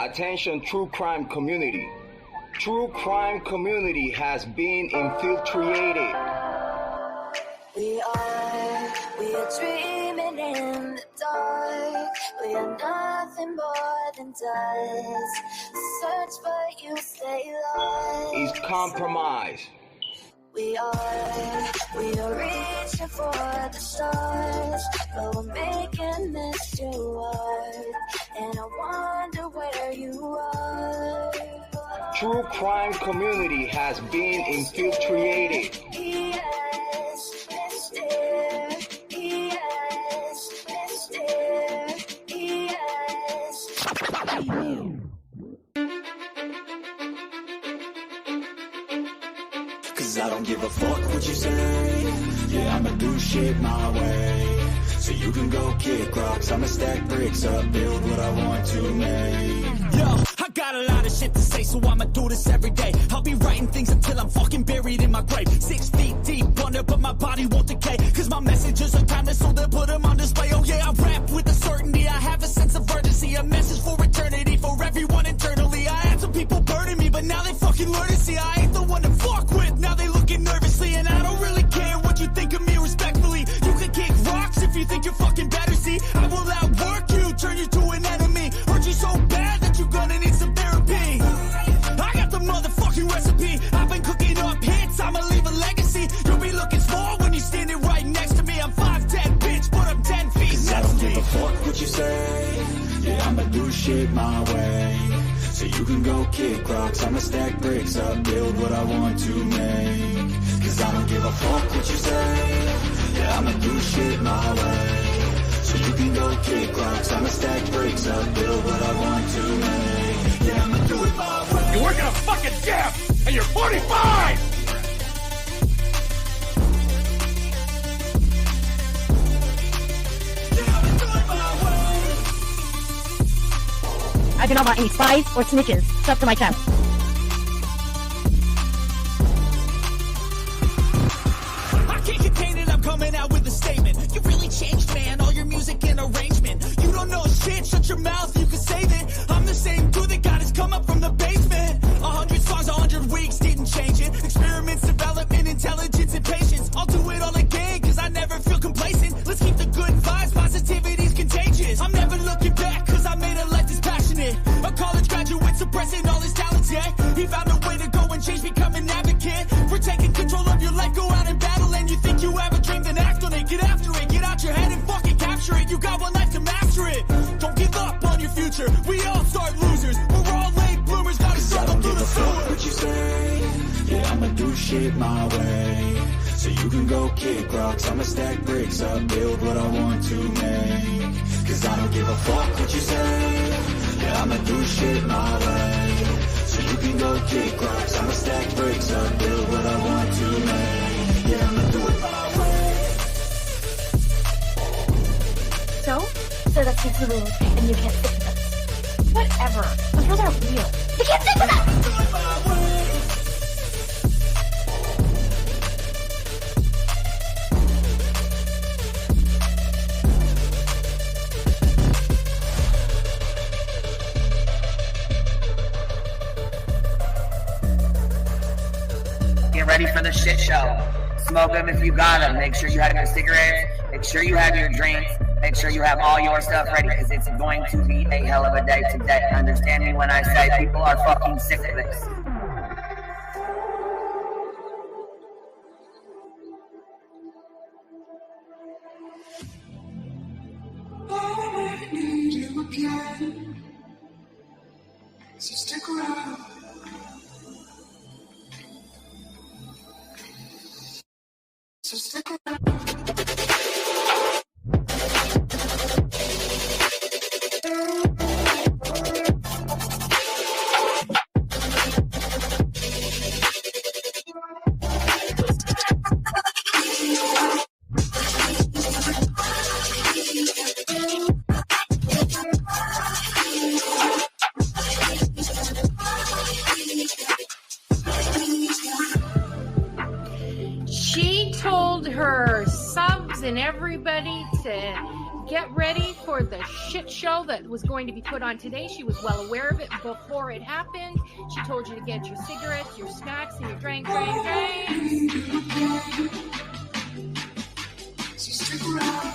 Attention, true crime community. True crime community has been infiltrated. We are dreaming in the dark. We are nothing more than dust. Search but you stay lost. Is compromised. We are reaching for the stars, but we're making this too hard. And I wonder where you are. True crime community has been infiltrated. Yes, Mr. Yes, Mr. Yes. Cause I don't give a fuck what you say. Yeah, I'ma do shit my way. So you can go kick rocks, I'ma stack bricks up, build what I want to make. Yo, I got a lot of shit to say, so I'ma do this every day. I'll be writing things until I'm fucking buried in my grave. 6 feet deep under, but my body won't decay. Cause my messages are timeless, so they'll put them on display. Oh yeah, I rap with a certainty, I have a sense of urgency. A message for eternity, for everyone internally. I had some people burning me, but now they fucking learn to see I ain't the one to fuck with. Now they looking nervously, and I don't really care what you think of me respectfully. You can kick rocks if you think you're fucking better, see. I will outwork you, turn you to an enemy. Hurt you so bad that you're gonna need some therapy. I got the motherfucking recipe. I've been cooking up hits, I'ma leave a legacy. You'll be looking small when you're standing right next to me. I'm 5'10", bitch, but I'm 10 feet. Cause I don't give a fuck what you say. Yeah, I'ma do shit my way. So you can go kick rocks, I'ma stack bricks up, build what I want to make. Cause I don't give a fuck what you say. Yeah, I'ma do shit my way. So you can go kick rocks, I'ma stack bricks up, build what I want to make. Yeah, I'ma do it my way. You work in a fucking gym, and you're 45! I do not want any spies or snitches stuck to my chest. I can't contain it, I'm coming out with a statement. You really changed, man, all your music and arrangement. You don't know shit, shut your mouth, you can save it. I'm the same dude that got his come up from the basement. 100 songs, 100 weeks, didn't change it. Experiments, development, intelligence, and patience. I'll do it all again, cause I never feel complacent. Let's keep the good vibes, positivity's contagious. I'm never looking back, cause I made a life that's passionate. A college graduate suppressing all his talents, yeah. He found a way to go and change, become an advocate. For taking control of your life, go out and battle. And you think you have a dream, then act on it. Get after it, get out your head and fucking capture it. You got one life to master it. Don't give up on your future, we all start losers. We're all late bloomers, gotta struggle through the sewer. What you say, yeah, I'ma do shit my way. So you can go kick rocks, I'ma stack bricks up, build what I want to make. Cause I don't give a fuck what you say. Yeah, I'ma do shit my way. So you can go kick rocks, I'ma stack bricks up, build what I want to make. Yeah, I'ma do it my way. So that's just the rules, and you can't stick to them. Whatever. Those rules aren't real. You can't stick to them! Do it my way. Get ready for the shit show. Smoke them if you got them. Make sure you have your cigarettes. Make sure you have your drinks. Make sure you have all your stuff ready because it's going to be a hell of a day today. Understand me when I say people are fucking sick of this. I need you again, so stick around. So stick around. She told her subs and everybody to get ready for the shit show that was going to be put on today. She was well aware of it before it happened. She told you to get your cigarettes, your snacks, and your drinks. So stick around.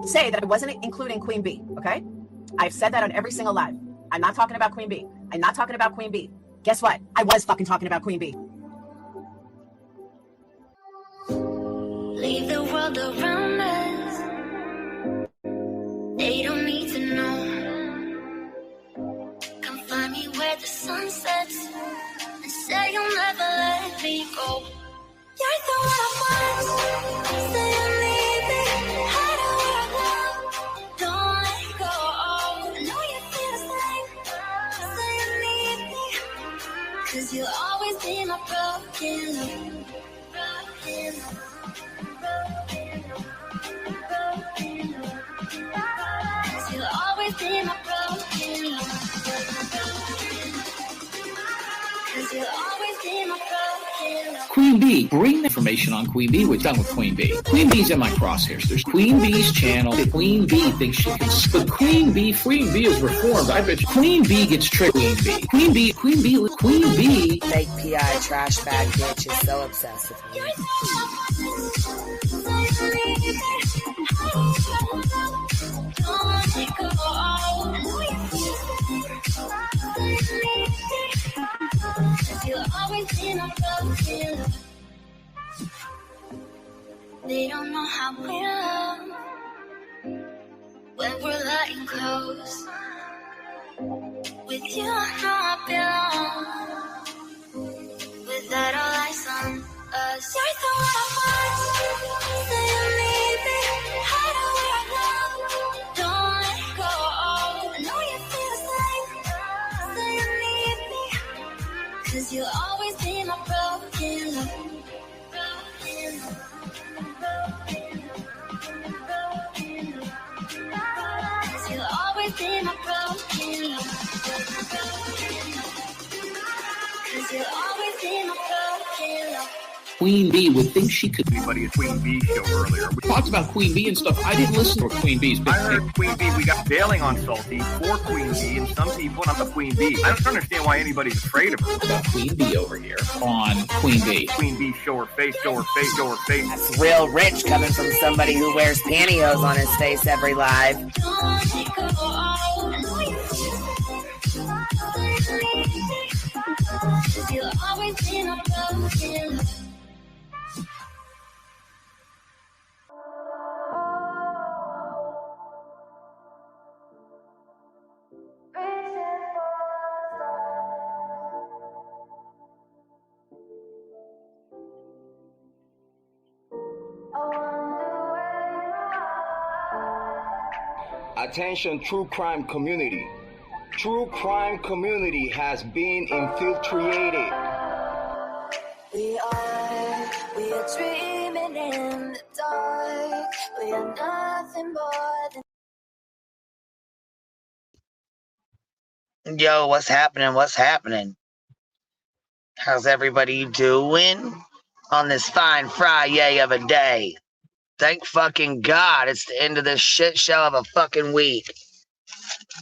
Say that I wasn't including Queen B, okay? I've said that on every single live. I'm not talking about Queen B. I'm not talking about Queen B. Guess what? I was fucking talking about Queen B. Leave the world around us. They don't need to know. Come find me where the sun sets and say you'll never let me go. You're the one I want. Say you need me. Hide away now. Don't let go. Know you feel the same. Say you need me. 'Cause you'll always be my broken love. Broken love. Cause you'll always be my broken love. Cause you'll always be my broken love. Queen B, bring the information on Queen B. We're done with Queen B. Queen B's in my crosshairs. There's Queen B's channel. Queen B thinks she can. But Queen B is reformed. I bet you Queen B gets tricked. Queen B. Fake PI trash bag bitch is so obsessed with me. You'll always be my broken love. They don't know how we love when we're letting close. With you, I know I belong. Without all eyes on us, you're the one I want. Say you need me. Hide away now. Don't let go. Know you feel the same. Say you need me. 'Cause you'll always be my broken love. Broken love. Cause you'll always be my broken love. Cause you'll always be my broken love. Queen B would think she could. Anybody at Queen B show earlier. We talked about Queen B and stuff. I didn't listen to Queen B's. I heard Queen B, we got bailing on Salty for Queen B, and some people not the Queen B. I don't understand why anybody's afraid of her. About Queen B over here on Queen B. Queen B, show her face, show her face, show her face. That's real rich coming from somebody who wears pantyhose on his face every live. You'll always be my broken love. Attention, true crime community. True crime community has been infiltrated. We are dreaming in the dark. We are nothing more than. Yo, what's happening? What's happening? How's everybody doing on this fine Friday of a day? Thank fucking God it's the end of this shit show of a fucking week.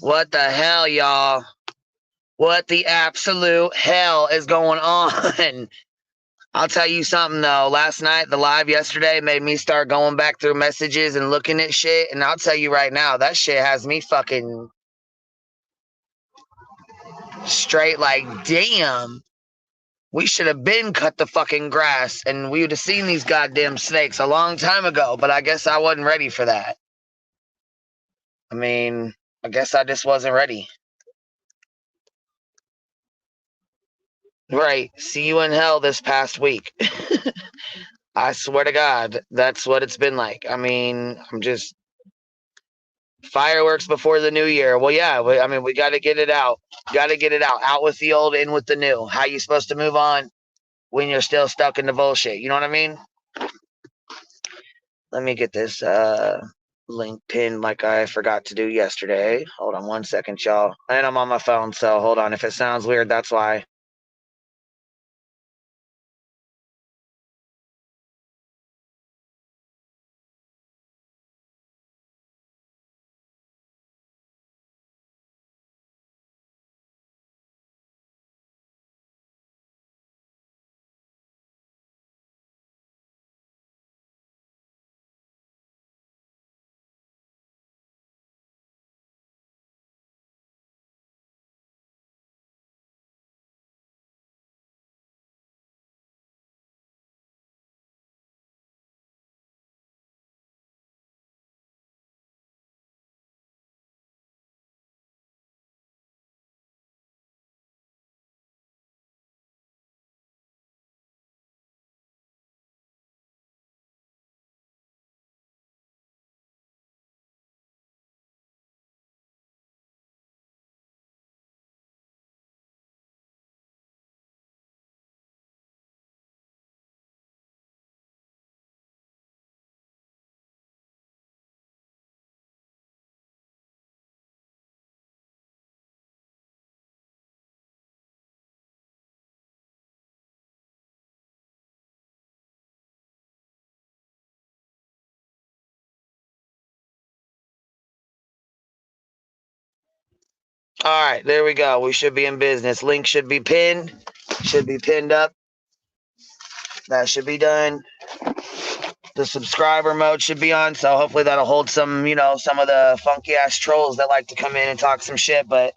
What the hell, y'all? What the absolute hell is going on? I'll tell you something, though. Last night, the live yesterday made me start going back through messages and looking at shit. And I'll tell you right now, that shit has me fucking straight like, damn. We should have been cut the fucking grass and we would have seen these goddamn snakes a long time ago, but I guess I wasn't ready for that. I mean, I guess I just wasn't ready. Right. See you in hell this past week. I swear to God, that's what it's been like. I mean, I'm just fireworks before the new year. Well, yeah, I mean, we got to get it out. Got to get it out. Out with the old, in with the new. How you supposed to move on when you're still stuck in the bullshit? You know what I mean? Let me get this link pinned like I forgot to do yesterday. Hold on 1 second, y'all. And I'm on my phone, so hold on. If it sounds weird, that's why. All right, there we go. We should be in business. Link should be pinned. Should be pinned up. That should be done. The subscriber mode should be on, so hopefully that'll hold some, some of the funky ass trolls that like to come in and talk some shit, but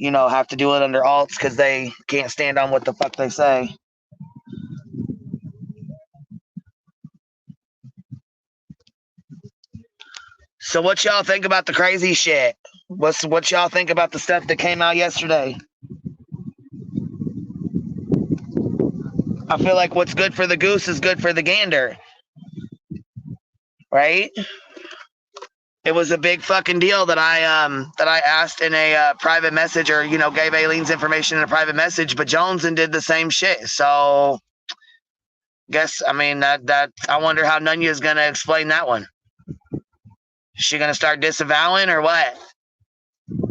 have to do it under alts because they can't stand on what the fuck they say. So what y'all think about the crazy shit? What y'all think about the stuff that came out yesterday? I feel like what's good for the goose is good for the gander. Right? It was a big fucking deal that I asked in a private message, or gave Aileen's information in a private message, but Jones and did the same shit. So that I wonder how Nunya is gonna explain that one. Is she gonna start disavowing or what?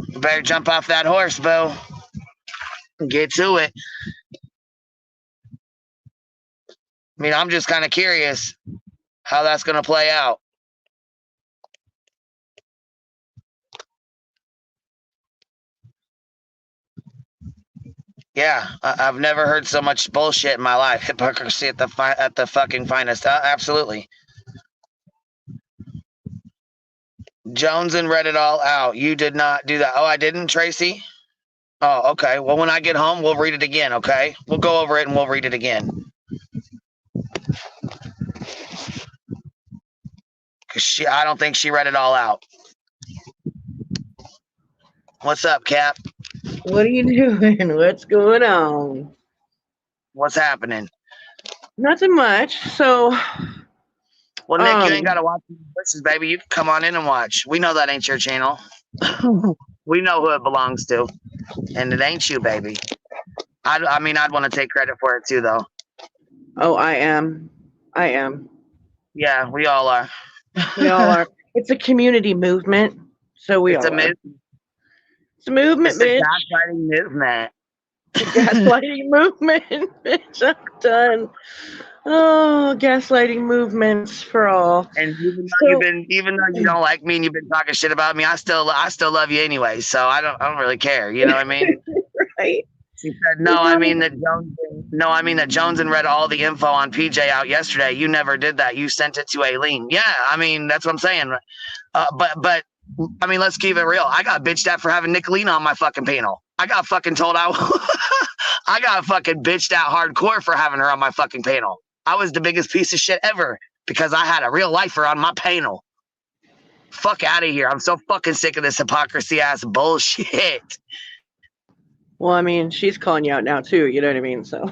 You better jump off that horse, boo. Get to it. I mean, I'm just kind of curious how that's gonna play out. Yeah, I've never heard so much bullshit in my life. Hypocrisy at the fucking finest. Absolutely. Jones and read it all out. You did not do that. Oh, I didn't, Tracy? Oh, okay. Well, when I get home, we'll read it again, okay? We'll go over it and we'll read it again. Because I don't think she read it all out. What's up, Cap? What are you doing? What's going on? What's happening? Nothing much. So, well, Nick, you ain't got to watch the voices, baby. You can come on in and watch. We know that ain't your channel. We know who it belongs to, and it ain't you, baby. I'd want to take credit for it too, though. Oh, I am. Yeah, we all are. We all are. It's a community movement, so we all are. It's a movement, bitch. It's a gaslighting movement. It's a gaslighting movement, bitch. I'm done. Oh, gaslighting movements for all. And even though you don't like me and you've been talking shit about me, I still love you anyway. So I don't really care. You know what I mean? Right. She said, no, I mean that Jones and read all the info on PJ out yesterday. You never did that. You sent it to Aileen. Yeah, I mean, that's what I'm saying. But I mean, let's keep it real. I got bitched at for having Nicolina on my fucking panel. I got fucking told I got fucking bitched at hardcore for having her on my fucking panel. I was the biggest piece of shit ever because I had a real lifer on my panel. Fuck out of here. I'm so fucking sick of this hypocrisy ass bullshit. Well, I mean, she's calling you out now too. You know what I mean? So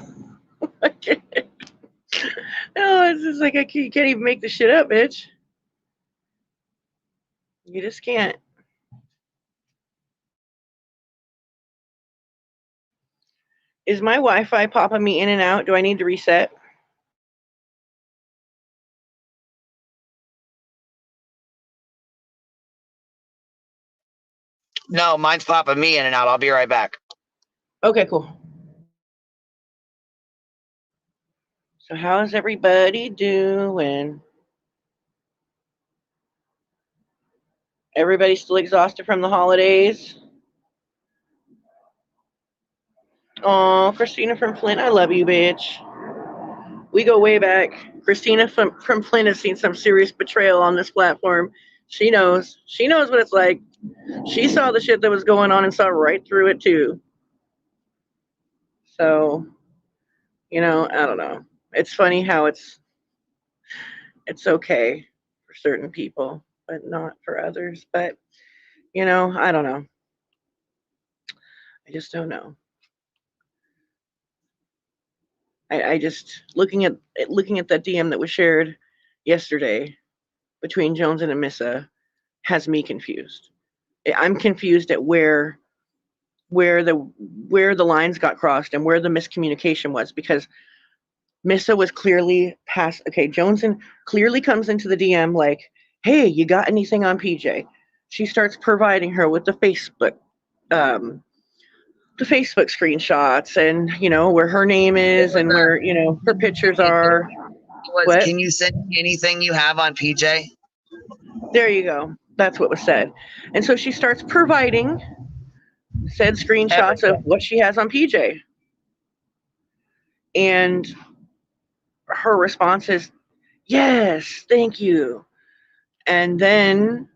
No, it's just like you can't even make this shit up, bitch. You just can't. Is my Wi-Fi popping me in and out? Do I need to reset? No, mine's popping me in and out. I'll be right back. Okay, cool. So how's everybody doing? Everybody still exhausted from the holidays? Oh, Christina from Flint, I love you, bitch. We go way back. Christina from Flint has seen some serious betrayal on this platform. She knows. She knows what it's like. She saw the shit that was going on and saw right through it too. So, you know, I don't know. It's funny how it's okay for certain people, but not for others. But, you know, I don't know. I just don't know. I just looking at that DM that was shared yesterday between Jones and Amissa has me confused. I'm confused at where the lines got crossed and where the miscommunication was, because Missa was clearly past. Okay, Jones clearly comes into the DM like, "Hey, you got anything on PJ?" She starts providing her with the Facebook screenshots and, you know, where her name is and where, you know, her pictures are. What? Can you send me anything you have on PJ? There you go. That's what was said. And so she starts providing said screenshots of what she has on PJ. And her response is, "Yes, thank you." And then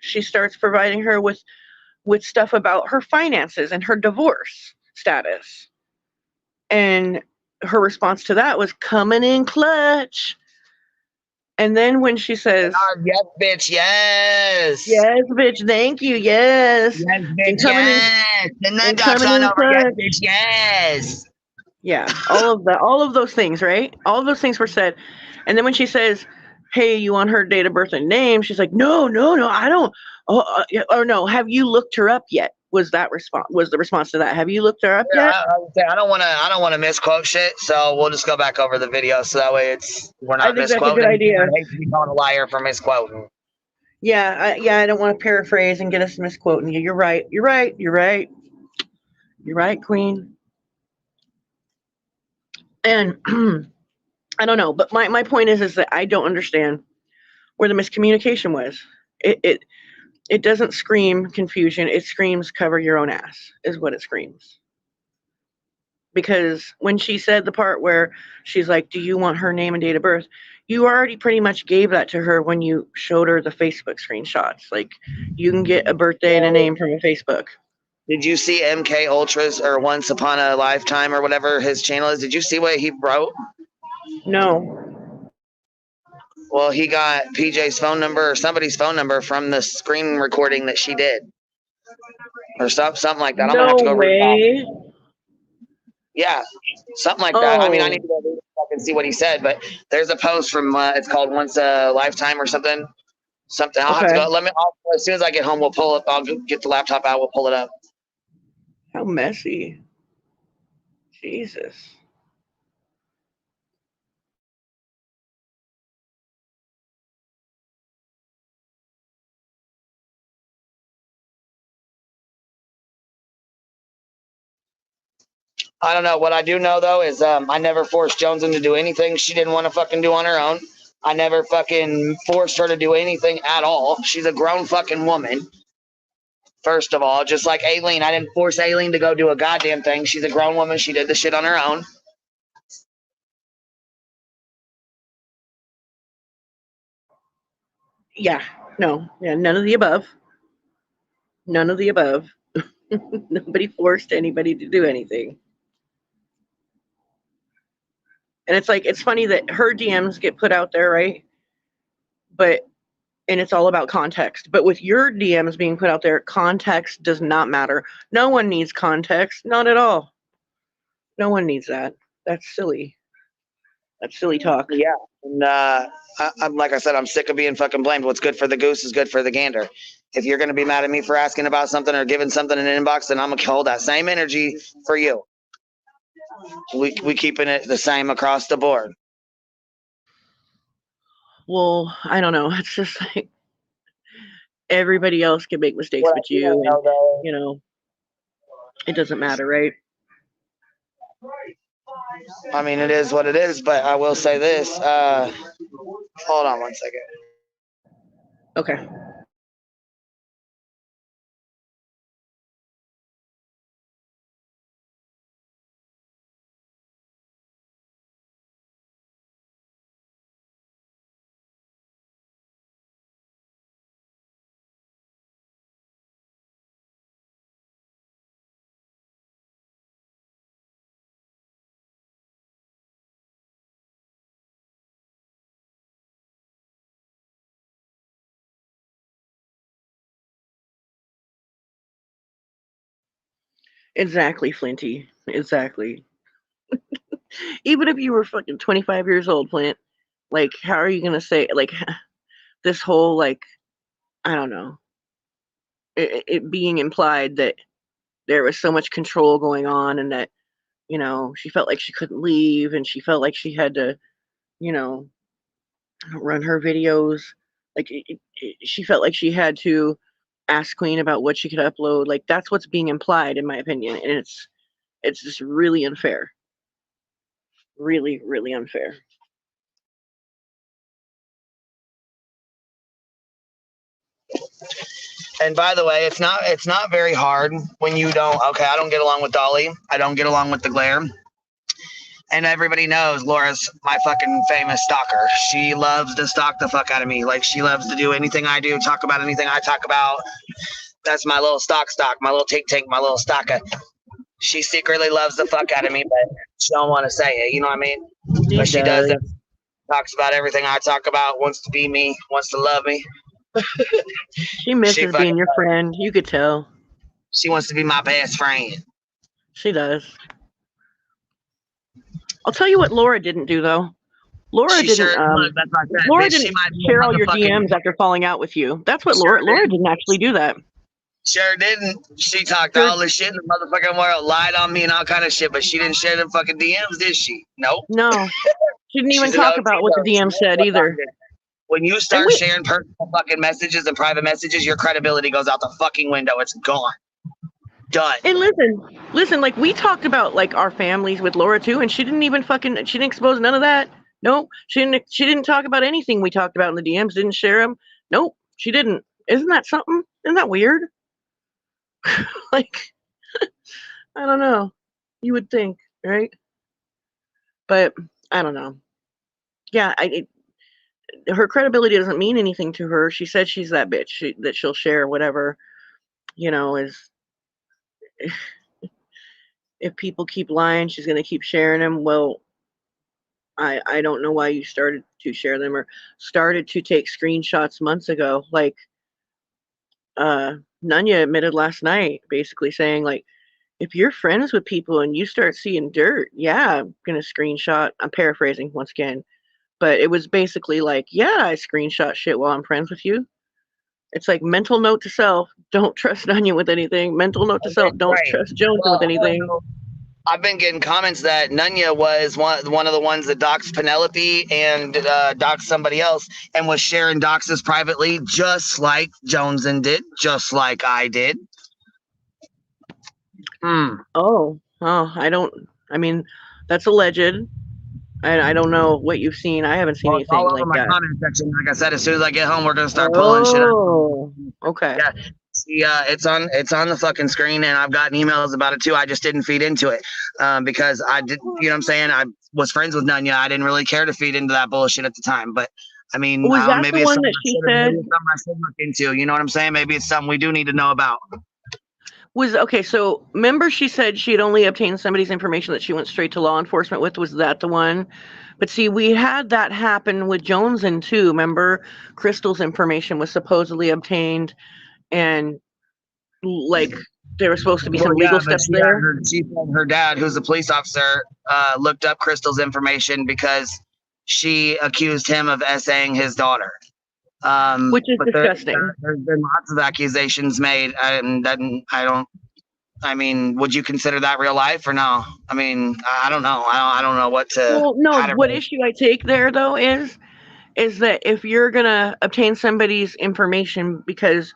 she starts providing her with stuff about her finances and her divorce status. And her response to that was coming in clutch. And then when she says, "Yes, bitch, yes. Yes, bitch, thank you, yes. Yes, bitch, yes. And then Dox on over, yes, bitch, yes. Yeah, all of those things, right? All of those things were said. And then when she says, "Hey, you want her date of birth and name?" She's like, No, I don't. Or no, have you looked her up yet? Was the response to that? Have you looked her up yet? I don't want to misquote shit, so we'll just go back over the video so that way we're not misquoting. That's a good idea. I hate to be called a liar for misquoting. Yeah, I don't want to paraphrase and get us misquoting you. You're right, Queen. And I don't know, but my point is that I don't understand where the miscommunication was. It doesn't scream confusion. It screams cover your own ass is what it screams. Because when she said the part where she's like, "Do you want her name and date of birth?" You already pretty much gave that to her when you showed her the Facebook screenshots. Like, you can get a birthday and a name from a Facebook. Did you see MK Ultra's or Once Upon a Lifetime or whatever his channel is? Did you see what he wrote? No. Well, he got PJ's phone number or somebody's phone number from the screen recording that she did. Or something like that. I'm going to have to go read that. Yeah, something like that. I mean, I need to go read it and see what he said, but there's a post from, it's called Once a Lifetime or something. I'll have to go. As soon as I get home, we'll pull it. I'll get the laptop out. We'll pull it up. How messy. Jesus. I don't know. What I do know, though, is I never forced Jones to do anything she didn't want to fucking do on her own. I never fucking forced her to do anything at all. She's a grown fucking woman. First of all, just like Aileen, I didn't force Aileen to go do a goddamn thing. She's a grown woman. She did the shit on her own. Yeah, no, yeah, none of the above. None of the above. Nobody forced anybody to do anything. And it's like, it's funny that her DMs get put out there, right? And it's all about context. But with your DMs being put out there, context does not matter. No one needs context. Not at all. No one needs that. That's silly. That's silly talk. Yeah. And I'm like I said, I'm sick of being fucking blamed. What's good for the goose is good for the gander. If you're going to be mad at me for asking about something or giving something in an inbox, then I'm going to hold that same energy for you. We keeping it the same across the board. Well, I don't know. It's just like everybody else can make mistakes but you, and you know, it doesn't matter, right? I mean, it is what it is, but I will say this. Hold on one second. Okay. Exactly, Flinty. Exactly. Even if you were fucking 25 years old, Flint, like, how are you gonna say, like, this whole, like, I don't know, it being implied that there was so much control going on, and that, you know, she felt like she couldn't leave, and she felt like she had to, you know, run her videos. Like, she felt like she had to ask Queen about what she could upload. Like, that's what's being implied, in my opinion, and it's just really unfair. Really, really unfair. And by the way, it's not very hard when you don't. Okay, I don't get along with Dolly. I don't get along with the Glare. And everybody knows Laura's my fucking famous stalker. She loves to stalk the fuck out of me. Like, she loves to do anything I do, talk about anything I talk about. That's my little stock, my little tink, my little stalker. She secretly loves the fuck out of me, but she don't want to say it. You know what I mean? But she does it. Talks about everything I talk about. Wants to be me. Wants to love me. She misses being your friend. You could tell. She wants to be my best friend. She does. I'll tell you what Laura didn't do, though. Laura didn't share all your DMs after falling out with you. That's what Laura didn't actually do that. Sure didn't. She talked all the shit in the motherfucking world, lied on me and all kind of shit, but she didn't share them fucking DMs, did she? Nope. No. She didn't even talk about what the DM said either. When you start sharing personal fucking messages and private messages, your credibility goes out the fucking window. It's gone. Done. And listen, like, we talked about, like, our families with Laura too, and she didn't even she didn't expose none of that. Nope. She didn't talk about anything we talked about in the DMs, didn't share them. Nope, she didn't. Isn't that something? Isn't that weird? Like, I don't know. You would think, right? But I don't know. Yeah, her credibility doesn't mean anything to her. She said she's that bitch, that she'll share whatever, you know, is. If people keep lying, she's going to keep sharing them. Well, I don't know why you started to share them or started to take screenshots months ago. Like, Nunya admitted last night, basically saying, like, if you're friends with people and you start seeing dirt, yeah, I'm going to screenshot. I'm paraphrasing once again. But it was basically like, yeah, I screenshot shit while I'm friends with you. It's like, mental note to self, don't trust Nunya with anything. Mental note to self, don't trust Jones with anything. I've been getting comments that Nunya was one of the ones that doxed Penelope and doxed somebody else and was sharing doxes privately, just like Joneson did, just like I did. Oh, I mean, that's alleged. I don't know what you've seen. I haven't seen anything all like over my that. comment section. Like I said, as soon as I get home, we're gonna start pulling shit up. Oh, okay. Yeah, it's on the fucking screen, and I've gotten emails about it too. I just didn't feed into it because I did. You know what I'm saying? I was friends with Nunya. I didn't really care to feed into that bullshit at the time. But I mean, maybe it's something I should look into. You know what I'm saying? Maybe it's something we do need to know about. Okay, so remember she said she had only obtained somebody's information that she went straight to law enforcement with? Was that the one? But see, we had that happen with Joneson too. Remember, Crystal's information was supposedly obtained, and like there were supposed to be some legal steps there. Her dad, who's a police officer, looked up Crystal's information because she accused him of essaying his daughter. Which is disgusting. There's been lots of accusations made, and I mean, would you consider that real life or no? I mean, I don't know. I don't know what to. Well, no. What issue I take there though is that if you're gonna obtain somebody's information because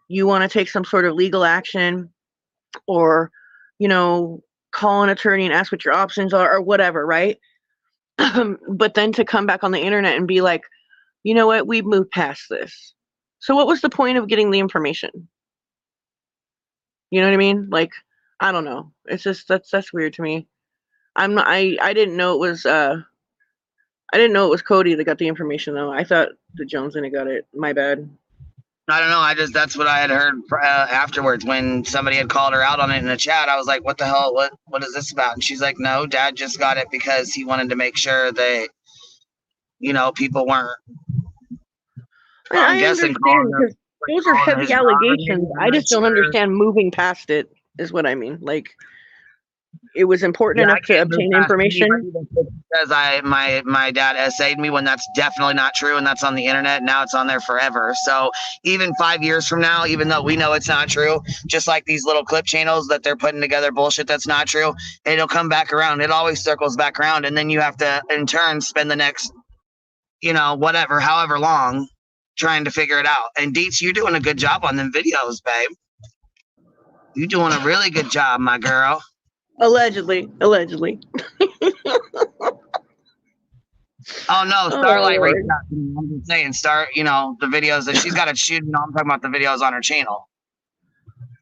you want to take some sort of legal action, or call an attorney and ask what your options are or whatever, right? But then to come back on the internet and be like, you know what, we've moved past this. So what was the point of getting the information? You know what I mean? Like, I don't know. It's just that's weird to me. I didn't know it was Cody that got the information though. I thought the Jones and got it. My bad. I don't know. That's what I had heard afterwards when somebody had called her out on it in the chat. I was like, what the hell? What is this about? And she's like, no, Dad just got it because he wanted to make sure that, people weren't. I understand because those are heavy allegations. I just don't understand moving past it is what I mean. Like, it was important enough to obtain information. Because my dad essayed me when that's definitely not true, and that's on the internet. Now it's on there forever. So even 5 years from now, even though we know it's not true, just like these little clip channels that they're putting together bullshit that's not true, it'll come back around. It always circles back around, and then you have to in turn spend the next, however long trying to figure it out. And Deets, you're doing a good job on them videos, babe. You're doing a really good job, my girl. Allegedly. Oh no, Starlight reached out to me. I'm just saying, the videos that she's got to shoot. I'm talking about the videos on her channel.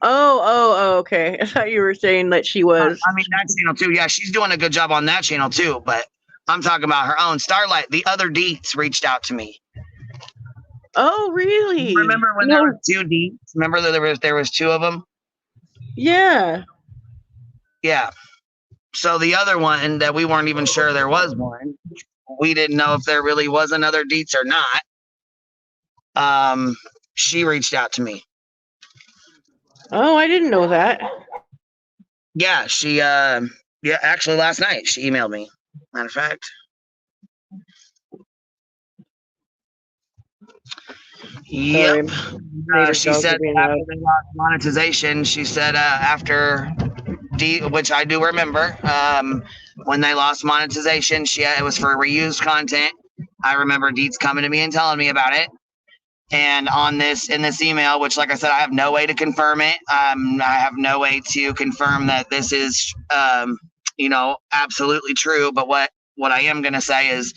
Oh, okay. I thought you were saying that she was. I mean, that channel too. Yeah, she's doing a good job on that channel too. But I'm talking about her own. Starlight, the other Deets reached out to me. Oh, really? Remember when there were two Deets? Remember that there was two of them? Yeah. Yeah. So the other one that we weren't even sure there was one, we didn't know if there really was another Deets or not. She reached out to me. Oh, I didn't know that. Yeah, she actually last night she emailed me. Matter of fact. Yep. She said after they lost monetization, she said after which I do remember, when they lost monetization, it was for reused content. I remember Deets coming to me and telling me about it. And in this email, which, like I said, I have no way to confirm it. I have no way to confirm that this is, absolutely true. But what I am going to say is,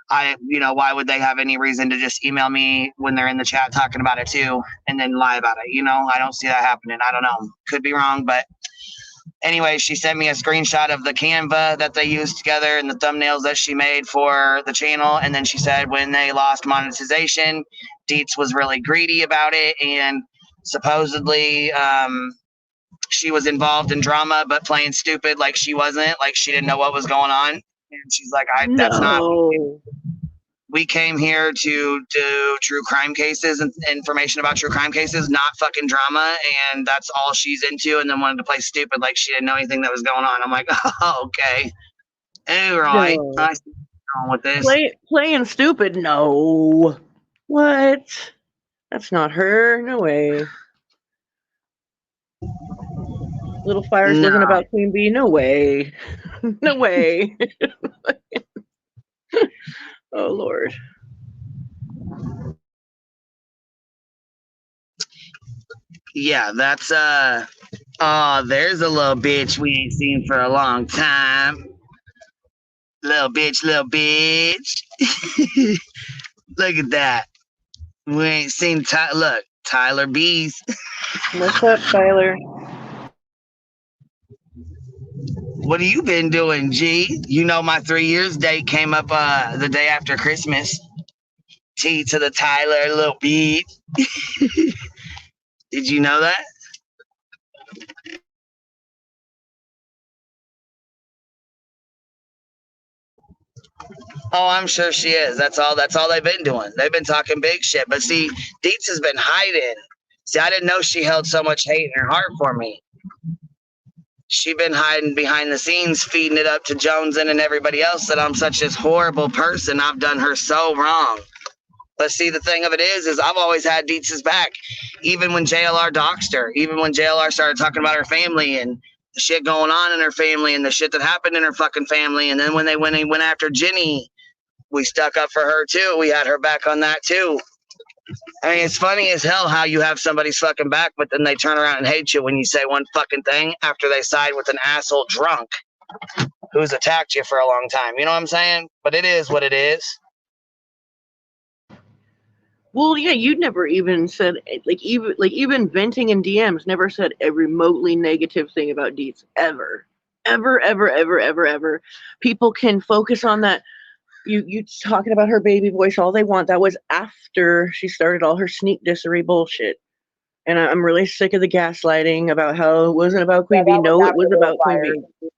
why would they have any reason to just email me when they're in the chat talking about it too, and then lie about it? I don't see that happening. I don't know. Could be wrong, but anyway, she sent me a screenshot of the Canva that they used together and the thumbnails that she made for the channel. And then she said when they lost monetization, Deets was really greedy about it. And supposedly she was involved in drama, but playing stupid like she wasn't, like she didn't know what was going on. And she's like, that's not. We came here to do true crime cases and information about true crime cases, not fucking drama. And that's all she's into. And then wanted to play stupid like she didn't know anything that was going on. I'm like, oh, okay. All right. No. I see what's wrong with this. Playing stupid? No. What? That's not her. No way. Little Fires wasn't about Queen Bee? No way. No way. Oh, Lord. Yeah, that's, there's a little bitch we ain't seen for a long time. Little bitch. Look at that. We ain't seen, Tyler Bees. What's up, Tyler? What have you been doing, G? My 3 years date came up the day after Christmas. T to the Tyler, little beat. Did you know that? Oh, I'm sure she is. That's all they've been doing. They've been talking big shit. But see, Deets has been hiding. See, I didn't know she held so much hate in her heart for me. She been hiding behind the scenes, feeding it up to Joneson and everybody else that I'm such this horrible person. I've done her so wrong. But see, the thing of it is I've always had Dietz's back. Even when JLR doxed her, even when JLR started talking about her family and the shit going on in her family and the shit that happened in her fucking family. And then when they went after Jenny, we stuck up for her too. We had her back on that too. I mean, it's funny as hell how you have somebody's fucking back, but then they turn around and hate you when you say one fucking thing after they side with an asshole drunk who's attacked you for a long time. You know what I'm saying? But it is what it is. Well, yeah, you never even said even venting in DMs never said a remotely negative thing about Dietz ever. Ever. People can focus on that. You talking about her baby voice all they want. That was after she started all her sneak dissery bullshit. And I'm really sick of the gaslighting about how it wasn't about Queen Bee. No, it was about Queen Bee.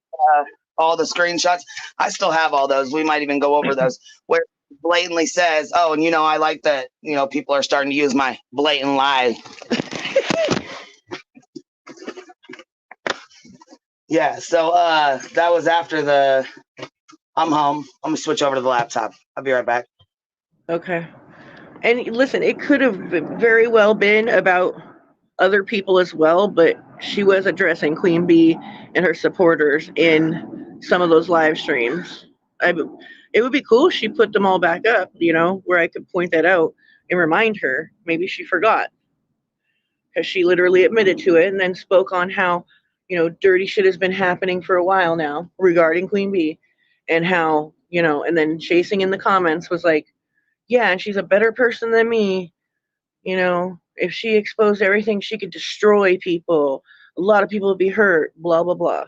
All the screenshots. I still have all those. We might even go over those where it blatantly says, oh, and I like that, people are starting to use my blatant lie. Yeah, so that was after I'm home. I'm gonna switch over to the laptop. I'll be right back. Okay. And listen, it could have very well been about other people as well, but she was addressing Queen Bee and her supporters in some of those live streams. It would be cool if she put them all back up, where I could point that out and remind her. Maybe she forgot. Because she literally admitted to it and then spoke on how, dirty shit has been happening for a while now regarding Queen Bee and how, and then Chasing in the comments was like, yeah, and she's a better person than me. If she exposed everything, she could destroy people. A lot of people would be hurt, blah, blah, blah.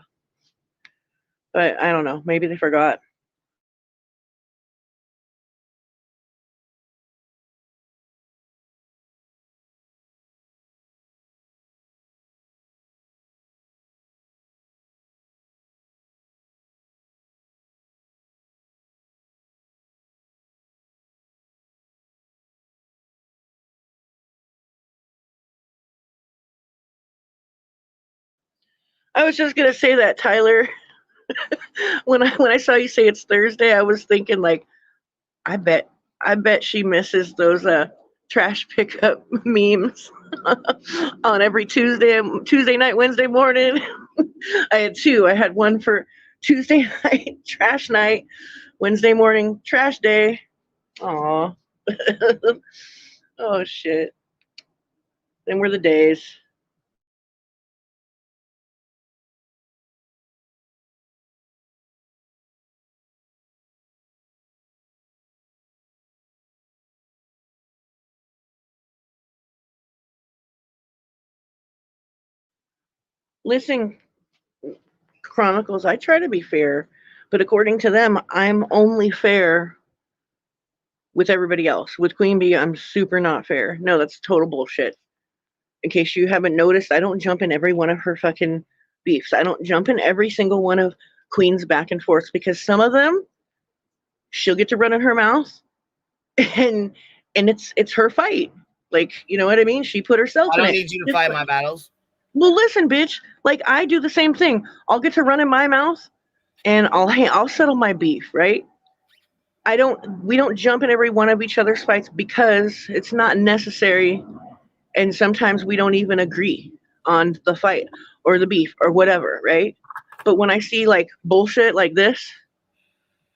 But I don't know. Maybe they forgot. I was just going to say that, Tyler. when I saw you say it's Thursday, I was thinking like, I bet she misses those trash pickup memes on every Tuesday night, Wednesday morning. I had two. I had one for Tuesday night, trash night, Wednesday morning, trash day. Aw. Oh shit. Then were the days. Listen, Chronicles, I try to be fair, but according to them, I'm only fair with everybody else. With Queen Bee, I'm super not fair. No, that's total bullshit. In case you haven't noticed, I don't jump in every one of her fucking beefs. I don't jump in every single one of Queen's back and forths because some of them she'll get to run in her mouth and it's her fight. Like, you know what I mean? She put herself in it. I don't need you to fight my battles. Well, listen, bitch. Like, I do the same thing. I'll get to run in my mouth and I'll settle my beef, right? We don't jump in every one of each other's fights because it's not necessary, and sometimes we don't even agree on the fight or the beef or whatever, right? But when I see like bullshit like this,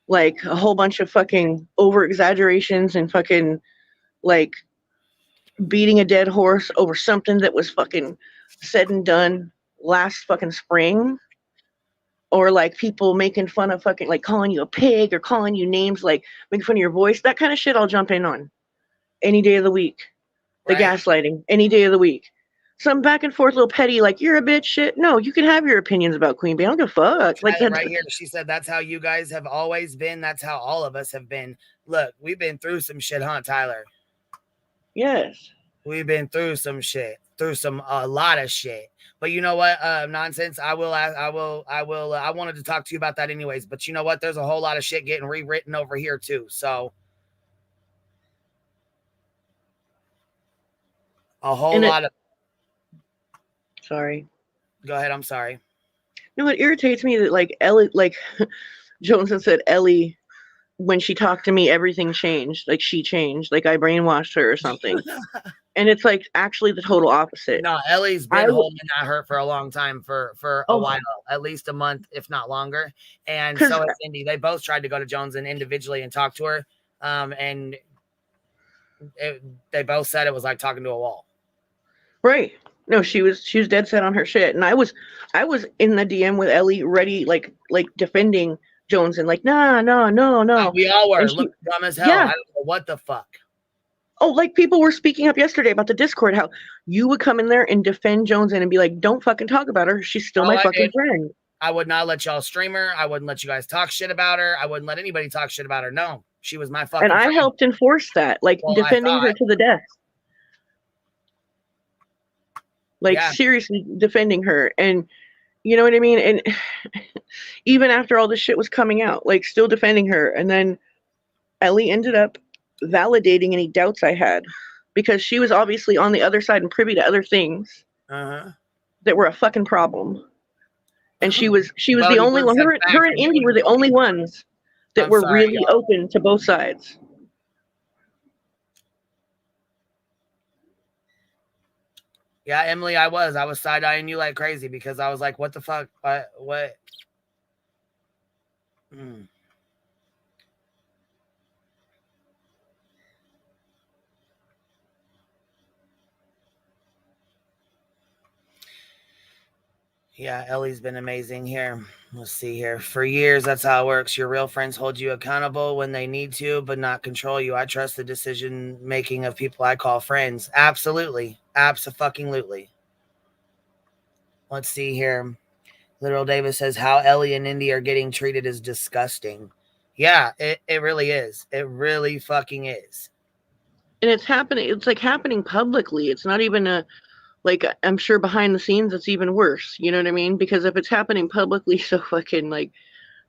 like a whole bunch of fucking over exaggerations and fucking like beating a dead horse over something that was fucking said and done last fucking spring, or like people making fun of fucking like calling you a pig or calling you names, like making fun of your voice, that kind of shit I'll jump in on any day of the week. The gaslighting, any day of the week. Some back and forth little petty, like, you're a bitch shit. No, you can have your opinions about Queen Bee. I don't give a fuck. Like, right here, she said that's how you guys have always been. That's how all of us have been. Look, we've been through some shit, huh, Tyler? Yes. We've been through some shit, a lot of shit. But you know what? Nonsense. I wanted to talk to you about that anyways. But you know what? There's a whole lot of shit getting rewritten over here too. So a whole lot of. Sorry. Go ahead. I'm sorry. You know what irritates me that like Ellie, like Johnson said, Ellie, when she talked to me, everything changed. Like she changed. Like I brainwashed her or something. And it's like actually the total opposite. No, Ellie's been holding that hurt for a long time, for a while, at least a month, if not longer. And so has Indy. They both tried to go to Jones and individually and talk to her. And they both said it was like talking to a wall. Right. No, she was dead set on her shit. And I was in the DM with Ellie ready, like defending Jones and like, no. We all were. Look dumb as hell. Yeah. I don't know what the fuck. Oh, like people were speaking up yesterday about the Discord, how you would come in there and defend Jones and be like, don't fucking talk about her. She's still my fucking friend. I would not let y'all stream her. I wouldn't let you guys talk shit about her. I wouldn't let anybody talk shit about her. No, she was my fucking friend. And I helped enforce that, like defending her to the death. Like seriously defending her. And you know what I mean? And even after all this shit was coming out, like still defending her. And then Ellie ended up validating any doubts I had because she was obviously on the other side and privy to other things that were a fucking problem. And she was the only one. Her and Indy were the only ones that were really open to both sides. Yeah, Emily, I was side-eyeing you like crazy because I was like, what the fuck? What? Yeah, Ellie's been amazing here. Let's see here. For years, that's how it works. Your real friends hold you accountable when they need to, but not control you. I trust the decision-making of people I call friends. Absolutely. Abso-fucking-lutely. Let's see here. Literal Davis says, how Ellie and Indy are getting treated is disgusting. Yeah, it really is. It really fucking is. And it's happening. It's like happening publicly. It's not even like, I'm sure behind the scenes, it's even worse. You know what I mean? Because if it's happening publicly, so fucking like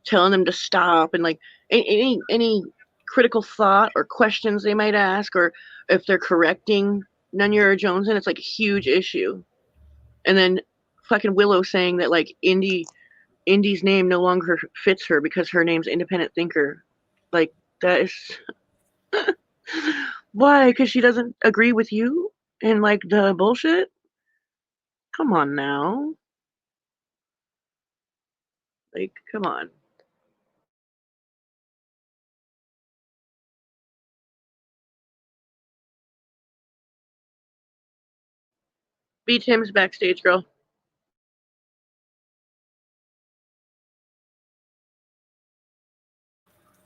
telling them to stop and like any critical thought or questions they might ask, or if they're correcting Nunya or Jones, and it's like a huge issue. And then fucking Willow saying that like Indy's name no longer fits her because her name's Independent Thinker. Like that is why? Because she doesn't agree with you and like the bullshit. Come on now. Like, come on. B Tim's backstage, girl.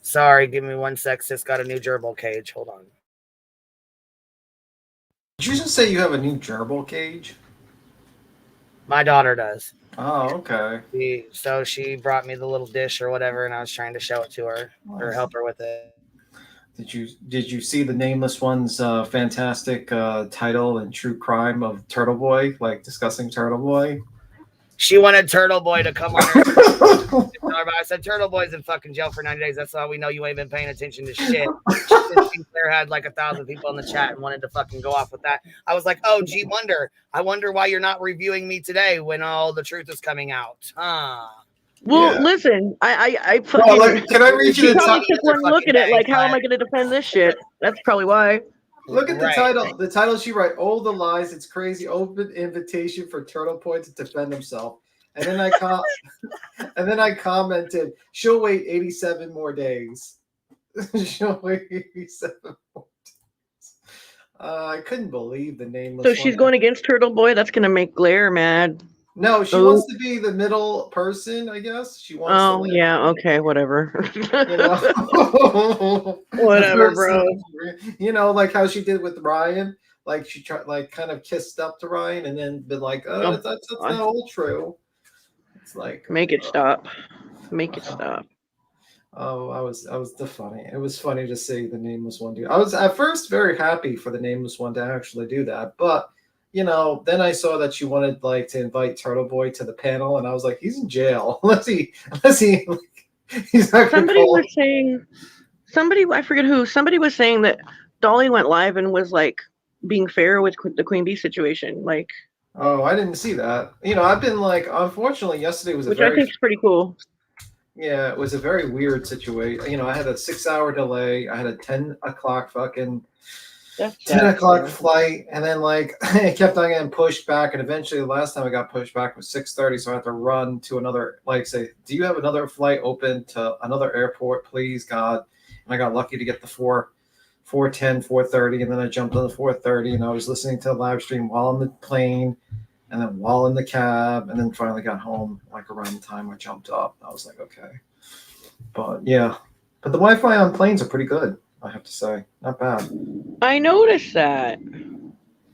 Sorry, give me 1 sec. Sis got a new gerbil cage. Hold on. Did you just say you have a new gerbil cage? My daughter does. Oh, okay. So she brought me the little dish or whatever, and I was trying to show it to her or help her with it. Did you see the Nameless One's fantastic title and true crime of Turtle Boy, like discussing Turtle Boy? She wanted Turtle Boy to come on her. I said, Turtle Boy's in fucking jail for 90 days. That's how we know you ain't been paying attention to shit. Sinclair had like 1,000 people in the chat and wanted to fucking go off with that. I was like, oh, gee, I wonder why you're not reviewing me today when all the truth is coming out. Well, listen, I fucking... Well, can I read you the title? Took one look at it, like, how am I going to defend this shit? That's probably why. Look at the title. The title she wrote, "Oh, the lies! It's crazy! Open invitation for Turtle Boy to defend himself." And then I commented, "She'll wait 87 more days." She'll wait 87 more days. I couldn't believe the Nameless. So she's going against Turtle Boy. That's gonna make Blair mad. No, she wants to be the middle person, I guess. She wants to live. Yeah, okay, whatever. You know? Whatever, bro. You know, like how she did with Ryan. Like she tried, like kind of kissed up to Ryan and then been like, "Oh, that's not all true." It's like make it stop. Make it stop. Oh, it was funny to see the Nameless One do. I was at first very happy for the Nameless One to actually do that, but you know, then I saw that she wanted like to invite Turtle Boy to the panel, and I was like, he's in jail. Unless he he's not. Somebody was saying, I forget who. Somebody was saying that Dolly went live and was like being fair with the Queen Bee situation. Like, Oh, I didn't see that. You know, I've been like, unfortunately, yesterday was a Which I very, think is pretty cool. yeah, it was a very weird situation. You know, I had a 6-hour delay. I had a 10 o'clock fucking That's 10 sad, o'clock man. flight, and then like it kept on getting pushed back, and eventually the last time I got pushed back was 6:30, so I had to run to another, like, say, do you have another flight open to another airport, please, God? And I got lucky to get the 4:10, 4:30, and then I jumped on the 4:30, and I was listening to the live stream while on the plane, and then while in the cab, and then finally got home like around the time I jumped up. I was like, okay. But yeah, but the Wi-Fi on planes are pretty good, I have to say. Not bad. I noticed that.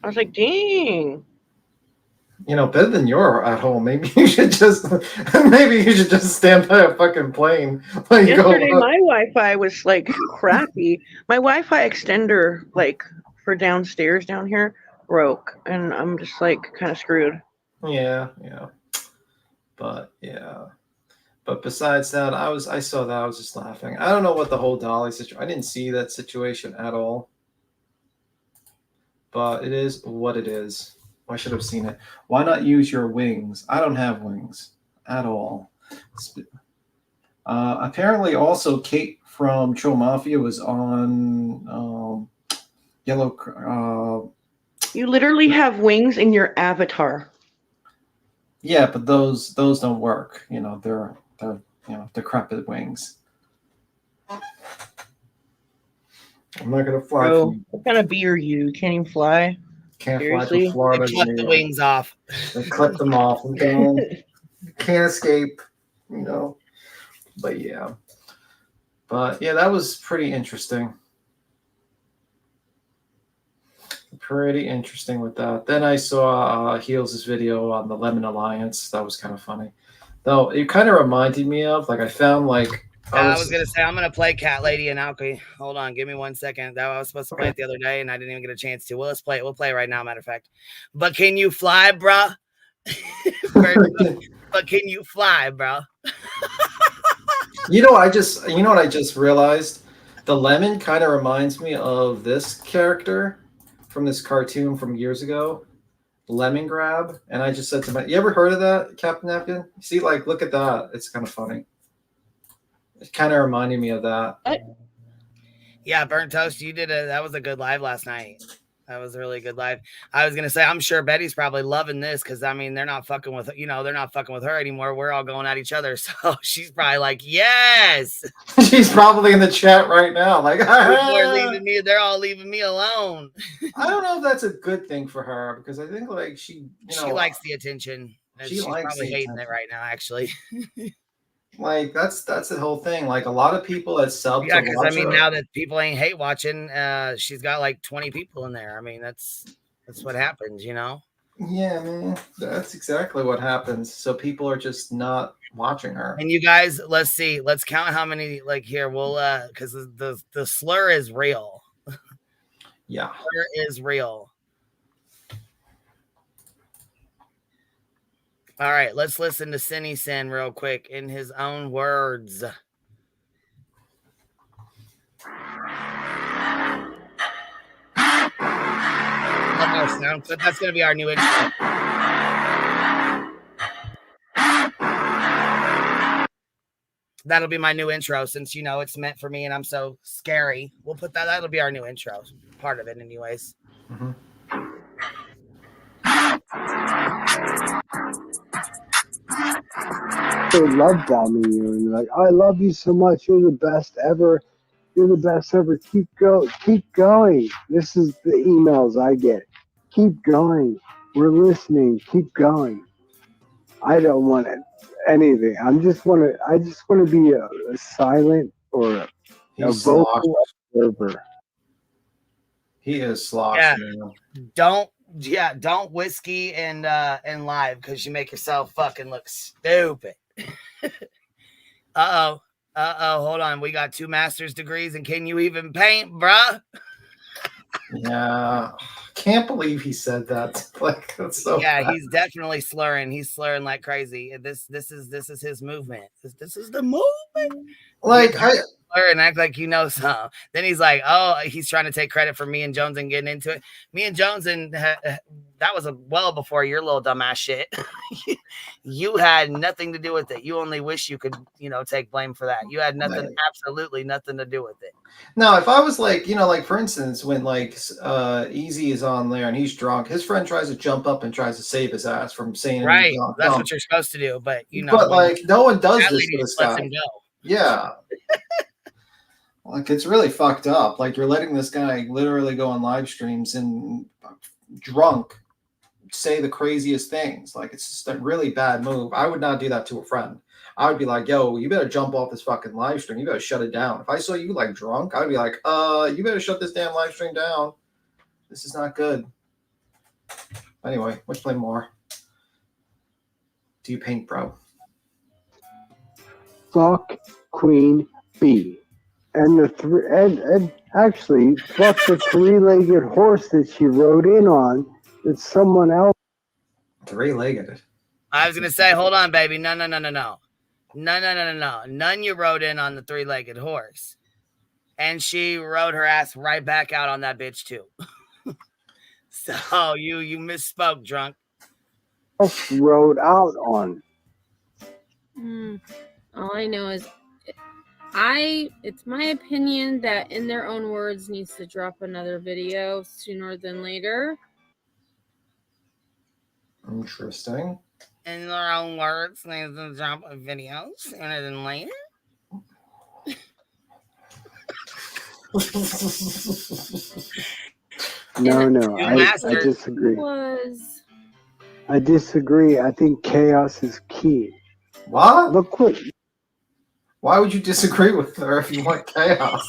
I was like, dang. You know, better than your at home. Maybe you should just stand by a fucking plane when you go. Yesterday, my Wi-Fi was like crappy. My Wi-Fi extender, like for downstairs down here, broke, and I'm just like kind of screwed. Yeah. But yeah. But besides that, I saw that, I was just laughing. I don't know what the whole Dolly situation. I didn't see that situation at all. But it is what it is. I should have seen it. Why not use your wings? I don't have wings at all. Apparently, also Kate from Troll Mafia was on Yellow. You literally have wings in your avatar. Yeah, but those don't work. You know, they're decrepit wings. I'm not gonna fly. Bro, what kind of bee are you? You can't even fly. Can't Seriously? fly to Florida. They clip the wings off. They clip them off. And then can't escape. You know. But yeah. That was pretty interesting. Pretty interesting with that. Then I saw Heels' video on the Lemon Alliance. That was kind of funny. Though it kind of reminded me of, like, I found like I was gonna say I'm gonna play Cat Lady and Alki. Hold on, give me 1 second. That I was supposed to play it the other day and I didn't even get a chance to. Well, let's play it. We'll play it right now, matter of fact. But can you fly, bruh? But can you fly, bruh? You know what I just realized? The lemon kind of reminds me of this character from this cartoon from years ago, Lemon Grab. And I just said to you ever heard of that, Captain Napkin? See, like, look at that. It's kind of funny. It kind of reminded me of that. Yeah, Burnt Toast, that was a good live last night. That was a really good live. I was gonna say, I'm sure Betty's probably loving this because I mean they're not fucking with her anymore. We're all going at each other, so she's probably like, yes. She's probably in the chat right now, like, they're all leaving me alone. I don't know if that's a good thing for her because I think like she likes the attention. She's probably hating it right now, actually. Like that's the whole thing. Like a lot of people that sub. Yeah, because I mean, now that people ain't hate watching, she's got like 20 people in there. I mean, that's what happens, you know. Yeah, man, that's exactly what happens. So people are just not watching her. And you guys, let's see, let's count how many. Like here, we'll because the slur is real. Yeah, slur is real. All right, let's listen to Cinny Sin real quick in his own words. Love our sound clip. That's going to be our new intro. That'll be my new intro since, you know, it's meant for me and I'm so scary. We'll put that'll be our new intro. Part of it anyways. Mm-hmm. They love bombing you and you're like, I love you so much. You're the best ever. You're the best ever. Keep going. This is the emails I get. Keep going. We're listening. Keep going. I don't want anything. I just want to be a silent or a vocal observer. He is slosh. Yeah. Don't whiskey and live because you make yourself fucking look stupid. Hold on. We got 2 master's degrees and can you even paint, bruh? Yeah. Can't believe he said that. Like that's so yeah, bad. He's definitely slurring. He's slurring like crazy. This is his movement. This is the movement. Like and act like you know some. Then he's like, oh, he's trying to take credit for me and Jones and getting into it. Me and Jones, and that was well before your little dumbass shit. You had nothing to do with it. You only wish you could, take blame for that. You had nothing, absolutely nothing to do with it. Now, if I was like, like for instance, when like Easy is on there and he's drunk, his friend tries to jump up and tries to save his ass from saying right. That's what you're supposed to do, but but like no one does this to this guy. Him go. Yeah. Like it's really fucked up. Like you're letting this guy literally go on live streams and drunk say the craziest things. Like it's just a really bad move. I would not do that to a friend. I would be like, yo, you better jump off this fucking live stream. You better shut it down. If I saw you like drunk, I'd be like, you better shut this damn live stream down. This is not good. Anyway, let's play more. Do you paint, bro? Fuck Queen B. And and actually fuck the three-legged horse that she rode in on that someone else. Three-legged. I was gonna say, hold on, baby. No. None you rode in on the three-legged horse. And she rode her ass right back out on that bitch too. So you misspoke, drunk. Rode out on. All I know is it's my opinion that In Their Own Words needs to drop another video sooner than later. Interesting. In Their Own Words needs to drop a video sooner than later. No, I disagree. I disagree. I think chaos is key. What? Look what. Why would you disagree with her if you want chaos?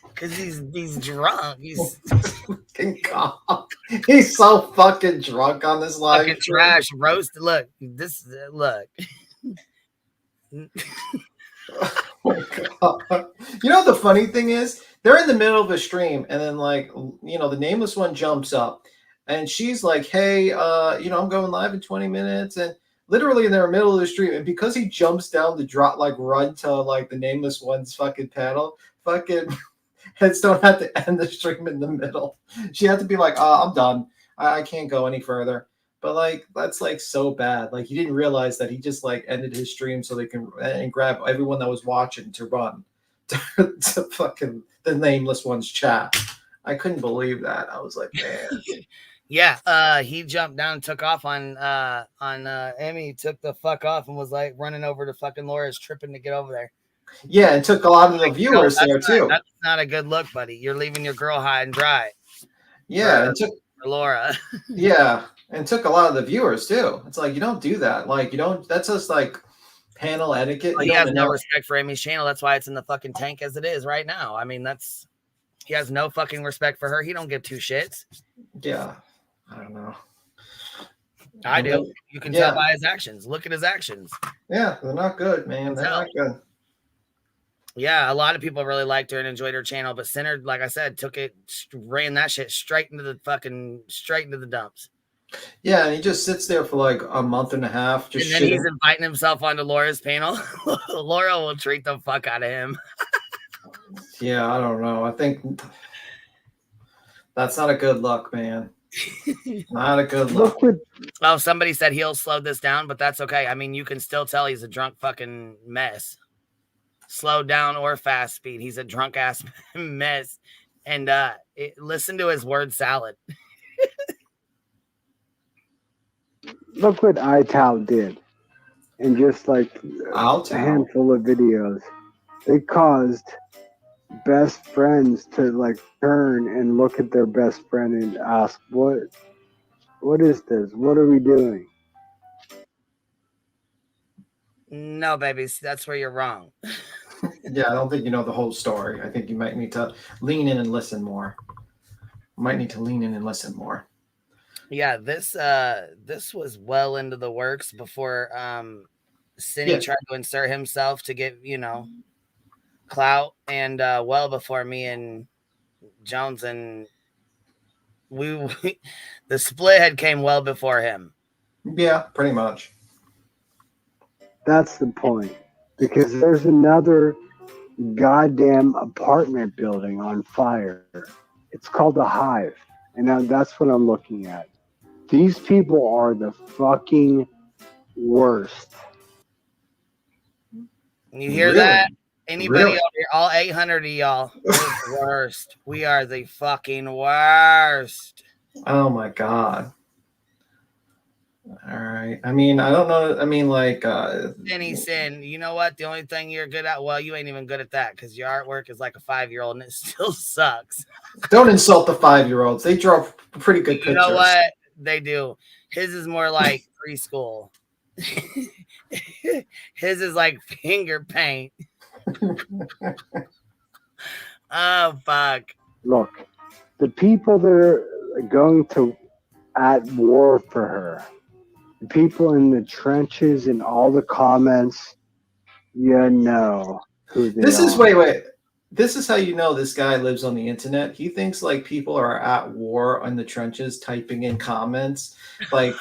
Because he's drunk. He's fucking calm. He's so fucking drunk on this live. Fucking trash roast. Look. Oh God. You know what the funny thing is? They're in the middle of a stream, and then the nameless one jumps up, and she's like, "Hey, I'm going live in 20 minutes," and literally in the middle of the stream, and because he jumps down to run to the nameless one's fucking panel, fucking Headstone had to end the stream in the middle. She had to be like, I'm done. I can't go any further. But that's so bad. He didn't realize that he just ended his stream so they can and grab everyone that was watching to run to fucking the nameless one's chat. I couldn't believe that. I was like, man. Yeah, he jumped down and took off on Emmy, took the fuck off and was running over to fucking Laura's, tripping to get over there. Yeah, and took a lot of the viewers there too. That's not a good look, buddy. You're leaving your girl high and dry. Yeah, and took Laura. Yeah, and took a lot of the viewers too. It's you don't do that. You don't. That's just panel etiquette. Well, he has no respect for Amy's channel. That's why it's in the fucking tank as it is right now. I mean, he has no fucking respect for her. He don't give two shits. Yeah, I don't know. I do. You can tell by his actions. Look at his actions. Yeah, they're not good, man. They're not good. Yeah, a lot of people really liked her and enjoyed her channel, but Sinner, like I said, ran that shit straight into the dumps. Yeah, and he just sits there for a month and a half. And then he's inviting himself onto Laura's panel. Laura will treat the fuck out of him. Yeah, I don't know. I think that's not a good look, man. Not a good look. Well, somebody said he'll slow this down, but that's okay. I mean, you can still tell he's a drunk fucking mess. Slow down or fast speed. He's a drunk ass mess. And listen to his word salad. Look what iTal did. And just a handful of videos. They caused best friends to turn and look at their best friend and ask, what is this? What are we doing? No, babies, that's where you're wrong. Yeah, I don't think you know the whole story. I think you might need to lean in and listen more. Yeah, this was well into the works before Cindy tried to insert himself to get, clout, and well before me and Jones, and we the split head came well before him. Yeah, pretty much. That's the point. Because there's another goddamn apartment building on fire. It's called the Hive. And now that's what I'm looking at. These people are the fucking worst. You hear Really? that? Anybody Really? out here, all 800 of y'all, we're the worst. We are the fucking worst. Oh my god. All right. I mean, I don't know. I mean, like, Denny Sin, you know what? The only thing you're good at, well, you ain't even good at that because your artwork is like a 5-year-old and it still sucks. don't insult the 5-year-olds. They draw pretty good pictures. You know what? They do. His is more like preschool. His is like finger paint. Oh, fuck. Look, the people that are going to at war for her, the people in the trenches and all the comments, you know who they This is are. wait. This is how you know this guy lives on the internet. He thinks like people are at war in the trenches typing in comments. Like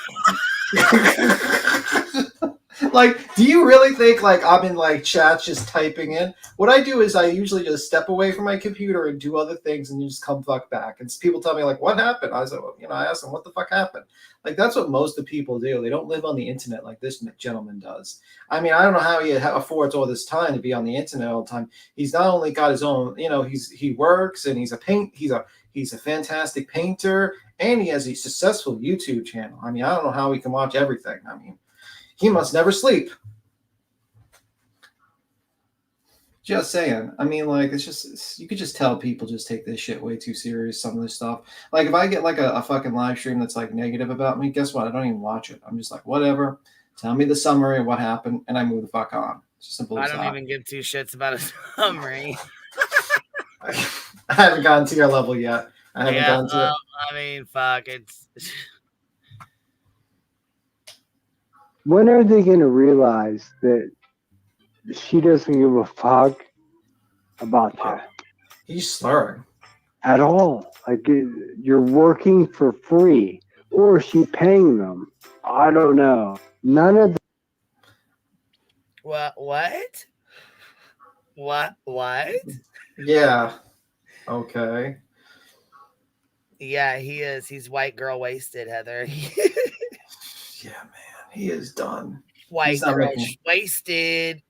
like, do you really think like I'm in like chats just typing in? What I do is I usually just step away from my computer and do other things and just come fuck back. And people tell me like, what happened? I said, well, I asked them, what the fuck happened? Like, that's what most of the people do. They don't live on the internet like this gentleman does. I mean, I don't know how he affords all this time to be on the internet all the time. He's not only got his own, he works and he's a fantastic painter and he has a successful YouTube channel. I mean, I don't know how he can watch everything. I mean, he must never sleep. Just saying. I mean, like, you could just tell people just take this shit way too serious, some of this stuff. Like, if I get, like, a fucking live stream that's, like, negative about me, guess what? I don't even watch it. I'm just like, whatever. Tell me the summary of what happened, and I move the fuck on. It's as simple as that. I don't even give two shits about a summary. I haven't gotten to your level yet. I haven't gotten to it. I mean, fuck, it's... When are they going to realize that she doesn't give a fuck about that? He's slurring. At all. Like, you're working for free. Or is she paying them? I don't know. None of What? What? Yeah. Okay. Yeah, he is. He's white girl wasted, Heather. Yeah, man. He is done. White girl wasted.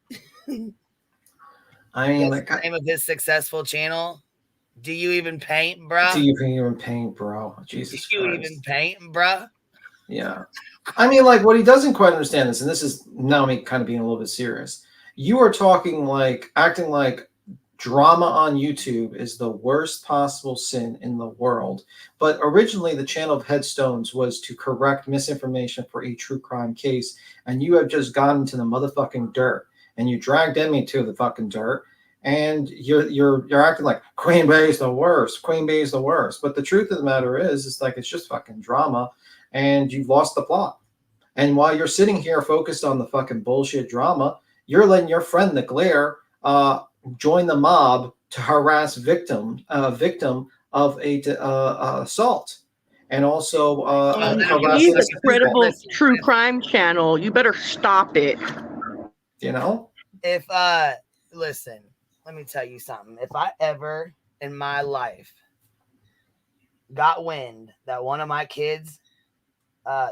I mean, that's the name of his successful channel. Do you even paint, bro? Do you even paint, bro? Jesus Do you Christ. even paint, bro? Yeah. I mean, like, what he doesn't quite understand is, and this is now me kind of being a little bit serious. You are acting like drama on YouTube is the worst possible sin in the world. But originally, the channel of Headstones was to correct misinformation for a true crime case, and you have just gotten to the motherfucking dirt, and you dragged Emmy to the fucking dirt, and you're acting like Queen Bee is the worst. Queen Bee is the worst. But the truth of the matter is, it's like it's just fucking drama, and you've lost the plot. And while you're sitting here focused on the fucking bullshit drama, you're letting your friend the Glare join the mob to harass victim of a assault, and also he's a credible true crime channel. You better stop it. If listen, let me tell you something. If I ever in my life got wind that one of my kids,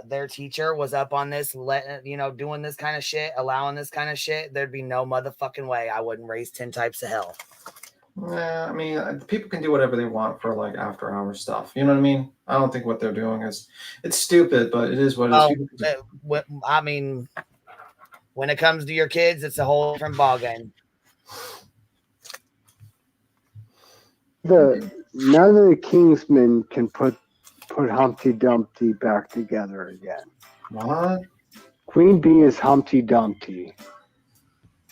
their teacher was up on this, doing this kind of shit, allowing this kind of shit, there'd be no motherfucking way I wouldn't raise 10 types of hell. Yeah, I mean, people can do whatever they want for like after hours stuff. You know what I mean? I don't think what they're doing it's stupid, but it is what it is. I mean, when it comes to your kids, it's a whole different ballgame. None of the Kingsmen can put Humpty Dumpty back together again. What? Queen Bee is Humpty Dumpty.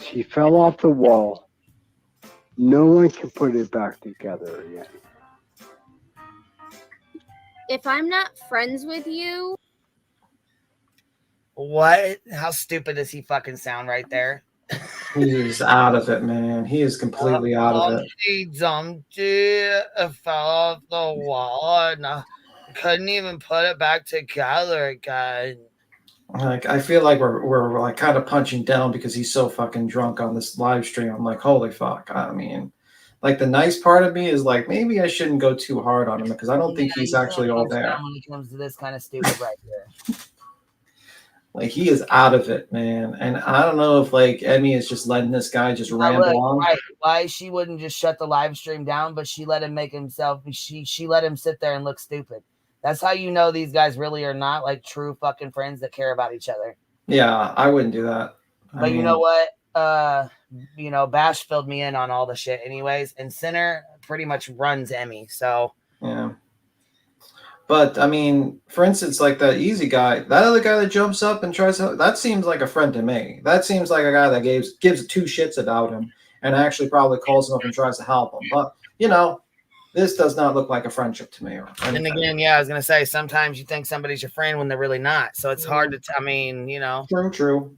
She fell off the wall. No one can put it back together again. If I'm not friends with you... What? How stupid does he fucking sound right there? He's out of it, man. He is completely out of it. Humpty Dumpty fell off the wall and I couldn't even put it back together again. Like, I feel like we're like kind of punching down because he's so fucking drunk on this live stream. I'm like, holy fuck. I mean, like, the nice part of me is like, maybe I shouldn't go too hard on him because I don't think he's you actually can't all punch there. down when it comes to this kind of stupid right here. Like, he is out of it, man. And I don't know if like Emmy is just letting this guy just ramble on. Right. Why she wouldn't just shut the live stream down, but she let him make himself. She let him sit there and look stupid. That's how you know these guys really are not like true fucking friends that care about each other. Yeah, I wouldn't do that. But you know what? You know, Bash filled me in on all the shit anyways, and Sinner pretty much runs Emmy. So yeah. But I mean, for instance, like that Easy guy, that other guy that jumps up and tries to, that seems like a friend to me. That seems like a guy that gives two shits about him and actually probably calls him up and tries to help him. But you know, this does not look like a friendship to me. And again, yeah, I was gonna say sometimes you think somebody's your friend when they're really not. So it's hard to. I mean, you know. True.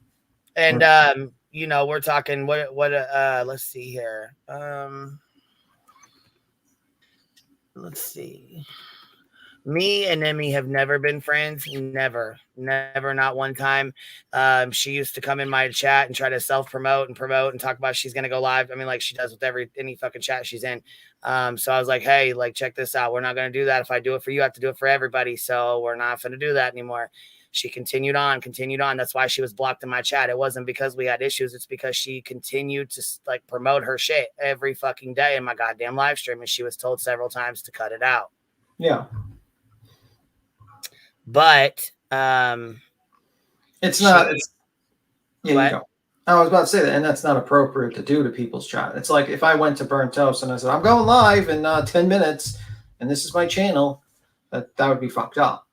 And you know, we're talking what let's see here. Let's see. Me and Emmy have never been friends. Never, not one time. She used to come in my chat and try to self-promote and talk about she's gonna go live. I mean, like she does with any fucking chat she's in. So I was like, hey, like check this out. We're not gonna do that. If I do it for you, I have to do it for everybody. So we're not gonna do that anymore. She continued on. That's why she was blocked in my chat. It wasn't because we had issues. It's because she continued to like promote her shit every fucking day in my goddamn live stream, and she was told several times to cut it out. Yeah. But it's not. You go. I was about to say that, and that's not appropriate to do to people's chat. It's like if I went to Burnt Toast and I said I'm going live in 10 minutes, and this is my channel, that would be fucked up.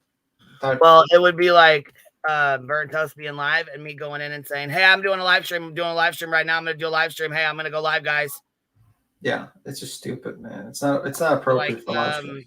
Well, it would be like Burnt Toast being live and me going in and saying, "Hey, I'm doing a live stream. I'm doing a live stream right now. I'm going to do a live stream. Hey, I'm going to go live, guys." Yeah, it's just stupid, man. It's not appropriate for live stream.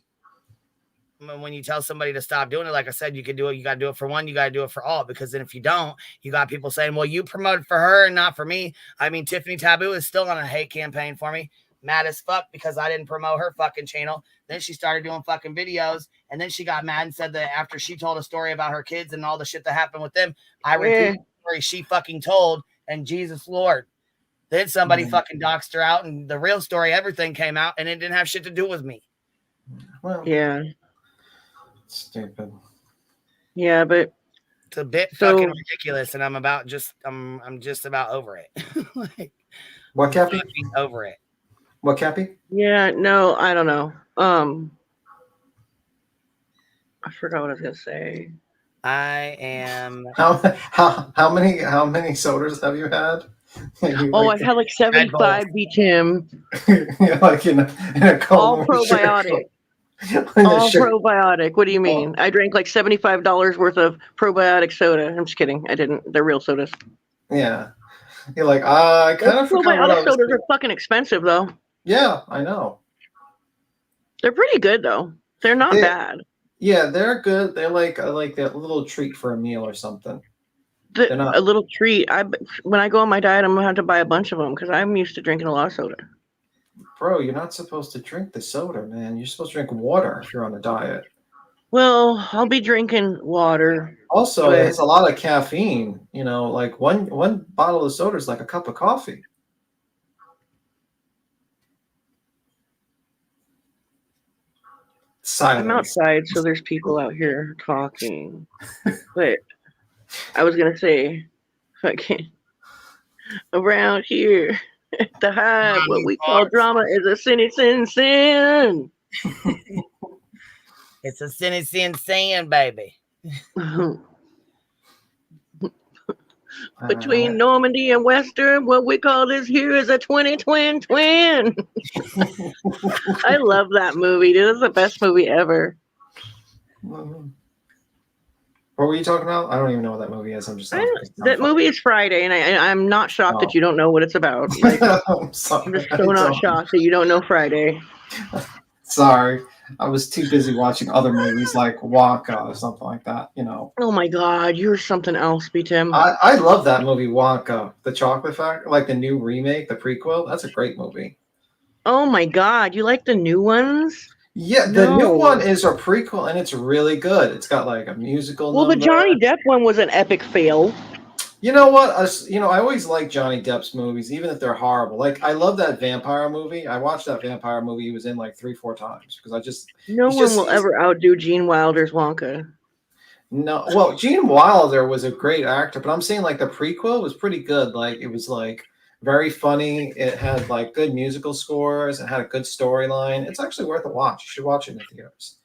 When you tell somebody to stop doing it, like I said, you can do it. You got to do it for one. You got to do it for all. Because then if you don't, you got people saying, well, you promoted for her and not for me. I mean, Tiffany Taboo is still on a hate campaign for me. Mad as fuck because I didn't promote her fucking channel. Then she started doing fucking videos. And then she got mad and said that after she told a story about her kids and all the shit that happened with them, I repeated the story she fucking told. And Jesus Lord. Then somebody fucking doxed her out. And the real story, everything came out. And it didn't have shit to do with me. Well, yeah. Stupid. Yeah, but it's a bit fucking ridiculous, and I'm just about over it. Like, what, Cappy? Over it. What, Cappy? Yeah, no, I don't know. I forgot what I was gonna say. I am. How many sodas have you had? I've had like 75 BTM. Yeah, like in a all probiotic. All probiotic. What do you mean? I drank like $75 worth of probiotic soda. I'm just kidding. I didn't. They're real sodas. Yeah. You're like, I kind of forgot. Probiotic sodas are fucking expensive, though. Yeah, I know. They're pretty good, though. They're not bad. Yeah, they're good. They're like that little treat for a meal or something. A little treat. When I go on my diet, I'm gonna have to buy a bunch of them because I'm used to drinking a lot of soda. Bro, you're not supposed to drink the soda, man. You're supposed to drink water if you're on a diet. Well, I'll be drinking water. Also, it has a lot of caffeine. You know, like one bottle of soda is like a cup of coffee. Silence. I'm outside, so there's people out here talking. But I was gonna say, fucking around here. The Hive, what we call drama is a sin. It's a sin, baby. Between Normandy and Western, what we call this here is a 20-twin twin. I love that movie. This is the best movie ever. What were you talking about? I don't even know what that movie is. I'm just that movie is Friday, and I'm not shocked that you don't know what it's about. Like, I'm so not shocked that you don't know Friday. Sorry, I was too busy watching other movies like Wonka or something like that. You know. Oh my God, you're something else, B-Tim. I love that movie Wonka, the Chocolate Factory, like the new remake, the prequel. That's a great movie. Oh my God, you like the new ones? Yeah, the new one is a prequel, and it's really good. It's got like a musical. Well, the number. Johnny Depp one was an epic fail. You know what? I always like Johnny Depp's movies, even if they're horrible. Like, I love that vampire movie. I watched that vampire movie he was in like 3-4 times because No one will ever outdo Gene Wilder's Wonka. No, well, Gene Wilder was a great actor, but I'm saying like the prequel was pretty good. Like, it was like very funny. It had like good musical scores. It had a good storyline. It's actually worth a watch. You should watch it in the theaters.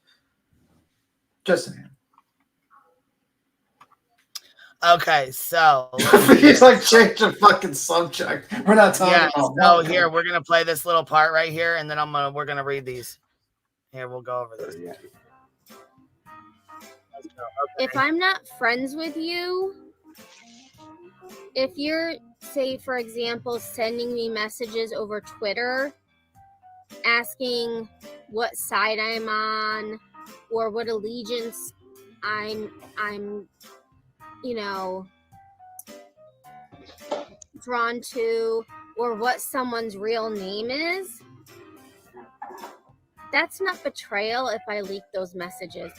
Just saying. Okay, so he's like change the fucking subject. We're not talking about. So here we're gonna play this little part right here, and then we're gonna read these. Here we'll go over this. If I'm not friends with you, if you're, say, for example, sending me messages over Twitter asking what side I'm on or what allegiance I'm drawn to, or what someone's real name is, that's not betrayal if I leak those messages.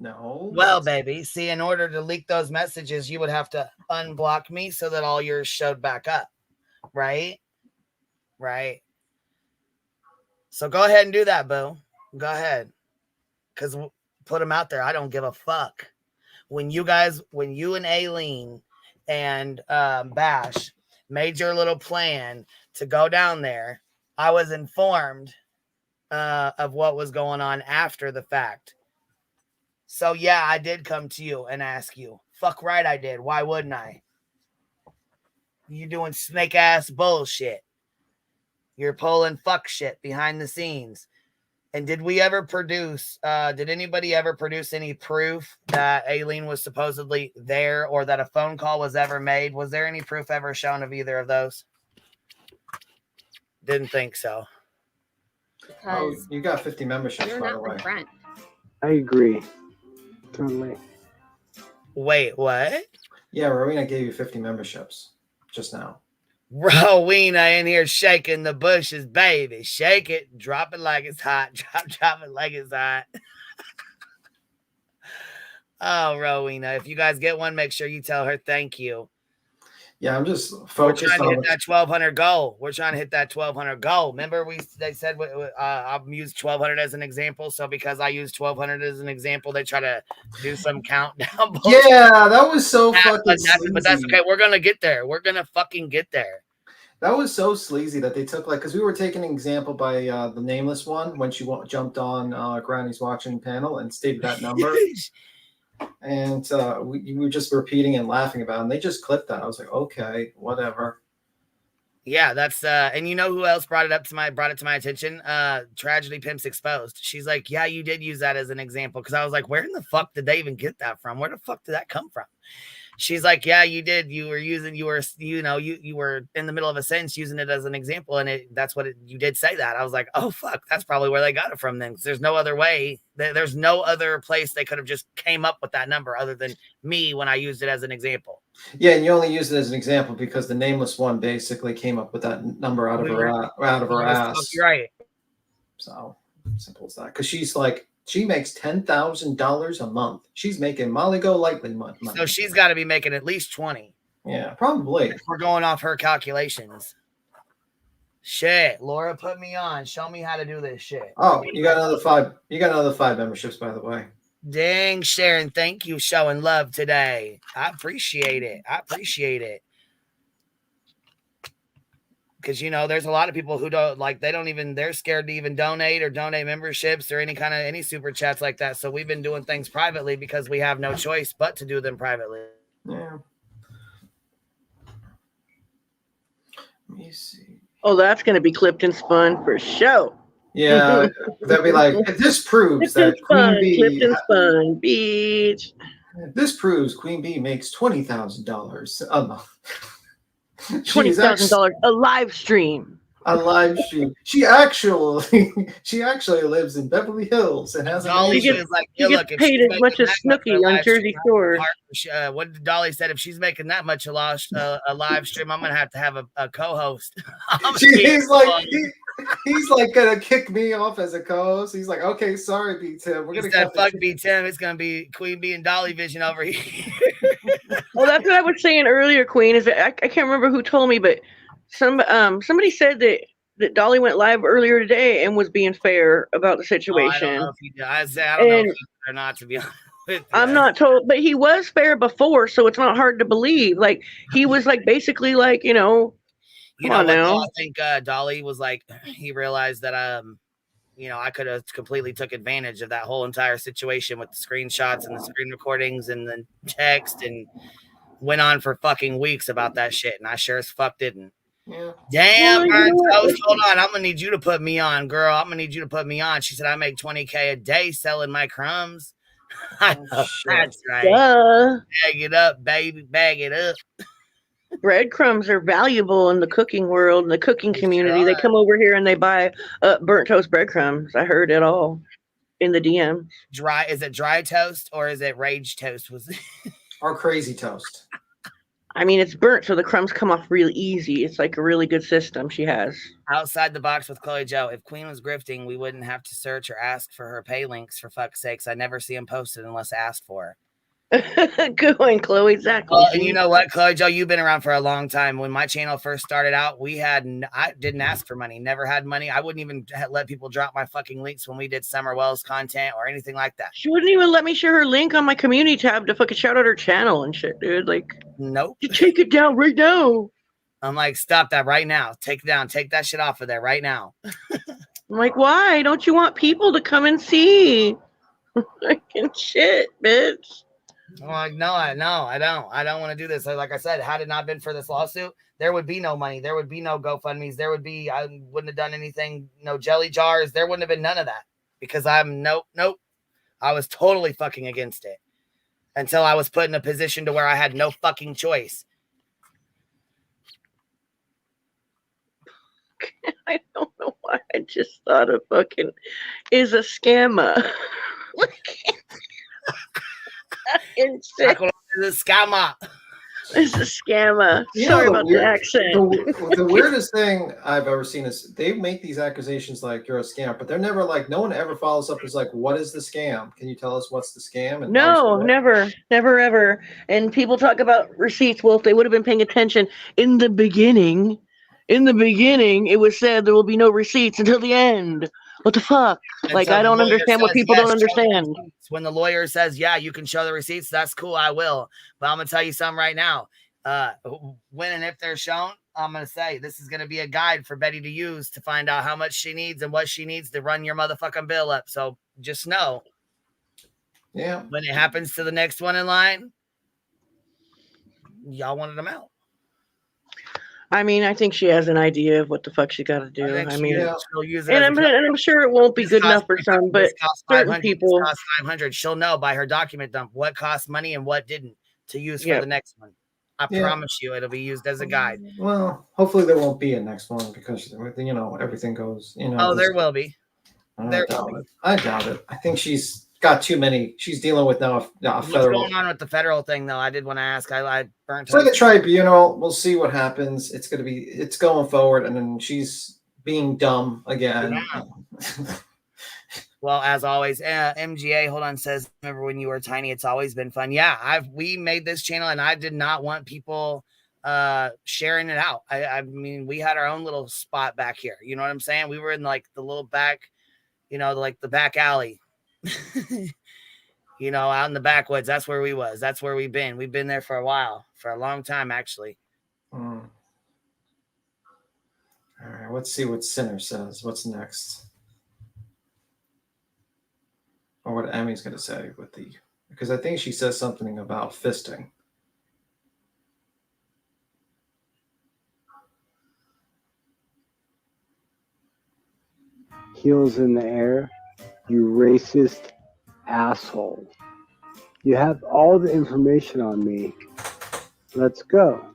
No. Well, baby, see, in order to leak those messages, you would have to unblock me so that all yours showed back up. Right? Right. So go ahead and do that, boo. Go ahead. Because put them out there. I don't give a fuck. When you and Aileen and Bash made your little plan to go down there, I was informed of what was going on after the fact. So, yeah, I did come to you and ask you. Fuck right I did. Why wouldn't I? You doing snake-ass bullshit. You're pulling fuck shit behind the scenes. And did we ever produce, did anybody ever produce any proof that Aileen was supposedly there or that a phone call was ever made? Was there any proof ever shown of either of those? Didn't think so. Oh, you got 50 memberships, You're by not the my way. friend. I agree. Totally. Wait, what? Yeah, Rowena gave you 50 memberships just now. Rowena in here shaking the bushes, baby. Shake it, drop it like it's hot. Drop it like it's hot. Oh, Rowena, if you guys get one, make sure you tell her thank you. Yeah, I'm just We're focused trying to on hit that 1,200 goal. We're trying to hit that 1,200 goal. Remember, they said I've used 1,200 as an example. So because I used 1,200 as an example, they try to do some countdown. Yeah, that was so fucking but that's sleazy. okay. We're gonna get there. We're gonna fucking get there. That was so sleazy that they took because we were taking an example by the nameless one when she jumped on Granny's watching panel and stated that number. And we were just repeating and laughing about it. And they just clipped that. I was like, okay, whatever. Yeah, that's and you know who else brought it to my attention? Tragedy Pimps Exposed. She's like, yeah, you did use that as an example. Because I was like, where in the fuck did they even get that from? Where the fuck did that come from? She's like, yeah, you did. You were in the middle of a sentence using it as an example. And you did say that. I was like, oh, fuck, that's probably where they got it from then. Because there's no other way. There's no other place they could have just came up with that number other than me when I used it as an example. Yeah, and you only used it as an example because the nameless one basically came up with that number out of her ass. You're right. So simple as that. Because she's like, she makes $10,000 a month. She's making Molly Go Lightly money. So she's got to be making at least 20. Yeah, probably. If we're going off her calculations. Shit, Laura, put me on. Show me how to do this shit. Oh, you got another 5. You got another 5 memberships, by the way. Dang, Sharon, thank you showing love today. I appreciate it. Because, there's a lot of people who they're scared to even donate memberships or any super chats like that. So we've been doing things privately because we have no choice but to do them privately. Yeah. Let me see. Oh, that's going to be clipped and spun for show. Yeah, they'll be like, this proves that Queen Bee. Clipped and spun, bitch. This proves Queen Bee makes $20,000 a month. $20,000 a live stream. A live stream. She actually lives in Beverly Hills and has He gets paid as much as Snooki on Jersey Shore. What did Dolly said? If she's making that much a live stream, I'm gonna have a co-host. He's like gonna kick me off as a co-host. He's like, okay, sorry, B Tim. We're gonna cut fuck B Tim. It's gonna be Queen B and Dolly Vision over here. Well, that's what I was saying earlier, Queen. Is that I can't remember who told me, but somebody said that Dolly went live earlier today and was being fair about the situation. I don't know if he did. I don't know if he did or not, to be honest with you. I'm not told, but he was fair before, so it's not hard to believe. Like he was like basically like come on now. I think Dolly was like he realized that I could have completely took advantage of that whole entire situation with the screenshots and the screen recordings and the text and went on for fucking weeks about that shit, and I sure as fuck didn't. Yeah. Damn, hold on. I'm gonna need you to put me on, girl. I'm gonna need you to put me on. She said I make $20K a day selling my crumbs. I know, that's right. Bag it up, baby. Bag it up. Breadcrumbs are valuable in the cooking world, in the cooking community. They come over here and they buy burnt toast breadcrumbs. I heard it all in the DM. Is it dry toast or is it rage toast? Or crazy toast? I mean, it's burnt, so the crumbs come off really easy. It's like a really good system she has. Outside the box with Chloe Joe. If Queen was grifting, we wouldn't have to search or ask for her pay links, for fuck's sakes. I never see them posted unless asked for. Good one, Chloe. Exactly. Well, and you know what, Chloe Joe, you've been around for a long time. When my channel first started out, I didn't ask for money, never had money. I wouldn't even let people drop my fucking links when we did Summer Wells content or anything like that. She wouldn't even let me share her link on my community tab to fucking shout out her channel and shit, dude. Like, nope. You take it down right now. I'm like, stop that right now. Take it down. Take that shit off of there right now. I'm like, why? Don't you want people to come and see? Fucking shit, bitch. I'm like, no, I don't. I don't want to do this. Like I said, had it not been for this lawsuit, there would be no money. There would be no GoFundMe's. I wouldn't have done anything. No jelly jars. There wouldn't have been none of that because nope. I was totally fucking against it until I was put in a position to where I had no fucking choice. I don't know why I just thought of fucking is a scammer. It's a scammer. It's a scammer. Sorry about the accent. The weirdest thing I've ever seen is they make these accusations like you're a scam, but they're never like, no one ever follows up as like, what is the scam? Can you tell us what's the scam? And no, never, ever. And people talk about receipts. Well, if they would have been paying attention in the beginning, it was said there will be no receipts until the end. What the fuck? And like, so I don't understand what people don't understand. When the lawyer says, yeah, you can show the receipts, that's cool, I will. But I'm going to tell you something right now. When and if they're shown, I'm going to say this is going to be a guide for Betty to use to find out how much she needs and what she needs to run your motherfucking bill up. So just know. Yeah. When it happens to the next one in line, y'all wanted them out. I mean, I think she has an idea of what the fuck she got to do. I'm sure it won't be good enough for some, but certain people. This costs 500. She'll know by her document dump what cost money and what didn't to use for the next one. I promise you, it'll be used as a guide. Well, hopefully there won't be a next one because everything goes. Oh, there will be. I doubt it. I think she's got too many. She's dealing with now. What's going on with the federal thing, though? I did want to ask. I burnt. It's like a tribunal. We'll see what happens. It's going forward, and then she's being dumb again. Yeah. Well, as always, MGA, hold on, says, remember when you were tiny? It's always been fun. Yeah, we made this channel, and I did not want people sharing it out. I mean, we had our own little spot back here. You know what I'm saying? We were in like the little back, like the back alley. Out in the backwoods. That's where we was. That's where we've been. We've been there for a while, for a long time, actually. All right, let's see what Sinner says. What's next? Or what Emmy's going to say because I think she says something about fisting. Heels in the air. You racist asshole. You have all the information on me. Let's go.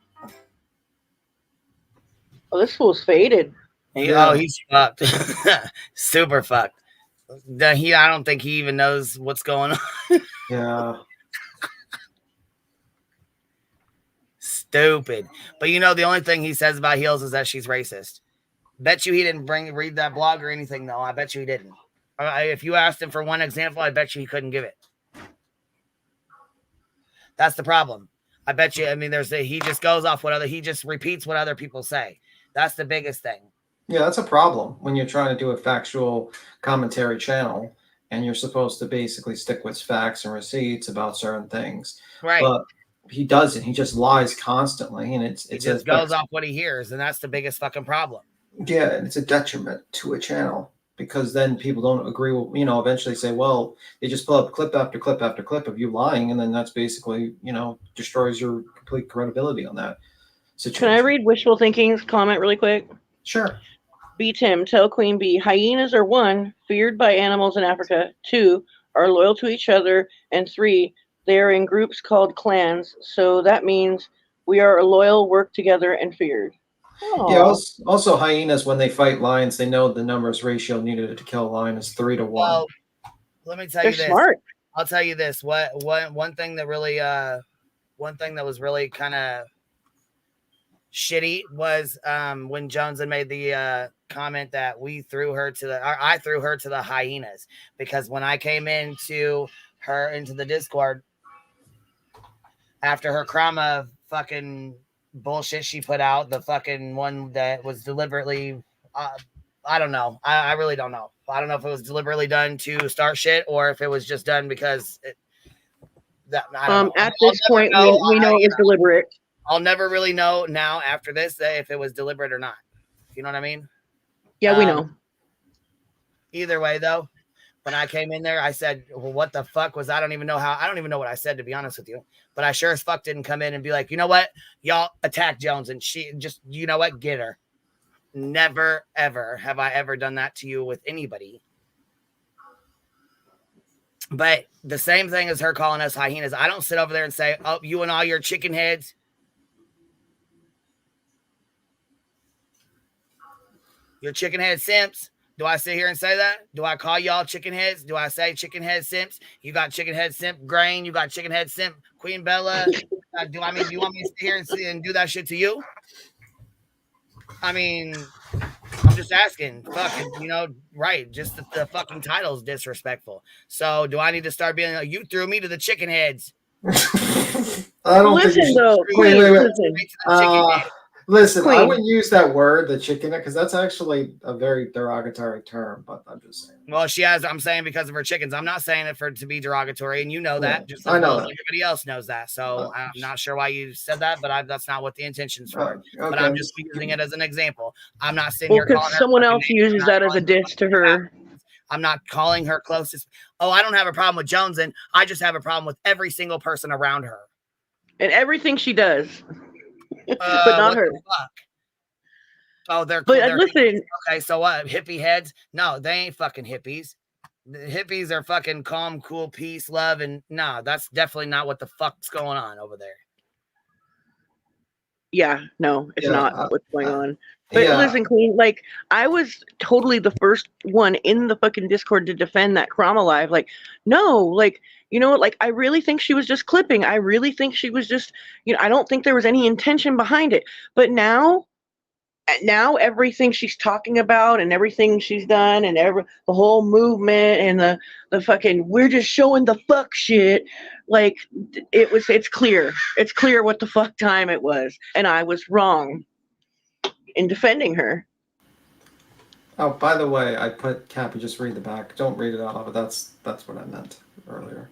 Oh, this fool's faded. He's fucked. Super fucked. I don't think he even knows what's going on. Yeah. Stupid. But the only thing he says about Heels is that she's racist. Bet you he didn't read that blog or anything, though. I bet you he didn't. If you asked him for one example, I bet you he couldn't give it. That's the problem. I bet you. I mean, he just goes off he just repeats what other people say. That's the biggest thing. Yeah, that's a problem when you're trying to do a factual commentary channel and you're supposed to basically stick with facts and receipts about certain things. Right. But he doesn't. He just lies constantly, and it just goes off what he hears, and that's the biggest fucking problem. Yeah, and it's a detriment to a channel because then people don't agree with, eventually say, well, they just pull up clip after clip after clip of you lying, and then that's basically, destroys your complete credibility on that situation. Can I read Wishful Thinking's comment really quick? Sure. B. Tim, tell Queen Bee, hyenas are 1, feared by animals in Africa, 2, are loyal to each other, and 3, they are in groups called clans, so that means we are loyal, work together, and feared. Aww. Yeah, also hyenas, when they fight lions, they know the numbers ratio needed to kill a lion is 3 to 1. Well, let me tell you this. Smart. I'll tell you this. One thing that was really kind of shitty was when Jones had made the comment that I threw her to the hyenas, because when I came into the Discord after her Krama fucking bullshit she put out, the fucking one that was deliberately I don't know. I really don't know. I don't know if it was deliberately done to start shit or if it was just done because at this point we know it was deliberate. I'll never really know now after this if it was deliberate or not. You know what I mean? Yeah, we know. Either way, though, when I came in there, I said, well, what the fuck was, I don't even know what I said, to be honest with you. But I sure as fuck didn't come in and be like, you know what? Y'all attack Jones and she just, you know what? Get her. Never, ever have I ever done that to you with anybody. But the same thing as her calling us hyenas. I don't sit over there and say, oh, you and all your chicken heads. Your chicken head simps. Do I sit here and say that? Do I call y'all chicken heads? Do I say chicken head simps? You got chicken head simp Grain. You got chicken head simp Queen Bella. Do you want me to sit here and do that shit to you? I mean, I'm just asking. Fucking, right. Just the fucking title's disrespectful. So do I need to start being like, you threw me to the chicken heads? I don't listen, though. Wait. Listen, Queen. I wouldn't use that word, the chicken, because that's actually a very derogatory term, but I'm just saying. Well, I'm saying because of her chickens. I'm not saying it to be derogatory, and you know that. Just I know that. Everybody else knows that. So I'm not sure why you said that, but that's not what the intention's for. Okay. But I'm just using it as an example. I'm not sitting here calling her. Someone else uses that as a diss to her. I'm not calling her closest. Oh, I don't have a problem with Jones, and I just have a problem with every single person around her. And everything she does. But not her. Oh, they're but they're listen. Hippies. Okay, so what? Hippie heads? No, they ain't fucking hippies. The hippies are fucking calm, cool, peace, love, and no, that's definitely not what the fuck's going on over there. Yeah, no, it's not what's going on. But listen, Queen, like, I was totally the first one in the fucking Discord to defend that Krama Live. Like, no, like, like, I really think she was just clipping. I really think she was just, I don't think there was any intention behind it. But now everything she's talking about and everything she's done and the whole movement and the fucking, we're just showing the fuck shit. Like, it's clear. It's clear what the fuck time it was. And I was wrong in defending her. Oh, by the way, I put Cappy, just read the back. Don't read it out loud, but that's what I meant earlier.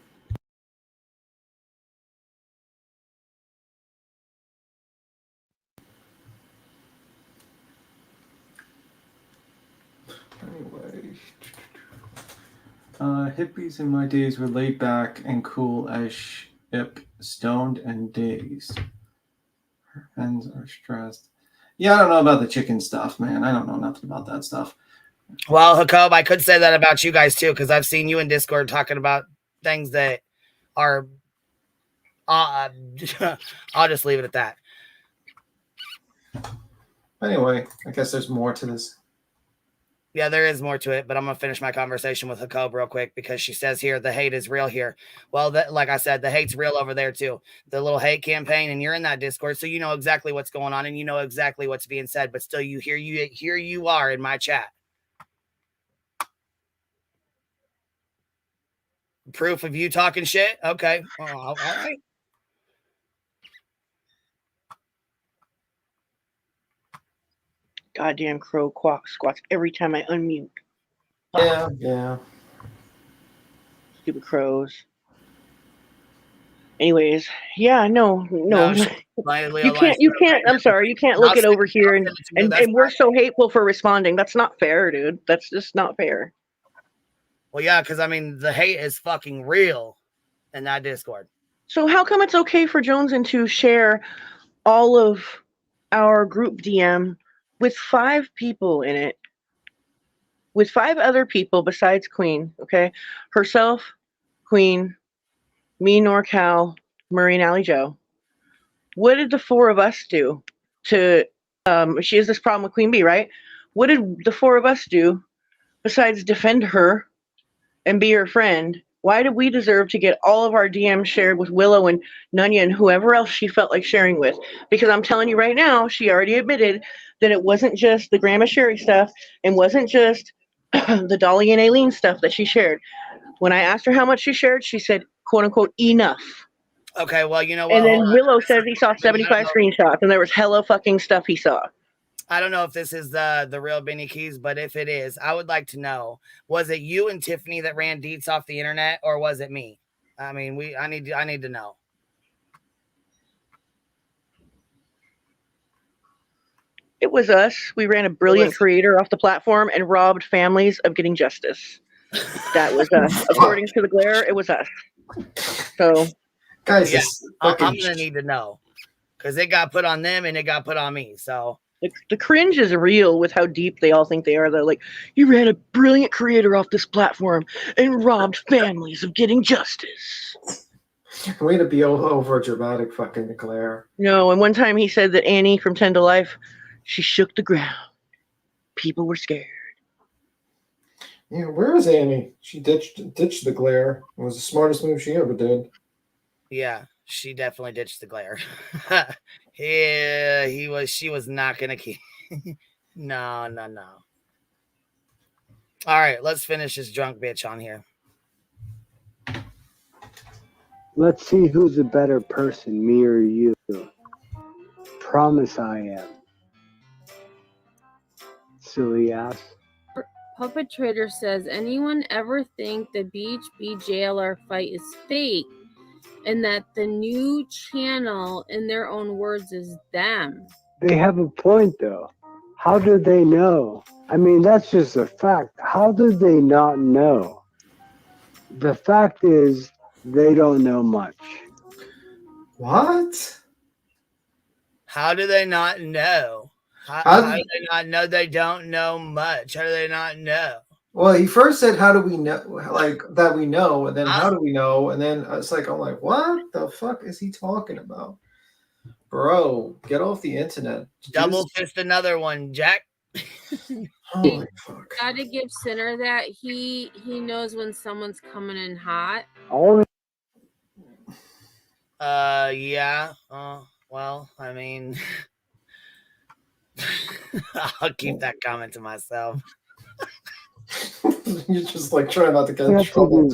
Anyway, hippies in my days were laid back and cool as ship, stoned and dazed. Her friends are stressed. Yeah, I don't know about the chicken stuff, man. I don't know nothing about that stuff. Well, Jacob, I could say that about you guys too, because I've seen you in Discord talking about things that are. I'll just leave it at that. Anyway, I guess there's more to this. Yeah, there is more to it, but I'm going to finish my conversation with Jacob real quick because she says here the hate is real here. Well, like I said, the hate's real over there too. The little hate campaign, and you're in that Discord, so you know exactly what's going on and you know exactly what's being said, but still here you are in my chat. Proof of you talking shit? Okay. All right. Goddamn crow squats every time I unmute. Yeah. Stupid crows. Anyways, yeah, no. You can't. I'm sorry, you can't look it over here and we're so hateful for responding. That's not fair, dude. That's just not fair. Well, yeah, because I mean the hate is fucking real in that Discord. So how come it's okay for Joneson to share all of our group DM with 5 people in it? With 5 other people besides Queen, okay? Herself, Queen, me, NorCal, Murray, and Allie Joe. What did the 4 of us do to, she has this problem with Queen Bee, right? What did the 4 of us do besides defend her and be her friend? Why did we deserve to get all of our DMs shared with Willow and Nunya and whoever else she felt like sharing with? Because I'm telling you right now, she already admitted that it wasn't just the Grandma Sherry stuff and wasn't just the Dolly and Aileen stuff that she shared. When I asked her how much she shared, she said, quote unquote, enough. Okay, well, you know what? And then Willow says he saw 75 screenshots and there was hella fucking stuff he saw. I don't know if this is the real Benny Keys, but if it is, I would like to know, was it you and Tiffany that ran deets off the internet or was it me? I mean, I need to know. It was us. We ran a brilliant creator off the platform and robbed families of getting justice. That was us. According to the Glare, it was us. So, guys, yeah, I'm gonna need to know because it got put on them and it got put on me. So the cringe is real with how deep they all think they are. They're like, you ran a brilliant creator off this platform and robbed families of getting justice. Way to be over dramatic, fucking Glare. No, and one time he said that Annie from 10 to Life, she shook the ground. People were scared. Yeah, where is Annie? She ditched the Glare. It was the smartest move she ever did. Yeah, she definitely ditched the Glare. Yeah, she was not gonna keep. No. All right, let's finish this drunk bitch on here. Let's see who's a better person, me or you. Promise I am. Silly ass. Puppet Trader says, anyone ever think the Beach B jailer fight is fake and that the new channel, in their own words, is them? They have a point, though. How do they know? I mean, that's just a fact. How did they not know? The fact is, they don't know much. What? How do they not know? How do they not know they don't know much? How do they not know? Well, he first said, how do we know, like, that we know, and then how do we know, and then it's like, I'm like, what the fuck is he talking about? Bro, get off the internet. Double fist another one, Jack. Holy fuck. Gotta give Sinner that he knows when someone's coming in hot. Yeah. Well, I mean, I'll keep that comment to myself. You're just like trying not to get in trouble.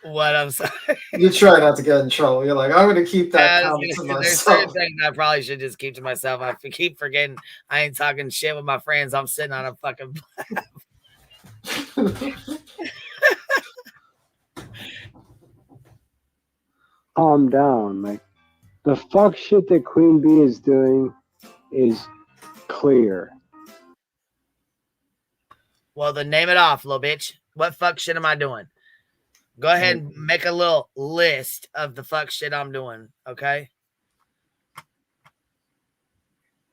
What? I'm sorry. You try not to get in trouble. You're like, I'm going to keep that comment to There's myself. certain things I probably should just keep to myself. I keep forgetting I ain't talking shit with my friends. I'm sitting on a fucking Calm down. Like, the fuck shit that Queen Bee is doing is clear. Well, then name it off, little bitch. What fuck shit am I doing? Go ahead and make a little list of the fuck shit I'm doing, okay?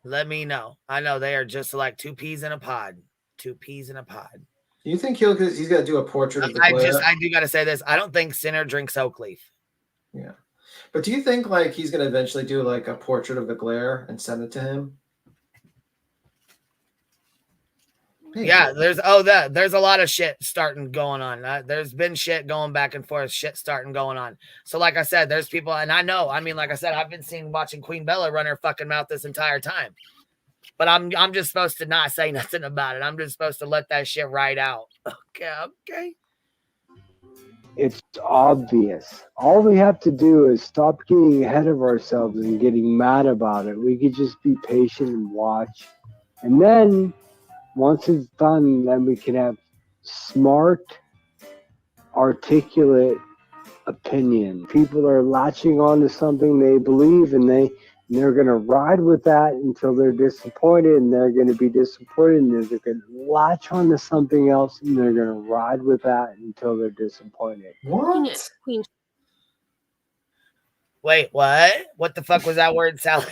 Let me know. I know they are just like 2 peas in a pod. 2 peas in a pod. Do you think he's got to do a portrait of the I Glare? do got to say this. I don't think Sinner drinks oak leaf. Yeah. But do you think like he's going to eventually do like a portrait of the Glare and send it to him? Yeah, there's a lot of shit starting going on. There's been shit going back and forth, shit starting going on. So like I said, there's people, and I know, I mean, like I said, I've been watching Queen Bella run her fucking mouth this entire time. But I'm just supposed to not say nothing about it. I'm just supposed to let that shit ride out. Okay. It's obvious. All we have to do is stop getting ahead of ourselves and getting mad about it. We could just be patient and watch. And then once it's done, then we can have smart, articulate opinion. People are latching on to something they believe, and they're going to ride with that until they're disappointed, and they're going to be disappointed, and they're going to latch on to something else, and they're going to ride with that until they're disappointed. What? Queen. Wait, what? What the fuck was that word salad?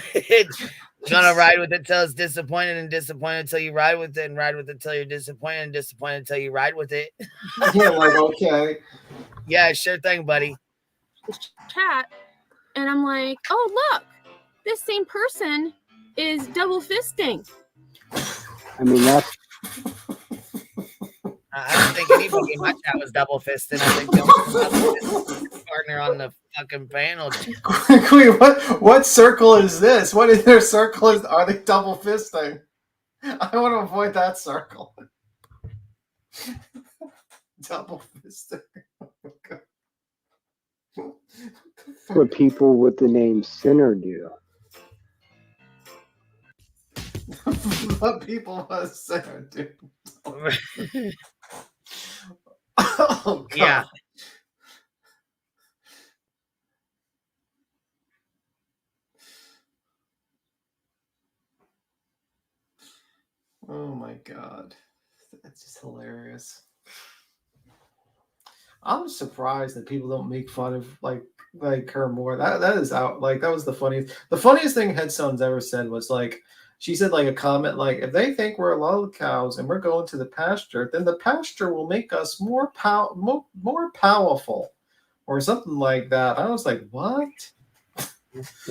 Gonna ride with it till it's disappointed, and disappointed until you ride with it, and ride with it till you're disappointed, and disappointed until you ride with it. Yeah, like, okay. Yeah, sure thing, buddy. Chat, and I'm like, oh, look, this same person is double fisting. I mean, that's... I don't think anybody in my chat was double fisting. I think the partner on the fucking panel. Queen, what circle is this? What in their circle are they double fisting? I want to avoid that circle. Double fisting. what people with the name Sinner do. What people with Sinner do. Oh, God. Yeah. Oh my God. That's just hilarious. I'm surprised that people don't make fun of like her more. That is out. Like, that was the funniest thing Headstone's ever said was like, she said like a comment like, if they think we're a lot of cows and we're going to the pasture, then the pasture will make us more powerful, or something like that. I was like, what?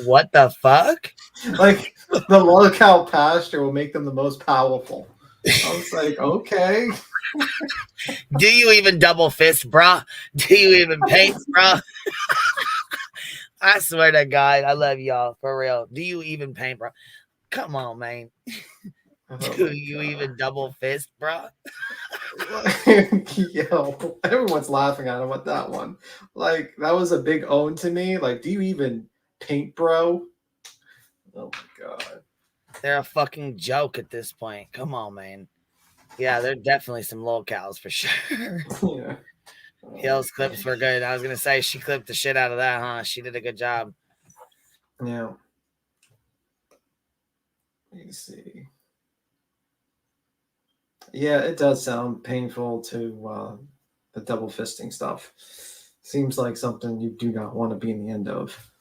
What the fuck? Like, the log cow pasture will make them the most powerful. I was like, okay. Do you even double fist, bruh? Do you even paint, bruh? I swear to God, I love y'all for real. Do you even paint, bro? Come on, man. Do you even double fist, bro? Yo, everyone's laughing at him with that one. Like, that was a big own to me. Like, do you even paint, bro? Oh my God. They're a fucking joke at this point. Come on, man. Yeah, they're definitely some lolcows for sure. Yeah. Those clips were good. I was gonna say she clipped the shit out of that, huh? She did a good job. Yeah. Let me see. Yeah, it does sound painful to the double fisting stuff. Seems like something you do not want to be in the end of.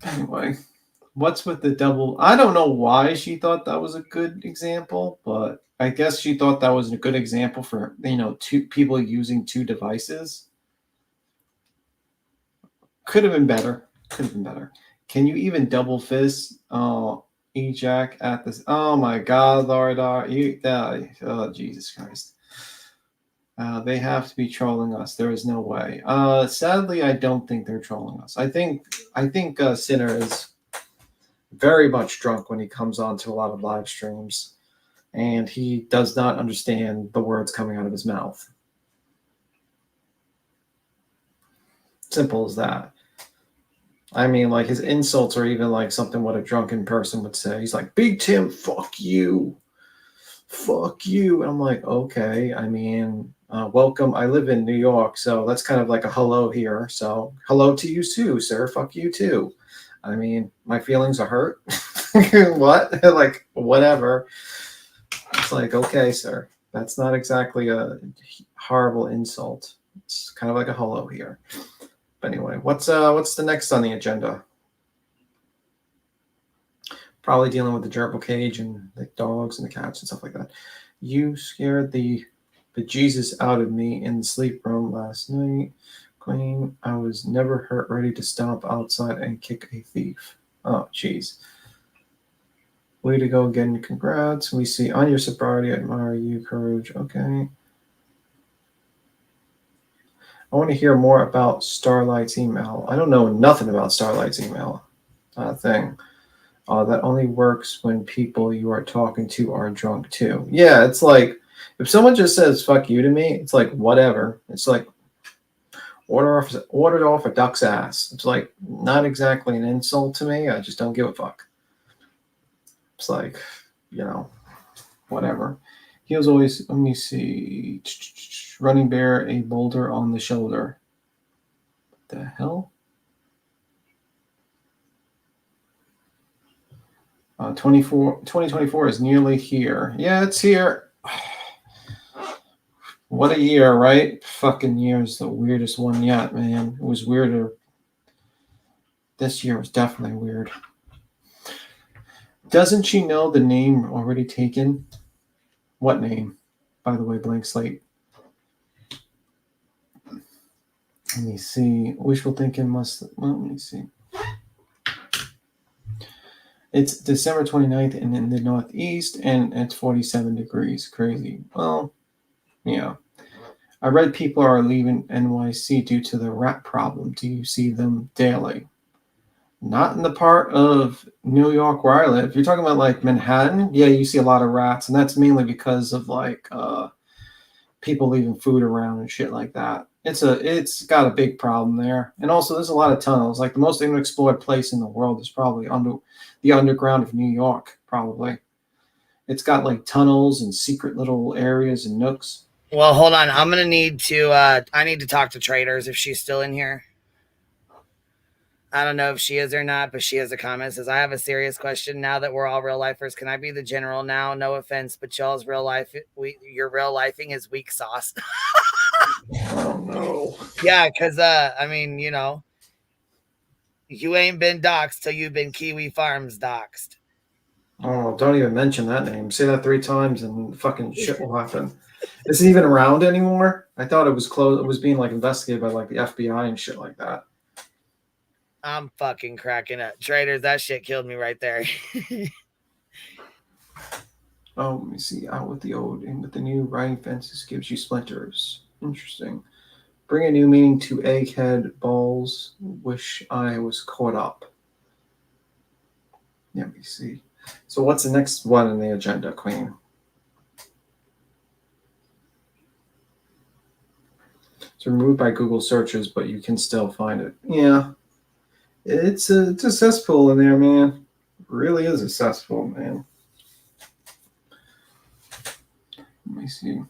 Anyway, what's with the double? I don't know why she thought that was a good example, but I guess she thought that was a good example for, two people using two devices. Could have been better. Can you even double fist ejac at this? Oh my God, Laura, oh Jesus Christ. They have to be trolling us. There is no way. Sadly, I don't think they're trolling us. I think Sinner is very much drunk when he comes on to a lot of live streams, and he does not understand the words coming out of his mouth. Simple as that. I mean, like, his insults are even like something what a drunken person would say. He's like, Big Tim, fuck you. Fuck you. And I'm like, okay. I mean, welcome. I live in New York, so that's kind of like a hello here. So hello to you too, sir. Fuck you too. I mean, my feelings are hurt. What? Like, whatever. It's like, okay, sir. That's not exactly a horrible insult. It's kind of like a hello here. But anyway, what's the next on the agenda? Probably dealing with the gerbil cage and the dogs and the cats and stuff like that. You scared the bejesus out of me in the sleep room last night, Queen. I was never ready to stomp outside and kick a thief. Oh, jeez. Way to go again. Congrats. We see on your sobriety. I admire you. Courage. Okay. I want to hear more about Starlight's email. I don't know nothing about Starlight's email thing. That only works when people you are talking to are drunk too. Yeah, it's like if someone just says "fuck you" to me, it's like whatever. It's like ordered off a duck's ass. It's like not exactly an insult to me. I just don't give a fuck. It's like, whatever. He was always, let me see, running bear, a boulder on the shoulder. What the hell? 2024 is nearly here. Yeah, it's here. What a year, right? Fucking year is the weirdest one yet, man. It was weirder. This year was definitely weird. Doesn't she know the name already taken? What name? By the way, blank slate. Let me see. Wishful thinking well, let me see. It's December 29th and in the Northeast, and it's 47 degrees. Crazy. Well, yeah. I read people are leaving NYC due to the rat problem. Do you see them daily? Not in the part of New York where I live. If you're talking about like Manhattan, yeah, you see a lot of rats, and that's mainly because of like people leaving food around and shit like that. It's got a big problem there. And also there's a lot of tunnels. Like the most unexplored place in the world is probably under the underground of New York, probably. It's got like tunnels and secret little areas and nooks. Well, hold on. I'm gonna need to I need to talk to Traders if she's still in here. I don't know if she is or not, but she has a comment. Says, I have a serious question. Now that we're all real lifers, can I be the general now? No offense, but y'all's real life, your real lifing is weak sauce. Oh no. Yeah, because I mean, you ain't been doxxed till you've been Kiwi Farms doxxed. Oh, don't even mention that name. Say that 3 times and fucking shit will happen. Is it even around anymore? I thought it was closed. It was being like investigated by like the FBI and shit like that. I'm fucking cracking up. Traders, that shit killed me right there. Oh, let me see. Out with the old and with the new, riding fences gives you splinters. Interesting. Bring a new meaning to egghead balls. Wish I was caught up. Yeah, let me see. So what's the next one in the agenda, Queen? It's removed by Google searches, but you can still find it. Yeah. It's a cesspool in there, man. It really is a cesspool, man. Let me see.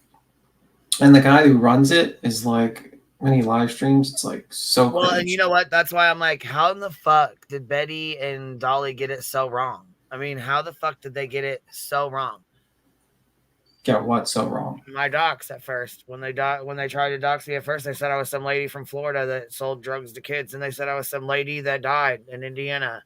And the guy who runs it is like, when he live streams, it's like so well, cringe. And you know what? That's why I'm like, how in the fuck did Betty and Dolly get it so wrong? I mean, how the fuck did they get it so wrong? Get what so wrong? My docs at first. When they tried to dox me at first, they said I was some lady from Florida that sold drugs to kids, and they said I was some lady that died in Indiana.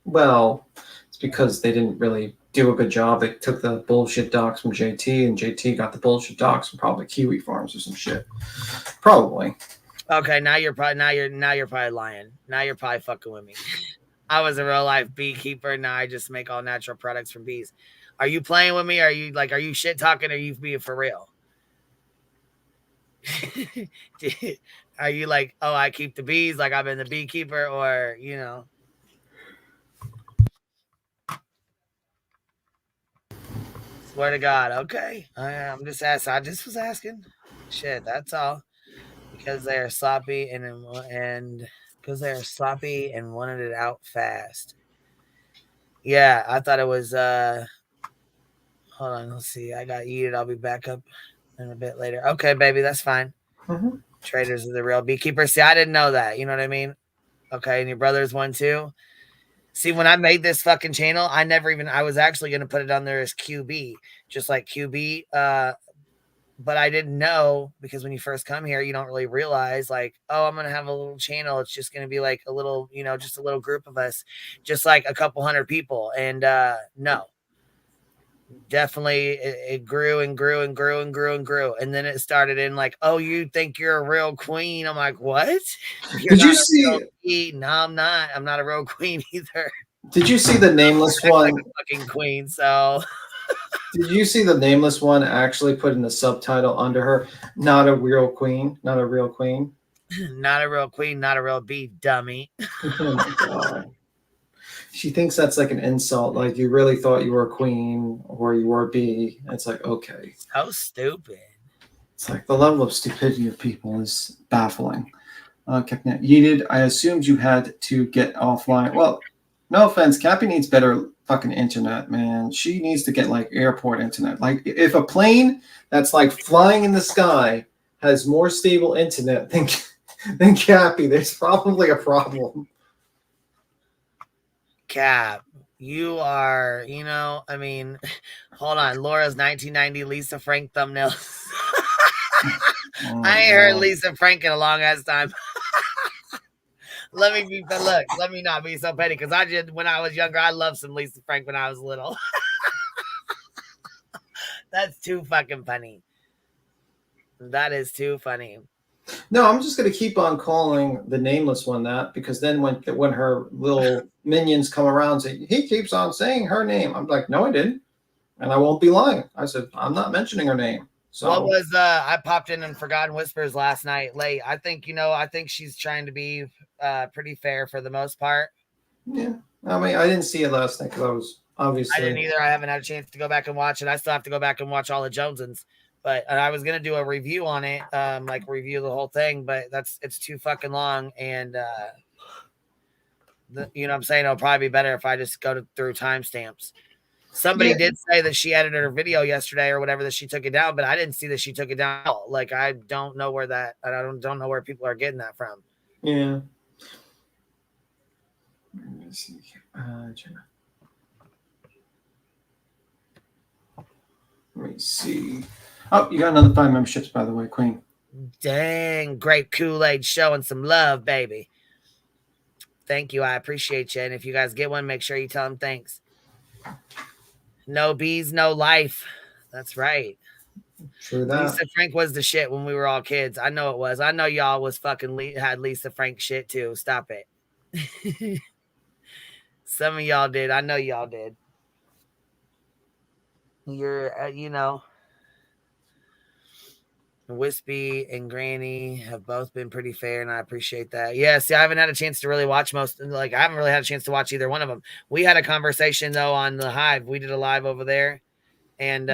Well, it's because they didn't really do a good job. They took the bullshit docs from JT, and JT got the bullshit docs from probably Kiwi Farms or some shit. Probably. Okay, now you're probably lying. Now you're probably fucking with me. I was a real life beekeeper. Now I just make all natural products from bees. Are you playing with me? Are you shit talking? Or are you being for real? Are you like, oh, I keep the bees like I've been the beekeeper, or Swear to God. Okay. I'm just asking. I just was asking. Shit, that's all. Because they are sloppy and because they are sloppy and wanted it out fast. Yeah, I thought it was hold on, let's see. I got yeeted. I'll be back up in a bit later. Okay, baby, that's fine. Mm-hmm. Traders are the real beekeepers. See, I didn't know that. You know what I mean? Okay, and your brother's one too. See, when I made this fucking channel, I was actually going to put it on there as QB, just like QB. But I didn't know, because when you first come here, you don't really realize like, oh, I'm going to have a little channel. It's just going to be like a little, just a little group of us, just like a couple hundred people. And no, definitely it grew and grew and grew and grew and grew. And then it started in like, oh, you think you're a real queen? I'm like, what? Did you see? No, I'm not. I'm not a real queen either. Did you see the nameless one? Like a fucking queen. So. Did you see the nameless one actually put in the subtitle under her? Not a real queen. Not a real queen. Not a real queen. Not a real bee, dummy. Oh my god. She thinks that's like an insult. Like you really thought you were a queen or you were a bee. It's like, okay. How stupid. It's like the level of stupidity of people is baffling. Yeeted, I assumed you had to get offline. Well, no offense. Cappy needs better fucking internet, man. She needs to get like airport internet. Like if a plane that's like flying in the sky has more stable internet than Cappy, there's probably a problem. Cap, you are, I mean, hold on. Laura's 1990 Lisa Frank thumbnails. I ain't heard Lisa Frank in a long ass time. Let me not be so petty because when I was younger, I loved some Lisa Frank when I was little. That's too fucking funny. That is too funny. No, I'm just going to keep on calling the nameless one that because then when her little minions come around and say, he keeps on saying her name. I'm like, no, I didn't. And I won't be lying. I said, I'm not mentioning her name. So what was I popped in Forgotten Whispers last night late. I think she's trying to be pretty fair for the most part. Yeah. I mean, I didn't see it last night because I was obviously. I didn't either. I haven't had a chance to go back and watch it. I still have to go back and watch all the Jonesons. But I was gonna do a review on it, like review the whole thing, but it's too fucking long, and what I'm saying, it'll probably be better if I just go through timestamps. Somebody did say that she edited her video yesterday or whatever, that she took it down, but I didn't see that she took it down. Like I don't know where don't know where people are getting that from. Yeah. Let me see. Let me see. Oh, you got another 5 memberships, by the way, Queen. Dang, grape Kool-Aid showing some love, baby. Thank you. I appreciate you. And if you guys get one, make sure you tell them thanks. No bees, no life. That's right. True that. Lisa Frank was the shit when we were all kids. I know it was. I know y'all was fucking had Lisa Frank shit too. Stop it. Some of y'all did. I know y'all did. You're, Wispy and Granny have both been pretty fair, and I appreciate that. Yeah, see, I haven't had a chance to really watch I haven't really had a chance to watch either one of them. We had a conversation, though, on the Hive. We did a live over there, and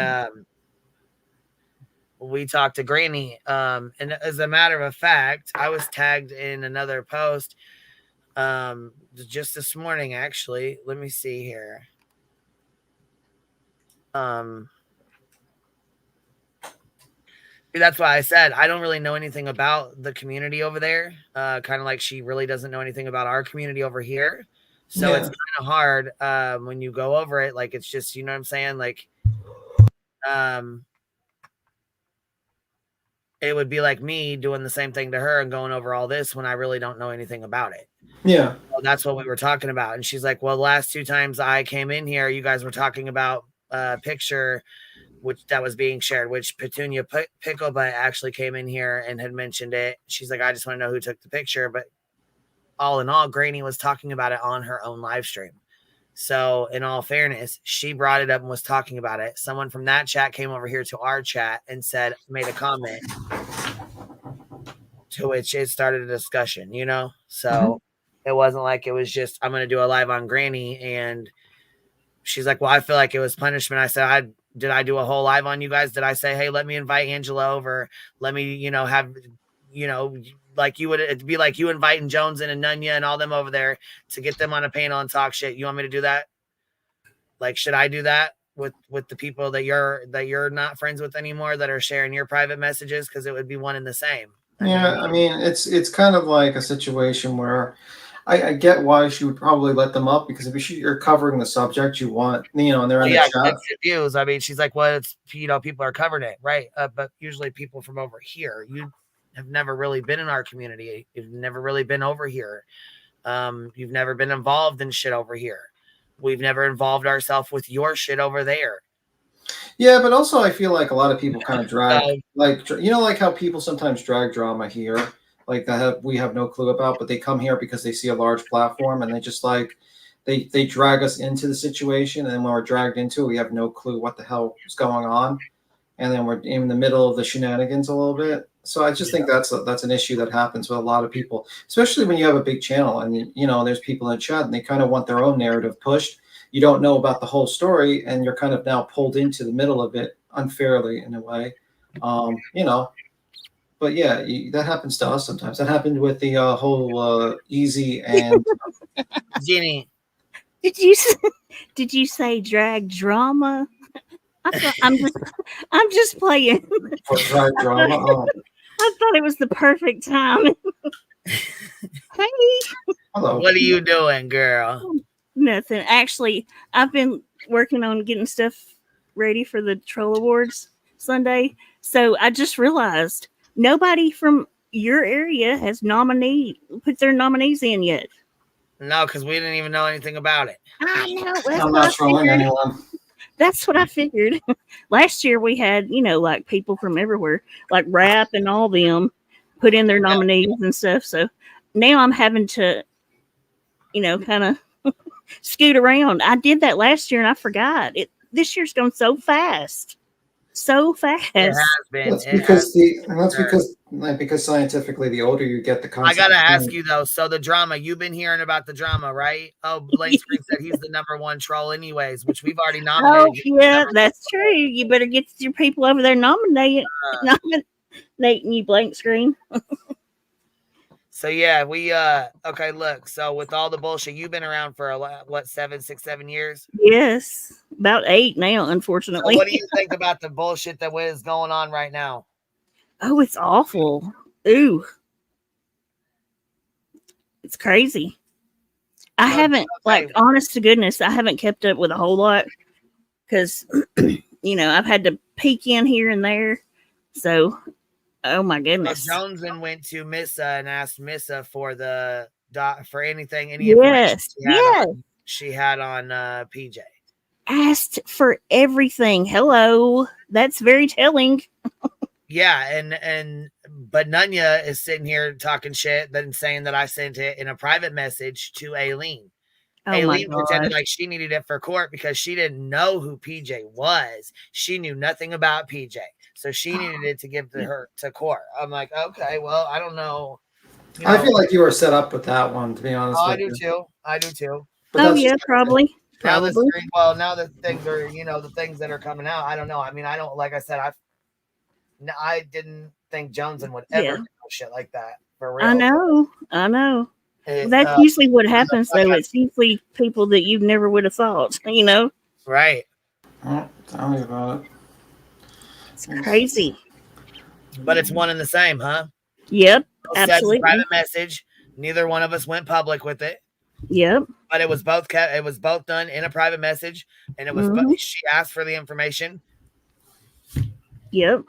we talked to Granny. And as a matter of fact, I was tagged in another post just this morning, actually. Let me see here. That's why I said I don't really know anything about the community over there. Kind of like she really doesn't know anything about our community over here. So it's kind of hard when you go over it. Like it's just, you know what I'm saying? Like it would be like me doing the same thing to her and going over all this when I really don't know anything about it. Yeah. Well, that's what we were talking about. And she's like, well, the last 2 times I came in here, you guys were talking about a picture that was being shared, which Petunia Picklebutt actually came in here and had mentioned it. She's like, I just want to know who took the picture. But all in all, Granny was talking about it on her own live stream. So in all fairness, she brought it up and was talking about it. Someone from that chat came over here to our chat and made a comment, to which it started a discussion, So it wasn't like it was just, I'm going to do a live on Granny. And she's like, well, I feel like it was punishment. I said, did I do a whole live on you guys? Did I say, hey, let me invite Angela over? Let me, have, like you would, it'd be like you inviting Jones and Nunya and all them over there to get them on a panel and talk shit. You want me to do that? Like, should I do that with the people that you're not friends with anymore that are sharing your private messages? Because it would be one and the same. I mean, it's kind of like a situation where I get why she would probably let them up, because if you're covering the subject you want, and they're in the chat. Views. I mean, she's like, well, it's, people are covering it, right? But usually people from over here, you have never really been in our community. You've never really been over here. You've never been involved in shit over here. We've never involved ourselves with your shit over there. Yeah, but also I feel like a lot of people kind of drag, like how people sometimes drag drama here. Like we have no clue about, but they come here because they see a large platform and they just like they drag us into the situation, and then when we're dragged into it, we have no clue what the hell is going on, and then we're in the middle of the shenanigans a little bit. So I just think that's an issue that happens with a lot of people, especially when you have a big channel and there's people in chat and they kind of want their own narrative pushed. You don't know about the whole story, and you're kind of now pulled into the middle of it unfairly in a way, But yeah, that happens to us sometimes. That happened with the whole Easy and Jenny. Did you say drag drama? I'm just playing. For drag drama. Oh. I thought it was the perfect time. Hey. Hello. What are you doing, girl? Nothing. Actually, I've been working on getting stuff ready for the Troll Awards Sunday. So I just realized nobody from your area has put their nominees in yet. No, because we didn't even know anything about it. I know. I'm not trolling anyone. That's what I figured. Last year we had, like people from everywhere, like rap and all them put in their nominees and stuff. So now I'm having to, kind of scoot around. I did that last year and I forgot. This year's gone so fast. So fast. It has been. That's because scientifically, the older you get, the concept. I gotta ask you though. So the drama, you've been hearing about the drama, right? Oh, Blake Screen said he's the #1 troll, anyways, which we've already nominated. Oh yeah, that's true. You better get your people over there nominating you, Blank Screen. So yeah, we okay. Look, so with all the bullshit, you've been around for what, 7 years? Yes, about 8 now, unfortunately. So what do you think about the bullshit that is going on right now? Oh, it's awful. Ooh, it's crazy. I haven't, honest to goodness, I haven't kept up with a whole lot because I've had to peek in here and there. So. Oh my goodness! So Joneson went to Missa and asked Missa for for anything, any information she had on PJ. Asked for everything. Hello, that's very telling. Yeah, but Nunya is sitting here talking shit, then saying that I sent it in a private message to Aileen. Oh Aileen pretended like she needed it for court because she didn't know who PJ was. She knew nothing about PJ. So she needed it to give to her to court. I'm like, okay, well, I don't know. I feel like you were set up with that one, to be honest. I do too. Oh yeah, probably. Now that things are, the things that are coming out, I don't know. I mean, I don't, like I said, I didn't think Joneson would ever do shit like that for real. I know. That's usually what happens, though. It's usually people that you never would have thought, Right. Oh, tell me about it. It's crazy. But it's one and the same, huh? Yep, absolutely. Private message. Neither one of us went public with it. Yep. But it was both done in a private message, and it was she asked for the information. Yep.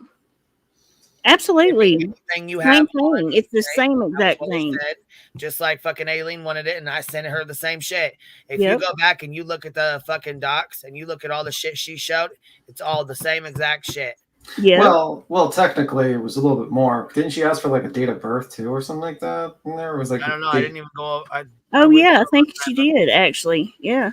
Absolutely. Anything you have, it's the same exact thing. Just like fucking Aileen wanted it, and I sent her the same shit. If you go back and you look at the fucking docs and you look at all the shit she showed, it's all the same exact shit. Yeah. Well, technically it was a little bit more. Didn't she ask for like a date of birth too, or something like that? In there it was like I don't know. I didn't even go. I think she did actually. Yeah.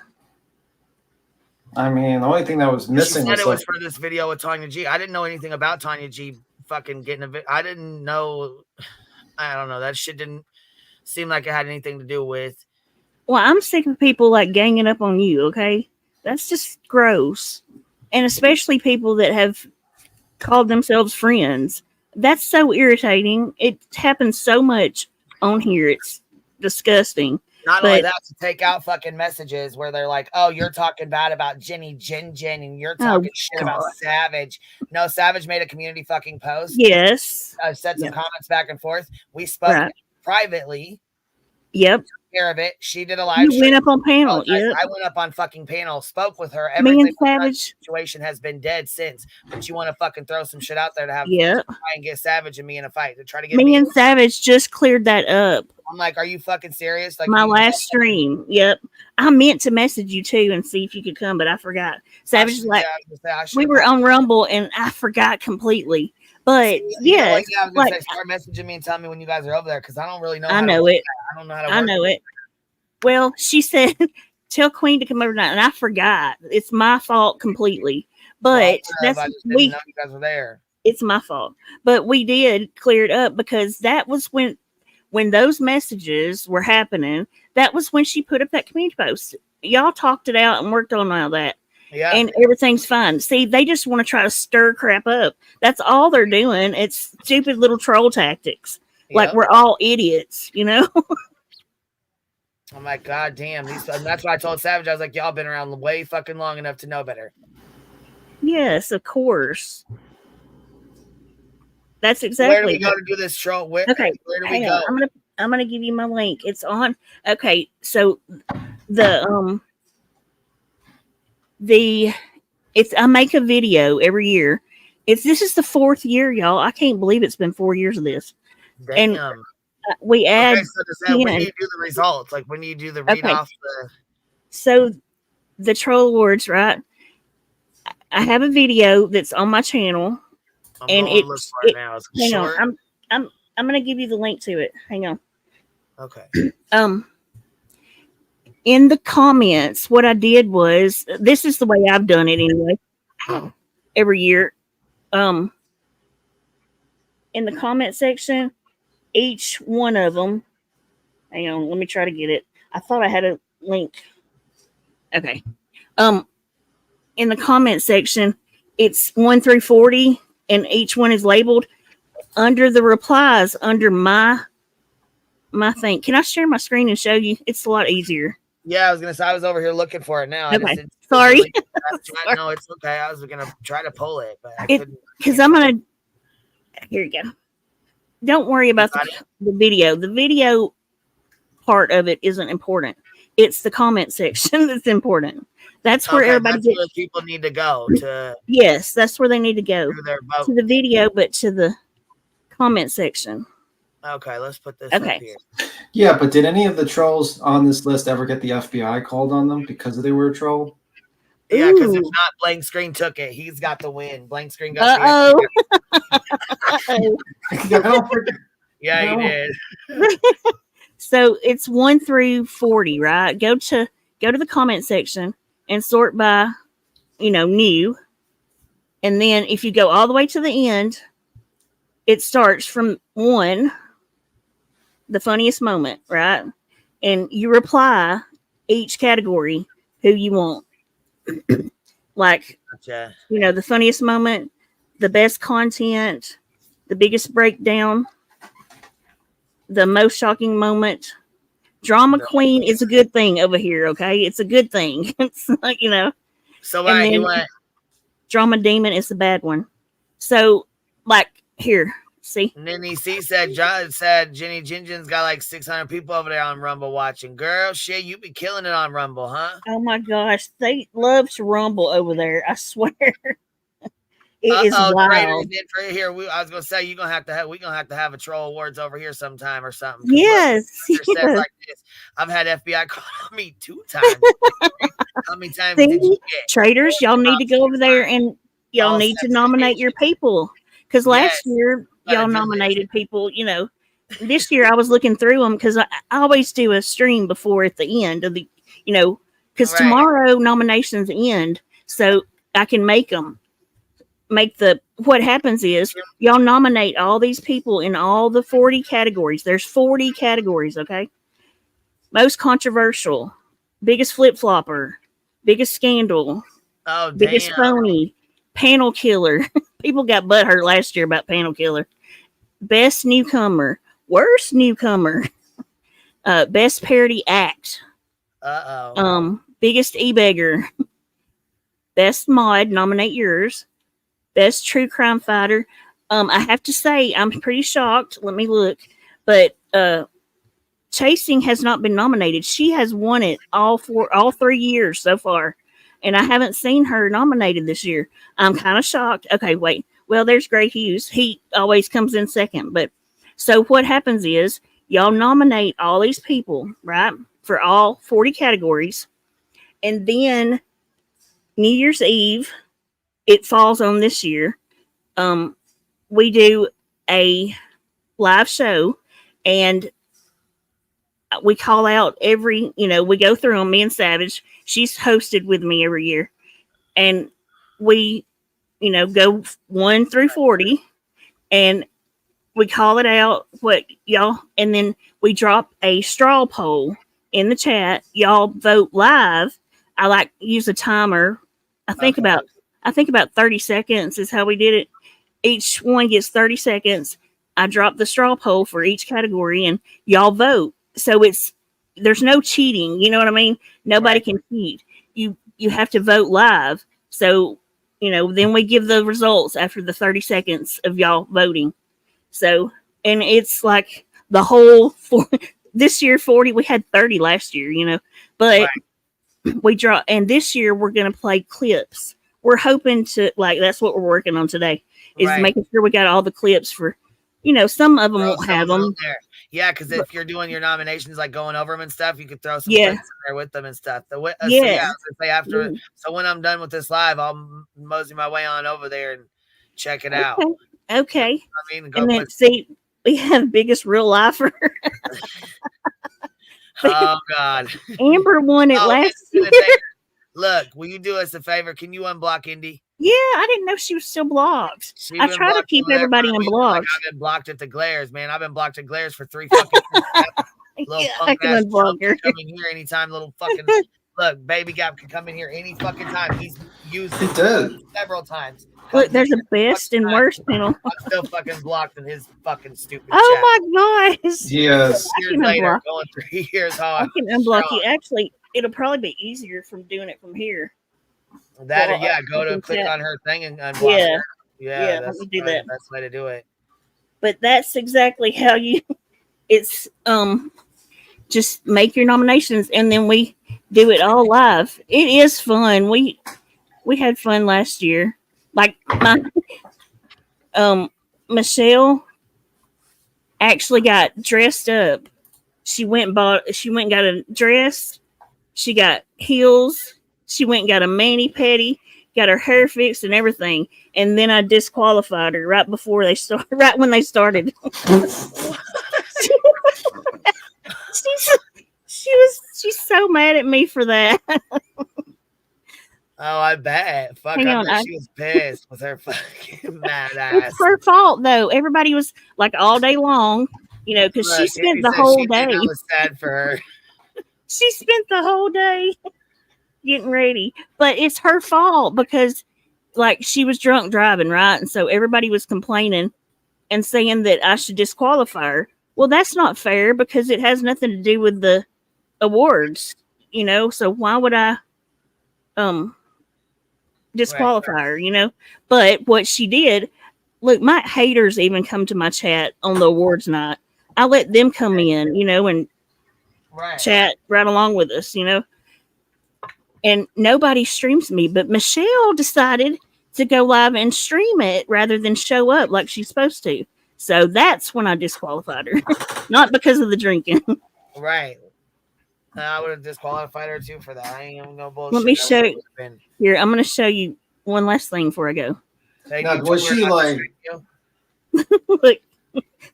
I mean, the only thing that was missing was for this video with Tanya G. I didn't know anything about Tanya G. Fucking getting I didn't know. I don't know. That shit didn't seem like it had anything to do with. Well, I'm sick of people like ganging up on you. Okay, that's just gross, and especially people that have called themselves friends. That's so irritating. It happens so much on here. It's disgusting. Not only that, to take out fucking messages where they're like, "Oh, you're talking bad about Jenny Jen, and you're talking shit about Savage." No, Savage made a community fucking post. Yes. Said some comments back and forth. We spoke privately. Yep. Took care of it. She did a live. You went up on panel. Yep. I went up on fucking panel. Spoke with her. Me and Savage situation has been dead since. But you want to fucking throw some shit out there to have to try and get Savage and me in a fight to try to get me and Savage just cleared that up. I'm like, are you fucking serious? Like my last stream. Yep. I meant to message you too and see if you could come, but I forgot. Savage was like, we were on Rumble and I forgot completely. But start messaging me and tell me when you guys are over there because I don't really know. I know it. I don't know how to. I know it. Well, she said tell Queen to come over tonight. And I forgot. It's my fault completely. But I that's just didn't know you guys were there. it's my fault. But we did clear it up because that was when those messages were happening. That was when she put up that community post. Y'all talked it out and worked on all that. Yeah. And everything's fine. See, they just want to try to stir crap up. That's all they're doing. It's stupid little troll tactics. Like Yep. we're all idiots, you know? I'm like, God damn. And that's why I told Savage, I was like, y'all been around way fucking long enough to know better. Yes, of course. That's exactly. Where do we go to do this troll? Where do we go? I'm gonna give you my link. It's on. Okay, so I make a video every year. This is the 4th year, y'all. I can't believe it's been 4 years of this. Damn. And we add. Okay, so when do you do the results? Like when do you do the read off the? So the Troll Awards, right? I have a video that's on my channel, and it's now. It's hang short. on. I'm gonna give you the link to it. Hang on. Okay. In the comments, what I did was, this is the way I've done it anyway. Every year, in the comment section, each one of them. Hang on, let me try to get it. I thought I had a link. Okay. In the comment section, it's 1 through 40, and each one is labeled. Under the replies, under my thing. Can I share my screen and show you? It's a lot easier. Yeah, I was gonna say I was over here looking for it now. Okay. Sorry. No, it's okay. I was gonna try to pull it, but I couldn't. Because I'm gonna. Here you go. Don't worry about the video. The video part of it isn't important. It's the comment section that's important. That's where everybody gets. Where people need to go to. Yes, that's where they need to go. To the video, but to the comment section. Okay, let's put this up here. Yeah, but did any of the trolls on this list ever get the FBI called on them because they were a troll? Yeah, because if not, Blank Screen took it. He's got the win. Blank Screen got the Yeah, he did. So it's 1 through 40, right? Go to the comment section and sort by, new. And then if you go all the way to the end, it starts from 1, the funniest moment, right? And you reply each category who you want. Like, gotcha. The funniest moment, the best content, the biggest breakdown, the most shocking moment. Drama queen is a good thing over here, okay? It's a good thing. It's like, So and then drama demon is the bad one. So, like, here, see? And then John said Jenny Jinjin's got like 600 people over there on Rumble watching. Girl, shit, you be killing it on Rumble, huh? Oh my gosh, they love to rumble over there. I swear. It is wild. Right here, I was gonna say we're gonna have to have a troll awards over here sometime or something. Yes. Like this. I've had FBI call on me 2 times. How many times did you get? Traders, y'all need to go over there and y'all need to nominate your people. Because last year y'all nominated people, This year I was looking through them because I always do a stream before at the end of the, because tomorrow nominations end, so I can make them. What happens is y'all nominate all these people in all the 40 categories. There's 40 categories, okay? Most controversial, biggest flip-flopper, biggest scandal, biggest phony, panel killer. People got butthurt last year about panel killer. Best newcomer, worst newcomer, best parody act. Biggest e-beggar, best mod, nominate yours. Best true crime fighter. I have to say, I'm pretty shocked. Let me look. But Chasing has not been nominated. She has won it all 3 years so far. And I haven't seen her nominated this year. I'm kind of shocked. Okay, wait. Well, there's Gray Hughes. He always comes in second. But so what happens is y'all nominate all these people, right? For all 40 categories. And then New Year's Eve, it falls on this year. We do a live show, and we call out every, we go through them, me and Savage. She's hosted with me every year. And we, go 1 through 40 and we call it out what y'all, and then we drop a straw poll in the chat. Y'all vote live. I use a timer. I think about 30 seconds is how we did it. Each one gets 30 seconds. I drop the straw poll for each category and y'all vote. So there's no cheating. You know what I mean? Nobody can cheat. You have to vote live. So, then we give the results after the 30 seconds of y'all voting. So, and it's like the whole this year 40, we had 30 last year, but we draw, and this year we're going to play clips. We're hoping to, that's what we're working on today, is making sure we got all the clips for, some of them won't have them. Yeah, because if you're doing your nominations, like going over them and stuff, you could throw some clips in there with them and stuff. So when I'm done with this live, I'll mosey my way on over there and check it out. Okay. And then see, we have biggest real lifer. Oh God. Amber won it last year. Look, will you do us a favor? Can you unblock Indy? Yeah, I didn't know she was still blocked. I try to keep everybody unblocked. I've been blocked at the glares, man. I've been blocked at glares for 3 fucking little I can unblock her. Come in here anytime, little fucking look, baby Gap can come in here any fucking time. He's used it several times. Look, there's a best and worst panel. I'm still fucking blocked in his fucking stupid chat. My gosh. Yes. Years later, going 3 years hard. I can unblock you. Actually, it'll probably be easier from doing it from here. Go to click on her thing and unblock her. Yeah, let me do that. That's the way to do it. But that's exactly how it's just make your nominations and then we do it all live. It is fun. We had fun last year. Like my Michelle actually got dressed up. She went and got a dress. She got heels. She went and got a mani-pedi, got her hair fixed and everything. And then I disqualified her right when they started. She's so mad at me for that. Oh, I bet. Fuck, I bet she was pissed with her fucking mad ass. It's her fault, though. Everybody was like all day long, because she spent the whole day. I was sad for her. She spent the whole day getting ready, but it's her fault because, she was drunk driving, right? And so everybody was complaining and saying that I should disqualify her. Well, that's not fair because it has nothing to do with the awards, So why would I disqualify her, But what she did, look, my haters even come to my chat on the awards night. I let them come in, and chat right along with us, and nobody streams me, but Michelle decided to go live and stream it rather than show up like she's supposed to. So that's when I disqualified her, not because of the drinking. Right. I would have disqualified her too for that. I ain't even no bullshit. Let me show you. Here, I'm going to show you one last thing before I go. Now, was she like? Look,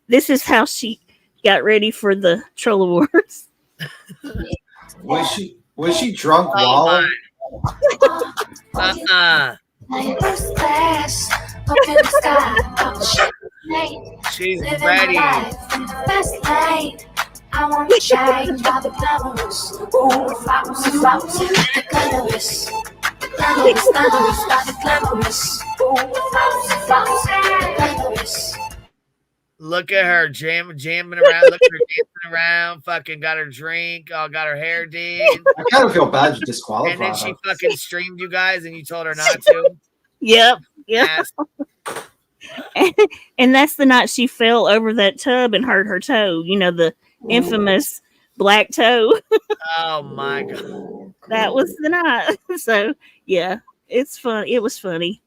this is how she got ready for the Troll Awards. Was she drunk while? First class, up in the sky. She's ready. Fast lane. I want to change by the glamorous. Ooh, flowers, the glamorous. Glamorous, by the glamorous. Ooh, flowers, the glamorous. Look at her jamming around. Look at her dancing around. Fucking got her drink. Got her hair did. I kind of feel bad to disqualify. And then she fucking streamed you guys, and you told her not to. Yep. And that's the night she fell over that tub and hurt her toe. The infamous black toe. Oh my God. That was the night. So yeah, it's fun. It was funny.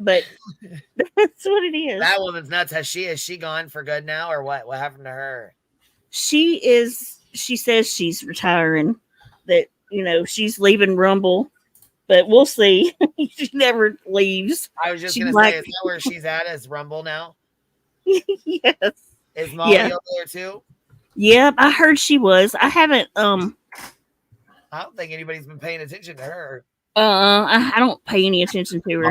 But that's what it is. That woman's nuts. Is she gone for good now, or what? What happened to her? She says she's retiring, that she's leaving Rumble, but we'll see. She never leaves. I was just gonna say, is that where she's at? Is Rumble now? Yes. Is Molly over there too? Yep, I heard she was. I haven't. I don't think anybody's been paying attention to her. I don't pay any attention to her.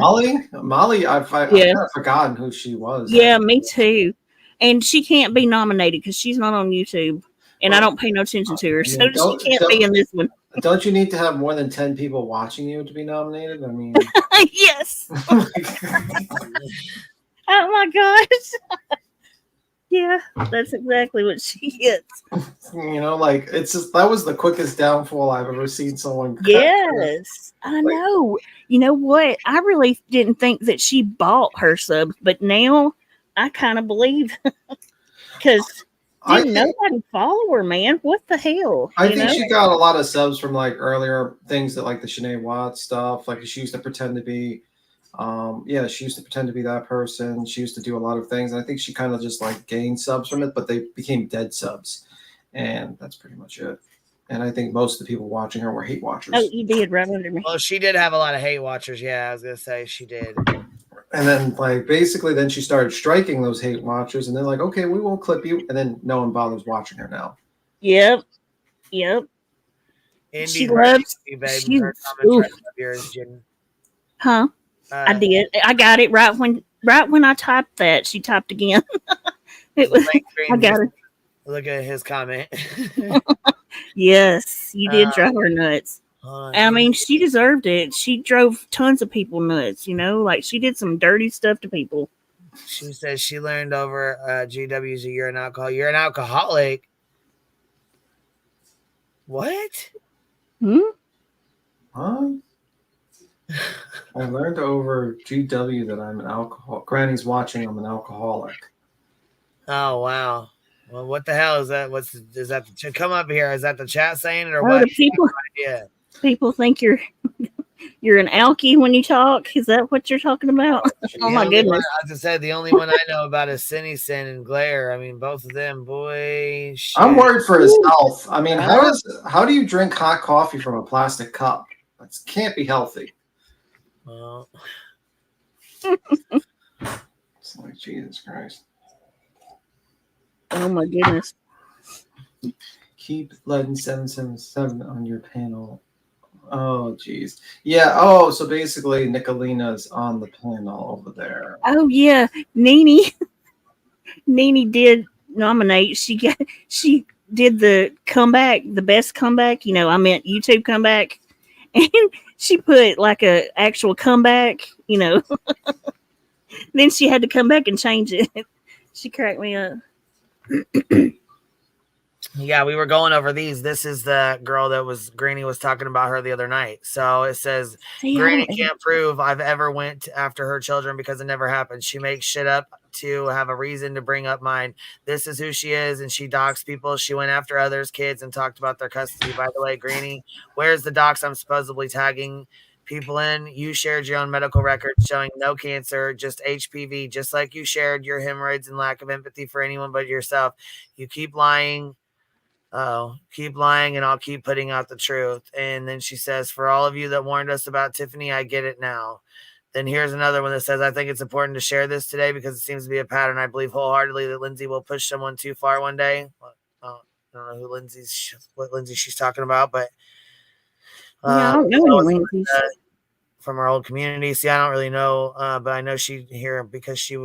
Molly, I've kind of forgotten who she was. Yeah, me too. And she can't be nominated because she's not on YouTube, and I don't pay no attention to her, so she can't be in this one. Don't you need to have more than 10 people watching you to be nominated? I mean, yes. Oh my gosh. Yeah, that's exactly what she gets. You know, like it's just that was the quickest downfall I've ever seen someone. Yes, I know. You know what? I really didn't think that she bought her subs, but now I kind of believe because didn't nobody follow her, man. What the hell? I think she got a lot of subs from like earlier things that like the Sinead Watts stuff. Like she used to pretend to be, she used to pretend to be that person. She used to do a lot of things. And I think she kind of just like gained subs from it, but they became dead subs. And that's pretty much it. And I think most of the people watching her were hate watchers. Oh, you did right under me. Well, she did have a lot of hate watchers. Yeah, I was gonna say she did. And then, like, basically, then she started striking those hate watchers, and they're like, "Okay, we won't clip you." And then no one bothers watching her now. Yep. Indy She loves. Huh? I did. I got it right when I typed that. She typed again. It was. I got it. Look at his comment. Yes, you did drive her nuts. I mean, she deserved it. She drove tons of people nuts, like she did some dirty stuff to people. She says she learned over GW's you're an alcoholic. You're an alcoholic. What? Huh? I learned over GW that I'm an alcoholic. Granny's watching. I'm an alcoholic. Oh wow. Well, what the hell is that? Is that come up here? Is that the chat saying it or what? People think you're an alkie when you talk. Is that what you're talking about? Oh my goodness! As I said, the only one I know about is Sin and Glare. I mean, both of them, boy. Shit. I'm worried for his health. I mean, how do you drink hot coffee from a plastic cup? That can't be healthy. Well, it's like Jesus Christ. Oh my goodness. Keep letting 777 on your panel. Oh geez. Yeah. Oh, so basically Nicolina's on the panel over there. Oh yeah. Nene did nominate. She did the comeback, the best comeback, I meant YouTube comeback. And she put like a actual comeback, Then she had to come back and change it. She cracked me up. Yeah, we were going over these. This is the girl that Granny was talking about her the other night. So it says, Granny can't prove I've ever went after her children because it never happened. She makes shit up to have a reason to bring up mine. This is who she is, and she doxed people. She went after others' kids and talked about their custody. By the way, Granny, where's the dox I'm supposedly tagging people in? You shared your own medical records showing no cancer, just HPV, just like you shared your hemorrhoids and lack of empathy for anyone but yourself. You keep lying. Keep lying and I'll keep putting out the truth. And then she says, for all of you that warned us about Tiffany, I get it now. Then here's another one that says, I think it's important to share this today because it seems to be a pattern. I believe wholeheartedly that Lindsay will push someone too far one day. I don't know what Lindsay she's talking about, but I don't know Lindsay. From our old community. See, I don't really know, but I know she here because she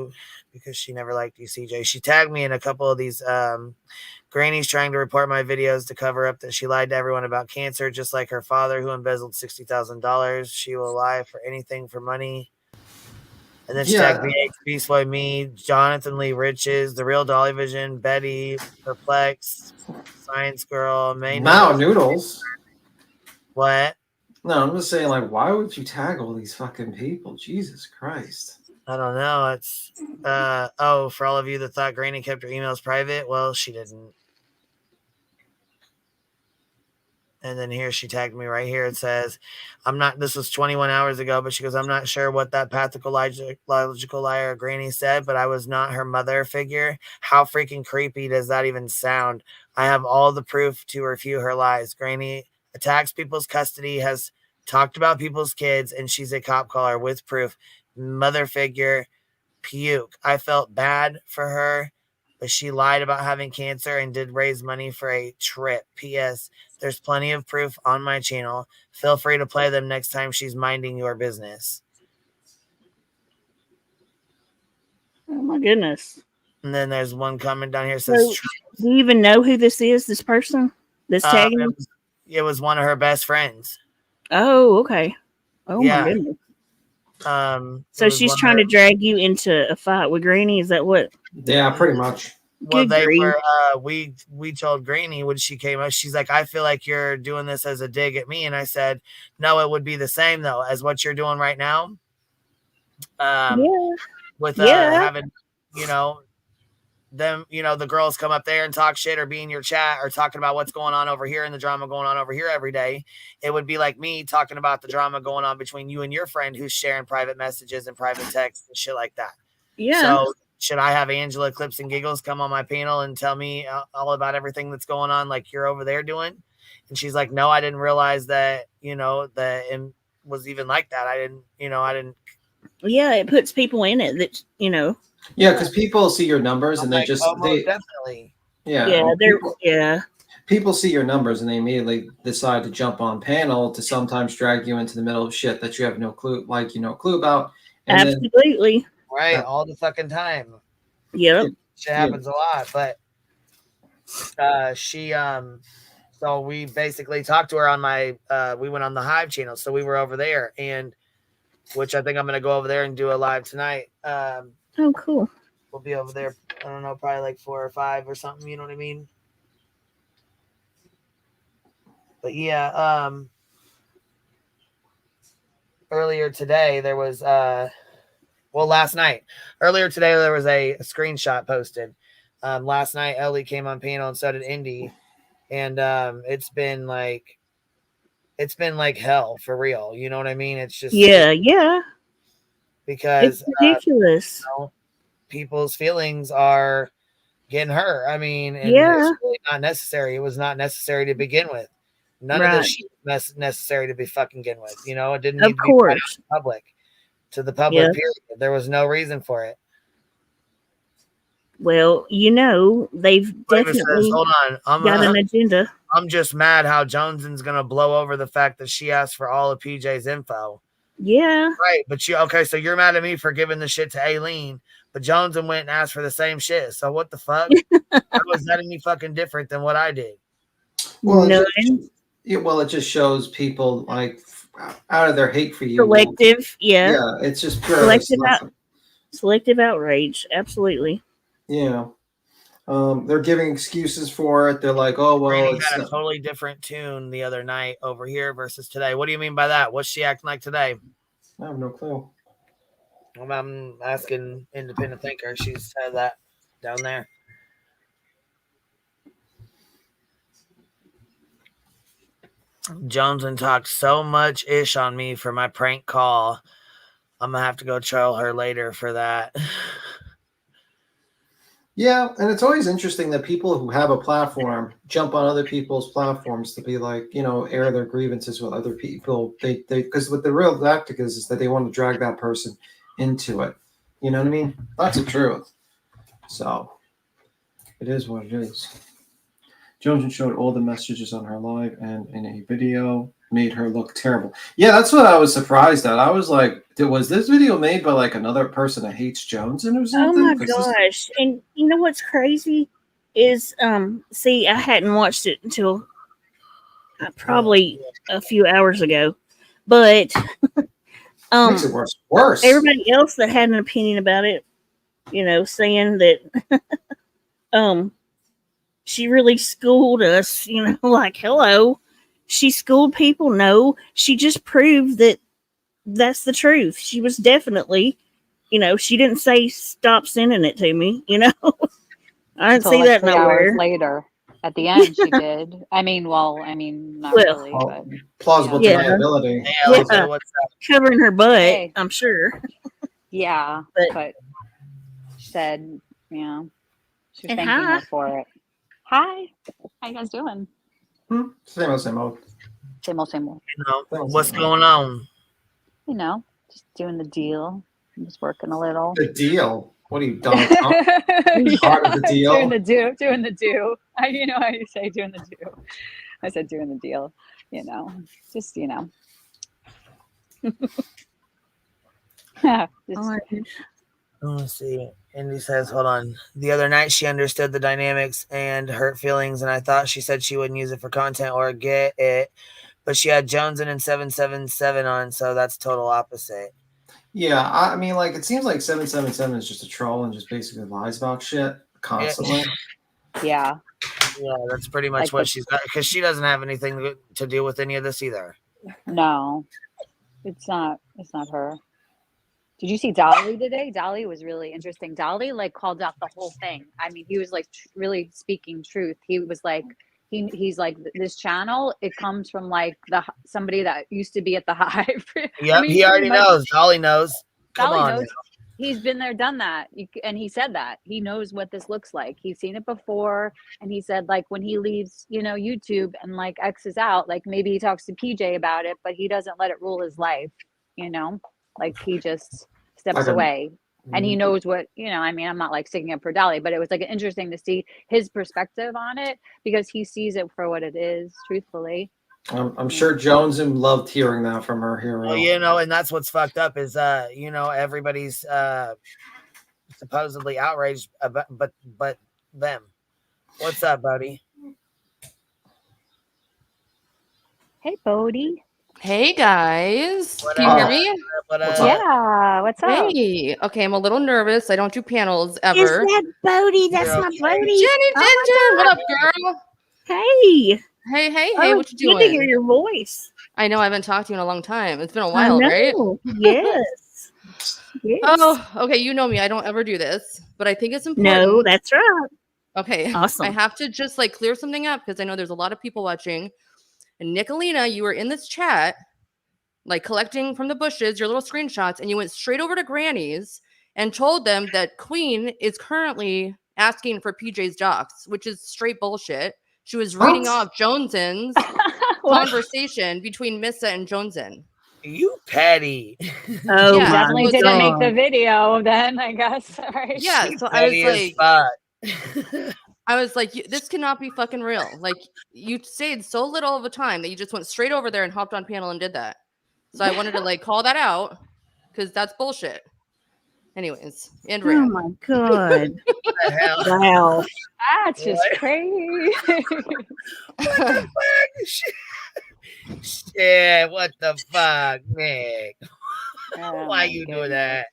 never liked you, CJ. She tagged me in a couple of these Granny's trying to report my videos to cover up that she lied to everyone about cancer, just like her father who embezzled $60,000. She will lie for anything for money. And then she tagged me, Beast Boy, me, Jonathan Lee Riches, The Real Dolly Vision, Betty, Perplexed, Science Girl, Now Noodles. What? No, I'm just saying, like, why would you tag all these fucking people? Jesus Christ. I don't know. It's for all of you that thought Granny kept her emails private, well, she didn't. And then here she tagged me right here. It says, this was 21 hours ago, but she goes, I'm not sure what that pathological liar Granny said, but I was not her mother figure. How freaking creepy does that even sound? I have all the proof to refute her lies. Granny attacks people's custody, has talked about people's kids, and she's a cop caller with proof. Mother figure, puke. I felt bad for her. but she lied about having cancer and did raise money for a trip. P.S. There's plenty of proof on my channel. Feel free to play them next time she's minding your business. Oh my goodness. And then there's one comment down here that says, So, do you even know who this is, this person that's tagging you? it was one of her best friends. Oh, okay. Oh Yeah. my goodness. So it was she's one of trying her- to drag you into a fight with Granny. Is that what? Yeah, pretty much. Well, Good they grief. were. We told Granny when she came up. She's like, I feel like you're doing this as a dig at me, and I said, no, it would be the same though as what you're doing right now. With having, them, the girls come up there and talk shit or be in your chat or talking about what's going on over here and the drama going on over here every day. It would be like me talking about the drama going on between you and your friend who's sharing private messages and private texts and shit like that. Yeah. So should I have Angela Clips and Giggles come on my panel and tell me all about everything that's going on like you're over there doing? And she's like, no, I didn't realize that, that it was even like that. I didn't. Yeah, it puts people in it that, Yeah, because people see your numbers and they just most definitely. Yeah. Yeah, People see your numbers and they immediately decide to jump on panel to sometimes drag you into the middle of shit that you have no clue about. And absolutely. Right, all the fucking time. Yep. Shit happens a lot, but she so we basically talked to her on my we went on the Hive channel, so we were over there, and which I think I'm gonna go over there and do a live tonight. Oh, cool. We'll be over there, I don't know, probably like 4 or 5 or something, you know what I mean? But yeah, earlier today there was earlier today there was a screenshot posted. Last night Ellie came on panel and so did Indy, and it's been like hell for real, you know what I mean? It's just because it's ridiculous. People's feelings are getting hurt. I mean, and it's really not necessary. It was not necessary to begin with. None of this shit was necessary to be fucking begin with. It didn't need to be put out in public to the public. Period. There was no reason for it. Well, they've definitely hold on. got an agenda. I'm just mad how Joneson's gonna blow over the fact that she asked for all of PJ's info. Yeah. Right, but so you're mad at me for giving the shit to Aileen, but Joneson went and asked for the same shit. So what the fuck? How was that any fucking different than what I did? Well, it just shows people like out of their hate for you. Selective, yeah. Yeah, it's just pure selective outrage. Absolutely. Yeah. They're giving excuses for it. They're like, oh, well, Brady had a totally different tune the other night over here versus today. What do you mean by that? What's she acting like today? I have no clue. I'm asking Independent Thinker. She said that down there. Joneson talked so much ish on me for my prank call. I'm gonna have to go troll her later for that. Yeah, and it's always interesting that people who have a platform jump on other people's platforms to be like, air their grievances with other people. They because what the real tactic is that they want to drag that person into it. You know what I mean? That's the truth. So it is what it is. Johnson showed all the messages on her live and in a video, made her look terrible. Yeah, that's what I was surprised at. I was like, was this video made by like another person that hates Johnson or something? Oh my gosh. And you know what's crazy is see, I hadn't watched it until probably a few hours ago. But makes it worse. Everybody else that had an opinion about it, saying that she really schooled us, like, hello. She schooled people. No, she just proved that that's the truth. She was definitely, she didn't say stop sending it to me, I didn't see that nowhere. Hours later, at the end, she did. Not really, but plausible deniability. Yeah, covering her butt, I'm sure. Yeah, but she said, she was thanking her for it. Hi, how you guys doing? Same old. Same old. What's going on? Just doing the deal. I'm just working a little. The deal? What are you, Donald Trump? Part of the deal. Doing the do. You know how you say doing the do. I said doing the deal. You know, just you know. Let's see. Indy says, hold on. The other night she understood the dynamics and hurt feelings, and I thought she said she wouldn't use it for content or get it, but she had Joneson and 777 on, so that's total opposite. Yeah, I mean, like, it seems like 777 is just a troll and just basically lies about shit constantly. Yeah. Yeah, that's pretty much Like what she's got, because she doesn't have anything to do with any of this either. No, it's not her. Did you see Dolly today? Dolly was really interesting. Dolly like called out the whole thing. I mean, he was like really speaking truth. He was like, he's like, this channel, it comes from like somebody that used to be at the Hive. Yep, I mean, he already knows. Dolly knows. Come Dolly on knows. now. He's been there, done that. And he said that. He knows what this looks like. He's seen it before. And he said, like, when he leaves, you know, YouTube and like X's out, like maybe he talks to PJ about it, but he doesn't let it rule his life, you know? Like he just steps away. And he knows what, you know, I mean, I'm not like sticking up for Dolly, but it was like interesting to see his perspective on it because he sees it for what it is, truthfully. I'm sure Joneson loved hearing that from her hero. Well, you know, and that's what's fucked up is, you know, everybody's supposedly outraged about, but them. What's up, Bodie? Hey, Bodie. Hey guys, can you hear me? Yeah, what's up? Hey, okay, I'm a little nervous. I don't do panels ever. Is that Bodie? That's my Bodie. Jenny Ginger, what up, girl? Hey. Hey, what you doing? Good to hear your voice. I know I haven't talked to you in a long time. It's been a while, right? Yes. Yes. Oh, okay. You know me. I don't ever do this, but I think it's important. No, that's right. Okay. Awesome. I have to just like clear something up because I know there's a lot of people watching. And Nicolina, you were in this chat, like collecting from the bushes your little screenshots, and you went straight over to Granny's and told them that Queen is currently asking for PJ's docs, which is straight bullshit. She was reading off Joneson's conversation between Missa and Joneson. You petty. Oh, yeah, definitely didn't make the video then, I guess. Right? Yeah, so I was like, this cannot be fucking real. Like, you stayed so little of a time that you just went straight over there and hopped on panel and did that. So I wanted to like call that out because that's bullshit. Anyways, and oh my god! Wow, that's just crazy. What the fuck? Shit, what the fuck, Nick? Why you do that?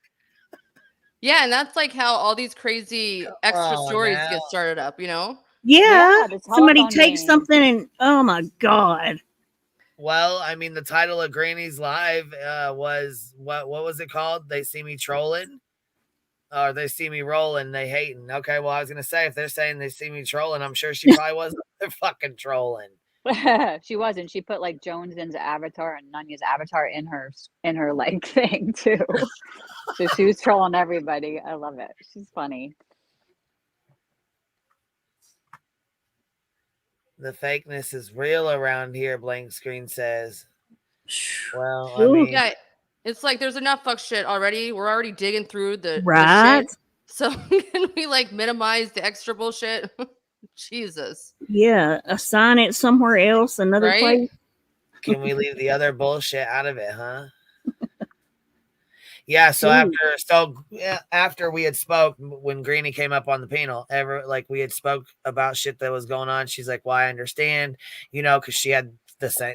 Yeah, and that's like how all these crazy extra stories get started up, you know? Yeah, somebody takes something and oh my god. Well, I mean, the title of Granny's Live was what was it called? They see me trolling, or they see me rolling, they hating. Okay, well, I was gonna say if they're saying they see me trolling, I'm sure she probably wasn't. They're fucking trolling. She wasn't. She put like Joneson's avatar and Nunya's avatar in her like thing too. So she was trolling everybody. I love it. She's funny. The fakeness is real around here, Blank Screen says. Well, I mean, yeah, it's like there's enough fuck shit already. We're already digging through the right. shit. So can we like minimize the extra bullshit? Jesus. Yeah, assign it somewhere else, another place. Can we leave the other bullshit out of it, huh? Yeah, so after we had spoke when Greenie came up on the panel, we had spoke about shit that was going on. She's like, "Well, I understand, you know, because she had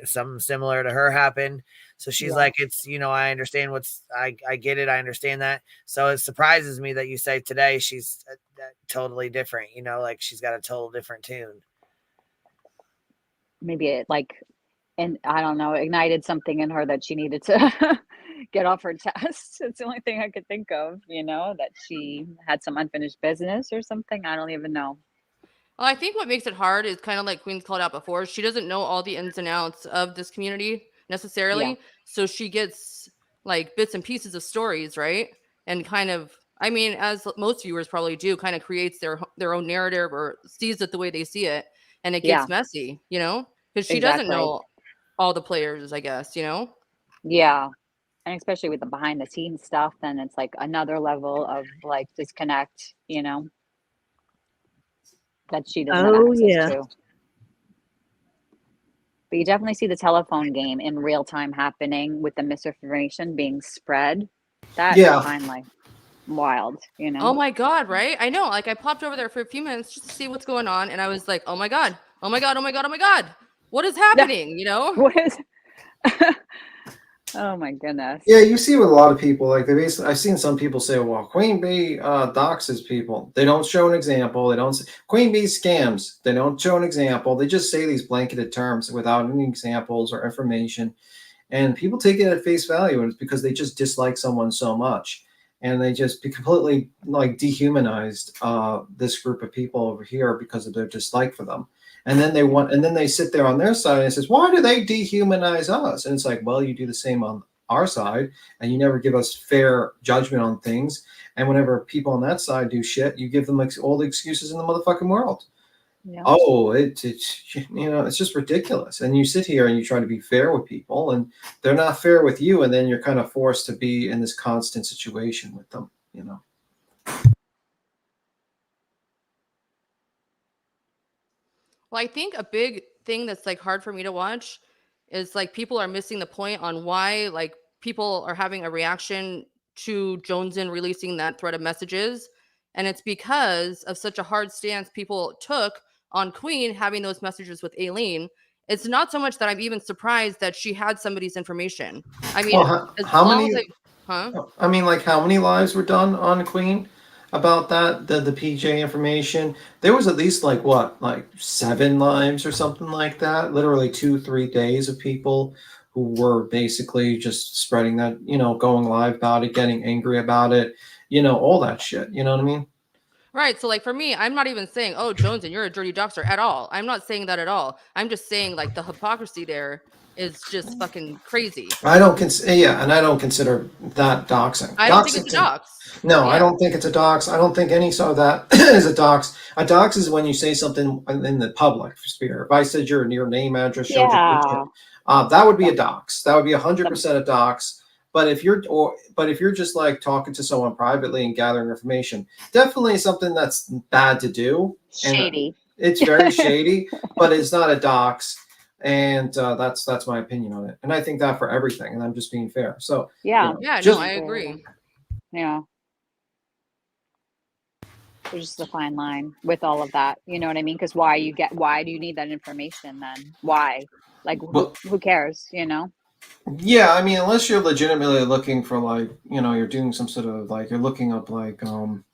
something similar to her happen." So she's like, "It's, you know, I understand I get it, I understand that." So it surprises me that you say today she's totally different, you know, like she's got a total different tune. Maybe it and I don't know, ignited something in her that she needed to get off her chest. It's the only thing I could think of, you know, that she had some unfinished business or something. I don't even know. Well, I think what makes it hard is kind of like Queen's called out before. She doesn't know all the ins and outs of this community necessarily. Yeah. So she gets like bits and pieces of stories, right? And kind of, I mean, as most viewers probably do, kind of creates their own narrative or sees it the way they see it. And it gets messy, you know, because she doesn't know all the players, I guess, you know? Yeah. And especially with the behind the scenes stuff, then it's like another level of like disconnect, that she doesn't have Oh access yeah. to. But you definitely see the telephone game in real time happening with the misinformation being spread. That I find like wild, Oh my God, right? I know. Like I popped over there for a few minutes just to see what's going on. And I was like, oh my God, oh my God, oh my God, oh my God. What is happening? What is oh my goodness. Yeah, you see with a lot of people, like I've seen some people say, well, Queen Bee doxes people. They don't show an example. They don't say Queen Bee scams. They don't show an example. They just say these blanketed terms without any examples or information. And people take it at face value, and it's because they just dislike someone so much. And they just be completely like dehumanized this group of people over here because of their dislike for them. And then they sit there on their side and it says, why do they dehumanize us? And it's like, well, you do the same on our side, and you never give us fair judgment on things. And whenever people on that side do shit, you give them like all the excuses in the motherfucking world. Yeah. Oh, it's just ridiculous. And you sit here and you try to be fair with people, and they're not fair with you, and then you're kind of forced to be in this constant situation with them. Well, I think a big thing that's like hard for me to watch is like people are missing the point on why like people are having a reaction to Joneson releasing that thread of messages. And it's because of such a hard stance people took on Queen having those messages with Aileen. It's not so much that I'm even surprised that she had somebody's information. I mean, Well, as how long many? as I mean, like how many lives were done on Queen about that? The PJ information. There was at least like 7 lives or something like that. Literally 2-3 days of people who were basically just spreading that, going live about it, getting angry about it, all that shit. You know what I mean? Right. So like for me, I'm not even saying, oh, Joneson, you're a dirty doxer at all. I'm not saying that at all. I'm just saying like the hypocrisy there is just fucking crazy. I don't consider that doxing. I don't think it's a dox. No, I Yeah. don't think it's a dox. I don't think any of that is a dox. A dox is when you say something in the public sphere. If I said your name, address, showed your picture, that would be a dox. That would be 100% a dox. But if you're just like talking to someone privately and gathering information, definitely something that's bad to do. Shady. And it's very shady, but it's not a dox. And that's my opinion on it. And I think that for everything. And I'm just being fair. So yeah, no, I agree. Yeah. There's just a fine line with all of that. You know what I mean? Because why do you need that information then? Why? Like who cares? Yeah, I mean, unless you're legitimately looking for like, you're doing some sort of like you're looking up like I don't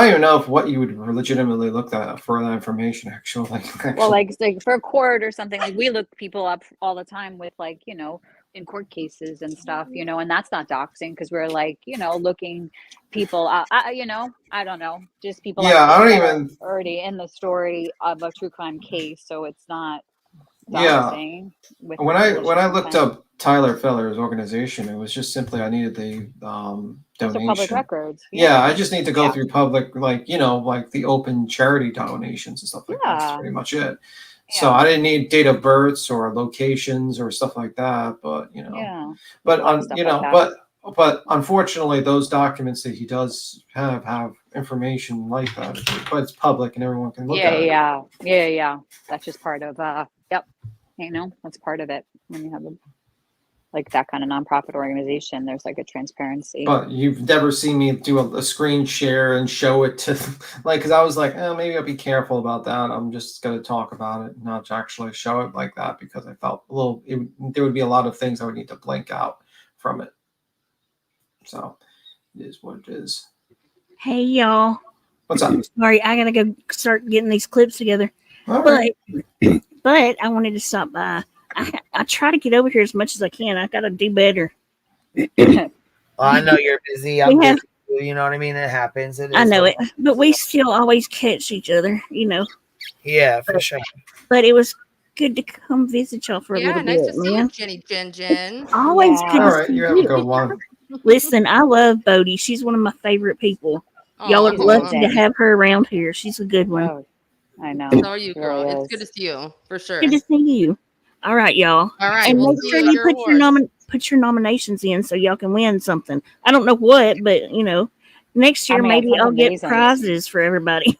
even know what you would legitimately look that for that information actually. Well, like for a court or something, like we look people up all the time with like, in court cases and stuff, and that's not doxing because we're like, looking people I don't know, just people Yeah, I don't even already in the story of a true crime case, so it's not doxing. Yeah. When I looked up Tyler Feller's organization, it was just simply I needed the donation. Public records. Yeah, I just need to go through public, like like the open charity donations and stuff like that. That's pretty much it. Yeah. So I didn't need date of births or locations or stuff like that. But but unfortunately, those documents that he does have information like that. But it's public and everyone can look at it. Yeah. That's just part of yep. That's part of it when you have like that kind of nonprofit organization. There's like a transparency. But you've never seen me do a screen share and show it to like, because I was like, maybe I'll be careful about that. I'm just going to talk about it, not to actually show it like that, because I felt there would be a lot of things I would need to blank out from it. So it is what it is. Hey, y'all. What's up? Sorry, I gotta go start getting these clips together. But I wanted to stop by. I try to get over here as much as I can. I gotta do better. Well, I know you're busy. I'm busy. You know what I mean? It happens. I know it, but we still always catch each other. Yeah, for sure. But it was good to come visit y'all for a little bit. Yeah, nice to see you, Jenny Jen. Always good. All right, you have a good one. Listen, I love Bodie. She's one of my favorite people. Y'all are lucky to have her around here. She's a good one. Oh, I know. So are you, girl. It's good to see you, for sure. Good to see you. All right, y'all. All right. And We'll make sure you put put your nominations in so y'all can win something. I don't know what, but next year mean, it maybe sounds I'll get amazing. prizes for everybody.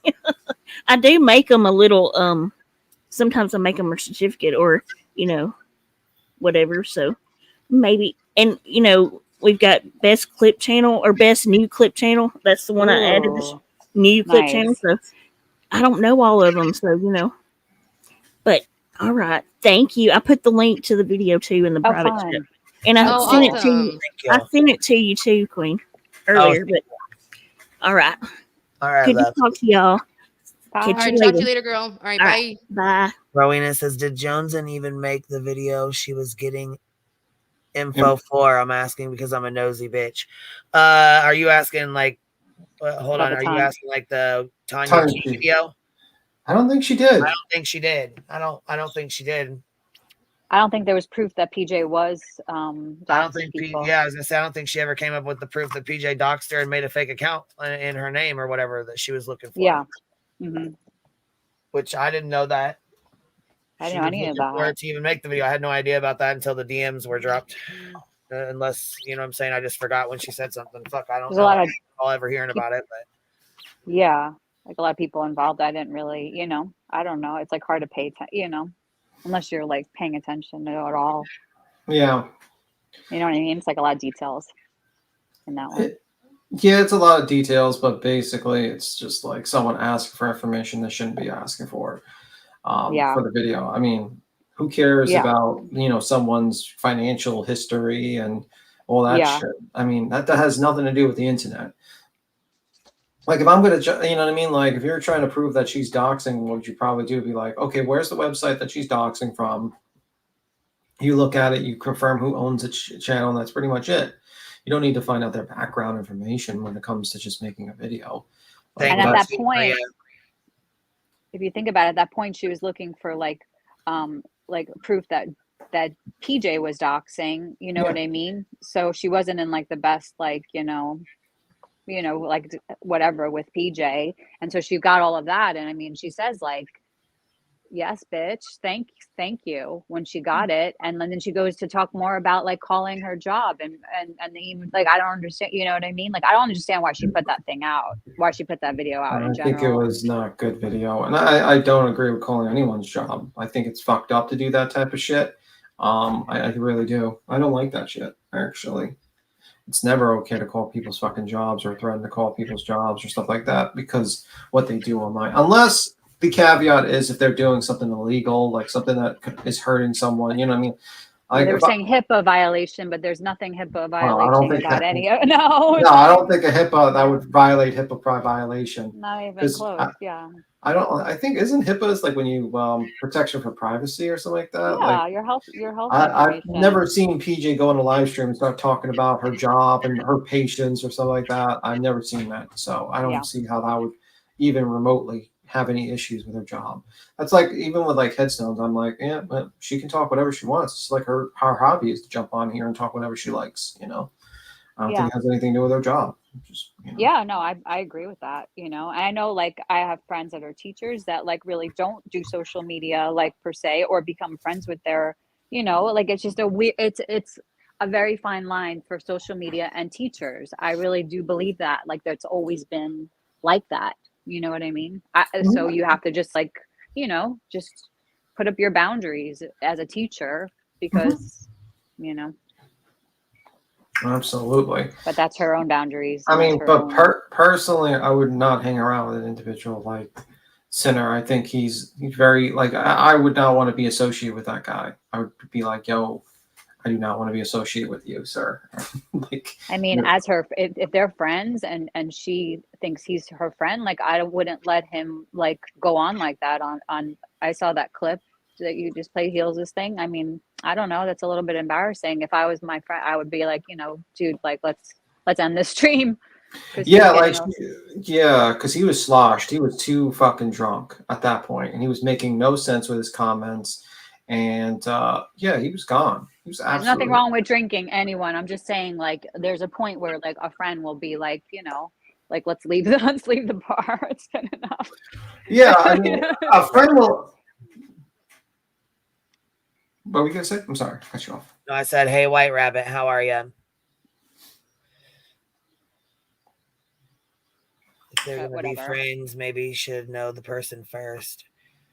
I do make them a little. Sometimes I make them a certificate or whatever. So maybe, and we've got best clip channel or best new clip channel. That's the one I added. This Ooh, new clip channel. nice. So I don't know all of them. So but all right. Thank you. I put the link to the video too in the Oh, private chat. fun. And I Oh, sent it to you. awesome. Thank you. I sent it to you too, Queen, earlier. But all right. All right, Good to love. talk to y'all. Bye. Catch All you right, talk to later. you later, girl. All right, All bye. right. Bye. Rowena says, did Joneson even make the video she was getting info for? I'm asking because I'm a nosy bitch. Are you asking like, hold About on, the are you time. asking like the Tanya Tanya T T. video? I don't think she did. I don't think she did. I don't think she did. I don't think there was proof that PJ was I don't doxing think people. I was gonna say I don't think she ever came up with the proof that PJ doxed her and made a fake account in her name or whatever that she was looking for. Yeah. Mm-hmm. Which I didn't know that. I She didn't know was any of looking for that. it to even make the video. I had no idea about that until the DMs were dropped. Unless, you know what I'm saying, I just forgot when she said something. Fuck, I don't There's a know. lot of I'll ever hearing about it, but yeah, like a lot of people involved. I didn't really, I don't know. It's like hard to pay, unless you're like paying attention to it all. Yeah. You know what I mean? It's like a lot of details in that one. Yeah, it's a lot of details, but basically it's just like someone asking for information they shouldn't be asking for Yeah. the video. I mean, who cares Yeah. about, someone's financial history and all that Yeah. shit? I mean, that has nothing to do with the internet. Like if I'm going to, you know what I mean? Like if you're trying to prove that she's doxing, what you probably do would be like, okay, where's the website that she's doxing from? You look at it, you confirm who owns the channel, and that's pretty much it. You don't need to find out their background information when it comes to just making a video. And at that point, if you think about it, at that point, she was looking for like proof that PJ was doxing. You know what I mean? So she wasn't in like the best, like like whatever with PJ, and so she got all of that. And I mean, she says like, yes, bitch, thank you when she got it, and then she goes to talk more about like calling her job and even like I don't understand, you know what I mean? Like I don't understand why she put that thing out, why she put that video out in I think it general. was not good video, and I don't agree with calling anyone's job. I think it's fucked up to do that type of shit. I really do. I don't like that shit, actually. It's never okay to call people's fucking jobs or threaten to call people's jobs or stuff like that because what they do online, unless the caveat is if they're doing something illegal, like something that is hurting someone, you know what I mean? Like They were saying HIPAA violation, but there's nothing HIPAA I don't violation think about that, any. No, I don't think a HIPAA that would violate HIPAA violation. not even close. Yeah. I think isn't HIPAA is like when you protection for privacy or something like that. Yeah, Like your health I've information. never seen PJ go on a live stream and start talking about her job and her patients or something like that. I've never seen that, so I don't see how that would even remotely have any issues with her job. That's like even with like headstones. I'm like, yeah, but she can talk whatever she wants. It's like her hobby is to jump on here and talk whatever she likes. I don't think it has anything to do with her job. Just, Yeah, no, I agree with that. And I know like I have friends that are teachers that like really don't do social media like per se or become friends with their, like it's just a weird, it's a very fine line for social media and teachers. I really do believe that like that's always been like that. You know what I mean? So you have to just like, just put up your boundaries as a teacher because, Absolutely. But that's her own boundaries. I mean, but personally, I would not hang around with an individual like Sinner. I think he's very like I would not want to be associated with that guy. I would be like, yo, I do not want to be associated with you, sir. Like, I mean, as her, if they're friends and she thinks he's her friend, like I wouldn't let him like go on like that on. I saw that clip that you just played Heels' thing. I mean, I don't know. That's a little bit embarrassing. If I was my friend, I would be like, dude, like let's end this stream. Yeah, like because he was sloshed. He was too fucking drunk at that point, and he was making no sense with his comments. And he was gone. He was absolutely. There's nothing wrong with drinking, anyone. I'm just saying, like, there's a point where like a friend will be like, like let's leave the bar. It's good enough. Yeah, I mean, a friend will. What were we gonna say? I'm sorry, cut you off. No, I said, hey, White Rabbit, how are you? If they're going to be Whatever. friends, maybe you should know the person first.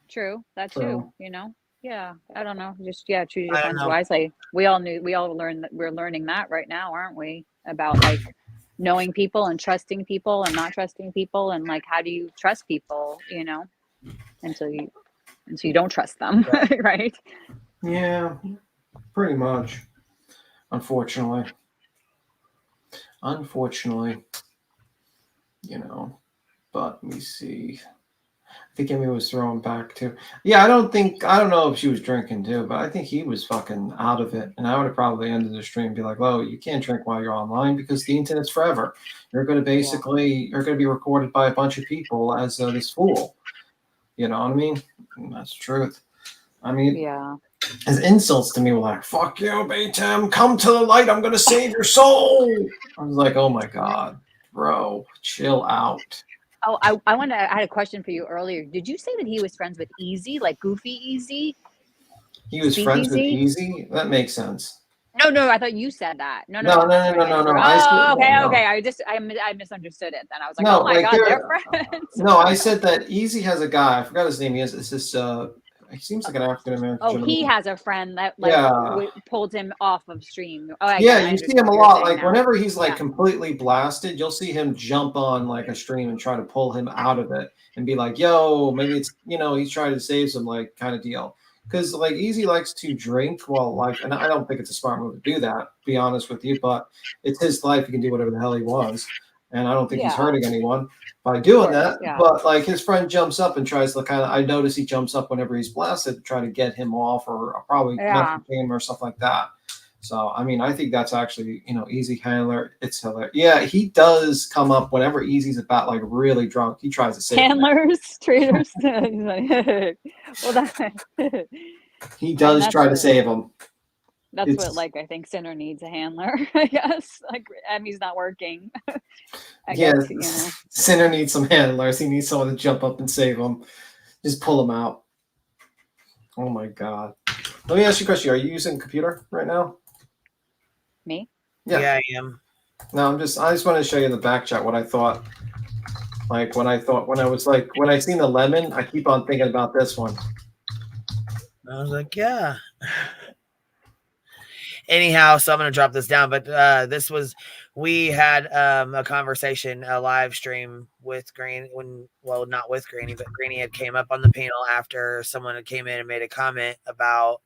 True, that True. too. You know, yeah. I don't know. Just choose your I don't friends know. wisely. We all learned that we're learning that right now, aren't we? About like knowing people and trusting people and not trusting people, and like how do you trust people? You know, until you don't trust them, right? Yeah, pretty much. Unfortunately. You know. But let me see. I think Emmy was throwing back too. Yeah, I don't know if she was drinking too, but I think he was fucking out of it. And I would have probably ended the stream and be like, "Oh, you can't drink while you're online because the internet's forever. You're going to you're going to be recorded by a bunch of people as this fool." You know what I mean? And that's the truth. I mean, yeah. His insults to me were like, "Fuck you, Baytam, come to the light. I'm going to save your soul." I was like, "Oh my God, bro, chill out." Oh, I had a question for you earlier. Did you say that he was friends with Easy, like Goofy Easy? He was friends with Easy? That makes sense. No, I thought you said that. No. No. Okay. I misunderstood it. Then I was like, No, oh my like God, they're friends. No, I said that Easy has a guy. I forgot his name. It's this. He seems like an African American Oh, gentleman. he has a friend that pulled him off of stream. Oh, I You see him a lot. Like now. whenever he's like completely blasted, you'll see him jump on like a stream and try to pull him out of it and be like, "Yo, maybe it's he's trying to save some like kind of deal." Because like Easy likes to drink while life, and I don't think it's a smart move to do that. To be honest with you, but it's his life; he can do whatever the hell he wants, and I don't think he's hurting anyone by doing that. But like his friend jumps up and tries to I notice he jumps up whenever he's blasted to try to get him off or probably message him or stuff like that. So I mean, I think that's actually Easy handler. It's hilarious. Yeah, he does come up whenever Easy's about like really drunk. He tries to save handlers, traders. He does try to save him. That's what I think Sinner needs a handler. I guess Emmy's not working. I guess, Sinner needs some handlers. He needs someone to jump up and save him. Just pull him out. Oh my God. Let me ask you a question. Are you using a computer right now? Me? Yeah, I am. No, I just wanted to show you in the back chat what I thought. Like when I seen the lemon, I keep on thinking about this one. I was like, yeah. Anyhow, so I'm going to drop this down, but we had a conversation, a live stream with Granny not with Granny, but Granny had came up on the panel after someone had came in and made a comment about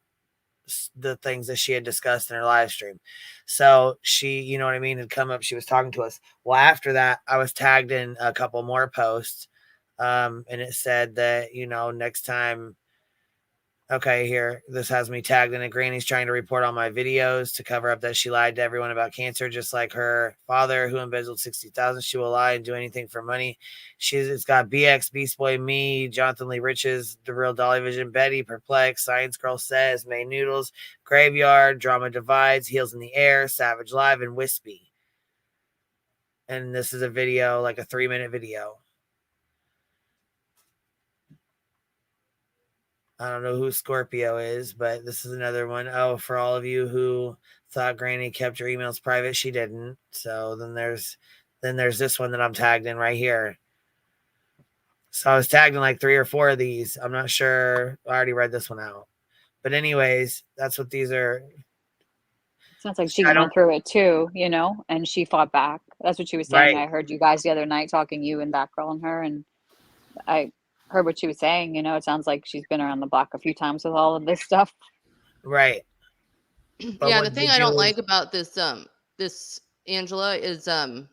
the things that she had discussed in her live stream. So she, had come up, she was talking to us. Well, after that, I was tagged in a couple more posts, and it said that, next time. Okay, here, this has me tagged in it. Granny's trying to report all my videos to cover up that she lied to everyone about cancer, just like her father who embezzled $60,000. She will lie and do anything for money. It's got BX, Beast Boy, me, Jonathan Lee Riches, The Real Dolly Vision, Betty, Perplex, Science Girl Says, May Noodles, Graveyard, Drama Divides, Heels in the Air, Savage Live, and Wispy. And this is a video, like a 3-minute video. I don't know who Scorpio is, but this is another one. Oh, for all of you who thought Granny kept her emails private, she didn't. So then there's this one that I'm tagged in right here. So I was tagged in like 3 or 4 of these. I'm not sure. I already read this one out. But anyways, that's what these are. Sounds like she went through it too, and she fought back. That's what she was saying. Right. I heard you guys the other night talking, you and Batgirl and her, and I heard what she was saying. It sounds like she's been around the block a few times with all of this stuff. Right. Yeah, the thing I don't like about this Angela is a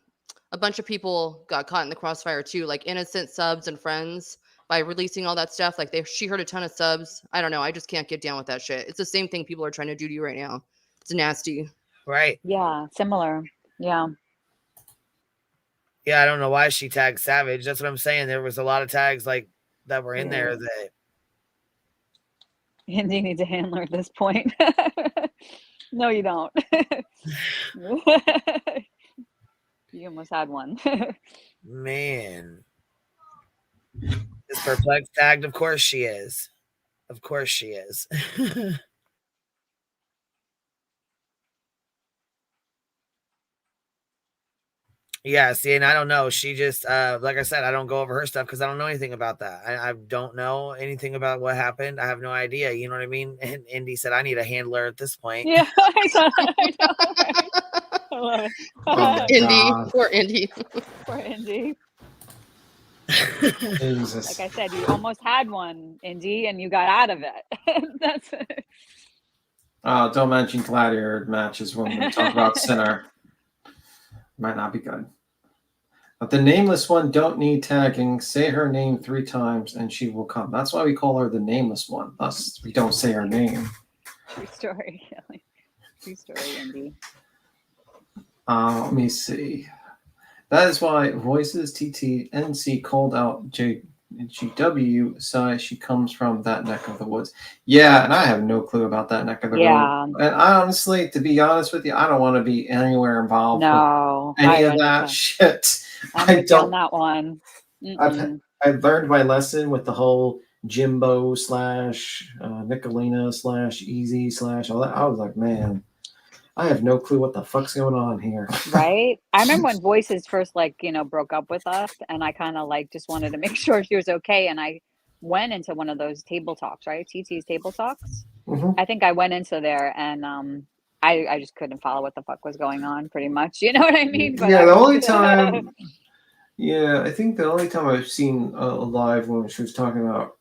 bunch of people got caught in the crossfire too, like innocent subs and friends, by releasing all that stuff. Like she heard a ton of subs. I don't know. I just can't get down with that shit. It's the same thing people are trying to do to you right now. It's nasty. Right. Yeah, similar. Yeah. Yeah, I don't know why she tagged Savage. That's what I'm saying. There was a lot of tags like that were in there that Andy needs a handler at this point. No, you don't. You almost had one. Man. Is Perplex tagged? Of course she is. Of course she is. Yeah, see, and I don't know. She just, like I said, I don't go over her stuff because I don't know anything about that. I don't know anything about what happened. I have no idea. You know what I mean? And Indy said, I need a handler at this point. Yeah, I know. Right? I love it. Oh Indy, poor Indy. Poor Indy. Jesus. Like I said, you almost had one, Indy, and you got out of it. That's it. Don't mention gladiator matches when we talk about Sinner. Might not be good. But the nameless one don't need tagging. Say her name 3 times and she will come. That's why we call her the nameless one. Thus, we don't say her name. True story, Kelly. True story, Indy. Let me see. That is why Voices TTNC called out JGW, so she comes from that neck of the woods. Yeah, and I have no clue about that neck of the road. And I honestly, to be honest with you, I don't want to be anywhere involved with any of that shit. I'm with you on that one. I've learned my lesson with the whole Jimbo / Nicolina / Easy / all that. I was like, man, I have no clue what the fuck's going on here. Right? I remember when Voices first, broke up with us, and I kind of just wanted to make sure she was okay. And I went into one of those table talks, right? TT's table talks. Mhm. I think I went into there, and I just couldn't follow what the fuck was going on, pretty much. You know what I mean? But Yeah, the only time. Yeah, I think the only time I've seen live when she was talking about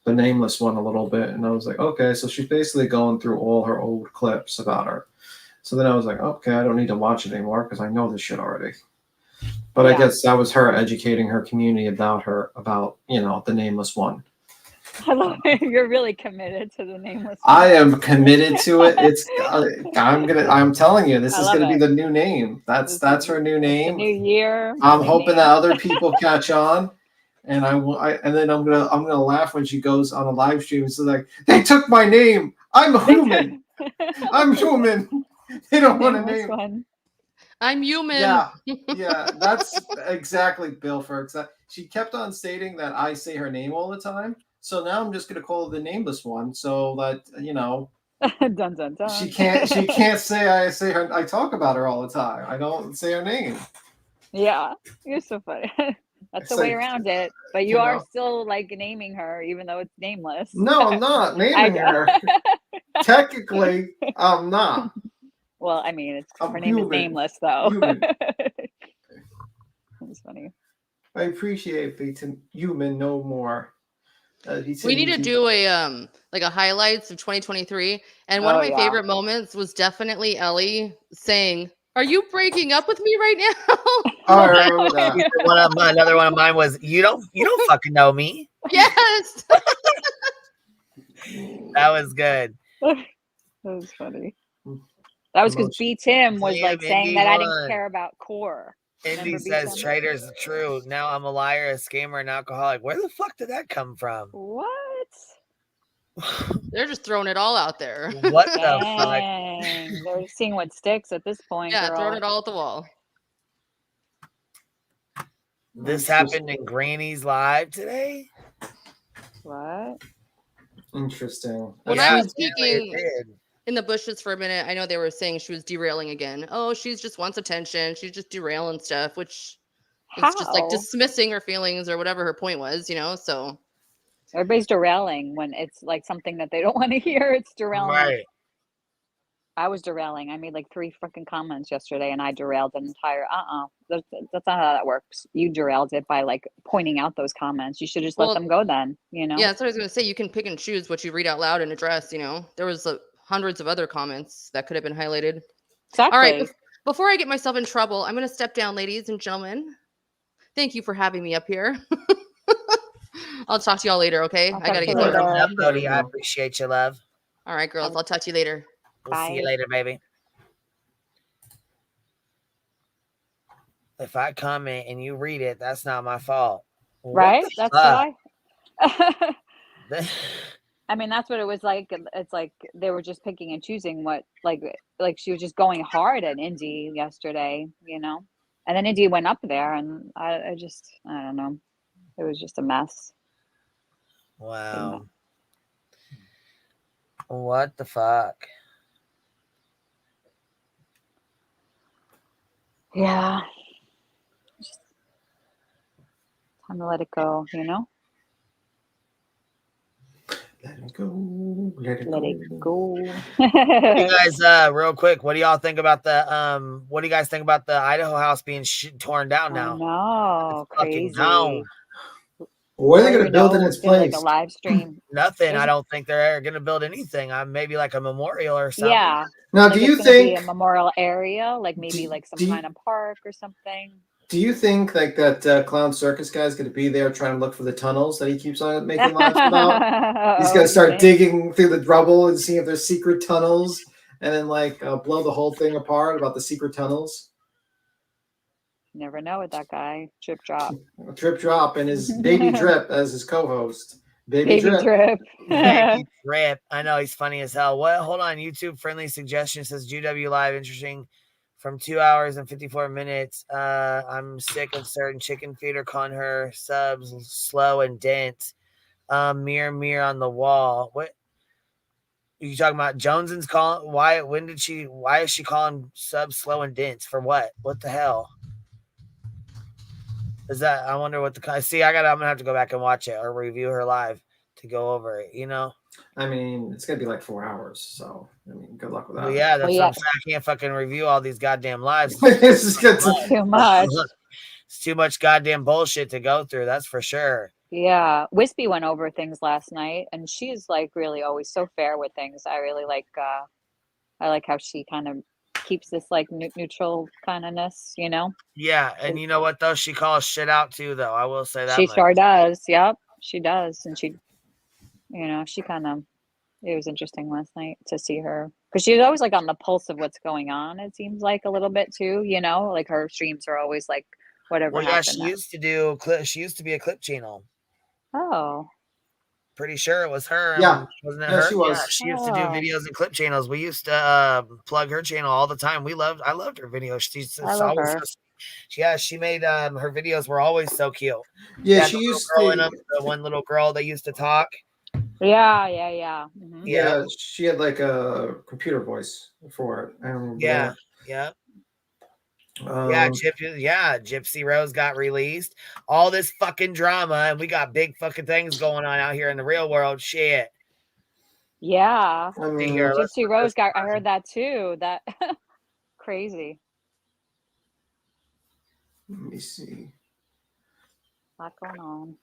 the nameless one a little bit, and I was like, okay, so she's basically going through all her old clips about her. So then I was like, okay, I don't need to watch it anymore because I know this shit already. But I guess that was her educating her community about the nameless one. I love it. You're really committed to the nameless one. I am committed to it. It's I'm telling you, this is gonna be the new name. That's her new name. The new year. I'm hoping that other people catch on, and and then I'm gonna laugh when she goes on a live stream and says like, they took my name. I'm human. I'm human. They don't want to name. One. I'm human. Yeah, that's exactly Bill Ferks. She kept on stating that I say her name all the time. So now I'm just gonna call her the nameless one, so that dun, dun, dun. she can't say I talk about her all the time. I don't say her name. Yeah, you're so funny. That's the way around it. But you are still naming her, even though it's nameless. No, I'm not naming her. Technically, I'm not. Well, I mean, her name is nameless, though. That's funny. I appreciate being human no more. We need to do a highlights of 2023, and one of my favorite moments was definitely Ellie saying, "Are you breaking up with me right now?" I remember that. Another one of mine was, "You don't fucking know me." Yes, that was good. That was funny. That was because B Tim was saying that I didn't care about core. Indy says traitors are true. Now I'm a liar, a scammer, an alcoholic. Where the fuck did that come from? What? They're just throwing it all out there. What the fuck? They're seeing what sticks at this point. Yeah, throwing it all at the wall. This happened in Granny's live today? What? Interesting. When I was speaking in the bushes for a minute, I know they were saying she was derailing again. Oh, she's just wants attention. She's just derailing stuff, which is just dismissing her feelings or whatever her point was, so. Everybody's derailing when it's something that they don't want to hear. It's derailing. Right. I was derailing. I made 3 freaking comments yesterday and I derailed an entire, that's not how that works. You derailed it by pointing out those comments. You should just let them go then, Yeah, that's what I was going to say. You can pick and choose what you read out loud and address, There was hundreds of other comments that could have been highlighted. Exactly. All right. Before I get myself in trouble, I'm going to step down, ladies and gentlemen. Thank you for having me up here. I'll talk to y'all later, okay? I got to get going. Cody, I appreciate you, love. All right, girls. I'll talk to you later. We'll see you later, baby. If I comment and you read it, that's not my fault. Right? That's why. I mean, that's what it was like. It's they were just picking and choosing what, she was just going hard at Indy yesterday, And then Indy went up there, and I don't know. It was just a mess. Wow. What the fuck? Yeah. Time to let it go, you know? Let it go. Let it Let go. it go. What do you guys, real quick, what do y'all think about what do you guys think about the Idaho house being torn down now? No, It's fucking crazy. down. What are they Let going me to build in know. its Do like a place? live stream. Nothing. There's I don't think they're going to build anything. Maybe like a memorial or something. Yeah. Now, Like do it's you gonna be a think? memorial area, like maybe like some do you- kind of park or something. Do you think like that clown circus guy is going to be there trying to look for the tunnels that he keeps on making lives about? He's going to start digging through the rubble and see if there's secret tunnels, and then like blow the whole thing apart about the secret tunnels. Never know with that guy. Drip drop. Drip drop and his baby Drip as his co-host. Baby Baby Drip. Baby Drip. I know he's funny as hell. What? Hold on. YouTube friendly suggestion says GW Live interesting from 2 hours and 54 minutes. I'm sick of certain chicken feeder calling her subs slow and dense. Mirror on the wall. What? Are you talking about Joneson's calling? Why is she calling subs slow and dense? For what? What the hell? Is that? I wonder what I'm gonna have to go back and watch it or review her live to go over it, you know? I mean, it's gonna be like 4 hours, so I mean, good luck with that. Well, yeah, that's what I'm saying. I can't fucking review all these goddamn lives. It's too much. It's too much goddamn bullshit to go through. That's for sure. Yeah. Wispy went over things last night, and she's like really always so fair with things. I really like. I like how she kind of keeps this like neutral kindness, you know. Yeah, and you know what though? She calls shit out too, though. I will say that. She much. sure does. Yep, she does, and she, you know, she kind of. It was interesting last night to see her because she's always like on the pulse of what's going on. It seems like a little bit too, you know, like her streams are always like whatever. Well, yeah, happened. she used to do clip. She used to be a clip channel. Oh. Pretty sure it was her. Yeah. Wasn't it Yeah, her? she was. Yeah, she used to do videos and clip channels. We used to plug her channel all the time. I loved her videos. She's I love always her. she made her videos were always so cute. Yeah, she used to. The one little girl that used to talk. Yeah. Mm-hmm. Yeah, she had like a computer voice for it. I remember. Yeah. That. Gypsy Rose got released. All this fucking drama, and we got big fucking things going on out here in the real world. Shit. Yeah. I mean, Gypsy Rose got. I heard that too. That crazy. Let me see. A lot going on.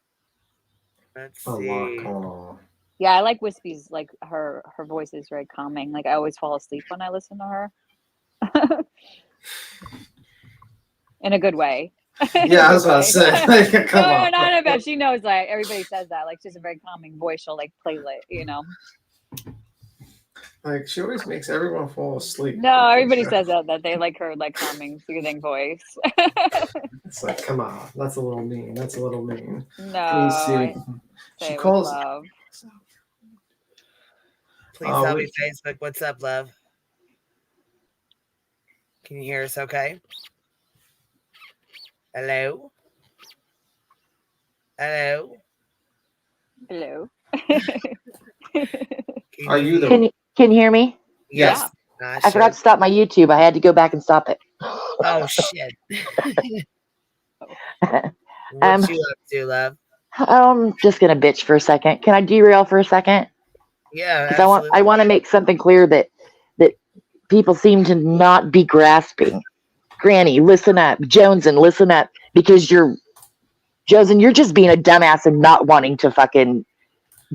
Let's A see. lot going on. Yeah, I like Wispy's. Like her voice is very calming. Like I always fall asleep when I listen to her. In a good way. Yeah, I was about to say. Like, come on. No, but she knows. Like everybody says that. Like she's a very calming voice. She'll like play it, you know. Like she always makes everyone fall asleep. No, everybody says that they like her like calming, soothing voice. It's like, come on, that's a little mean. That's a little mean. No, she calls. Love. Please tell me Facebook. What's up, love? Can you hear us? Okay. Hello. Hello. Hello. Are you the? Can you hear me? Yes. Yeah. I forgot to stop my YouTube. I had to go back and stop it. Oh shit. What you up to, love? I'm just gonna bitch for a second. Can I derail for a second? Yeah. Because I want to make something clear that people seem to not be grasping. Granny, listen up. Joneson, listen up. Because you're just being a dumbass and not wanting to fucking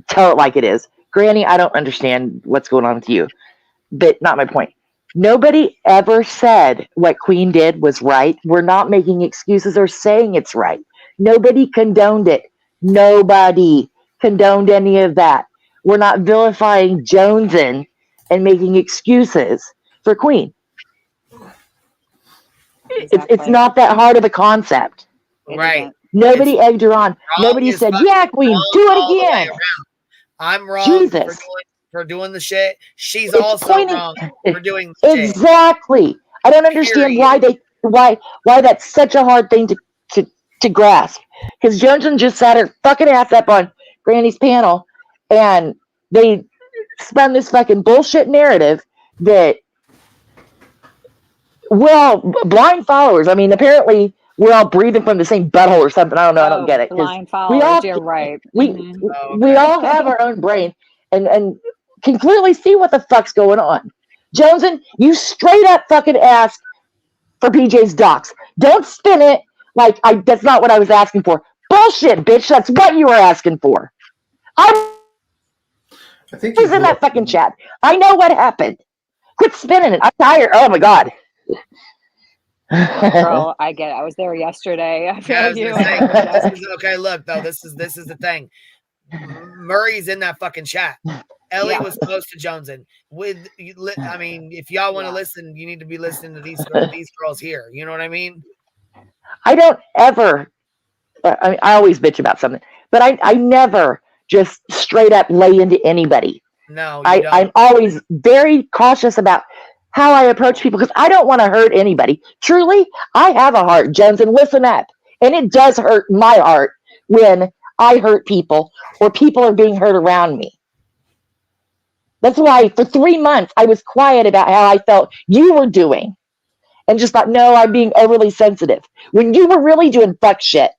tell it like it is. Granny, I don't understand what's going on with you. But not my point. Nobody ever said what Queen did was right. We're not making excuses or saying it's right. Nobody condoned it. Nobody condoned any of that. We're not vilifying Joneson and making excuses for Queen. Exactly. It's not that hard of a concept. Right. Nobody egged her on. Nobody said, yeah, Queen, do it again. I'm wrong Jesus. for doing the shit. She's also wrong for doing the shit. Exactly. I don't understand why that's such a hard thing to grasp. Because Johnson just sat her fucking ass up on Granny's panel and they spun this fucking bullshit narrative that, well, blind followers. I mean, apparently we're all breathing from the same butthole or something. I don't know. I don't get it. 'Cause Blind we followers. all You're right. we Mhm. we all have our own brain and can clearly see what the fuck's going on. Joneson, you straight up fucking asked for PJ's docs. Don't spin it like that's not what I was asking for. Bullshit, bitch. That's what you were asking for. I think was in that fucking chat. I know what happened. Quit spinning it. I'm tired. Oh my god. Girl, I get it. I was there yesterday. I feel Yeah, I like was you. gonna say, this is, okay, look though, this is the thing. Murray's in that fucking chat. Ellie was close to Joneson. I mean, if y'all want to listen, you need to be listening to these girls here. You know what I mean? I don't ever. I always bitch about something, but I never just straight up lay into anybody. No, I'm always very cautious about how I approach people because I don't want to hurt anybody. Truly, I have a heart, Joneson. Listen up, and it does hurt my heart when I hurt people or people are being hurt around me. That's why for 3 months I was quiet about how I felt you were doing, and just thought, no, I'm being overly sensitive when you were really doing fuck shit.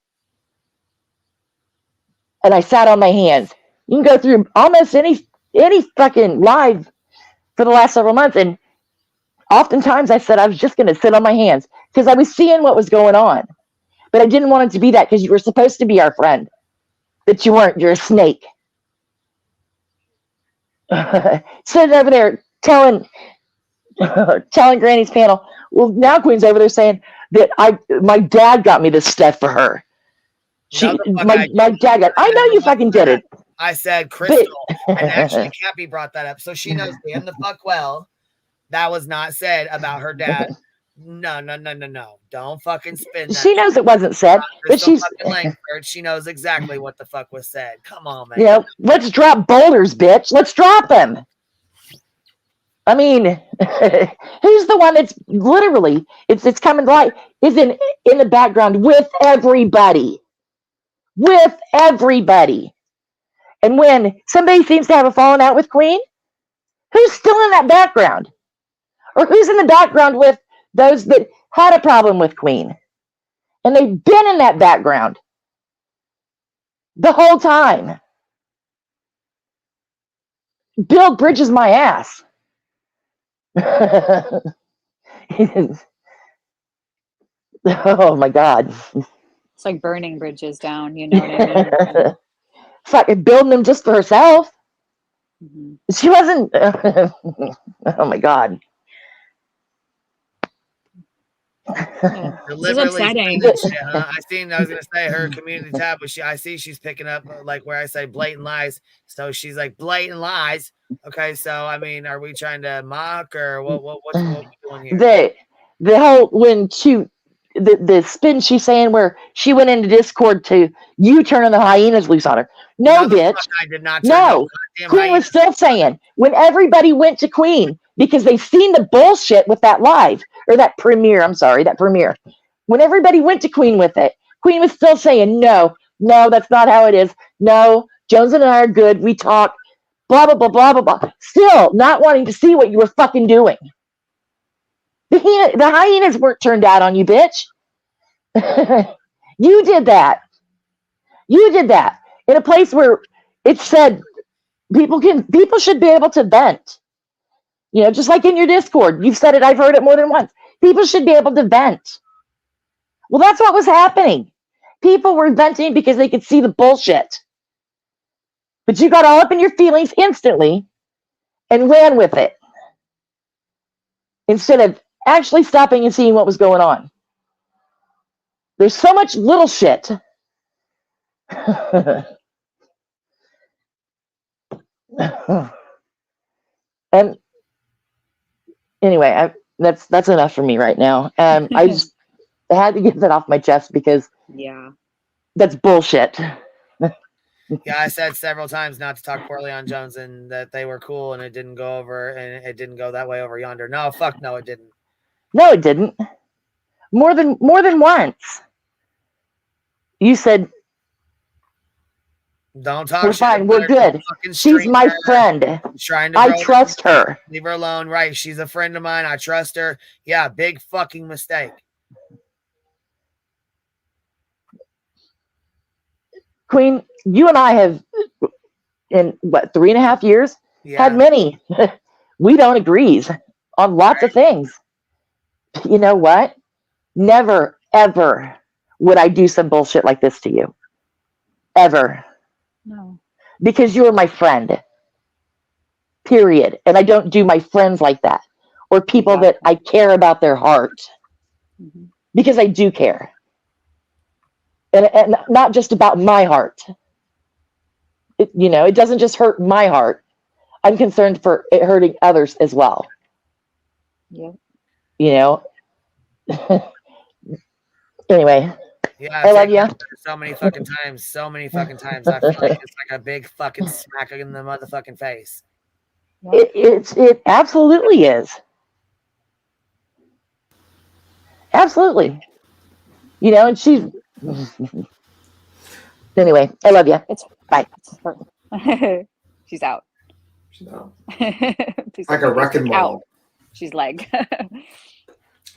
And I sat on my hands. You can go through almost any fucking live for the last several months, and oftentimes I said I was just going to sit on my hands because I was seeing what was going on, but I didn't want it to be that because you were supposed to be our friend, but you weren't. You're a snake. Sitting over there telling Granny's panel. Well, now Queen's over there saying that my dad got me this stuff for her. My dad got. I know you fucking did it. I said Crystal, and actually Cappy brought that up, so she knows damn the fuck well that was not said about her dad. No. Don't fucking spin that. She knows it wasn't said, but she's. She knows exactly what the fuck was said. Come on, man. You know, let's drop boulders, bitch. Let's drop them. I mean, who's the one that's literally it's coming to light is in the background with everybody. With everybody. And when somebody seems to have a falling out with Queen, who's still in that background? Or who's in the background with those that had a problem with Queen? And they've been in that background the whole time. Build bridges my ass. Oh my God. It's like burning bridges down, you know what I mean? It's like building them just for herself. Mm-hmm. She wasn't. Oh my God. This is upsetting. I was gonna say her community tab, but I see she's picking up like where I say blatant lies. So she's like blatant lies. Okay, so I mean, are we trying to mock or what's we doing here? The whole when the spin she's saying where she went into Discord to you turning the hyenas loose on her. No, bitch. I did not. No, Queen was still saying when everybody went to Queen because they seen the bullshit with that live or that premiere. I'm sorry, that premiere. When everybody went to Queen with it, Queen was still saying no, that's not how it is. No, Jones and I are good. We talk. Blah blah blah blah blah blah. Still not wanting to see what you were fucking doing. The hyenas weren't turned out on you, bitch. You did that. You did that in a place where it said people should be able to vent. You know, just like in your Discord, you've said it. I've heard it more than once. People should be able to vent. Well, that's what was happening. People were venting because they could see the bullshit. But you got all up in your feelings instantly and ran with it instead of actually stopping and seeing what was going on. There's so much little shit. And anyway, that's enough for me right now. I just had to get that off my chest because that's bullshit. Yeah, I said several times not to talk poorly on Jones and that they were cool and it didn't go over and it didn't go that way over yonder. No, fuck no, it didn't. No, it didn't. More than once. You said don't talk. We're fine. We're good. She's my friend. I trust her. Leave her alone. Right. She's a friend of mine. I trust her. Yeah, big fucking mistake. Queen, you and I have, in what, 3.5 years, had many. We don't agree on lots of things. You know what? Never, ever would I do some bullshit like this to you. Ever. No. Because you're my friend. Period. And I don't do my friends like that. Or people that I care about their heart. Mm-hmm. Because I do care. And not just about my heart. It doesn't just hurt my heart. I'm concerned for it hurting others as well. Yeah. Anyway. Yeah, I love you. So many fucking times. I feel like it's like a big fucking smack in the motherfucking face. It absolutely is. Absolutely. And she's anyway, I love you. Bye. She's out. She's out. Please Like don't a make me wrecking click ball. out. She's like.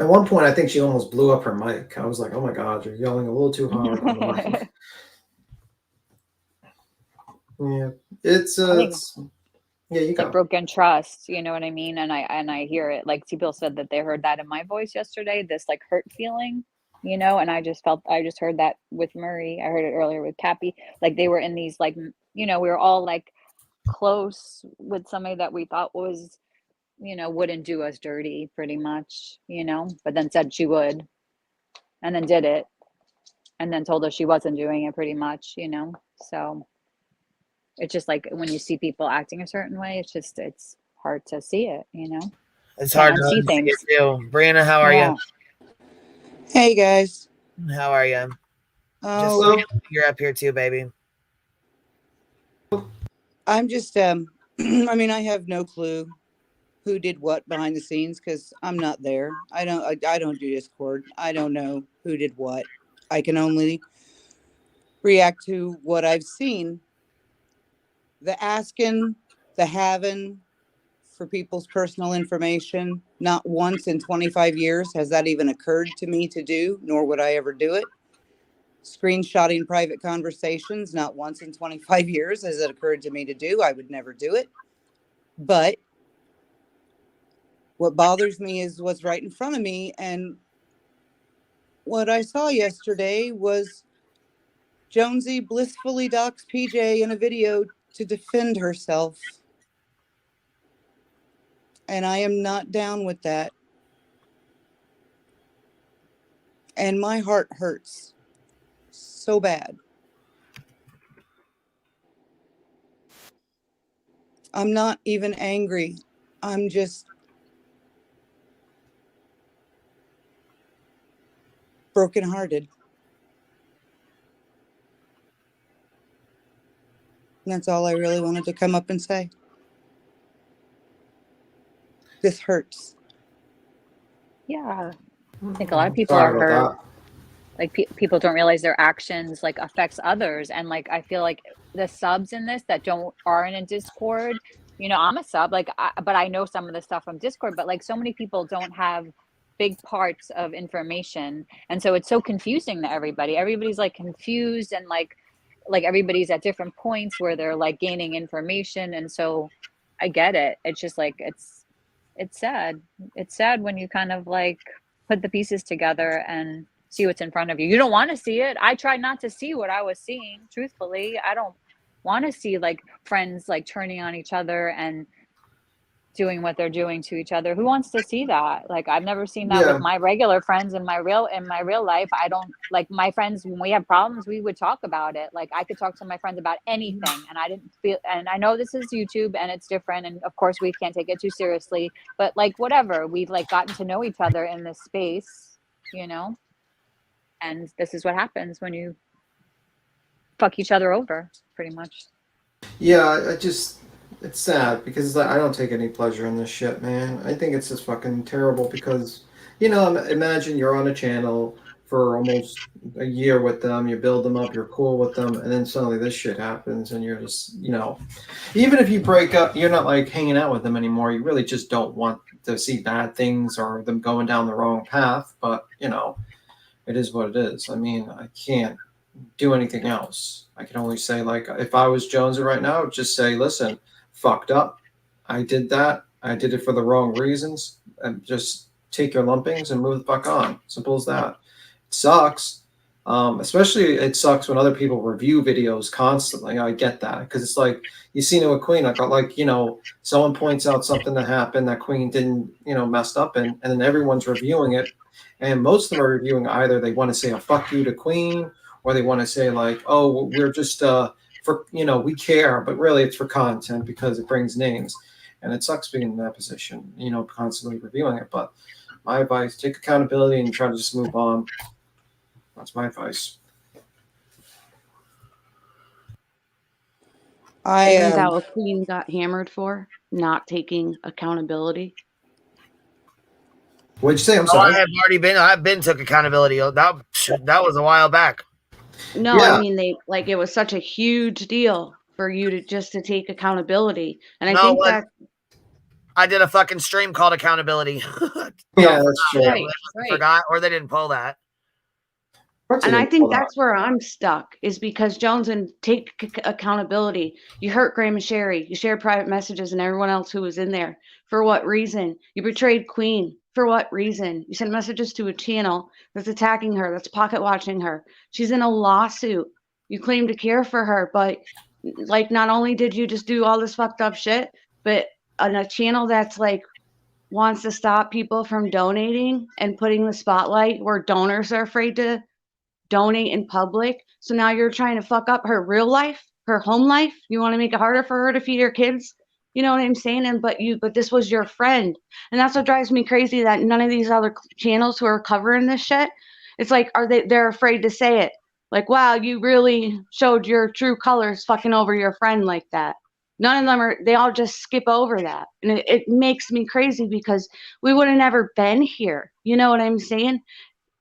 At one point, I think she almost blew up her mic. I was like, oh my God, you're yelling a little too hard on the mic. Yeah. Yeah, you got like broken trust, you know what I mean? And I hear it. Like people said that they heard that in my voice yesterday, this like hurt feeling, and I just heard that with Murray. I heard it earlier with Cappy. Like they were in these like, we were all like close with somebody that we thought was, wouldn't do us dirty pretty much, but then said she would, and then did it, and then told us she wasn't doing it pretty much, so it's just like when you see people acting a certain way, it's hard to see it, It's hard to see things too. Brianna, how are you? Hey guys. How are you? Oh, You're up here too, baby. I'm just I mean, I have no clue who did what behind the scenes because I'm not there. I don't do Discord. I don't know who did what. I can only react to what I've seen. The asking, the having for people's personal information, not once in 25 years has that even occurred to me to do, nor would I ever do it. Screenshotting private conversations, not once in 25 years has it occurred to me to do. I would never do it. But what bothers me is what's right in front of me. And what I saw yesterday was Jonesy blissfully doxed PJ in a video to defend herself. And I am not down with that. And my heart hurts so bad. I'm not even angry. I'm just brokenhearted. And that's all I really wanted to come up and say. This hurts. Yeah. I think a lot of people are hurt. Like people don't realize their actions like affects others. And like, I feel like the subs in this that aren't in Discord, I'm a sub, like, but I know some of the stuff from Discord, but like so many people don't have big parts of information. And so it's so confusing to everybody. Everybody's like confused and like everybody's at different points where they're like gaining information. And so I get it. It's just like, it's sad. It's sad when you kind of like put the pieces together and see what's in front of you. You don't want to see it. I tried not to see what I was seeing, truthfully. I don't want to see like friends like turning on each other and doing what they're doing to each other. Who wants to see that? Like I've never seen that with my regular friends in my real life. I don't like my friends when we have problems, we would talk about it. Like I could talk to my friends about anything and I didn't feel, and I know this is YouTube and it's different. And of course we can't take it too seriously, but like whatever, we've like gotten to know each other in this space, and this is what happens when you fuck each other over pretty much. Yeah, it's sad because it's like I don't take any pleasure in this shit, man. I think it's just fucking terrible because, imagine you're on a channel for almost a year with them, you build them up, you're cool with them, and then suddenly this shit happens and you're just, even if you break up, you're not like hanging out with them anymore. You really just don't want to see bad things or them going down the wrong path, but, it is what it is. I mean, I can't do anything else. I can only say, like, if I was Jonesy right now, I would just say, listen, fucked up. I did that. I did it for the wrong reasons. And just take your lumpings and move the fuck on. Simple as that. It sucks. Especially it sucks when other people review videos constantly. I get that because it's like you seen it with Queen. Like someone points out something that happened that Queen didn't messed up in, and then everyone's reviewing it, and most of them are reviewing either they want to say a fuck you to Queen or they want to say like, oh, we're just for we care, but really it's for content because it brings names, and it sucks being in that position, constantly reviewing it. But my advice: take accountability and try to just move on. That's my advice. Isn't that what Queen got hammered for? Not taking accountability. What'd you say? I'm Oh, sorry. I've been took accountability. That was a while back. No, Yeah. I mean it was such a huge deal for you to take accountability. And I No, think it that I did a fucking stream called accountability. Yeah, that's true. Right. Forgot, or they didn't pull that. And I think that's where I'm stuck is because Jones and take accountability. You hurt Graham and Sherry. You shared private messages and everyone else who was in there. For what reason? You betrayed Queen. For what reason? You sent messages to a channel that's attacking her, that's pocket watching her. She's in a lawsuit. You claim to care for her, but like not only did you just do all this fucked up shit, but on a channel that's like wants to stop people from donating and putting the spotlight where donors are afraid to donate in public. So now you're trying to fuck up her real life, her home life. You want to make it harder for her to feed her kids. You know what I'm saying? And but this was your friend, and that's what drives me crazy. That none of these other channels who are covering this shit, it's like they're afraid to say it. Like, wow, you really showed your true colors, fucking over your friend like that. None of them are. They all just skip over that, and it makes me crazy because we would have never been here. You know what I'm saying?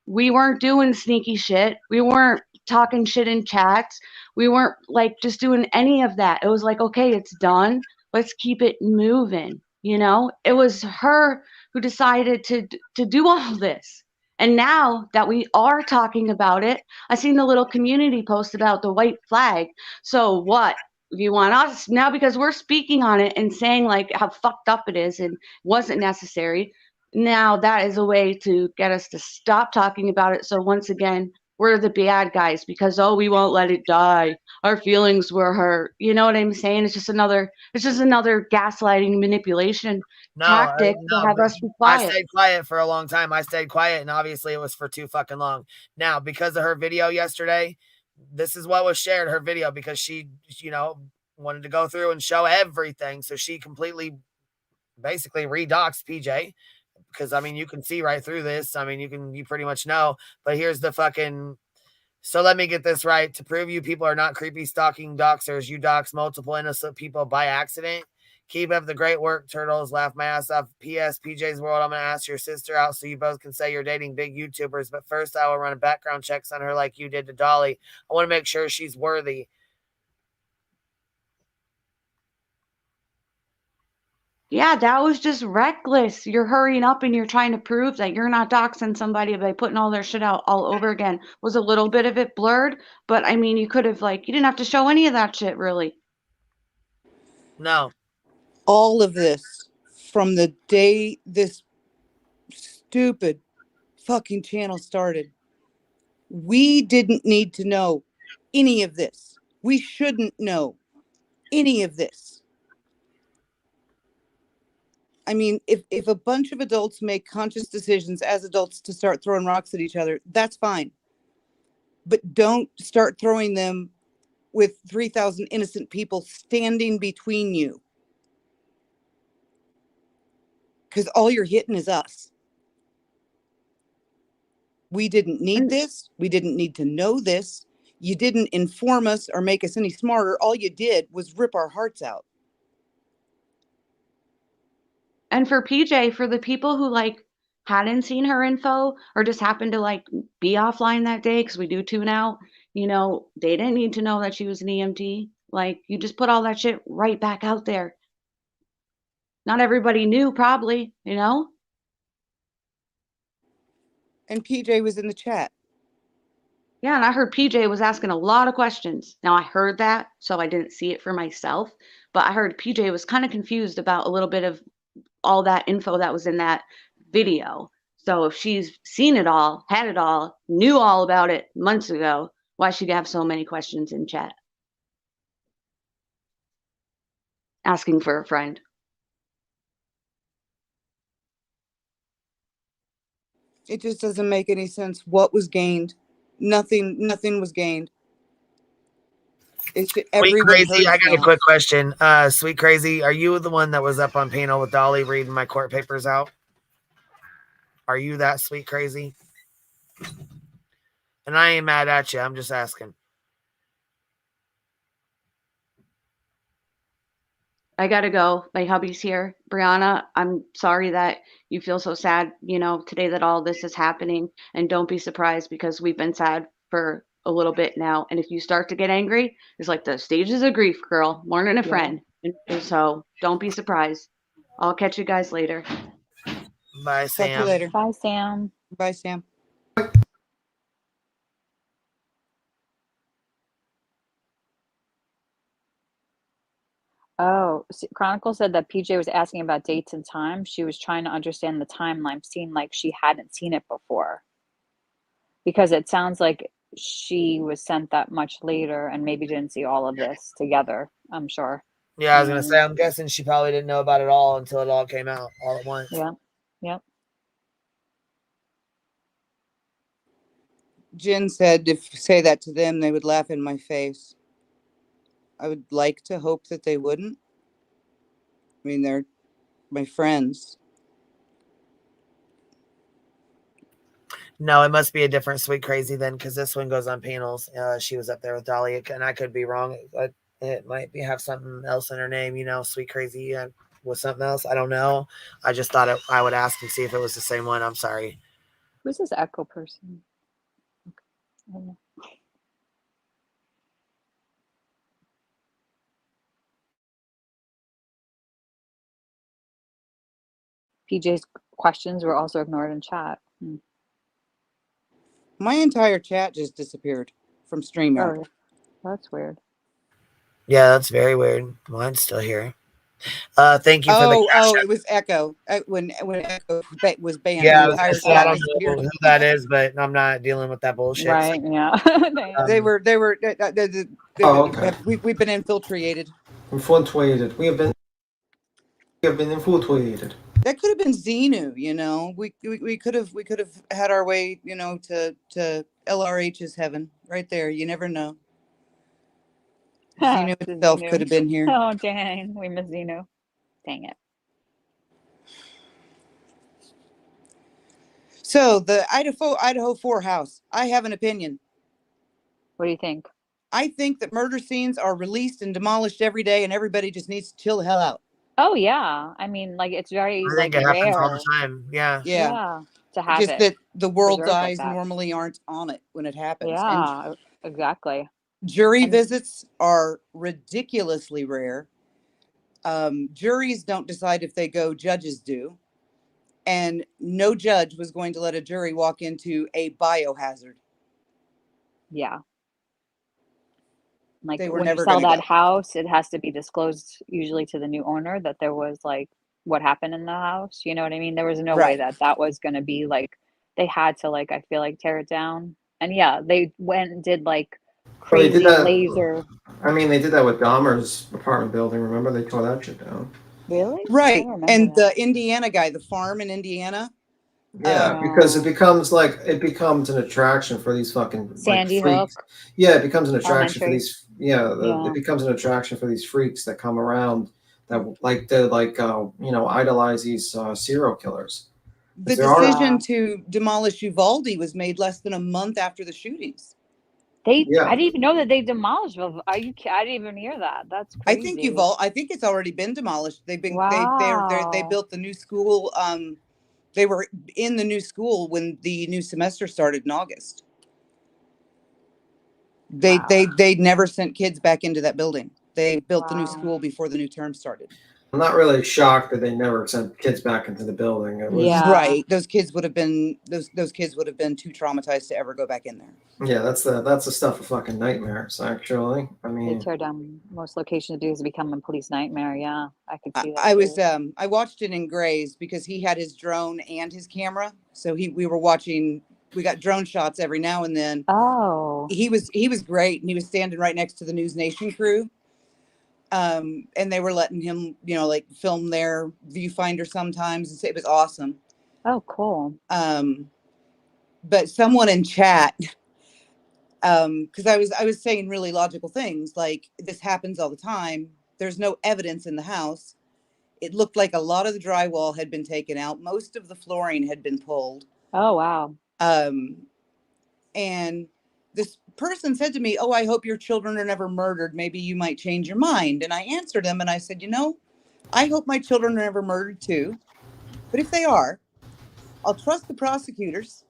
We weren't doing sneaky shit. We weren't talking shit in chats. We weren't like just doing any of that. It was like, okay, it's done. Let's keep it moving. It was her who decided to do all this. And now that we are talking about it, I seen the little community post about the white flag. So what? You want us now because we're speaking on it and saying like how fucked up it is and wasn't necessary. Now that is a way to get us to stop talking about it. So once again, we're the bad guys because we won't let it die. Our feelings were hurt. You know what I'm saying? It's just another gaslighting manipulation tactic to have us be I quiet. stayed quiet for a long time. I stayed quiet, and obviously it was for too fucking long. Now, because of her video yesterday, this is what was shared, her video, because she, wanted to go through and show everything. So she completely, basically redoxed PJ. Because, I mean, you can see right through this. I mean, you pretty much know. But here's the fucking... So let me get this right. To prove you people are not creepy stalking doxers, you dox multiple innocent people by accident. Keep up the great work, turtles. Laugh my ass off. P.S. PJ's World, I'm going to ask your sister out so you both can say you're dating big YouTubers. But first, I will run a background checks on her like you did to Dolly. I want to make sure she's worthy. Yeah, that was just reckless. You're hurrying up and you're trying to prove that you're not doxing somebody by putting all their shit out all over again. Was a little bit of it blurred, but I mean, you could have you didn't have to show any of that shit really. No. All of this from the day this stupid fucking channel started. We didn't need to know any of this. We shouldn't know any of this. I mean, if a bunch of adults make conscious decisions as adults to start throwing rocks at each other, that's fine. But don't start throwing them with 3,000 innocent people standing between you. Because all you're hitting is us. We didn't need this. We didn't need to know this. You didn't inform us or make us any smarter. All you did was rip our hearts out. And for PJ, for the people who hadn't seen her info or just happened to be offline that day, because we do tune out, they didn't need to know that she was an EMT. You just put all that shit right back out there. Not everybody knew, probably, And PJ was in the chat. Yeah, and I heard PJ was asking a lot of questions. Now I heard that, so I didn't see it for myself, but I heard PJ was kind of confused about a little bit of all that info that was in that video. So if she's seen it all, had it all, knew all about it months ago, why should she have so many questions in chat? Asking for a friend. It just doesn't make any sense. What was gained? Nothing was gained. It's just, Sweet everyone Crazy, hurts I got a now. quick question. Sweet Crazy, are you the one that was up on panel with Dolly reading my court papers out? Are you that Sweet Crazy? And I ain't mad at you. I'm just asking. I gotta go. My hubby's here. Brianna, I'm sorry that you feel so sad, today that all this is happening. And don't be surprised because we've been sad for a little bit now. And if you start to get angry, it's like the stages of grief, girl, mourning a friend. And so don't be surprised. I'll catch you guys later. Bye, Talk to you Sam. later. Bye, Sam. Bye, Sam. Oh, Chronicle said that PJ was asking about dates and times. She was trying to understand the timeline, seemed like she hadn't seen it before. Because it sounds like she was sent that much later and maybe didn't see all of this together, I'm sure. Yeah, I was going to say, I'm guessing she probably didn't know about it all until it all came out all at once. Yeah. Yep. Jen said if you say that to them, they would laugh in my face. I would like to hope that they wouldn't. I mean, they're my friends. No, it must be a different Sweet Crazy then, because this one goes on panels. She was up there with Dolly, and I could be wrong. It might have something else in her name, Sweet Crazy with something else. I don't know. I just thought I would ask and see if it was the same one. I'm sorry. Who's this Echo person? I don't know. PJ's questions were also ignored in chat. My entire chat just disappeared from StreamYard. Oh, that's weird. Yeah, that's very weird. Mine's still here. Thank you for the cash app. It was Echo. When Echo was banned, Yeah, the entire I chat don't disappeared. know who that is, but I'm not dealing with that bullshit. Right, yeah. They were. okay. We've been infiltrated. Infiltrated. We have been infiltrated. That could have been Xenu, We could have had our way, to LRH's heaven right there. You never know. Xenu itself could have been here. Oh, dang. We miss Xenu. Dang it. So the Idaho 4 house, I have an opinion. What do you think? I think that murder scenes are released and demolished every day, and everybody just needs to chill the hell out. Oh, yeah. I mean, it's very I think it happens all the rare. time. Yeah. Yeah. To have Just it. that the world's preserved like eyes that. normally aren't on it when it happens. Yeah, exactly. Jury visits are ridiculously rare. Juries don't decide if they go, judges do. And no judge was going to let a jury walk into a biohazard. Yeah. Like They were when you never sell gonna that go. house, it has to be disclosed usually to the new owner that there was what happened in the house. You know what I mean? There was no way that was going to be they had to I feel tear it down. And yeah, they went and did crazy they did that, laser. I mean, they did that with Dahmer's apartment building. Remember, they tore that shit down. Really? Right. And the Indiana guy, the farm in Indiana. Yeah, because it becomes an attraction for these fucking Sandy freaks. Hook. Yeah, it becomes an attraction for Elementary. these. It becomes an attraction for these freaks that come around that idolize these serial killers. The decision to demolish Uvalde was made less than a month after the shootings. I didn't even know that they demolished. I didn't even hear that. That's crazy. I think it's already been demolished. They've been they Wow. built the new school. They were in the new school when the new semester started in August. They never sent kids back into that building. They built the new school before the new term started. I'm not really shocked that they never sent kids back into the building. It was, Right. Those kids would have been those kids would have been too traumatized to ever go back in there. Yeah, that's the stuff of fucking nightmares. Actually, I They mean, tear down most locations to become a police nightmare. Yeah, I could see that. I was too. I watched it in Gray's because he had his drone and his camera. So we were watching, we got drone shots every now and then. Oh. He was great, and he was standing right next to the News Nation crew. And they were letting him, like film their viewfinder sometimes, and so it was awesome. Oh, cool. But someone in chat, because I was saying really logical things like this happens all the time. There's no evidence in the house. It looked like a lot of the drywall had been taken out. Most of the flooring had been pulled. Oh, wow. And this person said to me, "Oh, I hope your children are never murdered. Maybe you might change your mind." And I answered them and I said, I hope my children are never murdered too. But if they are, I'll trust the prosecutors.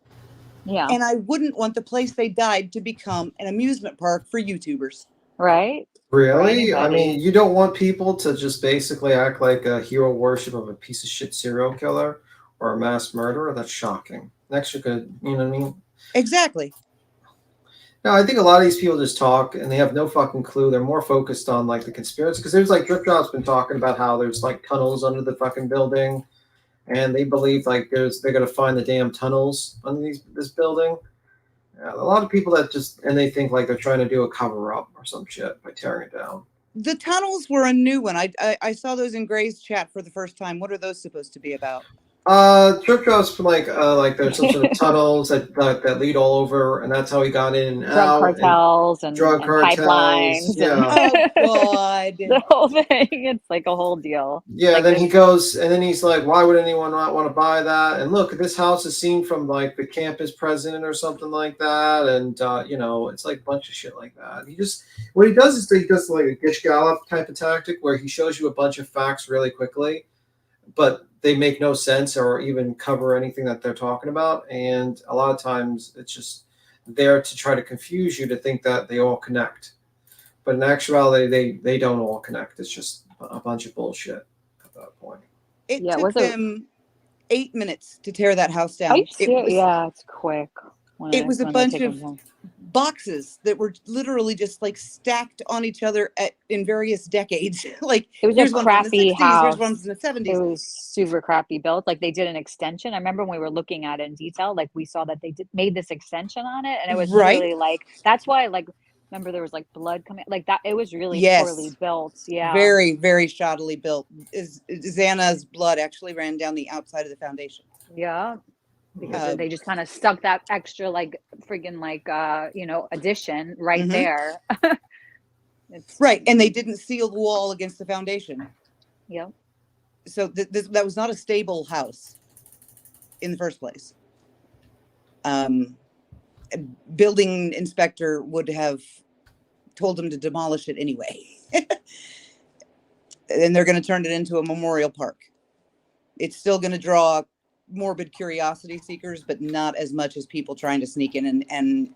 Yeah. And I wouldn't want the place they died to become an amusement park for YouTubers. Right? really? I mean, you don't want people to just basically act like a hero worship of a piece of shit serial killer or a mass murderer? That's shocking. Next, you could, you know what I mean? Exactly. No, I think a lot of these people just talk and they have no fucking clue. They're more focused on like the conspiracy because there's like Drip Drop's been talking about how there's like tunnels under the fucking building, and they believe like they're gonna find the damn tunnels under this building. Yeah, a lot of people that just and they think like they're trying to do a cover up or some shit by tearing it down. The tunnels were a new one. I saw those in Gray's chat for the first time. What are those supposed to be about? Drip Drop's from like there's some sort of tunnels that lead all over, and that's how he got in and Drug out. cartels and drug cartels, pipelines. yeah. Oh God! The whole thing. It's like a whole deal. Yeah, Like then he goes, and then he's like, "Why would anyone not want to buy that?" And look, this house is seen from like the campus president or something like that, and it's like a bunch of shit like that. What he does is he does like a Gish Gallop type of tactic where he shows you a bunch of facts really quickly, but they make no sense or even cover anything that they're talking about, and a lot of times it's just there to try to confuse you to think that they all connect, but in actuality, they don't all connect. It's just a bunch of bullshit. Point. It took them 8 minutes to tear that house down. It's quick. It was a bunch of boxes that were literally just like stacked on each other in various decades. Like it was here's a one crappy from the 60s, house. here's one from the 70s. It was super crappy built. Like they did an extension. I remember when we were looking at it in detail, like we saw that they made this extension on it, and it was really like that's why like. Remember, there was like blood coming, like that. It was really poorly built. Yeah, very, very shoddily built. Xana's blood actually ran down the outside of the foundation. Yeah, because they just kind of stuck that extra, like friggin' like addition right there. Right, and they didn't seal the wall against the foundation. Yep. So that was not a stable house in the first place. Building inspector would have told them to demolish it anyway. And they're going to turn it into a memorial park. It's still going to draw morbid curiosity seekers, but not as much as people trying to sneak in and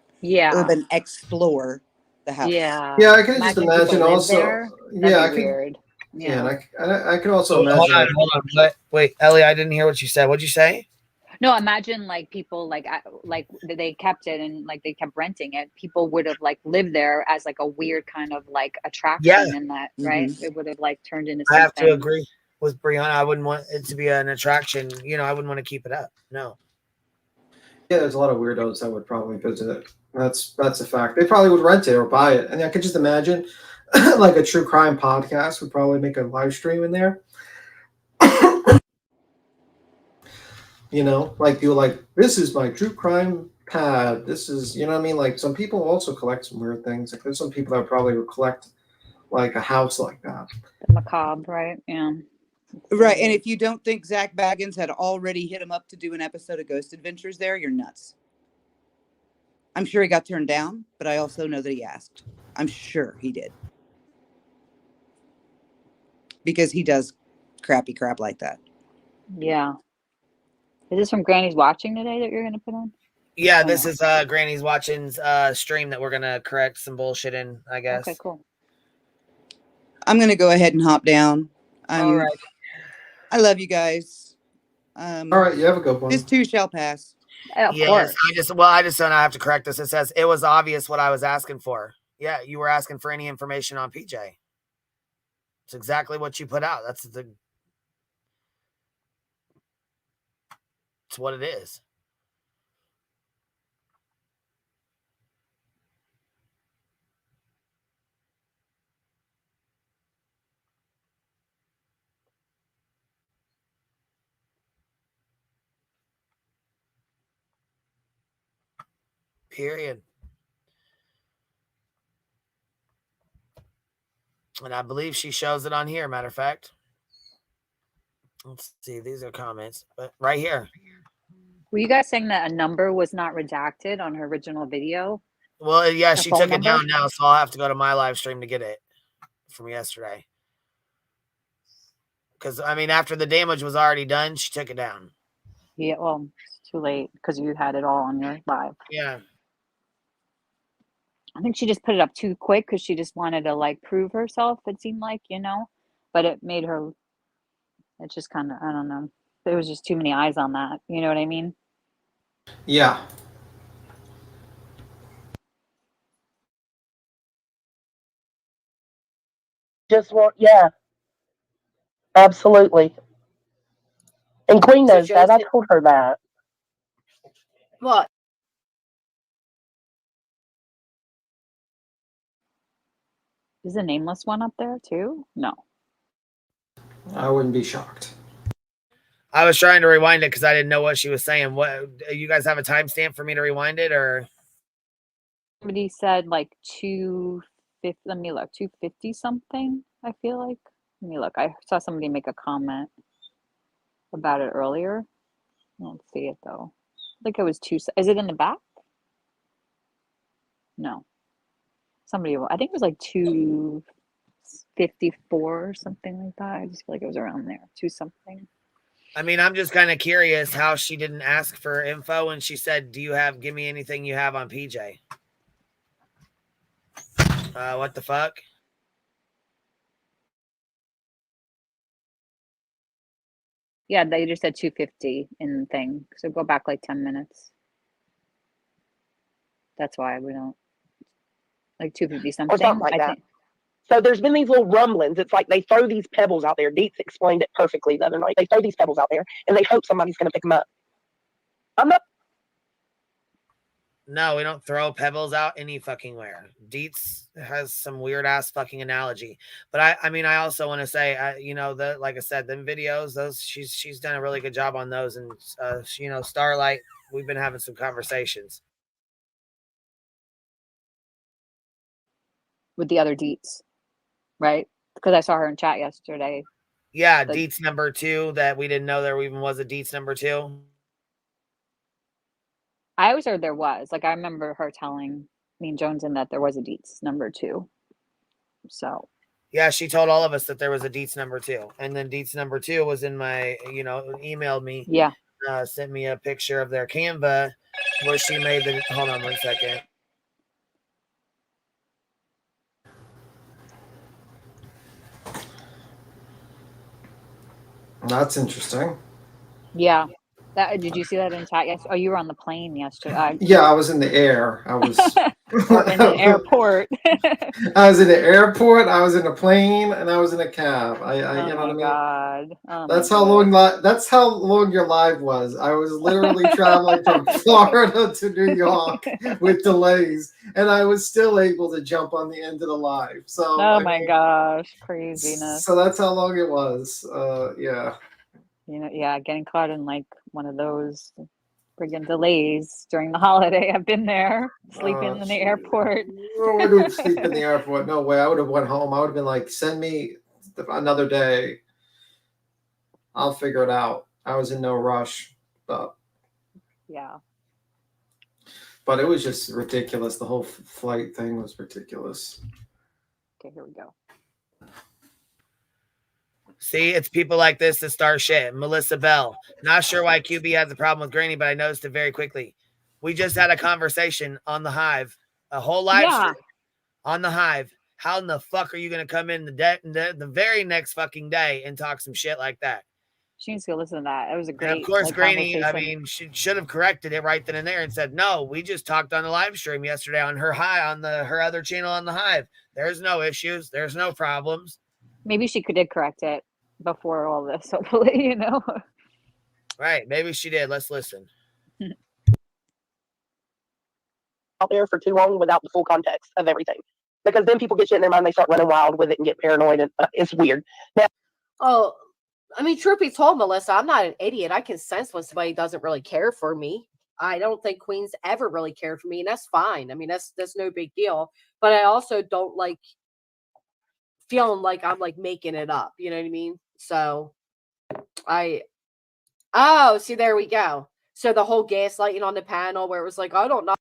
urban explore the house. Yeah. Yeah, I can just imagine also. Yeah, I could. Weird. Yeah, and I can also imagine. Hold on. Wait, Ellie, I didn't hear what you said. What'd you say? No, imagine like people like they kept it and like they kept renting it. People would have like lived there as like a weird kind of like attraction in that, right? It would have like turned into something. I have to agree with Brianna. I wouldn't want it to be an attraction. I wouldn't want to keep it up. No. Yeah, there's a lot of weirdos that would probably visit it. That's a fact. They probably would rent it or buy it. And I could just imagine like a true crime podcast would probably make a live stream in there. Like you're like, this is my true crime pad. This is, you know what I mean? Like some people also collect some weird things. Like there's some people that probably would collect like a house like that. The macabre, right? Yeah. Right. And if you don't think Zach Baggins had already hit him up to do an episode of Ghost Adventures there, you're nuts. I'm sure he got turned down, but I also know that he asked. I'm sure he did. Because he does crappy crap like that. Yeah. Is this from Granny's Watching today that you're going to put on? Yeah, this is Granny's Watching's stream that we're going to correct some bullshit in, I guess. Okay, cool. I'm going to go ahead and hop down. All right. I love you guys. All right, you have a good one. This too shall pass. Yes, I just don't have to correct this. It says it was obvious what I was asking for. Yeah, you were asking for any information on PJ. It's exactly what you put out. It's what it is. Period. And I believe she shows it on here, matter of fact. Let's see, these are comments, but right here. Were you guys saying that a number was not redacted on her original video? Well, yeah, Her she phone took number? it down now, so I'll have to go to my live stream to get it from yesterday. Because, I mean, after the damage was already done, she took it down. Yeah, well, it's too late because you had it all on your live. Yeah. I think she just put it up too quick because she just wanted to like prove herself, it seemed like, but it made her, it just kind of, I don't know. There was just too many eyes on that. You know what I mean? Yeah. Just want, yeah. Absolutely. And Queen knows that. I told her that. What? Is the nameless one up there too? No. I wouldn't be shocked. I was trying to rewind it because I didn't know what she was saying. What, you guys have a timestamp for me to rewind it, or? Somebody said like 250, let me look, 250 something, I feel like. Let me look. I saw somebody make a comment about it earlier. I don't see it though. I think it was is it in the back? No. Somebody, I think it was like 254 or something like that. I just feel like it was around there, 2 something. I mean, I'm just kind of curious how she didn't ask for info when she said, give me anything you have on PJ. What the fuck? Yeah, they just said 250 in the thing. So go back like 10 minutes. That's why we don't, like 250 something. Or something like that. Think. So there's been these little rumblings. It's like they throw these pebbles out there. Dietz explained it perfectly the other night. They throw these pebbles out there and they hope somebody's going to pick them up. I'm not. No, we don't throw pebbles out any fucking where. Dietz has some weird ass fucking analogy, but I mean, I also want to say, like I said, them videos, those she's done a really good job on those, and Starlight, we've been having some conversations with the other Dietz, right? Because I saw her in chat yesterday. Yeah, Dietz number 2 that we didn't know there even was a Dietz number 2. I always heard there was. Like, I remember her telling me and Jones that there was a Dietz number 2. So. Yeah, she told all of us that there was a Dietz number 2. And then Dietz number 2 was in my, emailed me. Yeah. Sent me a picture of their Canva where she made the, hold on 1 second. That's interesting. Yeah. Did you see that in chat yesterday? Oh, you were on the plane yesterday. Yeah, I was in the air. I was in the airport. I was in the airport. I was in a plane, and I was in a cab. You know what I mean? God. Oh that's how long. That's how long your live was. I was literally traveling from Florida to New York with delays, and I was still able to jump on the end of the live. So. Oh my gosh, craziness. So that's how long it was. Yeah. Yeah, getting caught in like one of those friggin' delays during the holiday. I've been there, sleeping in the airport. I would have sleep in the airport. No way. I would have went home. I would have been like, send me another day. I'll figure it out. I was in no rush, but yeah. But it was just ridiculous. The whole flight thing was ridiculous. Okay, here we go. See, it's people like this that start shit. Melissa Bell. Not sure why QB has a problem with Granny, but I noticed it very quickly. We just had a conversation on the Hive, a whole live stream on the Hive, How in the fuck are you going to come in the very next fucking day and talk some shit like that? She needs to go listen to that. It was a great, and of course, like, Granny, I conversation. mean, she should have corrected it right then and there and said, no, we just talked on the live stream yesterday on her her other channel on the Hive. There's no issues. There's no problems. Maybe she did correct it before all this, hopefully, you know? Right. Maybe she did. Let's listen. Out there for too long without the full context of everything. Because then people get shit in their mind, they start running wild with it and get paranoid, and it's weird. Now, Oh, I mean, truth be told, Melissa, I'm not an idiot. I can sense when somebody doesn't really care for me. I don't think Queen's ever really cared for me, and that's fine. I mean, that's no big deal. But I also don't like feeling like I'm like making it up. You know what I mean? So see, there we go. So the whole gaslighting on the panel where it was like, I don't know.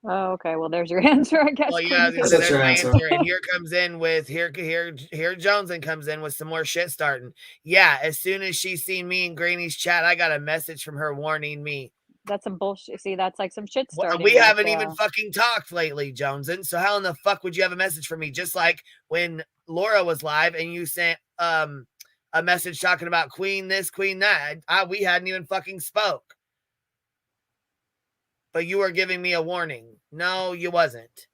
Oh, okay. Well, there's your answer, I guess. Well, yeah, Queen. there's your answer. And here comes in with here Joneson comes in with some more shit starting. Yeah, as soon as she seen me in Granny's chat, I got a message from her warning me. That's some bullshit. See, that's like some shit starting. We haven't even fucking talked lately, Joneson. So how in the fuck would you have a message from me? Just like when Laura was live and you sent a message talking about Queen this, Queen that. We hadn't even fucking spoke. But you were giving me a warning. No, you wasn't.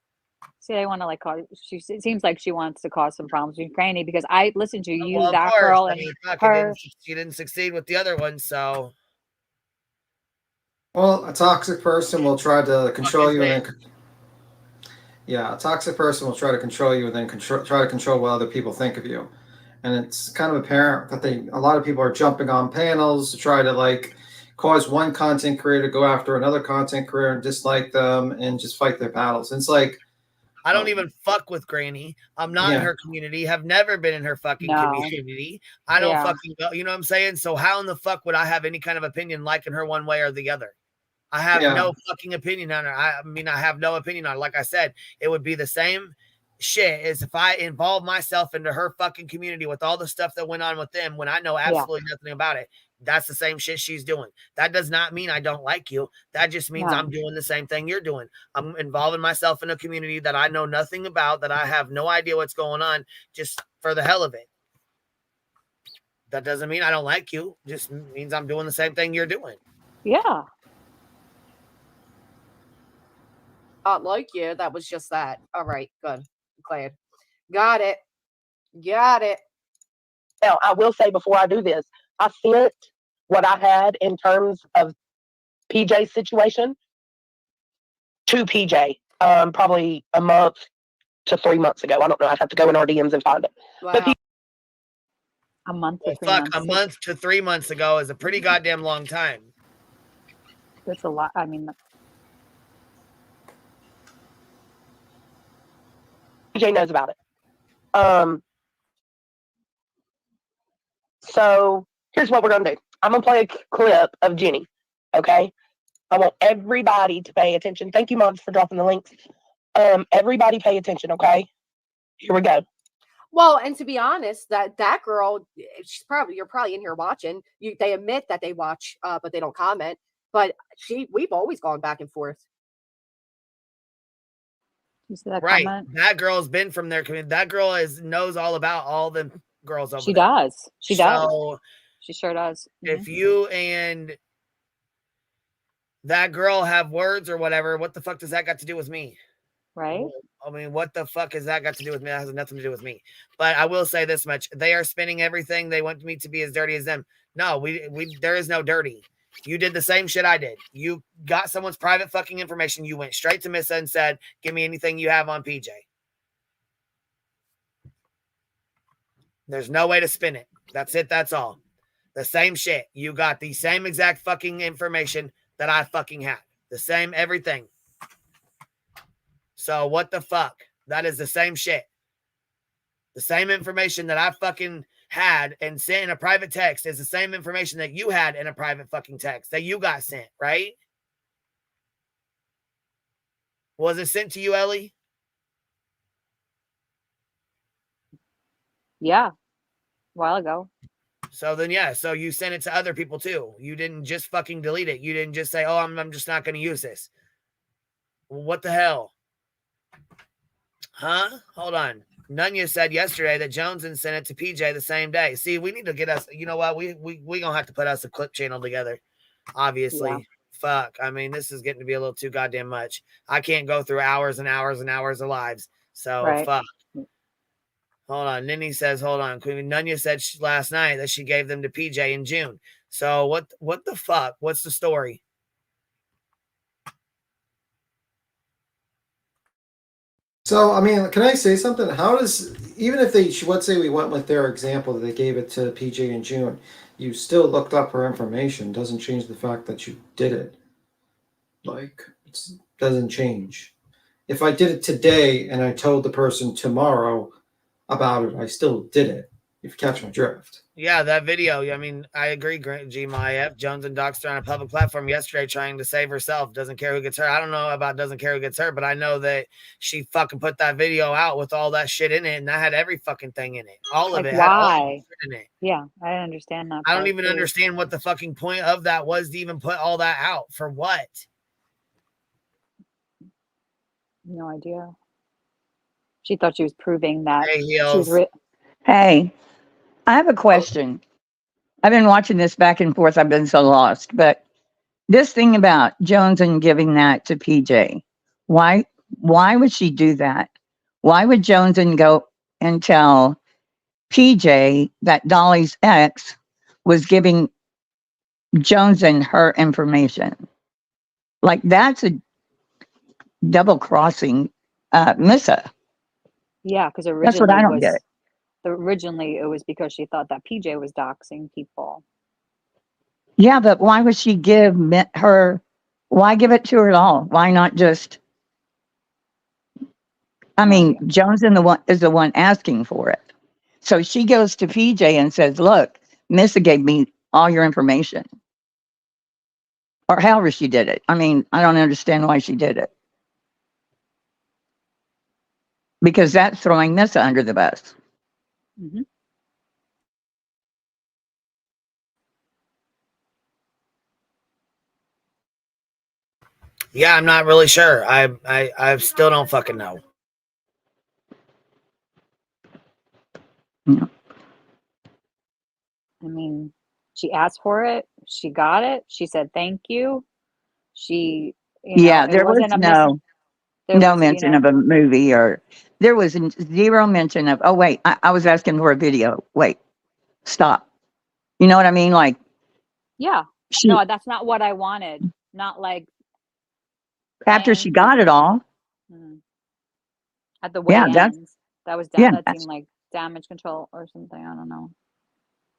See, I want to like cause. It seems like she wants to cause some problems with Granny because I listened to you, Well, that course. girl, I and mean, fuck, her. She didn't succeed with the other one, so. Well, a toxic person will try to control you, and then a toxic person will try to control you, and then try to control what other people think of you. And it's kind of apparent that a lot of people are jumping on panels to try to like cause one content creator to go after another content creator and dislike them and just fight their battles. And it's like, I don't even fuck with Granny. I'm not in her community. Have never been in her fucking community. I don't fucking go. You know what I'm saying? So how in the fuck would I have any kind of opinion liking her one way or the other? I have no fucking opinion on her. I mean, I have no opinion on her. Like I said, it would be the same shit as if I involved myself into her fucking community with all the stuff that went on with them when I know absolutely nothing about it. That's the same shit she's doing. That does not mean I don't like you. That just means I'm doing the same thing you're doing. I'm involving myself in a community that I know nothing about, that I have no idea what's going on, just for the hell of it. That doesn't mean I don't like you. Just means I'm doing the same thing you're doing. Yeah. Not like you. That was just that. All right, good. Glad. Got it. Now, I will say before I do this, I sent what I had in terms of PJ's situation to PJ probably a month to 3 months ago. I don't know. I'd have to go in our DMs and find it. Wow. But a month to 3 months. months. A month to 3 months ago is a pretty goddamn long time. That's a lot. I mean, PJ knows about it. So here's what we're going to do. I'm going to play a clip of Jenny, okay? I want everybody to pay attention. Thank you, Moms, for dropping the links. Everybody pay attention, okay? Here we go. Well, and to be honest, that girl, you're probably in here watching. They admit that they watch, but they don't comment. But we've always gone back and forth. You see that right. comment? That girl's been from their community. That girl knows all about all the girls over She there. does. She does. So she sure does. If you and that girl have words or whatever, what the fuck does that got to do with me? Right. I mean, what the fuck has that got to do with me? That has nothing to do with me. But I will say this much. They are spinning everything. They want me to be as dirty as them. No, we there is no dirty. You did the same shit I did. You got someone's private fucking information. You went straight to Missa and said, give me anything you have on PJ. There's no way to spin it. That's it. That's all. The same shit. You got the same exact fucking information that I fucking had. The same everything. So what the fuck? That is the same shit. The same information that I fucking had and sent in a private text is the same information that you had in a private fucking text that you got sent, right? Was it sent to you, Ellie? Yeah. A while ago. So then, yeah. So you sent it to other people too. You didn't just fucking delete it. You didn't just say, oh, I'm just not going to use this. Well, what the hell? Huh? Hold on. Nunya said yesterday that Joneson sent it to PJ the same day. See, we need to get us, you know what? We gonna have to put us a clip channel together. Obviously. Yeah. Fuck. I mean, this is getting to be a little too goddamn much. I can't go through hours and hours and hours of lives. So Right. fuck. Hold on. Nini says, hold on. Queen Nunya said last night that she gave them to PJ in June. So what the fuck? What's the story? So, I mean, can I say something? How does, even if they, let's say we went with their example that they gave it to PJ in June, you still looked up her information. Doesn't change the fact that you did it. Like, it doesn't change. If I did it today and I told the person tomorrow about it, I still did it. If you catch my drift. Yeah, that video. I mean, I agree, GMIF. Jones and Doxed on a public platform yesterday trying to save herself. Doesn't care who gets hurt. I don't know about doesn't care who gets hurt, but I know that she fucking put that video out with all that shit in it, and that had every fucking thing in it. All of Like, it had all why? the shit in it. Yeah, I understand that. I don't part even too. understand what the fucking point of that was to even put all that out. For what? No idea. She thought she was proving that Hey, she was Heels. Hey, I have a question. I've been watching this back and forth. I've been so lost. But this thing about Jones and giving that to PJ, why would she do that? Why would Jones and go and tell PJ that Dolly's ex was giving Jones and her information? Like, that's a double crossing Missa. Yeah, because That's what I don't get. originally it was because she thought that PJ was doxing people. Yeah, but why would she give her? Why give it to her at all? Why not just? I mean, Jones is the one asking for it, so she goes to PJ and says, "Look, Missa gave me all your information," or however she did it. I mean, I don't understand why she did it, because that's throwing Missa under the bus. Mm-hmm. Yeah, I'm not really sure. I still don't fucking know. Yeah. I mean, she asked for it. She got it. She said thank you. She, Yeah, there was no mention of a movie, or there was zero mention of. Oh wait, I was asking for a video. Wait, stop. You know what I mean? Like, yeah. No, that's not what I wanted. Not like after she got it all. At the way Yeah, that was yeah, that seemed like damage control or something. I don't know.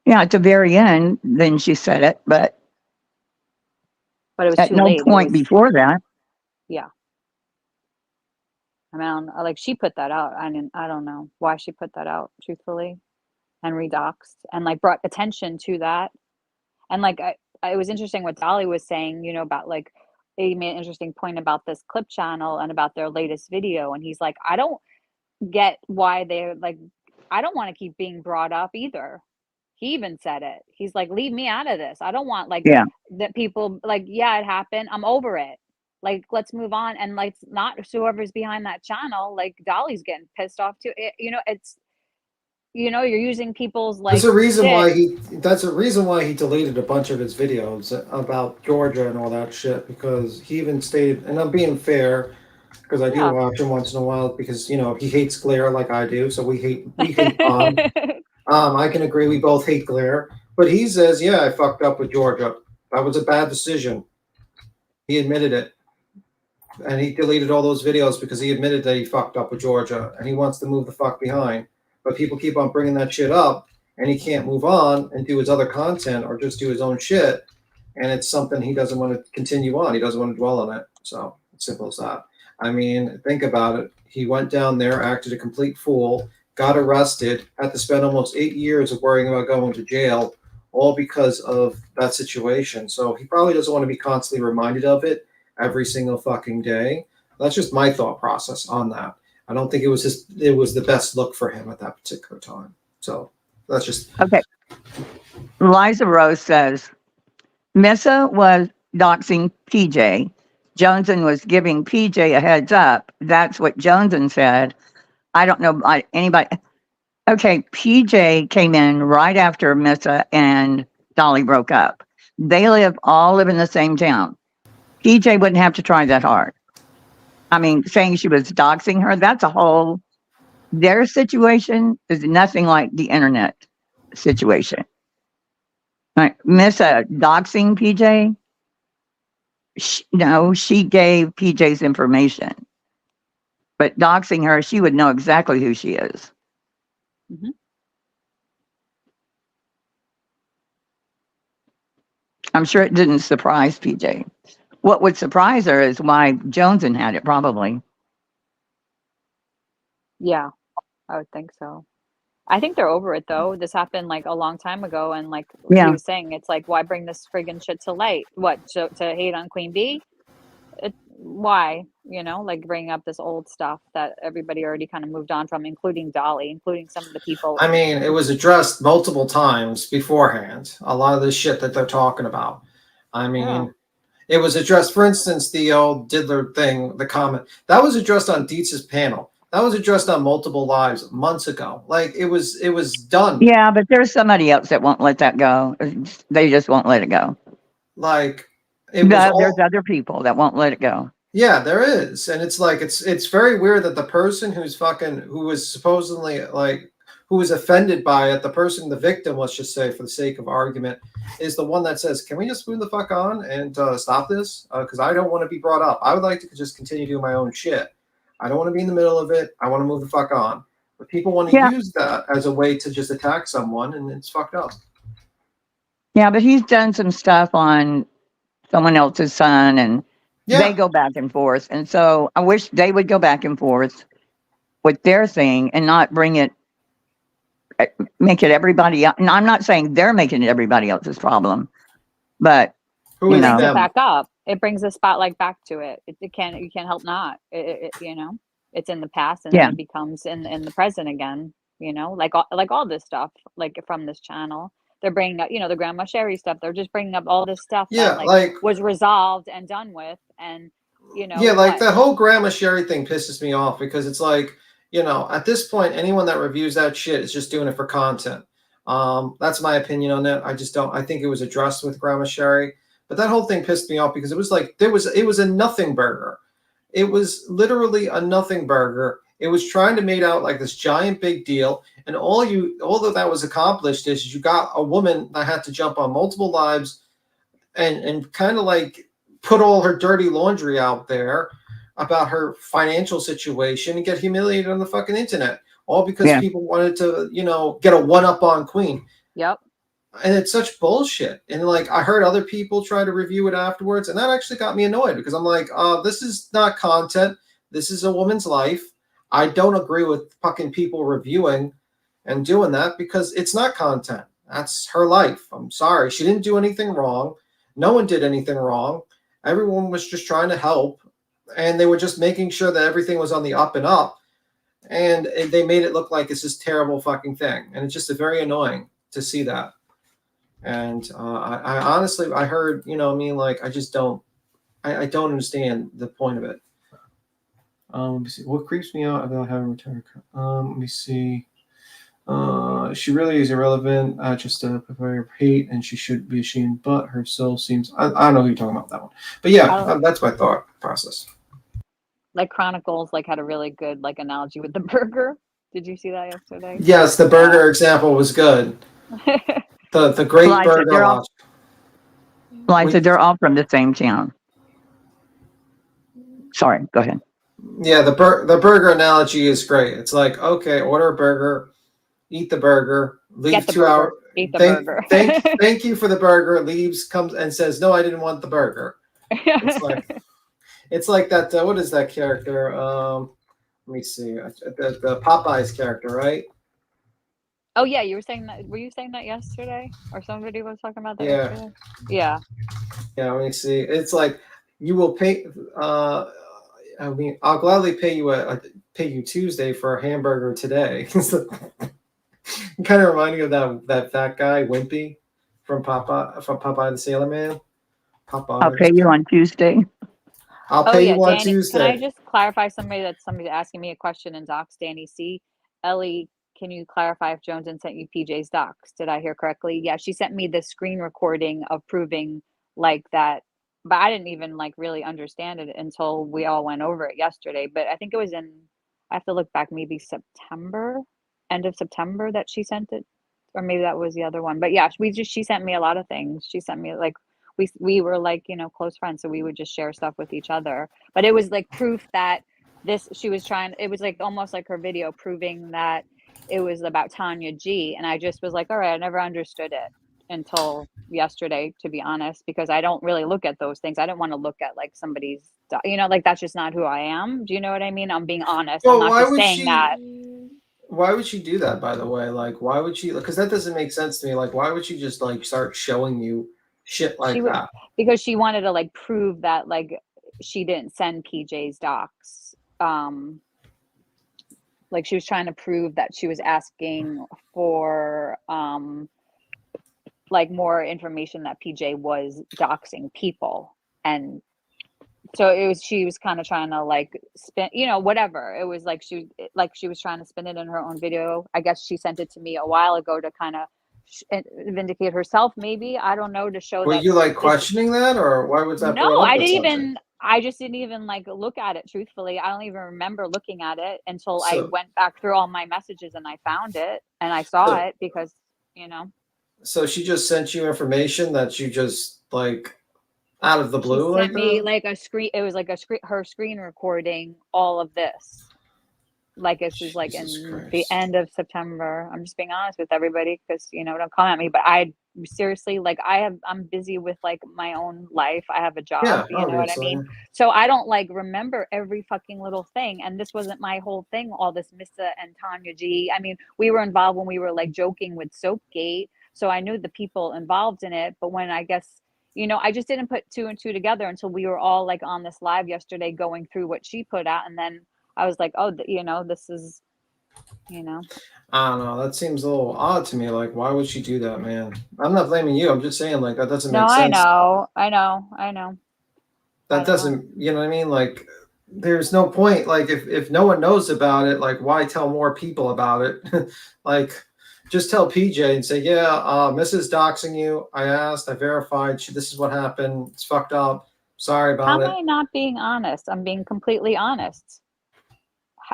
Yeah, at the very end, then she said it, but it was at too no late. point before that. Yeah. I mean, like she put that out. I don't know why she put that out, truthfully, and redoxed and like brought attention to that. And like, it was interesting what Dolly was saying, you know, about like, he made an interesting point about this clip channel and about their latest video. And he's like, I don't get why they're like, I don't want to keep being brought up either. He even said it. He's like, leave me out of this. I don't want like that people like, yeah, it happened. I'm over it. Like, let's move on. And like, not whoever's behind that channel, like Dolly's getting pissed off too. You know, it's, you know, you're using people's like. That's a reason why he deleted a bunch of his videos about Georgia and all that shit, because he even stated, and I'm being fair, because I do watch him once in a while, because you know he hates glare like I do, so we hate I can agree we both hate glare, but he says, yeah, I fucked up with Georgia. That was a bad decision. He admitted it. And he deleted all those videos because he admitted that he fucked up with Georgia, and he wants to move the fuck behind. But people keep on bringing that shit up, and he can't move on and do his other content or just do his own shit. And it's something he doesn't want to continue on. He doesn't want to dwell on it. So it's simple as that. I mean, think about it. He went down there, acted a complete fool, got arrested, had to spend almost 8 years of worrying about going to jail, all because of that situation. So he probably doesn't want to be constantly reminded of it every single fucking day. That's just my thought process on that. I don't think it was the best look for him at that particular time. So that's just okay. Liza Rose says Missa was doxing PJ. Joneson was giving PJ a heads up. That's what Joneson said. I don't know anybody. Okay, PJ came in right after Missa and Dolly broke up. They all live in the same town. PJ wouldn't have to try that hard. I mean, saying she was doxing her, that's a whole, their situation is nothing like the internet situation. Right. Missa doxing PJ, she gave PJ's information. But doxing her, she would know exactly who she is. Mm-hmm. I'm sure it didn't surprise PJ. What would surprise her is why Joneson had it, probably. Yeah, I would think so. I think they're over it though. This happened like a long time ago, and like he Yeah. was saying, it's like, why bring this friggin' shit to light? What, to hate on Queen Bee? Why? Like bringing up this old stuff that everybody already kind of moved on from, including Dolly, including some of the people. I mean, it was addressed multiple times beforehand. A lot of this shit that they're talking about. I mean, it was addressed. For instance, the old Diddler thing, the comment that was addressed on Dietz's panel. That was addressed on multiple lives months ago. Like it was done. Yeah, but there's somebody else that won't let that go. They just won't let it go. Like there's other people that won't let it go. Yeah, there is, and it's like it's very weird that the person who was supposedly who was offended by it, the person, the victim, let's just say for the sake of argument, is the one that says, "Can we just move the fuck on and stop this? Because I don't want to be brought up. I would like to just continue doing my own shit. I don't want to be in the middle of it. I want to move the fuck on." But people want to use that as a way to just attack someone, and it's fucked up. Yeah, but he's done some stuff on someone else's son, and they go back and forth. And so I wish they would go back and forth with their thing and not make it everybody else. And I'm not saying they're making it everybody else's problem, but It brings it back up. It brings the spotlight back to it. You can't help not. It's in the past, and then it becomes in the present again. Like all this stuff, like from this channel. They're bringing up, the Grandma Sherry stuff. They're just bringing up all this stuff that was resolved and done with, and that whole Grandma Sherry thing pisses me off because it's like, at this point, anyone that reviews that shit is just doing it for content. That's my opinion on that. I think it was addressed with Grandma Sherry, but that whole thing pissed me off because it was like it was a nothing burger. It was literally a nothing burger. It was trying to make out like this giant big deal. And all that was accomplished is you got a woman that had to jump on multiple lives and kind of like put all her dirty laundry out there about her financial situation and get humiliated on the fucking internet. All because people wanted to, get a one-up on Queen. Yep. And it's such bullshit. And like I heard other people try to review it afterwards, and that actually got me annoyed because I'm like, this is not content. This is a woman's life. I don't agree with fucking people reviewing and doing that because it's not content. That's her life. I'm sorry. She didn't do anything wrong. No one did anything wrong. Everyone was just trying to help, and they were just making sure that everything was on the up and up, and they made it look like it's this terrible fucking thing. And it's just very annoying to see that. And I honestly, I heard, I just don't, I don't understand the point of it. Let me see. What creeps me out about having returned? Let me see. She really is irrelevant. Just a provider of hate, and she should be ashamed. But her soul seems. I don't know who you're talking about that one. But yeah, that's my thought process. Like Chronicles, had a really good analogy with the burger. Did you see that yesterday? Yes, the burger example was good. The great burger. They're all from the same town. Sorry, go ahead. Yeah, the burger analogy is great. It's like, okay, order a burger, eat the burger, leave 2 hours. Eat the burger. Thank you for the burger. Leaves, comes and says, "No, I didn't want the burger." It's like that. What is that character? Let me see. The Popeyes character, right? Oh yeah, you were saying that. Were you saying that yesterday, or somebody was talking about that? Yeah. Yesterday? Yeah. Yeah. Let me see. It's like you will pay. I mean, I'll gladly pay you Tuesday for a hamburger today. Kind of reminding of that fat guy Wimpy from Popeye the Sailor Man. I'll pay you on Tuesday. I'll Oh pay yeah, you on Danny. Can I Tuesday. just clarify somebody's asking me a question in docs? Danny C. Ellie, can you clarify if Jones sent you PJ's docs? Did I hear correctly? Yeah, she sent me the screen recording of proving like that, but I didn't even like really understand it until we all went over it yesterday. But I think it was in. I have to look back, maybe September, end of September that she sent it, or maybe that was the other one. But yeah, she sent me a lot of things. She sent me like we were like, you know, close friends, so we would just share stuff with each other. But it was like proof that she was trying, it was like almost like her video proving that it was about Tanya G, and I just was like, all right, I never understood it until yesterday, to be honest, because I don't really look at those things. I don't want to look at like somebody's, you know, like that's just not who I am. Do you know what I mean? I'm being honest. I'm Well, not why just would saying that. why would she do that, by the way? Like, why would she? Because that doesn't make sense to me. Like, why would she just like start showing you shit like She would, that? because she wanted to like prove that like she didn't send PJ's docs. Like she was trying to prove that she was asking for like more information that PJ was doxing people. And so she was kind of trying to like spin, you know, whatever. It was like she was trying to spin it in her own video. I guess she sent it to me a while ago to kind of vindicate herself, maybe. I don't know, to show Were that you like questioning that, or why was that brought no, up? I just didn't even like look at it, truthfully. I don't even remember looking at it until I So- went back through all my messages and I found it and I saw it because, you know, So she just sent you information that you just like out of the she blue, like sent me that? like a screen. It was like her screen recording all of this. Like this is like in the end of September. I'm just being honest with everybody because, you know, don't come at me, but I seriously, like I'm busy with like my own life. I have a job, Yeah, you know what I mean? So I don't like remember every fucking little thing. And this wasn't my whole thing, all this Missa and Tanya G. I mean, we were involved when we were like joking with Soapgate. So I knew the people involved in it. But when I guess, you know, I just didn't put two and two together until we were all like on this live yesterday going through what she put out. And then I was like, oh, you know, this is, you know. I don't know. That seems a little odd to me. Like, why would she do that, man? I'm not blaming you. I'm just saying, like, that doesn't make sense. I know. That doesn't, you know what I mean? Like, there's no point. Like, if no one knows about it, like, why tell more people about it? Like, just tell PJ and say, yeah, Mrs. Doxing you. I asked, I verified. This is what happened. It's fucked up. Sorry How about am it. I not being honest? I'm being completely honest.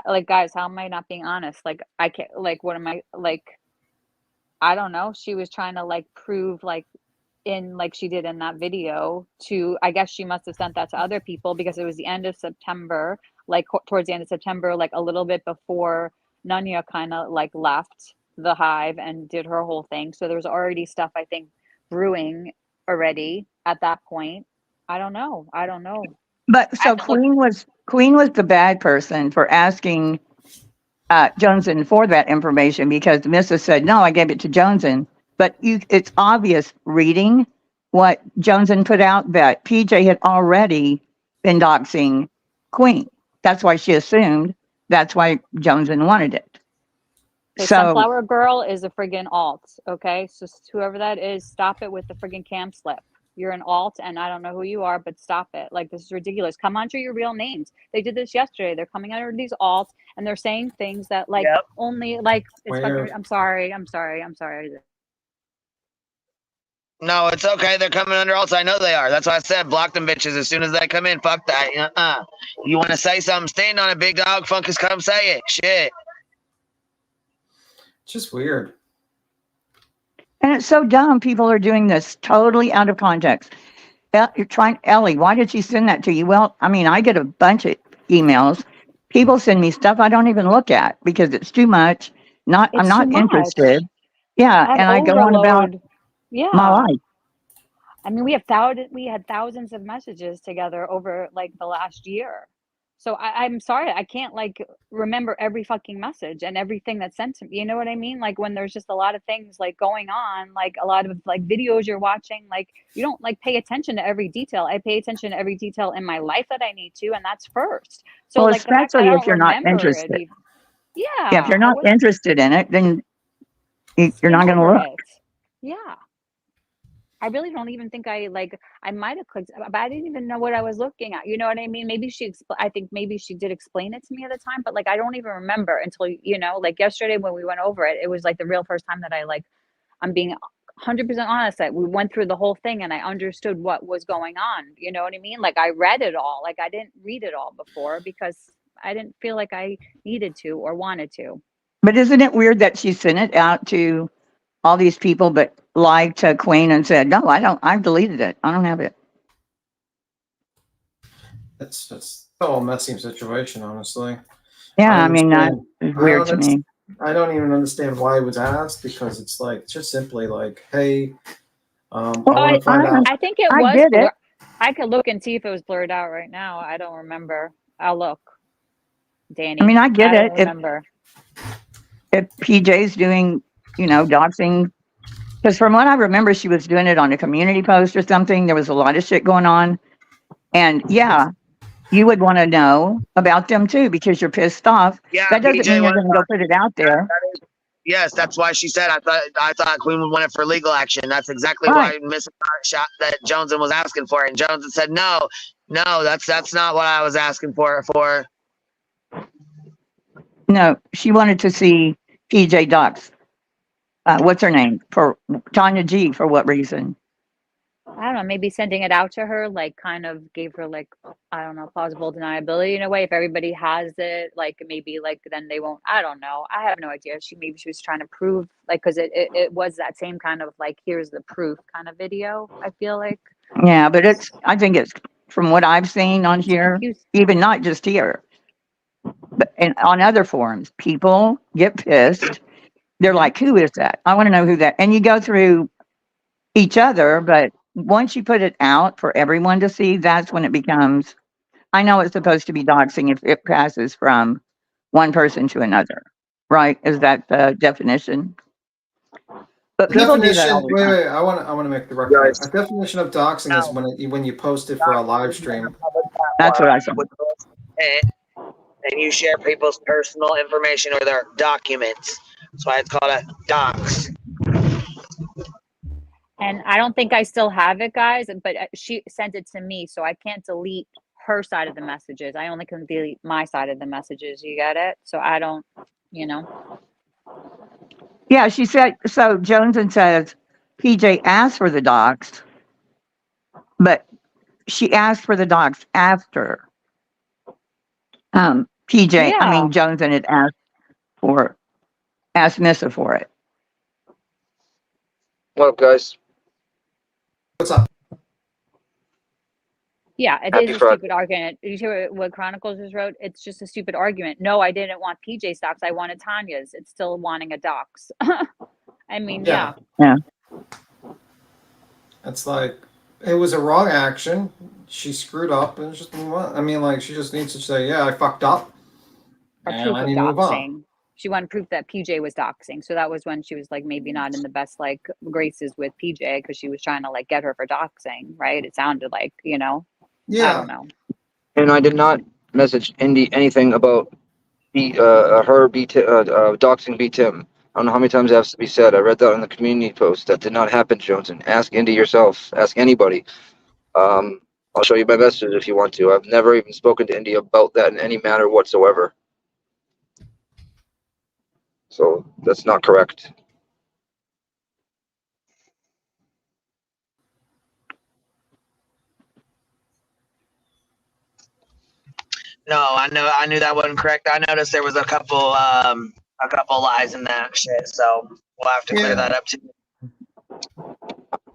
Like, guys, how am I not being honest? Like, I can't, like, what am I, like, I don't know. She was trying to, like, prove, like, like she did in that video to, I guess she must have sent that to other people because it was the end of September, like, towards the end of September, like, a little bit before Nunya kind of, like, left the hive and did her whole thing. So there was already stuff, I think, brewing already at that point. I don't know. But so Queen was the bad person for asking Joneson for that information because Mrs. said, no, I gave it to Joneson. But it's obvious reading what Joneson put out that PJ had already been doxing Queen. That's why she assumed that's why Joneson wanted it. Okay, So Sunflower Girl is a friggin' alt, okay? So whoever that is, stop it with the friggin' cam slip. You're an alt, and I don't know who you are, but stop it. Like, this is ridiculous. Come under your real names. They did this yesterday. They're coming under these alts, and they're saying things that, like, only, like, it's fucking, I'm sorry. No, it's okay. They're coming under alts. I know they are. That's why I said block them bitches as soon as they come in. Fuck that. You want to say something? Stand on it, big dog. Funkers, come say it. Shit. It's just weird. And it's so dumb. People are doing this totally out of context. You're trying, Ellie, why did she send that to you? Well, I mean, I get a bunch of emails. People send me stuff I don't even look at because it's too much. I'm not interested. Yeah, and I go on about my life. I mean, we had thousands of messages together over like the last year. So I'm sorry, I can't like remember every fucking message and everything that's sent to me. You know what I mean? Like when there's just a lot of things like going on, like a lot of like videos you're watching, like you don't like pay attention to every detail. I pay attention to every detail in my life that I need to, and that's first. So Well, like the fact that especially I if don't you're not remember interested. it, yeah. Yeah, if you're not interested in it, then you're not going to look. Yeah. I really don't even think I might have clicked, but I didn't even know what I was looking at. You know what I mean? Maybe I think maybe she did explain it to me at the time, but like I don't even remember until like yesterday when we went over it. It was like the real first time that I'm being 100% honest that we went through the whole thing and I understood what was going on. You know what I mean? Like I read it all. Like I didn't read it all before because I didn't feel like I needed to or wanted to. But isn't it weird that she sent it out to all these people, but lied to Queen and said, "No, I don't. I've deleted it. I don't have it." It's a messy situation, honestly. Yeah, I mean that is weird to me. I don't even understand why it was asked because it's like just simply like, hey, I want to find out. I think it was blurred. I could look and see if it was blurred out right now. I don't remember. I'll look. Danny. I mean, I get it. Don't remember. If PJ's doing, doxing, because from what I remember, she was doing it on a community post or something. There was a lot of shit going on. And yeah, you would want to know about them too because you're pissed off. Yeah, that doesn't PJ mean you're going to go put it out there. Yes, that's why she said I thought Queen would want it for legal action. That's exactly why Miss shot that Joneson was asking for it. And Joneson said, no, that's not what I was asking for. No, she wanted to see PJ Dox. What's her name? For Tanya G. For what reason? I don't know. Maybe sending it out to her, like, kind of gave her, like, I don't know, plausible deniability in a way. If everybody has it, like, maybe, like, then they won't. I don't know. I have no idea. Maybe she was trying to prove, like, because it was that same kind of, like, here's the proof kind of video, I feel like. Yeah, but I think it's, from what I've seen on here, even not just here, but on other forums, people get pissed. They're like, who is that? I want to know who that, and you go through each other, but once you put it out for everyone to see, that's when it becomes, I know it's supposed to be doxing if it passes from one person to another, right? Is that the definition? But The people do that all definition. the time. Wait. I want to make the record. A definition of doxing is when you post it for a live stream. That's what I said. And you share people's personal information or their documents. That's why it's called a dox. And I don't think I still have it, guys, but she sent it to me, so I can't delete her side of the messages. I only can delete my side of the messages. You get it? So I don't, Yeah, she said, so Joneson says PJ asked for the docs, but she asked for the docs after PJ, Yeah. I mean, Joneson had asked Missa for it. What up, guys? What's up? Yeah, it Happy is a Friday. stupid argument. Did you hear what Chronicles just wrote? It's just a stupid argument. No, I didn't want PJ's docs. I wanted Tanya's. It's still wanting a docs. I mean, yeah. It's like it was a wrong action. She screwed up and just move on. I mean, like she just needs to say, "Yeah, I fucked up." Or And proof I of need to move on. doxing. She wanted proof that PJ was doxing. So that was when she was like maybe not in the best like graces with PJ because she was trying to like get her for doxing, right? It sounded like, I don't know. And I did not message Indy anything about her doxing B Tim. I don't know how many times that has to be said. I read that in the community post. That did not happen, Joneson. Ask Indy yourself. Ask anybody. I'll show you my messages if you want to. I've never even spoken to Indy about that in any manner whatsoever. So that's not correct. No, I knew that wasn't correct. I noticed there was a couple lies in that shit. So we'll have to clear that up too.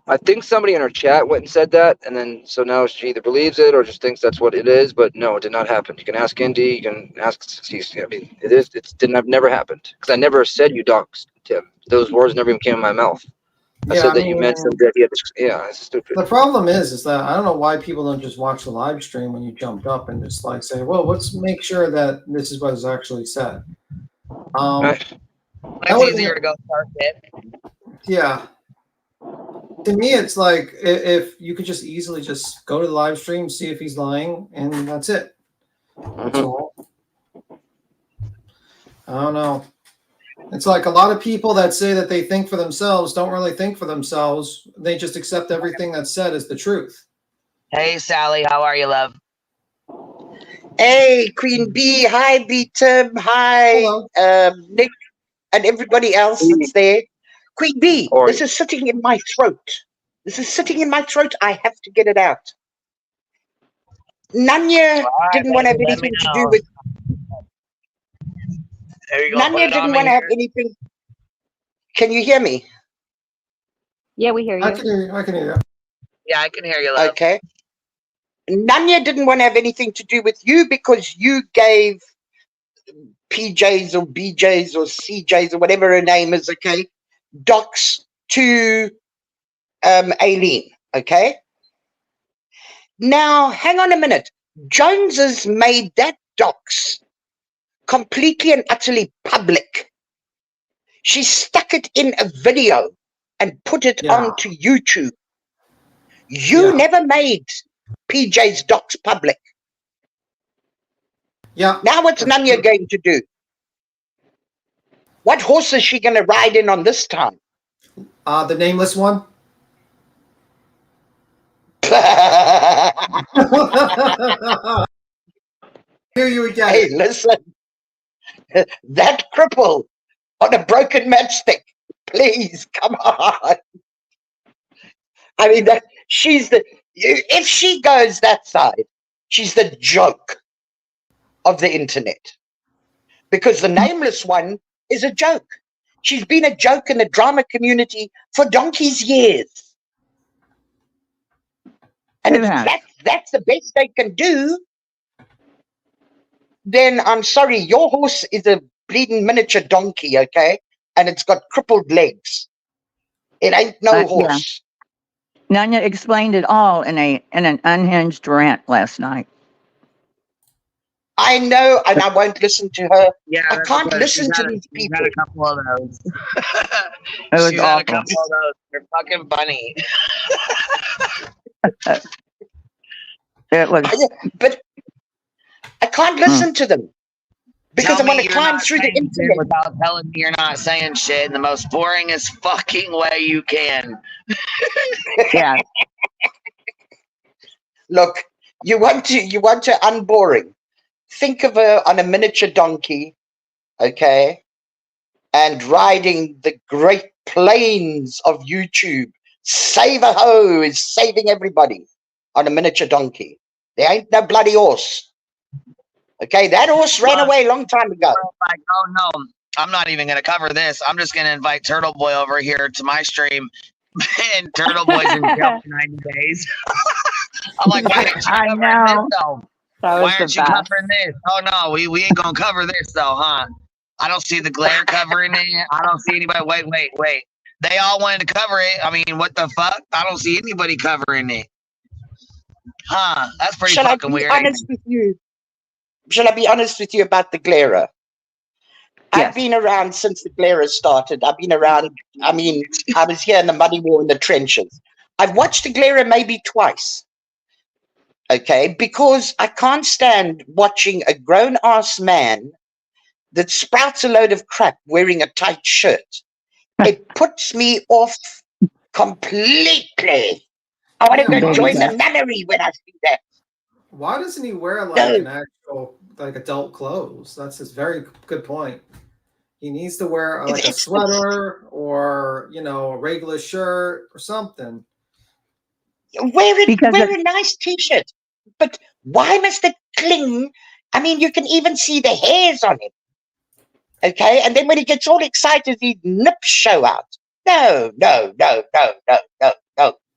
I think somebody in her chat went and said that, and then so now she either believes it or just thinks that's what it is. But no, it did not happen. You can ask Indy. You can ask. I mean, it didn't. Never happened because I never said you doxed Tim. Those words never even came in my mouth. I said that you mentioned that he had. Yeah, it's stupid. The problem is that I don't know why people don't just watch the live stream when you jumped up and just like say, "Well, let's make sure that this is what is actually said." It's easier to go start it. Yeah. To me, it's like if you could just easily just go to the live stream, see if he's lying, and that's it. That's all. I don't know. It's like a lot of people that say that they think for themselves don't really think for themselves. They just accept everything that's said as the truth. Hey, Sally, how are you, love? Hey, Queen B. Hi, B Tim. Hi, Nick, and everybody else that's there. Queen B, this is sitting in my throat. This is sitting in my throat. I have to get it out. Nanya didn't want to have anything to do with. Nanya didn't want to have anything. Can you hear me? Yeah, we hear you. I can hear you. I can hear you. Yeah, I can hear you, love. Okay. Nanya didn't want to have anything to do with you because you gave PJs or BJs or CJs or whatever her name is, okay, docs to Aileen, okay? Now, hang on a minute. Joneses made that docs completely and utterly public. She stuck it in a video and put it onto YouTube. You never made PJ's docs public. Yeah. Now what's Nanya going to do? What horse is she going to ride in on this time? The nameless one. Hear you again. Hey, listen. That cripple on a broken matchstick. Please, come on. I mean, she's the. If she goes that side, she's the joke of the internet. Because the nameless one is a joke. She's been a joke in the drama community for donkey's years. And if that's the best they can do, then I'm sorry, your horse is a bleeding miniature donkey, okay? And it's got crippled legs. It ain't no horse. Yeah. Nanya explained it all in an unhinged rant last night. I know, and I won't listen to her. Yeah, I can't listen to these people. She's had a couple of those. It was She's had a awful. couple of those. They're fucking funny. It was. But I can't listen to them because I'm going to climb through the internet without telling me you're not saying shit in the most boringest fucking way you can. Yeah. Look, you want to unboring. Think of her on a miniature donkey, okay, and riding the great plains of YouTube. Save a ho is saving everybody on a miniature donkey. There ain't no bloody horse. Okay, that horse ran away a long time ago. Like, oh no, I'm not even going to cover this. I'm just going to invite Turtle Boy over here to my stream. And Turtle Boy's in jail for 90 days. I'm like, why didn't you cover this though? Why aren't you covering this? Oh no, we ain't gonna cover this though, huh? I don't see the glare covering it. I don't see anybody. Wait. They all wanted to cover it. I mean, what the fuck? I don't see anybody covering it. Huh? That's pretty fucking weird. Shall I be honest with you about the glare? I've been around since the glare started. I've been around. I mean, I was here in the muddy war in the trenches. I've watched the glare maybe twice. Okay, because I can't stand watching a grown-ass man that sprouts a load of crap wearing a tight shirt. It puts me off completely. I want to go join the nunnery when I see that. Why doesn't he wear like an actual adult clothes? That's his very good point. He needs to wear like a sweater or a regular shirt or something. Wear a nice t-shirt. But why must it cling? I mean, you can even see the hairs on him. Okay? And then when he gets all excited, his nips show out. No.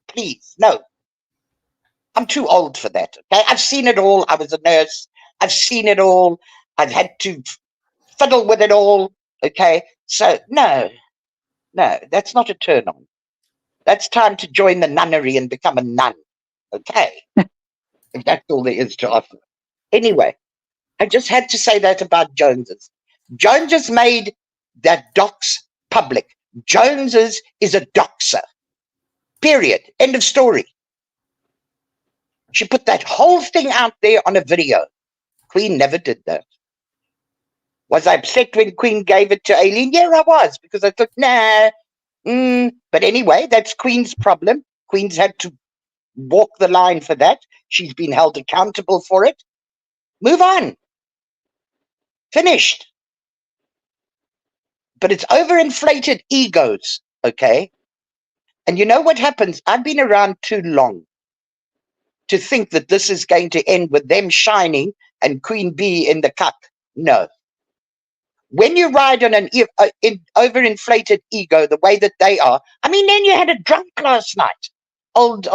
Please, no. I'm too old for that. Okay? I've seen it all. I was a nurse. I've seen it all. I've had to fiddle with it all. Okay? So, no, that's not a turn on. That's time to join the nunnery and become a nun. Okay? If that's all there is to offer. Anyway, I just had to say that about Joneses. Joneses made that docs public. Joneses is a doxer. Period. End of story. She put that whole thing out there on a video. Queen never did that. Was I upset when Queen gave it to Aileen? Yeah, I was, because I thought, nah. But anyway, that's Queen's problem. Queen's had to walk the line for that. She's been held accountable for it. Move on. Finished. But it's overinflated egos, okay? And you know what happens? I've been around too long to think that this is going to end with them shining and Queen Bee in the cup. No. When you ride on an overinflated ego the way that they are, I mean, then you had a drunk last night. Old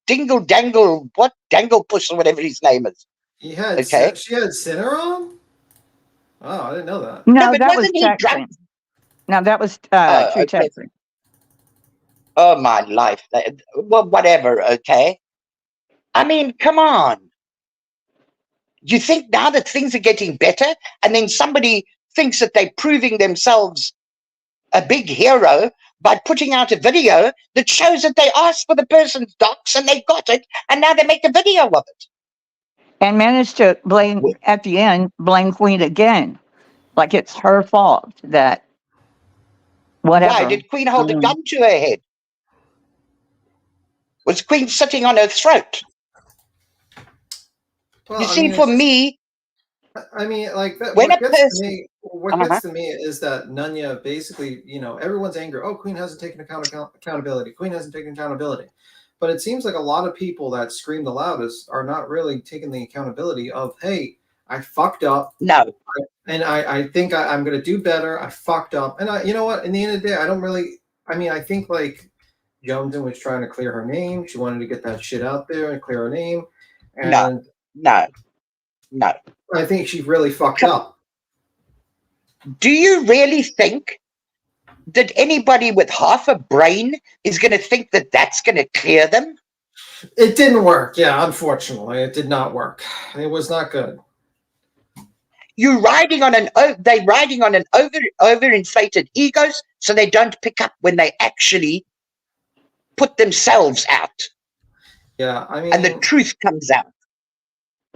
Dingle Dangle, what? Dangle Puss or whatever his name is. She had Sinner on? Oh, I didn't know that. No, but that was wasn't he texting. drunk? No, that was true Okay. texting. Oh, my life. Well, whatever, okay? I mean, come on. You think now that things are getting better, and then somebody thinks that they're proving themselves a big hero by putting out a video that shows that they asked for the person's docs and they got it, and now they make a video of it. And managed to blame, at the end, blame Queen again. Like it's her fault that whatever. Why did Queen hold a gun to her head? Was Queen sitting on her throat? Well, You see, for me, I mean, like that. When What a gets to person- me, what gets to me is that Nunya basically, everyone's angry. Oh, Queen hasn't taken accountability. Queen hasn't taken accountability. But it seems like a lot of people that scream the loudest are not really taking the accountability of, hey, I fucked up. No. And I think I'm going to do better. I fucked up. And you know what? In the end of the day, I think like Joneson was trying to clear her name. She wanted to get that shit out there and clear her name. And no. I think she really fucked up. Do you really think that anybody with half a brain is going to think that that's going to clear them? It didn't work. Yeah, unfortunately, it did not work. It was not good. They're riding on an overinflated egos, so they don't pick up when they actually put themselves out. Yeah, I mean, and the truth comes out.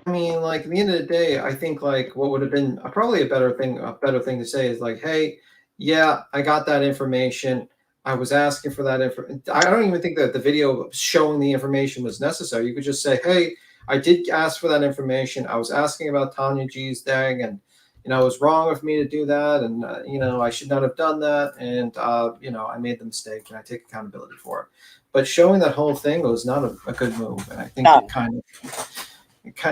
I mean, like at the end of the day, I think like what would have been probably a better thing to say is like, hey, yeah, I got that information. I was asking for that information. I don't even think that the video showing the information was necessary. You could just say, hey, I did ask for that information. I was asking about Tanya G's thing, and it was wrong of me to do that, and I should not have done that, and I made the mistake, and I take accountability for it. But showing that whole thing was not a good move, and I think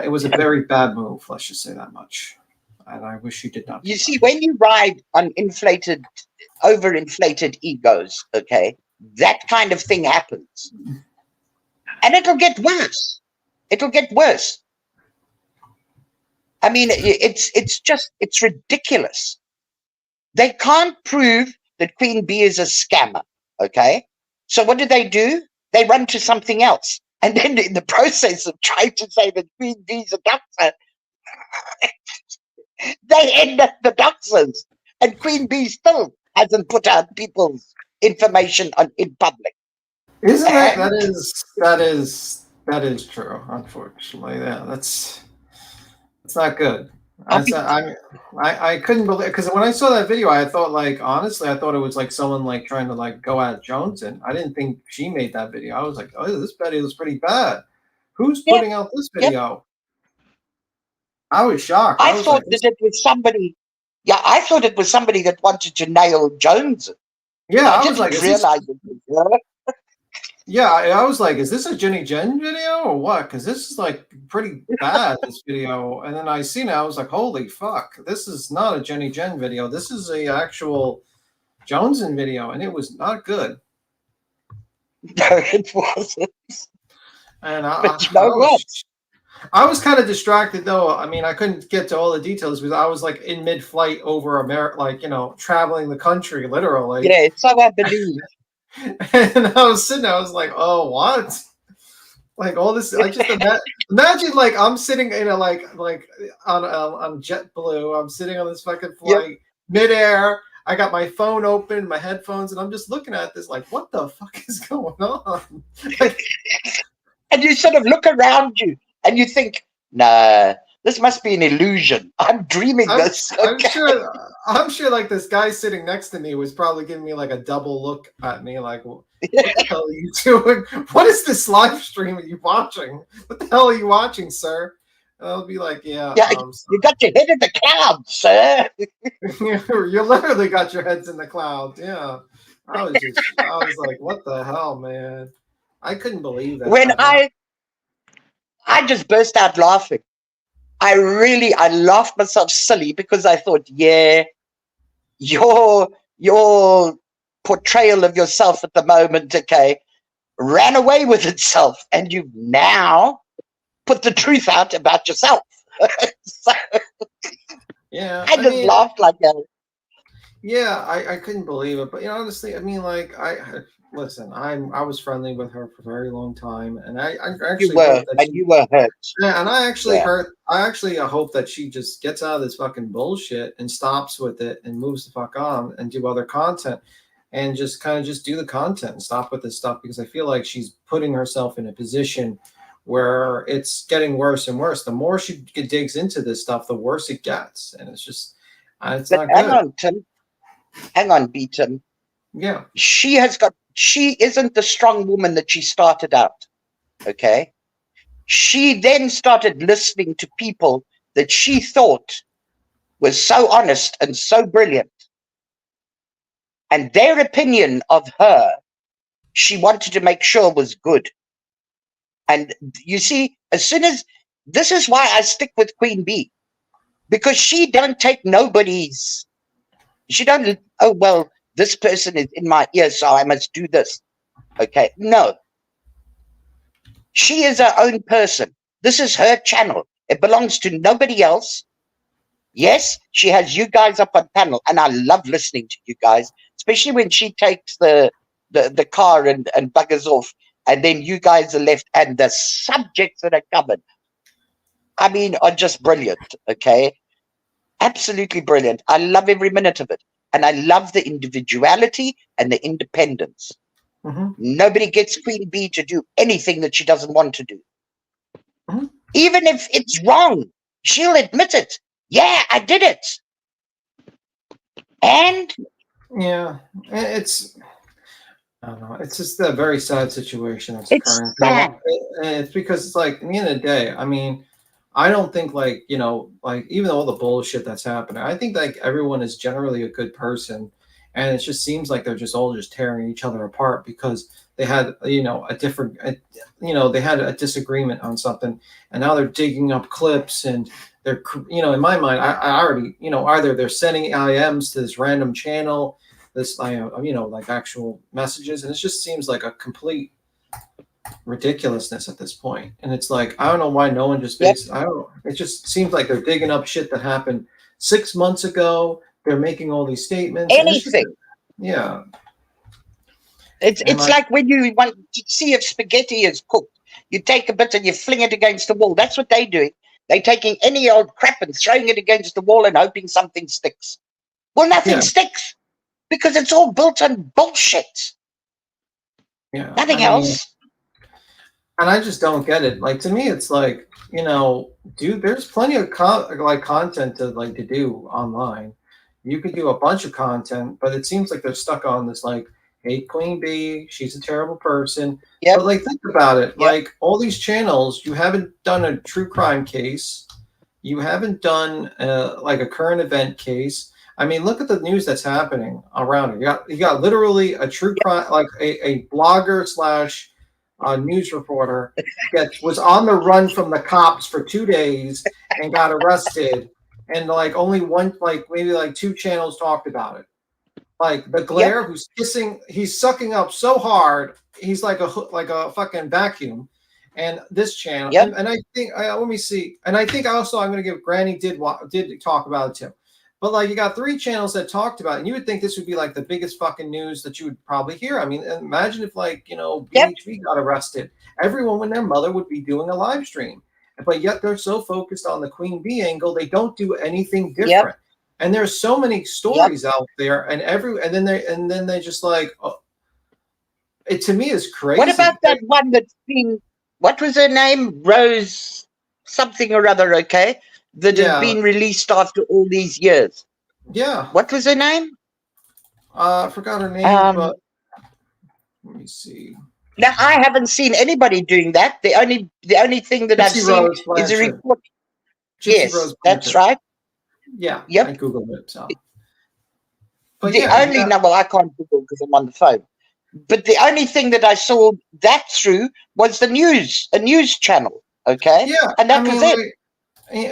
it was a very bad move. Let's just say that much. And I wish you did not. You see, when you ride on overinflated egos, okay, that kind of thing happens. And it'll get worse. It'll get worse. I mean, it's ridiculous. They can't prove that Queen Bee is a scammer, okay? So what do? They run to something else. And then in the process of trying to say that Queen Bee's a doxer, they end up the doxers. And Queen Bee still hasn't put out people's information in public. Isn't that is true, unfortunately. Yeah, that's not good. I couldn't believe, because when I saw that video, I thought, like, honestly, I thought it was like someone like trying to like go at Joneson. I didn't think she made that video. I was like, oh, this video is pretty bad. Who's putting out this video? I was shocked. I thought that it was somebody. Yeah, I thought it was somebody that wanted to nail Joneson. Yeah, I was didn't like, realize it was her. Yeah, I was like, is this a Jenny Jen video or what? Because this is like pretty bad, this video. And then I seen it, I was like, holy fuck, this is not a Jenny Jen video. This is a actual Joneson video, and it was not good. No, it wasn't. And I was kind of distracted though. I mean, I couldn't get to all the details because I was like in mid-flight over America, like, traveling the country literally. Yeah, so I believe. And I was sitting there, I was like, oh, what? Like all this, I just imagine like I'm sitting in a like on JetBlue. I'm sitting on this fucking flight, midair. I got my phone open, my headphones, and I'm just looking at this like, what the fuck is going on? Like, and you sort of look around you and you think, nah, This must be an illusion. I'm dreaming this. Okay? I'm sure like this guy sitting next to me was probably giving me like a double look at me, like, what the hell are you doing? What is this live stream are you watching? What the hell are you watching, sir? And I'll be like, yeah, you got your head in the clouds, sir. you literally got your heads in the clouds. Yeah. I was like, what the hell, man? I couldn't believe that. When I just burst out laughing. I laughed myself silly because I thought, yeah, your portrayal of yourself at the moment, okay, ran away with itself, and you've now put the truth out about yourself. So, yeah, I just laughed like that. Yeah, I couldn't believe it, but honestly, I mean, like, listen, I was friendly with her for a very long time, and I actually you were hurt. Yeah, and I actually hope that she just gets out of this fucking bullshit and stops with it and moves the fuck on and do other content and just kind of just do the content and stop with this stuff, because I feel like she's putting herself in a position where it's getting worse and worse. The more she digs into this stuff, the worse it gets, and it's just it's not good. Hang on, Beaton. Yeah. She isn't the strong woman that she started out. Okay. She then started listening to people that she thought was so honest and so brilliant. And their opinion of her, she wanted to make sure was good. And you see, this is why I stick with Queen Bee, because she don't take nobody's. She don't, oh, well, this person is in my ear, so I must do this. Okay. No. She is her own person. This is her channel. It belongs to nobody else. Yes, she has you guys up on panel, and I love listening to you guys, especially when she takes the car and buggers off, and then you guys are left, and the subjects that are covered, I mean, are just brilliant, okay? Absolutely brilliant. I love every minute of it. And I love the individuality and the independence. Mm-hmm. Nobody gets Queen Bee to do anything that she doesn't want to do. Mm-hmm. Even if it's wrong, she'll admit it. Yeah, I did it. And? Yeah, it's, I don't know. It's just a very sad situation that's occurring. Sad. It's because it's like, at the end of the day, I mean, I don't think like, like even all the bullshit that's happening, I think like everyone is generally a good person. And it just seems like they're just all just tearing each other apart because they had, they had a disagreement on something, and now they're digging up clips, and they're, in my mind, I already, either they're sending IMs to this random channel, this, like actual messages. And it just seems like a complete ridiculousness at this point. And it's like, I don't know why no one just it just seems like they're digging up shit that happened 6 months ago. They're making all these statements. Anything. Yeah. It's like when you want to see if spaghetti is cooked, you take a bit and you fling it against the wall. That's what they're doing. They're taking any old crap and throwing it against the wall and hoping something sticks. Well, nothing sticks because it's all built on bullshit. Yeah. Nothing else. And I just don't get it. Like, to me, it's like, dude, there's plenty of content to do online. You could do a bunch of content, but it seems like they're stuck on this, like, hate Queen Bee, she's a terrible person. Yep. But, like, think about it. Yep. Like, all these channels, you haven't done a true crime case. You haven't done, like, a current event case. I mean, look at the news that's happening around it. You got literally a true crime, like a blogger / news reporter was on the run from the cops for 2 days and got arrested. And like only one, like maybe like 2 channels talked about it. Like the Glare, who's kissing, he's sucking up so hard, he's like a fucking vacuum. And this channel, and I think, let me see. And I think also I'm going to give Granny did talk about it too. But like you got 3 channels that talked about it, and you would think this would be like the biggest fucking news that you would probably hear. I mean, imagine if like, BHB got arrested. Everyone when their mother would be doing a live stream. But yet they're so focused on the Queen Bee angle, they don't do anything different. And there's so many stories out there, and then they just like, it to me is crazy. What about that one that's been, what was her name? Rose something or other, okay? that have Yeah. been released after all these years. Yeah. What was her name? I forgot her name, but let me see. Now I haven't seen anybody doing that. The only thing that I've Gypsy seen Rose is a Blanchard. report. Gypsy Yes, Rose that's Blanchard. right. Yeah. Yep. I googled it. So. But The yeah, only no, well, I can't Google because I'm on the phone. But the only thing that I saw that through was the news, a news channel. Okay. Yeah, And that I was mean, it. like,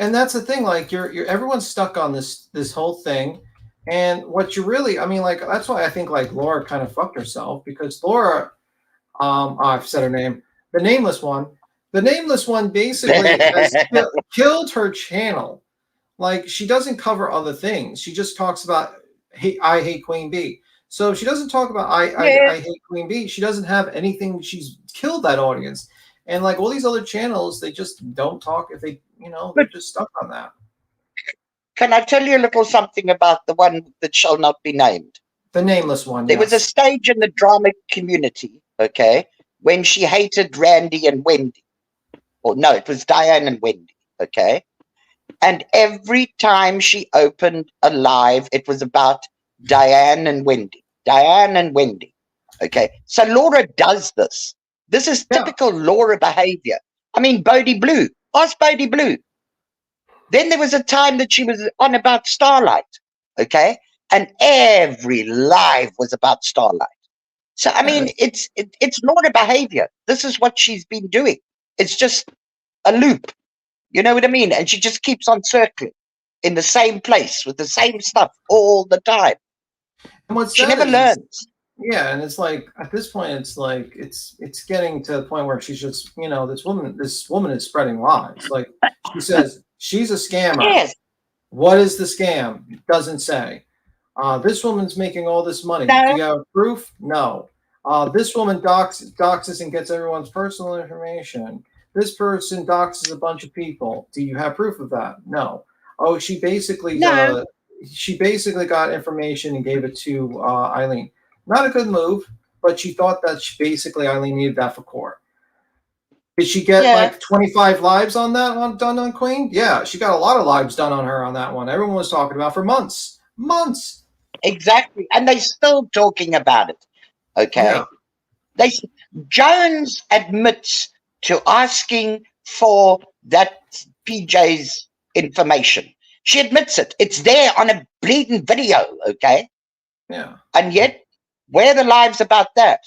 and that's the thing. Like, you're everyone's stuck on this whole thing, and what you really, I mean, like, that's why I think like Laura kind of fucked herself, because Laura, I've said her name, the nameless one. The nameless one basically has killed her channel. Like, she doesn't cover other things. She just talks about I hate Queen Bee. So if she doesn't talk about I hate Queen Bee, she doesn't have anything. She's killed that audience. And like all these other channels, they just don't talk if they, they're just stuck on that. Can I tell you a little something about the one that shall not be named? The nameless one. There was a stage in the drama community, okay, when she hated Randy and Wendy. Or no, it was Diane and Wendy, okay? And every time she opened a live, it was about Diane and Wendy. Diane and Wendy. Okay. So Laura does this. This is typical Laura behavior. I mean, Bodie Blue. Ask Bodie Blue. Then there was a time that she was on about Starlight. Okay. And every live was about Starlight. So, I mean, it's Laura behavior. This is what she's been doing. It's just a loop. You know what I mean? And she just keeps on circling in the same place with the same stuff all the time. And what's she never learns. Yeah, and it's like at this point, it's like it's getting to the point where she's just, this woman is spreading lies. Like, she says she's a scammer. Yes. What is the scam? Doesn't say. This woman's making all this money. No. Do you have proof? No. This woman doxes and gets everyone's personal information. This person doxes a bunch of people. Do you have proof of that? No. Oh, she basically got information and gave it to Eileen. Not a good move, but she thought that basically Eileen needed that for court. Did she get like 25 lives on that one done on Queen? Yeah, she got a lot of lives done on her on that one. Everyone was talking about for months. Months. Exactly. And they're still talking about it. Okay. Yeah. Jones admits to asking for that PJ's information. She admits it. It's there on a bleeding video, okay? Yeah. And yet, where are the lives about that?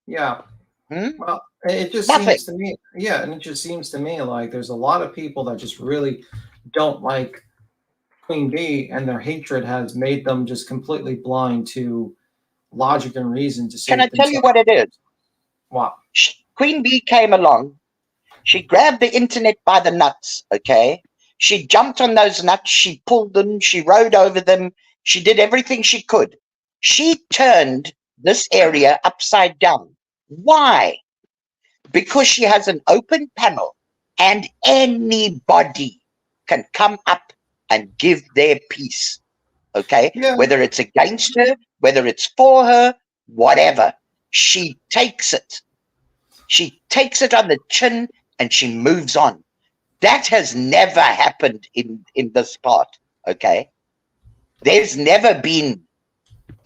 Yeah. Well, it just seems to me, and it just seems to me like there's a lot of people that just really don't like Queen Bee, and their hatred has made them just completely blind to logic and reason to see. Can I tell you what it is? What? Queen Bee came along. She grabbed the internet by the nuts, okay? She jumped on those nuts. She pulled them. She rode over them. She did everything she could. She turned this area upside down. Why? Because she has an open panel and anybody can come up and give their piece, okay? Yeah. Whether it's against her, whether it's for her, whatever. She takes it. She takes it on the chin and she moves on. That has never happened in this part, okay? There's never been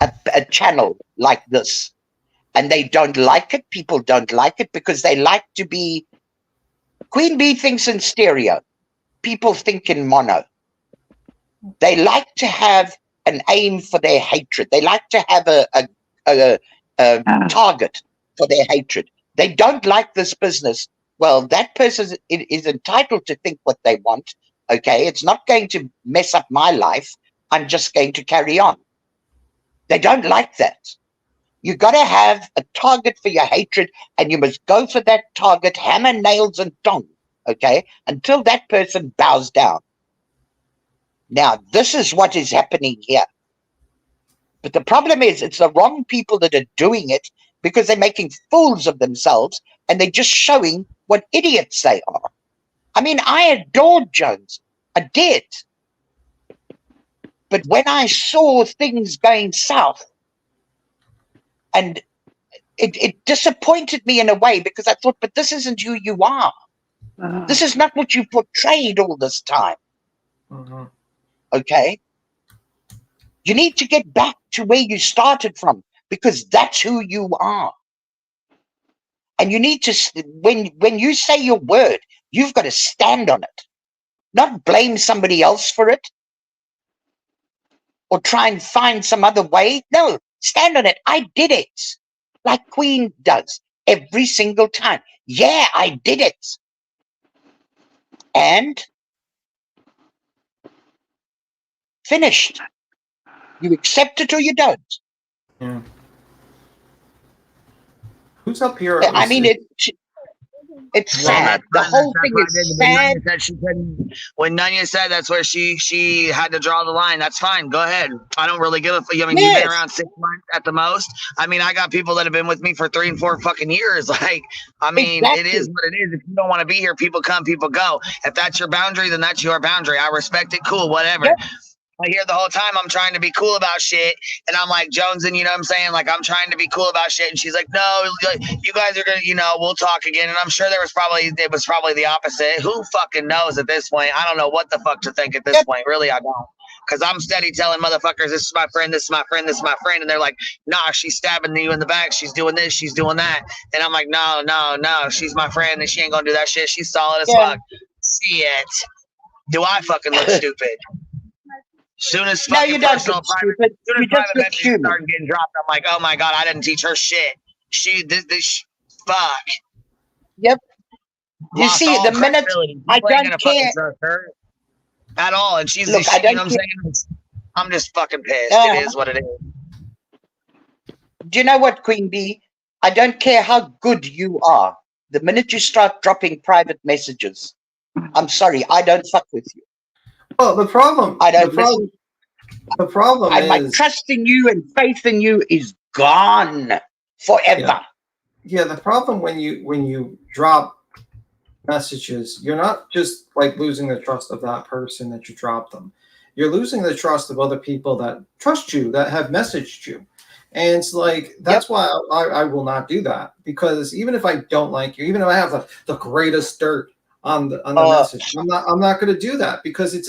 a channel like this. And they don't like it. People don't like it because they like to be... Queen Bee thinks in stereo. People think in mono. They like to have an aim for their hatred. They like to have a target for their hatred. They don't like this business. Well, that person is entitled to think what they want. Okay, it's not going to mess up my life. I'm just going to carry on. They don't like that. You got to have a target for your hatred, and you must go for that target, hammer, nails, and tongue. Okay, until that person bows down. Now, this is what is happening here. But the problem is, it's the wrong people that are doing it because they're making fools of themselves and they're just showing what idiots they are. I mean, I adored Jones. I did. But when I saw things going south, and it disappointed me in a way because I thought, but this isn't who you are. This is not what you portrayed all this time. Okay? You need to get back to where you started from, because that's who you are. And you need to, when you say your word, you've got to stand on it, not blame somebody else for it or try and find some other way. No, stand on it. I did it, like Queen does every single time. Yeah, I did it. And finished. You accept it or you don't. Yeah. Who's up here? I mean, it's sad. The whole thing is sad. When Nunya said that's where she had to draw the line, that's fine. Go ahead. I don't really give a fuck. I mean, you've been around 6 months at the most. I mean, I got people that have been with me for 3 and 4 fucking years. Like, I mean, it is what it is. If you don't want to be here, people come, people go. If that's your boundary, then that's your boundary. I respect it. Cool, whatever. Yep. I hear the whole time I'm trying to be cool about shit, and I'm like, Jones, and you know what I'm saying? Like, I'm trying to be cool about shit, and she's like, no, you guys are gonna, we'll talk again. And I'm sure it was probably the opposite. Who fucking knows at this point? I don't know what the fuck to think at this point. Really, I don't. Because I'm steady telling motherfuckers, this is my friend, this is my friend, this is my friend, and they're like, nah, she's stabbing you in the back, she's doing this, she's doing that, and I'm like, no, she's my friend, and she ain't gonna do that shit. She's solid as fuck. Shit. Do I fucking look stupid? Soon as fucking personal private messages start getting dropped, I'm like, oh my god, I didn't teach her shit. Fuck. Yep. You see, the minute I don't care her at all, and she's, look, you know what I'm saying? I'm just fucking pissed. It is what it is. Do you know what, Queen Bee? I don't care how good you are. The minute you start dropping private messages, I'm sorry, I don't fuck with you. Well, the problem. The problem is my trust in you and faith in you is gone forever. Yeah, the problem when you drop messages, you're not just like losing the trust of that person that you dropped them. You're losing the trust of other people that trust you, that have messaged you. And it's like, that's why I will not do that, because even if I don't like you, even if I have the greatest dirt on the message, I'm not going to do that, because it's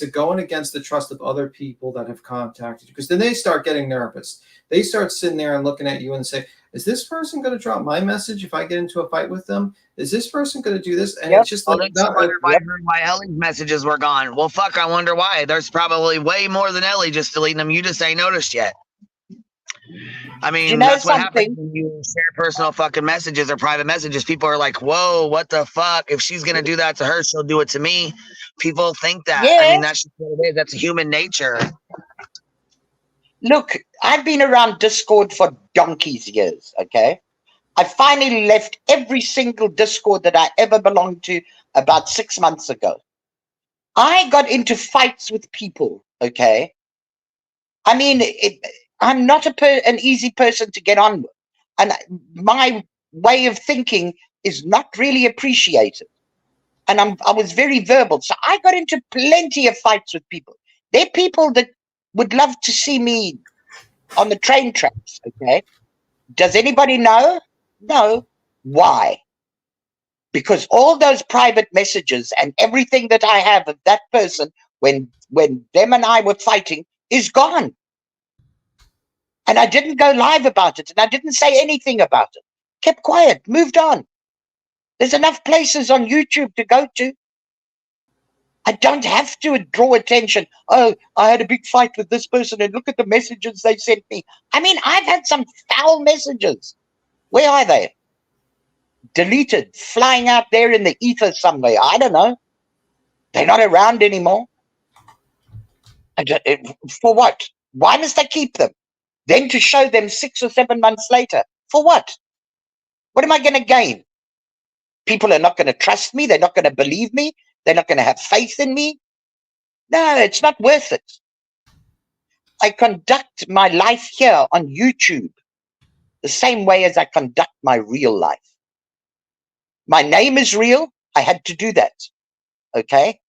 a going against the trust of other people that have contacted you, because then they start getting nervous. They start sitting there and looking at you and say, is this person going to drop my message if I get into a fight with them? Is this person going to do this? And it's just like, why Ellie's messages were gone. Well, fuck, I wonder why. There's probably way more than Ellie just deleting them. You just ain't noticed yet. I mean, that's what happens when you share personal fucking messages or private messages. People are like, whoa, what the fuck? If she's going to do that to her, she'll do it to me. People think that. I mean, that's just what it is. That's human nature. Look, I've been around Discord for donkey's years, okay? I finally left every single Discord that I ever belonged to about 6 months ago. I got into fights with people, okay? I mean, I'm not an easy person to get on with. And my way of thinking is not really appreciated. And I was very verbal. So I got into plenty of fights with people. They're people that would love to see me on the train tracks, okay? Does anybody know? No. Why? Because all those private messages and everything that I have of that person when them and I were fighting is gone. And I didn't go live about it, and I didn't say anything about it. Kept quiet, moved on. There's enough places on YouTube to go to. I don't have to draw attention. Oh, I had a big fight with this person, and look at the messages they sent me. I mean, I've had some foul messages. Where are they? Deleted, flying out there in the ether somewhere. I don't know. They're not around anymore. For what? Why must I keep them? Then to show them 6 or 7 months later. For what? What am I going to gain? People are not going to trust me. They're not going to believe me. They're not going to have faith in me. No, it's not worth it. I conduct my life here on YouTube the same way as I conduct my real life. My name is real. I had to do that. Okay?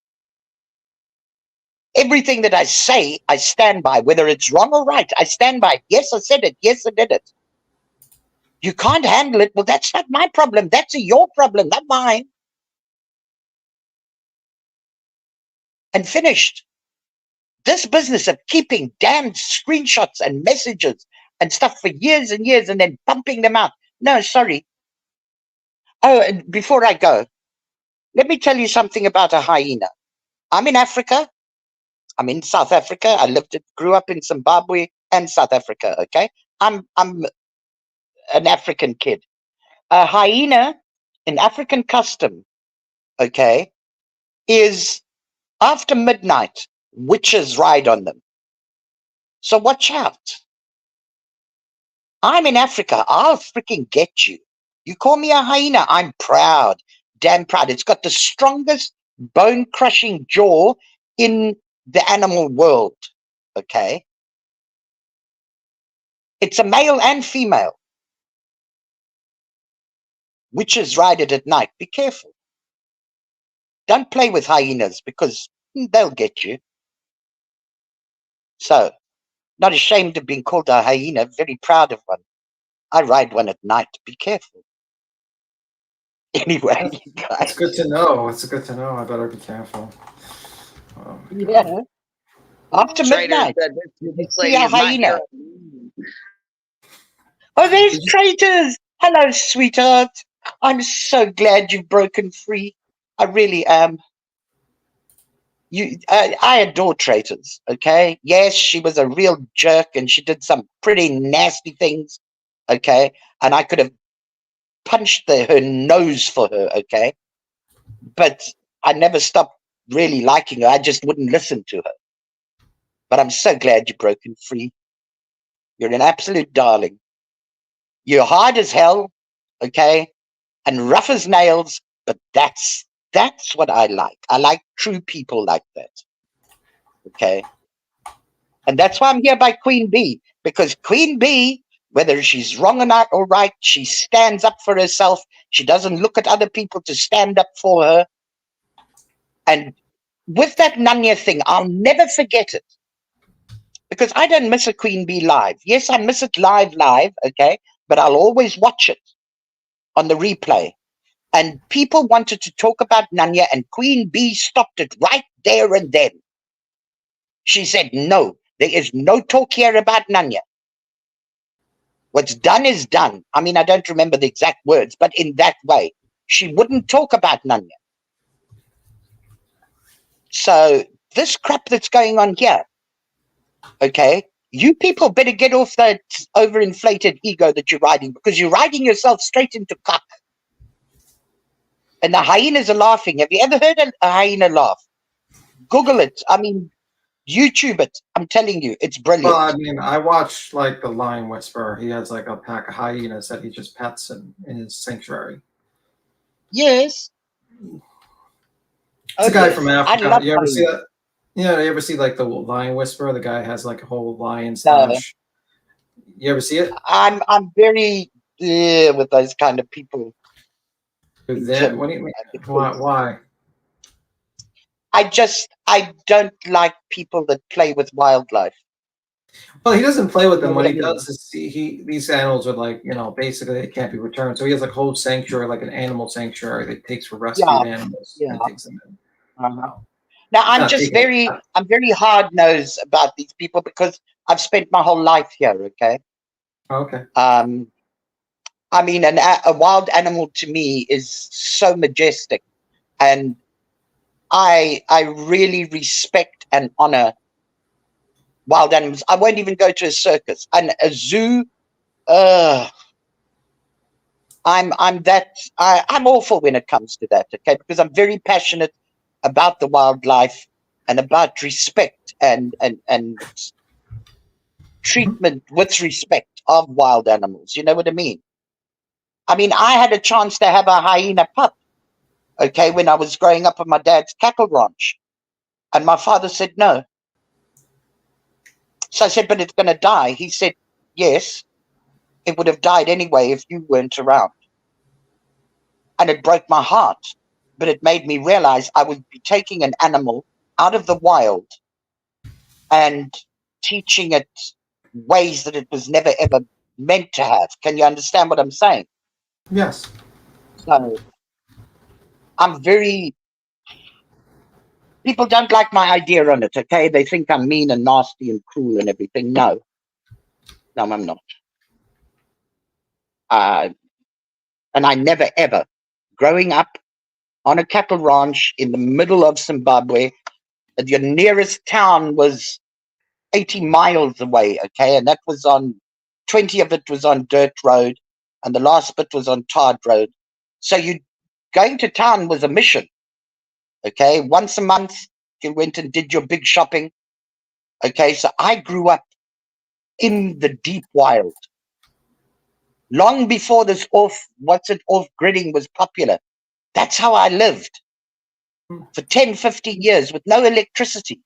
Everything that I say, I stand by. Whether it's wrong or right, I stand by. Yes, I said it. Yes, I did it. You can't handle it. Well, that's not my problem. That's your problem, not mine. and finished. This business of keeping damn screenshots and messages and stuff for years and years and then pumping them out. No, sorry. Oh, and before I go, let me tell you something about a hyena. I'm in Africa. I'm in South Africa. I grew up in Zimbabwe and South Africa. Okay, I'm an African kid. A hyena in African custom, okay, is after midnight. Witches ride on them. So watch out. I'm in Africa. I'll freaking get you. You call me a hyena. I'm proud. Damn proud. It's got the strongest bone crushing jaw in the animal world. Okay. It's a male and female. Witches ride it at night. Be careful. Don't play with hyenas because they'll get you. So, not ashamed of being called a hyena. Very proud of one. I ride one at night. Be careful. Anyway, you guys. It's good to know. It's good to know. I better be careful. Oh, yeah. After midnight. This See lady a is my hyena. hero. Oh, there's traitors. Hello, sweetheart. I'm so glad you've broken free. I really am. I adore traitors, okay? Yes, she was a real jerk and she did some pretty nasty things, okay? And I could have punched her nose for her, okay? But I never stopped really liking her. I just wouldn't listen to her. But I'm so glad you've broken free. You're an absolute darling. You're hard as hell, okay? And rough as nails, but that's what I like. I like true people like that. Okay. And that's why I'm here by Queen Bee, because Queen Bee, whether she's wrong or not or right, she stands up for herself. She doesn't look at other people to stand up for her. And with that Nanya thing, I'll never forget it. Because I don't miss a Queen Bee live. Yes, I miss it live, okay? But I'll always watch it on the replay. And people wanted to talk about Nanya, and Queen Bee stopped it right there and then. She said, no, there is no talk here about Nanya. What's done is done. I mean, I don't remember the exact words, but in that way, she wouldn't talk about Nanya. So this crap that's going on here, okay, you people better get off that overinflated ego that you're riding, because you're riding yourself straight into cock. And the hyenas are laughing. Have you ever heard a hyena laugh? Google it. I mean, YouTube it. I'm telling you, it's brilliant. Well, I mean, I watched like the Lion Whisperer. He has like a pack of hyenas that he just pets in his sanctuary. Yes. It's a guy from I Africa. love You ever see hyenas. that? You ever see like the Lion Whisperer? The guy has like a whole lion stash. You ever see it? I'm very with those kind of people. What do you mean? Why? I don't like people that play with wildlife. Well, he doesn't play with them. You know What what he I mean? does is these animals are like, basically they can't be returned. So he has like a whole sanctuary, like an animal sanctuary that takes for rescued animals and takes them in. Now I'm just I'm very hard nosed about these people because I've spent my whole life here. Okay. Okay. I mean, a wild animal to me is so majestic, and I really respect and honor wild animals. I won't even go to a circus and a zoo. I'm awful when it comes to that. Okay, because I'm very passionate about the wildlife and about respect and treatment with respect of wild animals. You know what I mean? I mean, I had a chance to have a hyena pup, okay, when I was growing up on my dad's cattle ranch. And my father said no. So I said, but it's going to die. He said, yes, it would have died anyway if you weren't around. And it broke my heart. But it made me realize I would be taking an animal out of the wild and teaching it ways that it was never, ever meant to have. Can you understand what I'm saying? Yes. So I'm very People don't like my idea on it, okay? They think I'm mean and nasty and cruel and everything. No, I'm not. And I never, ever, growing up on a cattle ranch in the middle of Zimbabwe, your nearest town was 80 miles away, okay? And that was 20 of it was on dirt road, and the last bit was on tarred road. So going to town was a mission, okay? Once a month, you went and did your big shopping, okay? So I grew up in the deep wild. Long before this off-gridding was popular. That's how I lived for 10, 15 years with no electricity.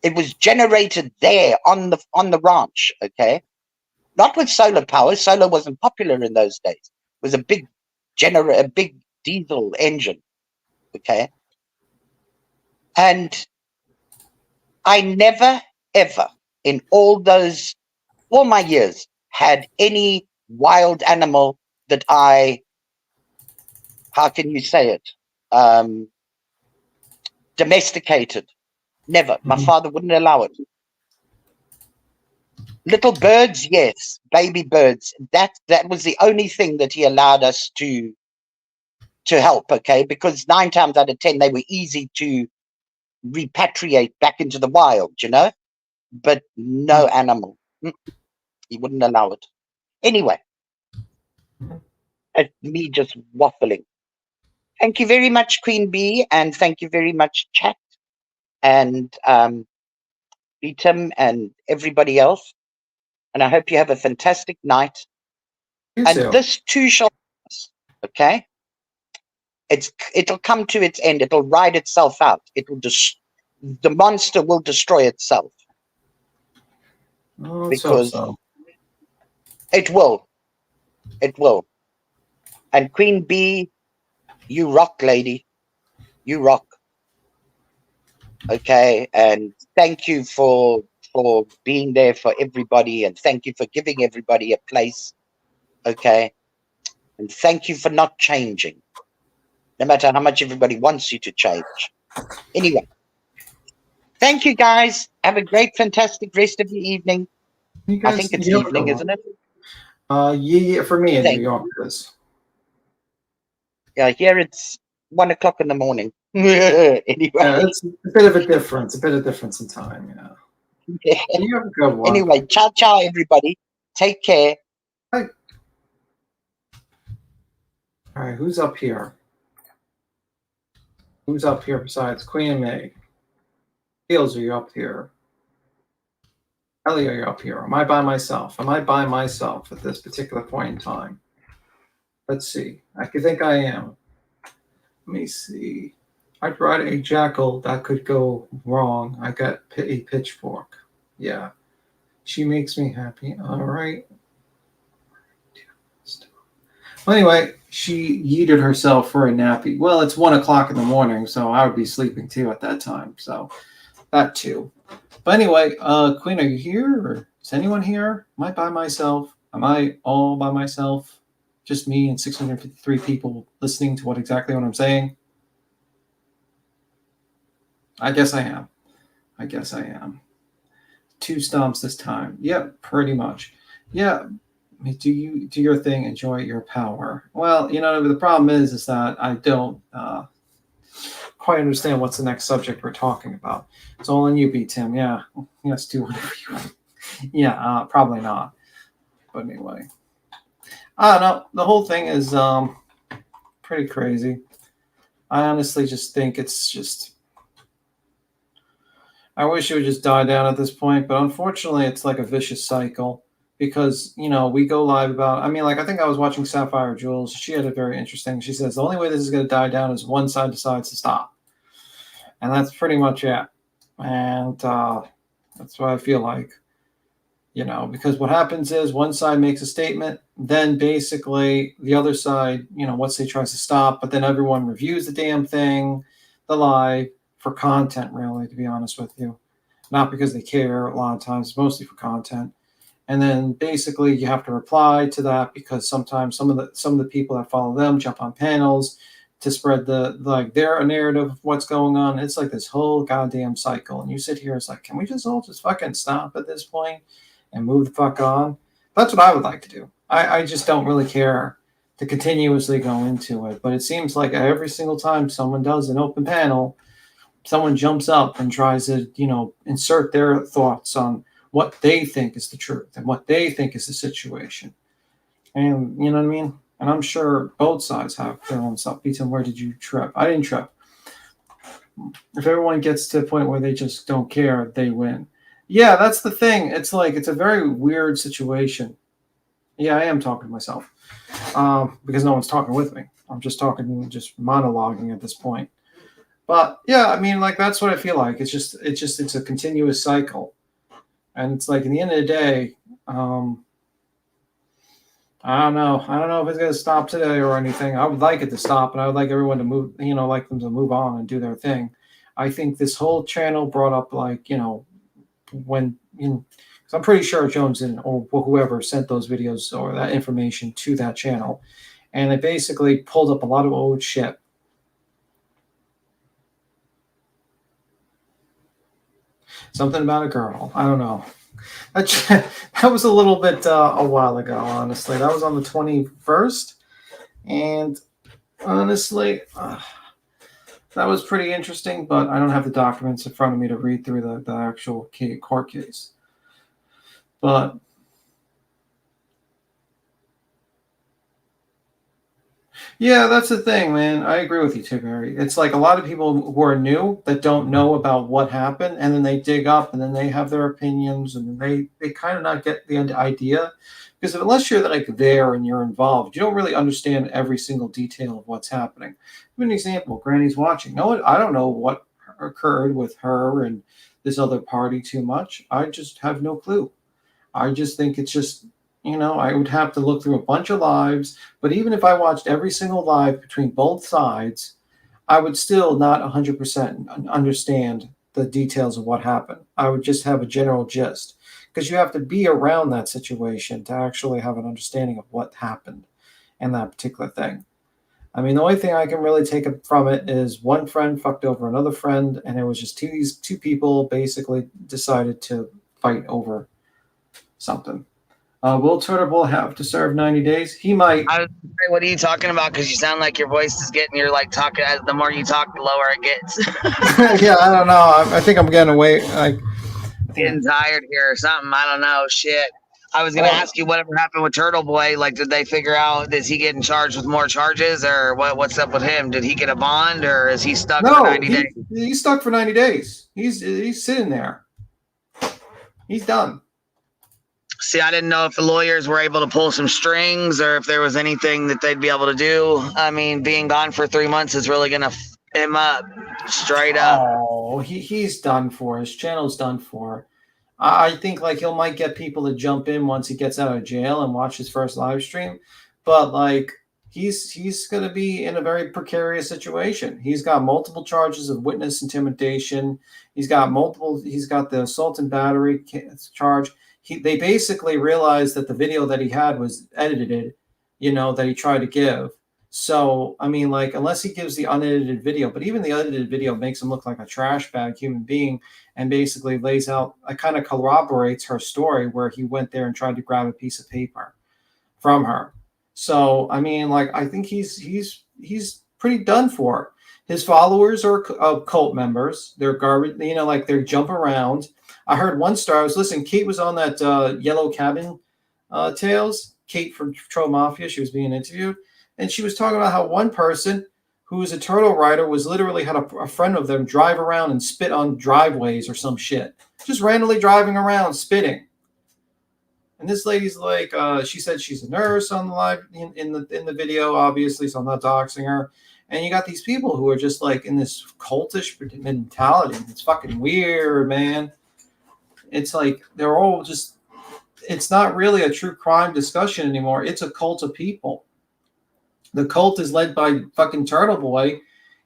It was generated there on the ranch, okay? Not with solar power. Solar wasn't popular in those days. It was a big diesel engine, okay? And I never, ever, in all my years, had any wild animal that how can you say it, domesticated. Never. My father wouldn't allow it. Little birds, yes, baby birds. That was the only thing that he allowed us to help, okay? Because 9 times out of 10, they were easy to repatriate back into the wild, but no animal. He wouldn't allow it. Anyway, me just waffling. Thank you very much, Queen Bee, and thank you very much, chat, and Tim and everybody else. And I hope you have a fantastic night. This too shall pass, okay? It'll come to its end. It'll ride itself out. The monster will destroy itself. Because it will. It will. And Queen Bee, you rock, lady. You rock. Okay, and thank you for being there for everybody, and thank you for giving everybody a place. Okay, and thank you for not changing, no matter how much everybody wants you to change. Anyway, thank you guys. Have a great, fantastic rest of the evening. I think it's evening, isn't it? Yeah, for me in New York it is. Yeah, here it's 1 o'clock in the morning. Anyway, it's a bit of a difference. In time. Yeah. You have a good one. Anyway, ciao, everybody. Take care. Bye. All right, who's up here? Who's up here besides Queen and May? Fields, are you up here? Ellie, are you up here? Am I by myself? Am I by myself at this particular point in time? Let's see. I think I am. Let me see. I'd ride a jackal. That could go wrong. I got a pitchfork. Yeah. She makes me happy. All right. Well, anyway, she yeeted herself for a nappy. Well, it's 1 o'clock in the morning, so I would be sleeping too at that time. So that too. But anyway, Queen, are you here? Or is anyone here? Am I by myself? Am I all by myself? Just me and 653 people listening to exactly what I'm saying? I guess I am. 2 stomps this time. Yep, pretty much. Yeah. Do your thing, enjoy your power. Well, the problem is that I don't quite understand what's the next subject we're talking about. It's all on you, B Tim. Yeah. Yes, do whatever you want. Yeah, probably not. But anyway. I don't know. The whole thing is pretty crazy. I honestly just think it's just, I wish it would just die down at this point, but unfortunately it's like a vicious cycle because, we go live about, I think I was watching Sapphire Jules. She had a very interesting, she says, the only way this is going to die down is one side decides to stop. And that's pretty much it. And that's what I feel like, because what happens is one side makes a statement, then basically the other side, let's say tries to stop, but then everyone reviews the damn thing, the live, for content, really, to be honest with you. Not because they care a lot of times, mostly for content. And then basically you have to reply to that because sometimes some of the people that follow them jump on panels to spread their narrative of what's going on. It's like this whole goddamn cycle. And you sit here, it's like, can we just all just fucking stop at this point and move the fuck on? That's what I would like to do. I just don't really care to continuously go into it. But it seems like every single time someone does an open panel, someone jumps up and tries to, insert their thoughts on what they think is the truth and what they think is the situation. And you know what I mean? And I'm sure both sides have their own stuff. Beaton, where did you trip? I didn't trip. If everyone gets to the point where they just don't care, they win. Yeah, that's the thing. It's like, it's a very weird situation. Yeah, I am talking to myself because no one's talking with me. I'm just monologuing at this point. But yeah, I mean, like, that's what I feel like. It's a continuous cycle. And it's like, in the end of the day, I don't know. I don't know if it's going to stop today or anything. I would like it to stop, and I would like everyone to move, like them to move on and do their thing. I think this whole channel brought up, like, when, so I'm pretty sure Jones or whoever sent those videos or that information to that channel. And it basically pulled up a lot of old shit. Something about a girl. I don't know. That was a little bit a while ago, honestly. That was on the 21st. And honestly, that was pretty interesting, but I don't have the documents in front of me to read through the actual court case. But yeah, that's the thing, man. I agree with you too, Barry. It's like a lot of people who are new that don't know about what happened, and then they dig up, and then they have their opinions, and they kind of not get the idea. Because unless you're like there and you're involved, you don't really understand every single detail of what's happening. Give an example. Granny's watching. No, I don't know what occurred with her and this other party too much. I just have no clue. I just think it's just, I would have to look through a bunch of lives. But even if I watched every single live between both sides, I would still not 100% understand the details of what happened. I would just have a general gist. Because you have to be around that situation to actually have an understanding of what happened in that particular thing. I mean, the only thing I can really take from it is one friend fucked over another friend, and it was just these two people basically decided to fight over something. Will Turtle have to serve 90 days? He might. What are you talking about? Because you sound like your voice is getting, you're like talking, the more you talk, the lower it gets. Yeah, I don't know. I think I'm getting away. Getting tired here or something. I don't know. Shit. I was going to ask you whatever happened with Turtle Boy. Like, did they figure out, is he getting charged with more charges, or what's up with him? Did he get a bond, or is he stuck for 90 days? He's stuck for 90 days. He's sitting there. He's done. See, I didn't know if the lawyers were able to pull some strings or if there was anything that they'd be able to do. I mean, being gone for 3 months is really going to f him up, straight up. Oh, he's done for. His channel's done for. I think like he might get people to jump in once he gets out of jail and watch his first live stream. But like he's going to be in a very precarious situation. He's got multiple charges of witness intimidation. He's got the assault and battery charge. They basically realized that the video that he had was edited, that he tried to give. So, I mean, like, unless he gives the unedited video, but even the unedited video makes him look like a trash bag human being and basically lays out, kind of corroborates her story where he went there and tried to grab a piece of paper from her. So, I mean, like, I think he's pretty done for. His followers are cult members. They're garbage, like they jump around. I heard one star. I was listening. Kate was on that Yellow Cabin Tales. Kate from Troll Mafia. She was being interviewed. And she was talking about how one person who was a turtle rider was literally had a friend of them drive around and spit on driveways or some shit. Just randomly driving around, spitting. And this lady's like, she said she's a nurse on the live in the video, obviously, so I'm not doxing her. And you got these people who are just like in this cultish mentality. It's fucking weird, man. It's like they're all just, it's not really a true crime discussion anymore. It's a cult of people. The cult is led by fucking Turtle Boy,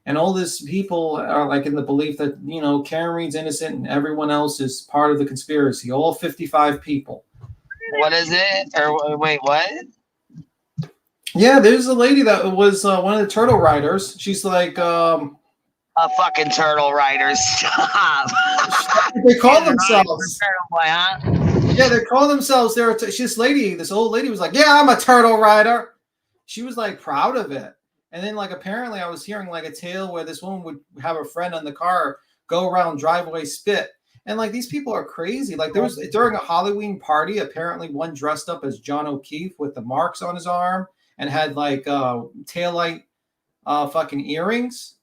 and all these people are like in the belief that, Karen Reed's innocent and everyone else is part of the conspiracy. All 55 people. What is it? Or wait, what? Yeah, there's a lady that was one of the turtle riders. She's like, a fucking turtle rider. Stop. they call She's riding for themselves. Turtle Boy, huh? Yeah, they call themselves. This lady, this old lady, was like, "Yeah, I'm a turtle rider." She was like proud of it. And then like apparently, I was hearing like a tale where this woman would have a friend on the car go around driveway spit. And like these people are crazy. Like there was during a Halloween party, apparently one dressed up as John O'Keefe with the marks on his arm and had like taillight fucking earrings.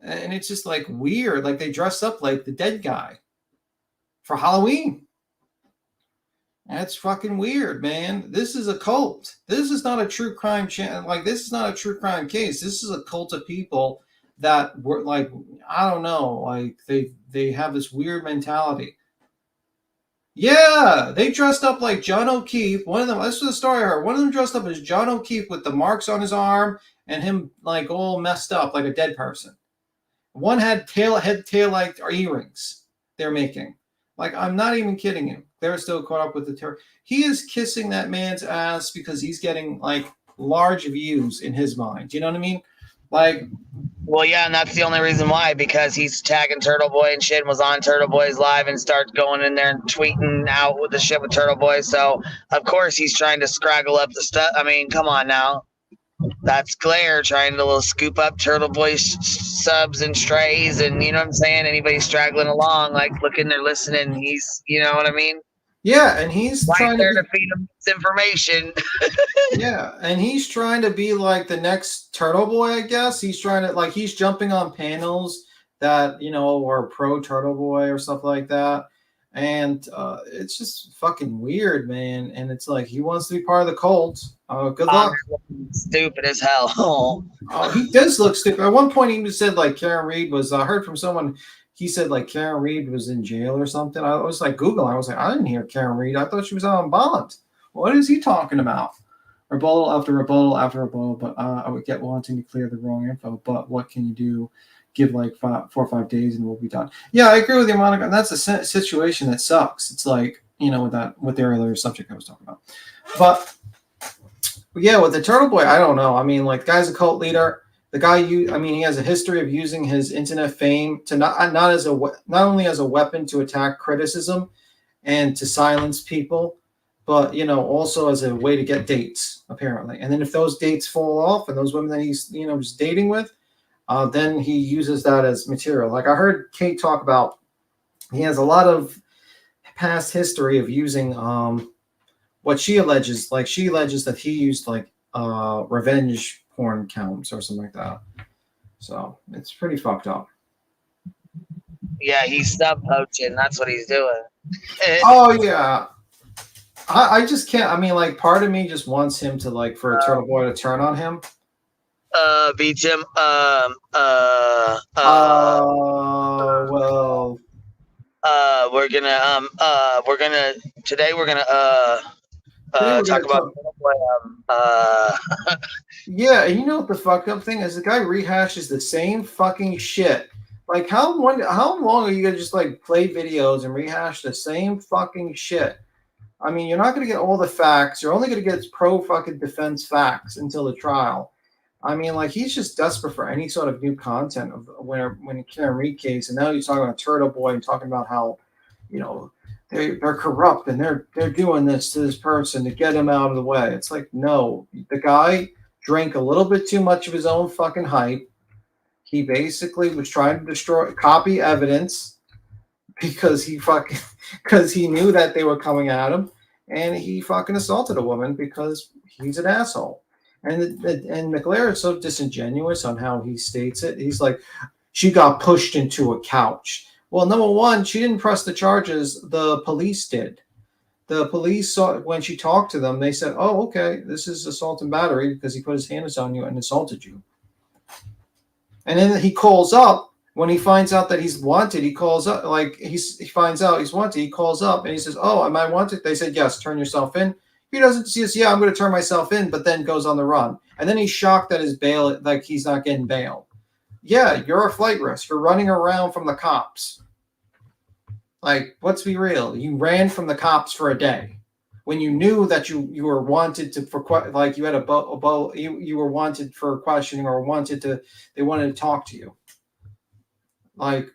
And it's just like weird. Like they dressed up like the dead guy for Halloween. That's fucking weird, man. This is a cult. This is not a true crime like this is not a true crime case. This is a cult of people that were like, I don't know, like they have this weird mentality. Yeah, they dressed up like John O'Keefe. One of them, this was the story I heard. One of them dressed up as John O'Keefe with the marks on his arm and him like all messed up like a dead person. One had tail-light earrings they're making. Like, I'm not even kidding you. They're still caught up with the terror. He is kissing that man's ass because he's getting, like, large views in his mind. Do you know what I mean? Like, well, yeah, and that's the only reason why, because he's tagging Turtle Boy and shit and was on Turtle Boy's live and starts going in there and tweeting out with the shit with Turtle Boy. So, of course, he's trying to scraggle up the stuff. I mean, come on now. That's Glare trying to scoop up Turtle Boy subs and strays, and you know what I'm saying? Anybody straggling along, like looking there, listening, he's, you know what I mean? Yeah, and he's right trying there to feed him this information. Yeah, and he's trying to be like the next Turtle Boy, I guess. He's trying to, like, he's jumping on panels that, you know, are pro Turtle Boy or stuff like that. And it's just fucking weird, man. And it's like he wants to be part of the cult. Good luck. Stupid as hell. He does look stupid. At one point, he even said like Karen Reed was. I heard from someone. He said like Karen Reed was in jail or something. I was like Google. I was like, I didn't hear Karen Reed. I thought she was out on bond. What is he talking about? Rebuttal after rebuttal after rebuttal. But I would get wanting to clear the wrong info. But what can you do? Give like 4 or 5 days and we'll be done. Yeah, I agree with you, Monica. That's a situation that sucks. It's like, you know, with the earlier subject I was talking about. But yeah, with the Turtle Boy, I don't know. I mean, like, the guy's a cult leader. The guy, he has a history of using his internet fame to not only as a weapon to attack criticism and to silence people, but, you know, also as a way to get dates, apparently. And then if those dates fall off and those women that he's, you know, just dating with, then he uses that as material. Like I heard Kate talk about, he has a lot of past history of using what she alleges. Like she alleges that he used like revenge porn accounts or something like that. So it's pretty fucked up. Yeah, he's sub poaching. That's what he's doing. Oh yeah. I just can't. I mean, like, part of me just wants him to, like, for a Turtle Boy to turn on him. Beat him. Well. Today we're gonna talk about. Yeah, and you know what the fucked up thing is? The guy rehashes the same fucking shit. Like, how long are you gonna just like play videos and rehash the same fucking shit? I mean, you're not gonna get all the facts. You're only gonna get pro fucking defense facts until the trial. I mean, like, he's just desperate for any sort of new content of when Karen Reed case, and now he's talking about Turtle Boy and talking about how, you know, they're corrupt and they're doing this to this person to get him out of the way. It's like, no, the guy drank a little bit too much of his own fucking hype. He basically was trying to copy evidence because he knew that they were coming at him, and he fucking assaulted a woman because he's an asshole. And McLaren is so disingenuous on how he states it. He's like, she got pushed into a couch. Well, number one, she didn't press the charges. The police did. The police saw when she talked to them. They said, "Oh, okay, this is assault and battery because he put his hands on you and assaulted you." And then he calls up when he finds out that he's wanted. He calls up, like he finds out he's wanted. He calls up and he says, "Oh, am I wanted?" They said, "Yes, turn yourself in." He doesn't see us. Yeah, I'm going to turn myself in, but then goes on the run. And then he's shocked that his bail, like he's not getting bail. Yeah, you're a flight risk. You're running around from the cops. Like, let's be real. You ran from the cops for a day. when you knew that you were wanted to for like you had you were wanted for questioning or they wanted to talk to you. Like,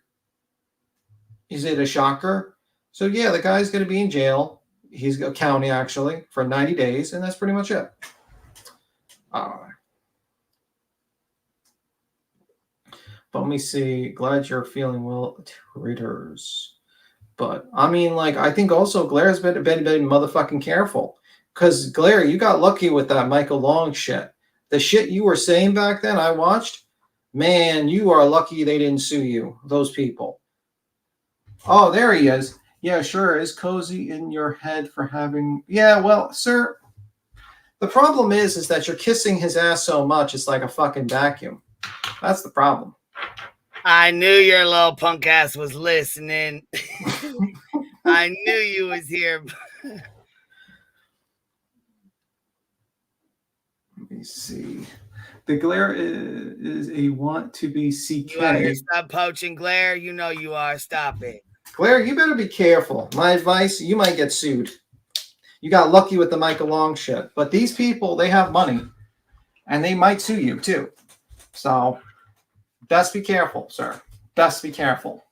is it a shocker? So yeah, the guy's going to be in jail. He's a county actually for 90 days, and that's pretty much it. But let me see. Glad you're feeling well, readers. But I mean, like, I think also Glaire's been motherfucking careful. Because Glare, you got lucky with that Michael Long shit. The shit you were saying back then, I watched. Man, you are lucky they didn't sue you, those people. Oh, there he is. Yeah, sure. Is cozy in your head for having... Yeah, well, sir, the problem is that you're kissing his ass so much, it's like a fucking vacuum. That's the problem. I knew your little punk ass was listening. I knew you was here. Let me see. The Glare is a want to be CK. You out here stop poaching, Glare? You know you are. Stop it. Glare, you better be careful. My advice, you might get sued. You got lucky with the Michael Long shit. But these people, they have money. And they might sue you, too. So, best be careful, sir. Best be careful.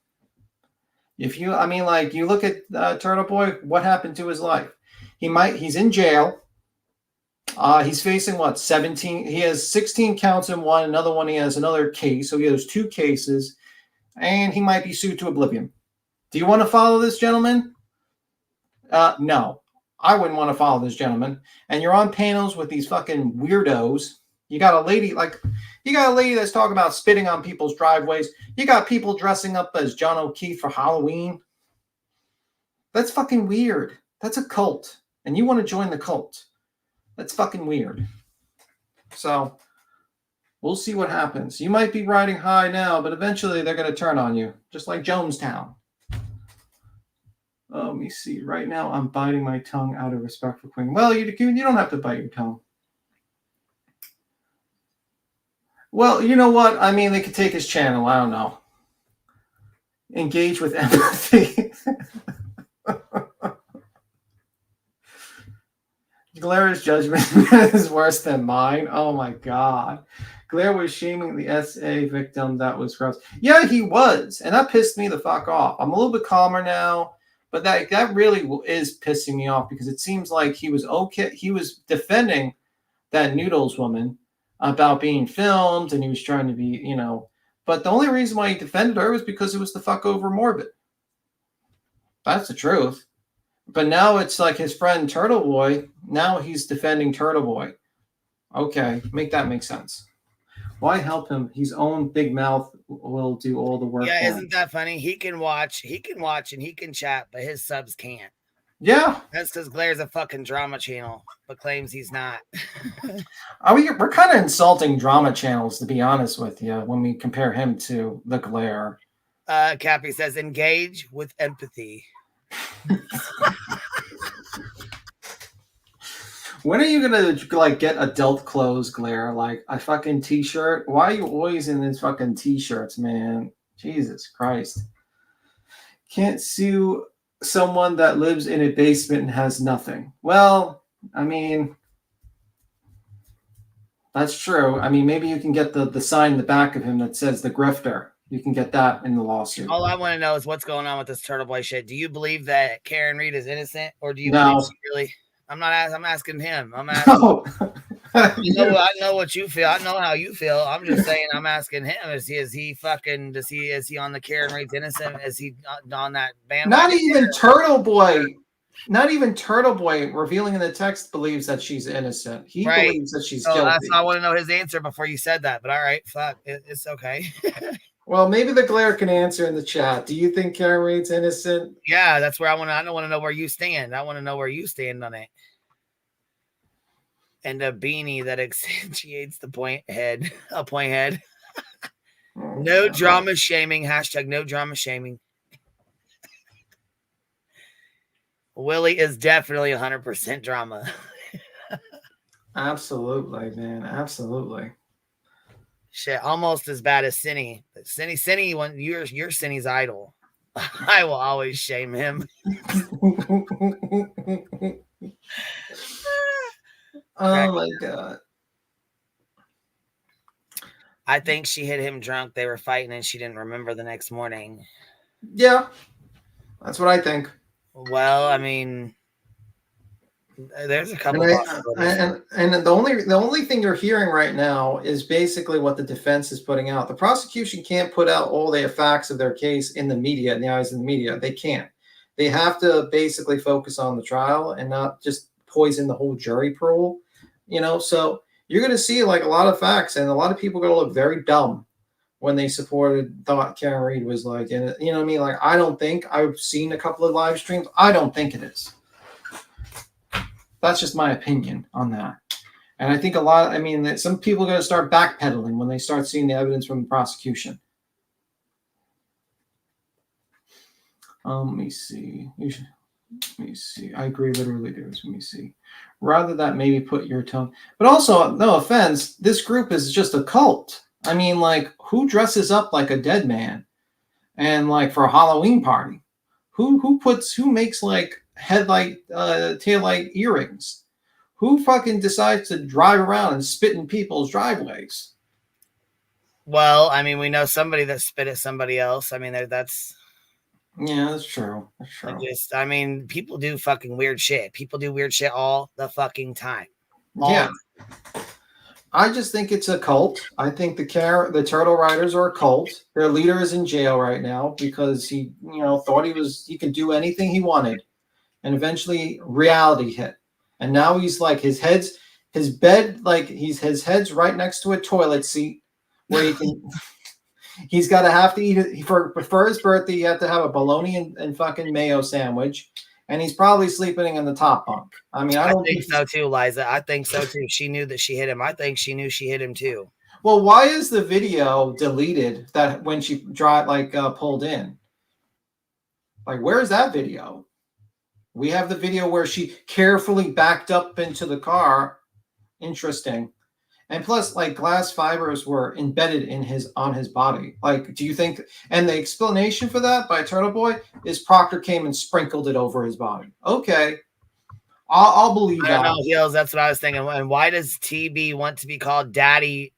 If you, I mean, like, you look at Turtle Boy, what happened to his life? He's in jail. He's facing what, 17? He has 16 counts in one. Another one, he has another case. So he has 2 cases. And he might be sued to oblivion. Do you want to follow this gentleman? No. I wouldn't want to follow this gentleman. And you're on panels with these fucking weirdos. You got a lady that's talking about spitting on people's driveways. You got people dressing up as John O'Keefe for Halloween. That's fucking weird. That's a cult. And you want to join the cult. That's fucking weird. So, we'll see what happens. You might be riding high now, but eventually they're going to turn on you. Just like Jonestown. Let me see. Right now, I'm biting my tongue out of respect for Queen. Well, you don't have to bite your tongue. Well, you know what? I mean, they could take his channel. I don't know. Engage with empathy. Glaire's judgment is worse than mine. Oh, my God. Glare was shaming the SA victim. That was gross. Yeah, he was. And that pissed me the fuck off. I'm a little bit calmer now. But that really is pissing me off because it seems like he was okay. He was defending that Noodles woman about being filmed and he was trying to be, you know. But the only reason why he defended her was because it was the fuck over morbid. That's the truth. But now it's like his friend Turtle Boy. Now he's defending Turtle Boy. Okay, make that make sense. Why help him? His own big mouth will do all the work. Yeah, isn't that funny? He can watch and he can chat, but his subs can't. Yeah. That's because Glaire's a fucking drama channel, but claims he's not. We're kind of insulting drama channels, to be honest with you, when we compare him to the Glare. Cappy says, engage with empathy. When are you gonna like get adult clothes, Glare? Like a fucking t-shirt? Why are you always in these fucking t-shirts, man? Jesus Christ. Can't sue someone that lives in a basement and has nothing. Well, I mean, that's true. I mean, maybe you can get the sign in the back of him that says the grifter. You can get that in the lawsuit. All I want to know is what's going on with this Turtle Boy shit. Do you believe that Karen Reed is innocent, or do you believe she really? I'm asking him. I'm asking. No. I know what you feel. I know how you feel. I'm just saying. I'm asking him. Is he on the Karen Reed's innocent? Is he on that bandwagon? Not even Turtle Boy. Not even Turtle Boy revealing in the text believes that she's innocent. He believes that she's guilty. I want to know his answer before you said that. But all right, fuck, it's okay. Well, maybe the Glare can answer in the chat. Do you think Karen Reed's innocent? Yeah, that's where I don't want to know where you stand. I want to know where you stand on it. And a beanie that accentuates the point head. A point head. No drama shaming. # no drama shaming. Willie is definitely 100% drama. Absolutely, man. Absolutely. Shit, almost as bad as Cinny. But Cinny, when you're Cinny's idol. I will always shame him. Oh my god. I think she hit him drunk. They were fighting and she didn't remember the next morning. Yeah. That's what I think. Well, I mean, there's a couple possibilities. And the only thing you're hearing right now is basically what the defense is putting out. The prosecution can't put out all the facts of their case in the media, in the eyes of the media. They can't. They have to basically focus on the trial and not just poison the whole jury pool. So you're going to see like a lot of facts, and a lot of people are going to look very dumb when they thought Karen Read was like, and you know what I mean? Like, I don't think, I've seen a couple of live streams. I don't think it is. That's just my opinion on that. And I think that some people are going to start backpedaling when they start seeing the evidence from the prosecution. Let me see. Let me see. I agree literally. Let me see. Rather that maybe put your tone. But also, no offense, this group is just a cult. I mean, like, who dresses up like a dead man and like for a Halloween party? Who makes like taillight earrings? Who fucking decides to drive around and spit in people's driveways? Well, I mean, we know somebody that spit at somebody else. I mean, that's... Yeah, that's true. That's true. I mean, people do fucking weird shit. People do weird shit all the fucking time. Yeah. I just think it's a cult. I think the Turtle Riders are a cult. Their leader is in jail right now because he, thought he could do anything he wanted. And eventually reality hit. And now he's like his head's right next to a toilet seat where he's got to have to eat it for his birthday. You have to have a bologna and fucking mayo sandwich. And he's probably sleeping in the top bunk. I mean, I think so too, Liza. I think so too. She knew that she hit him. I think she knew she hit him too. Well, why is the video deleted that when she pulled in? Like, where is that video? We have the video where she carefully backed up into the car. Interesting. And plus, like, glass fibers were embedded on his body. Like, do you think? And the explanation for that by Turtle Boy is Proctor came and sprinkled it over his body. Okay, I'll believe that. I don't know, Heels. That's what I was thinking. And why does TB want to be called Daddy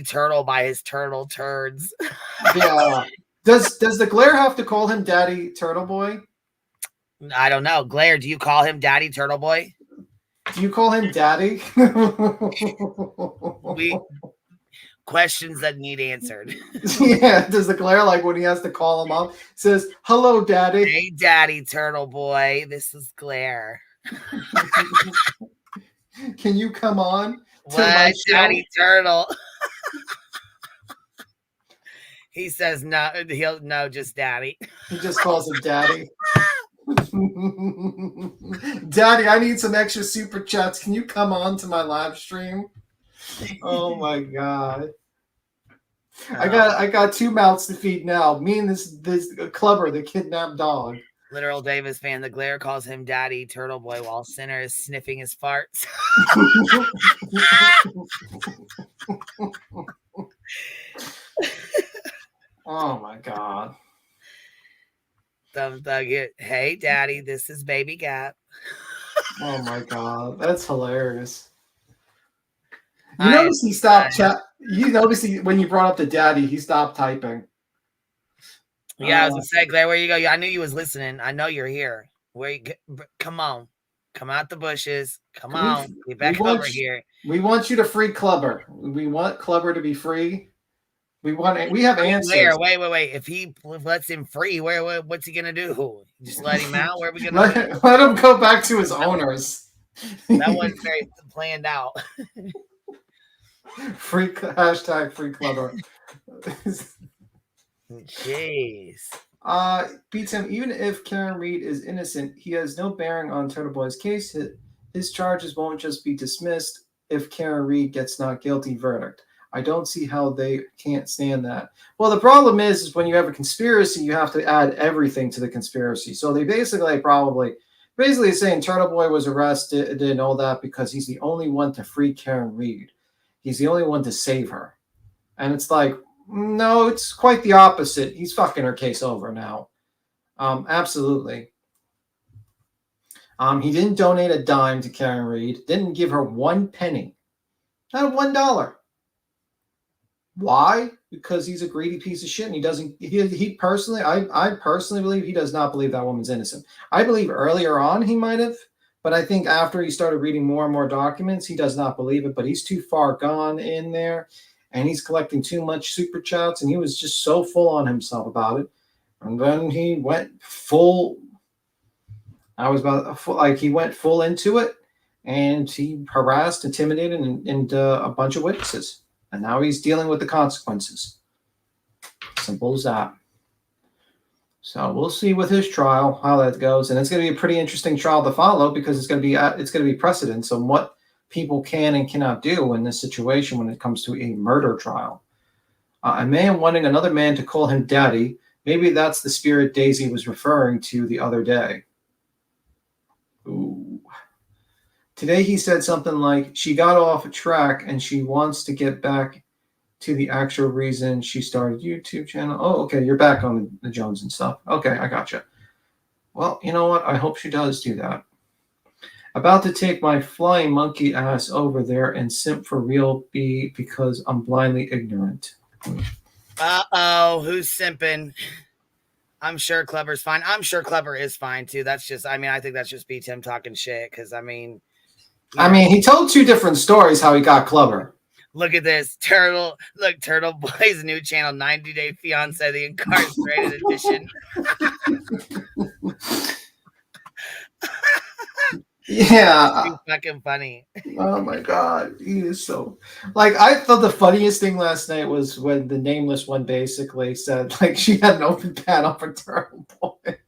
Turtle by his turtle turds? Yeah. Does the Glare have to call him Daddy Turtle Boy? I don't know. Glare, do you call him Daddy Turtle Boy? Do you call him Daddy? Questions that need answered. Yeah. Does the Glare, like when he has to call him up, says, "Hello, Daddy." Hey, Daddy Turtle Boy. This is Glare. Can you come on to my Daddy Turtle? He says no. No, just Daddy. He just calls him Daddy. Daddy, I need some extra super chats. Can you come on to my live stream? Oh my god. I got 2 mouths to feed now. Me and this Clubber, the kidnapped dog. Literal Davis fan, the Glare calls him Daddy Turtle Boy while Sinner is sniffing his farts. Oh my god. Thumb Thug it. Hey, Daddy, this is Baby Gap. Oh my god, that's hilarious. You notice he stopped chat. You notice when you brought up the Daddy, he stopped typing. Yeah, I was gonna say, Glare, where you go? I knew you was listening. I know you're here. Come on, come out the bushes. Come on, get back over here. We want you to free Clubber. We want Clubber to be free. We have answers. Wait. If he lets him free, what's he gonna do? Just let him out? Where are we gonna let him go back to his owners? That wasn't very planned out. Free Clubber. Jeez. Beats him. Even if Karen Read is innocent, he has no bearing on Turtle Boy's case. His charges won't just be dismissed if Karen Read gets not guilty verdict. I don't see how they can't stand that. Well, the problem is when you have a conspiracy, you have to add everything to the conspiracy. So they basically saying Turtle Boy was arrested and all that because he's the only one to free Karen Read. He's the only one to save her. And it's like, no, it's quite the opposite. He's fucking her case over now. Absolutely. He didn't donate a dime to Karen Reed. Didn't give her 1 penny. Not $1. Why? Because he's a greedy piece of shit, and he doesn't. He personally, I personally believe he does not believe that woman's innocent. I believe earlier on he might have, but I think after he started reading more and more documents, he does not believe it. But he's too far gone in there, and he's collecting too much super chats, and he was just so full on himself about it. And then he went full. He went full into it, and he harassed, intimidated, and a bunch of witnesses. And now he's dealing with the consequences. Simple as that. So we'll see with his trial how that goes, and it's going to be a pretty interesting trial to follow because it's going to be precedence on what people can and cannot do in this situation when it comes to a murder trial. A man wanting another man to call him daddy. Maybe that's the spirit Daisy was referring to the other day. Ooh. Today he said something like, she got off track and she wants to get back to the actual reason she started YouTube channel. Oh, okay, you're back on the Jones and stuff. Okay, I gotcha. Well, you know what? I hope she does do that. About to take my flying monkey ass over there and simp for real because I'm blindly ignorant. Uh-oh, who's simping? I'm sure Clever's fine. I'm sure Clever is fine, too. That's just, I think that's just Tim talking shit, because, he told 2 different stories how he got Clever. Look at this. Turtle Boy's new channel, 90 Day Fiance, the Incarcerated Edition. Yeah. He's fucking funny. Oh my God. He is so I thought the funniest thing last night was when the nameless one basically said she had an open panel for Turtle Boy.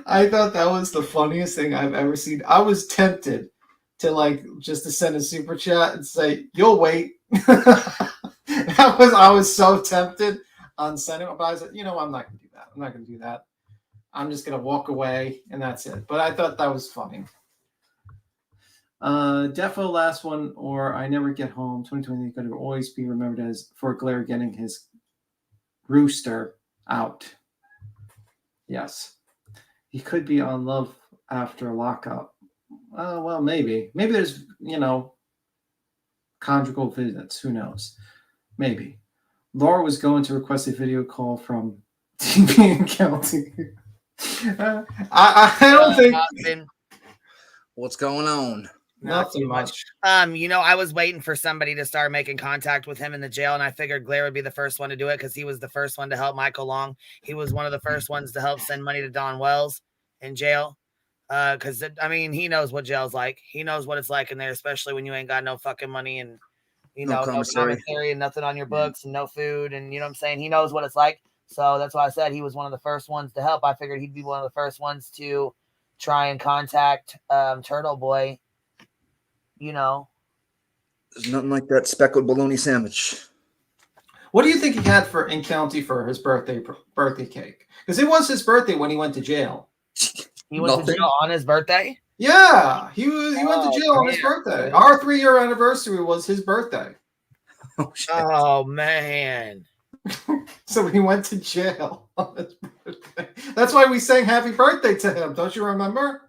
I thought that was the funniest thing I've ever seen. I was tempted to just to send a super chat and say, you'll wait. I was so tempted on sending it, but I was like, I'm not gonna do that. I'm not gonna do that. I'm just going to walk away, and that's it. But I thought that was funny. Defo last one, or I never get home. 2020 is going to always be remembered as for Blair getting his rooster out. Yes. He could be on love after lockup. Well, maybe. Maybe there's, conjugal visits. Who knows? Maybe. Laura was going to request a video call from TV and County. I don't think. What's going on? Not too much. I was waiting for somebody to start making contact with him in the jail, and I figured Blair would be the first one to do it because he was the first one to help Michael Long. He was one of the first ones to help send money to Don Wells in jail. Because he knows what jail's like. He knows what it's like in there, especially when you ain't got no fucking money and no commissary and nothing on your books and no food, and you know what I'm saying? He knows what it's like. So that's why I said he was one of the first ones to help. I figured he'd be one of the first ones to try and contact Turtle Boy. There's nothing like that speckled bologna sandwich. What do you think he had in county for his birthday cake? Because it was his birthday when he went to jail. He went to jail on his birthday? Yeah, he went to jail on his birthday. Our 3-year anniversary was his birthday. Oh man. So he went to jail on his birthday. That's why we sang happy birthday to him. Don't you remember?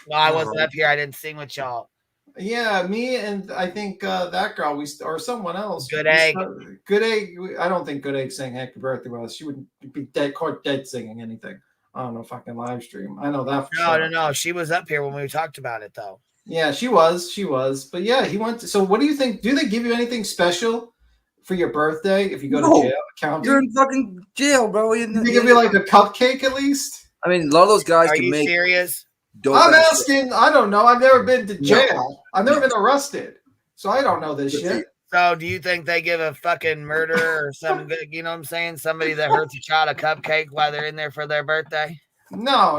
No, I wasn't up here. I didn't sing with y'all. Yeah, me and I think that girl or someone else. Good Egg. Good Egg. I don't think Good Egg sang happy birthday with us. She wouldn't be caught dead singing anything on a fucking live stream. I know that for sure. No. She was up here when we talked about it though. Yeah, she was. But yeah, he went to. So what do you think? Do they give you anything special for your birthday if you go to jail? County? You're in fucking jail, bro. They give you like a cupcake at least? A lot of those guys Are can you make. Serious? I'm asking. I don't know. I've never been to jail. I've never been arrested, so I don't know this shit. So, do you think they give a fucking murderer or some, you know what I'm saying? Somebody that hurts a child a cupcake while they're in there for their birthday? No.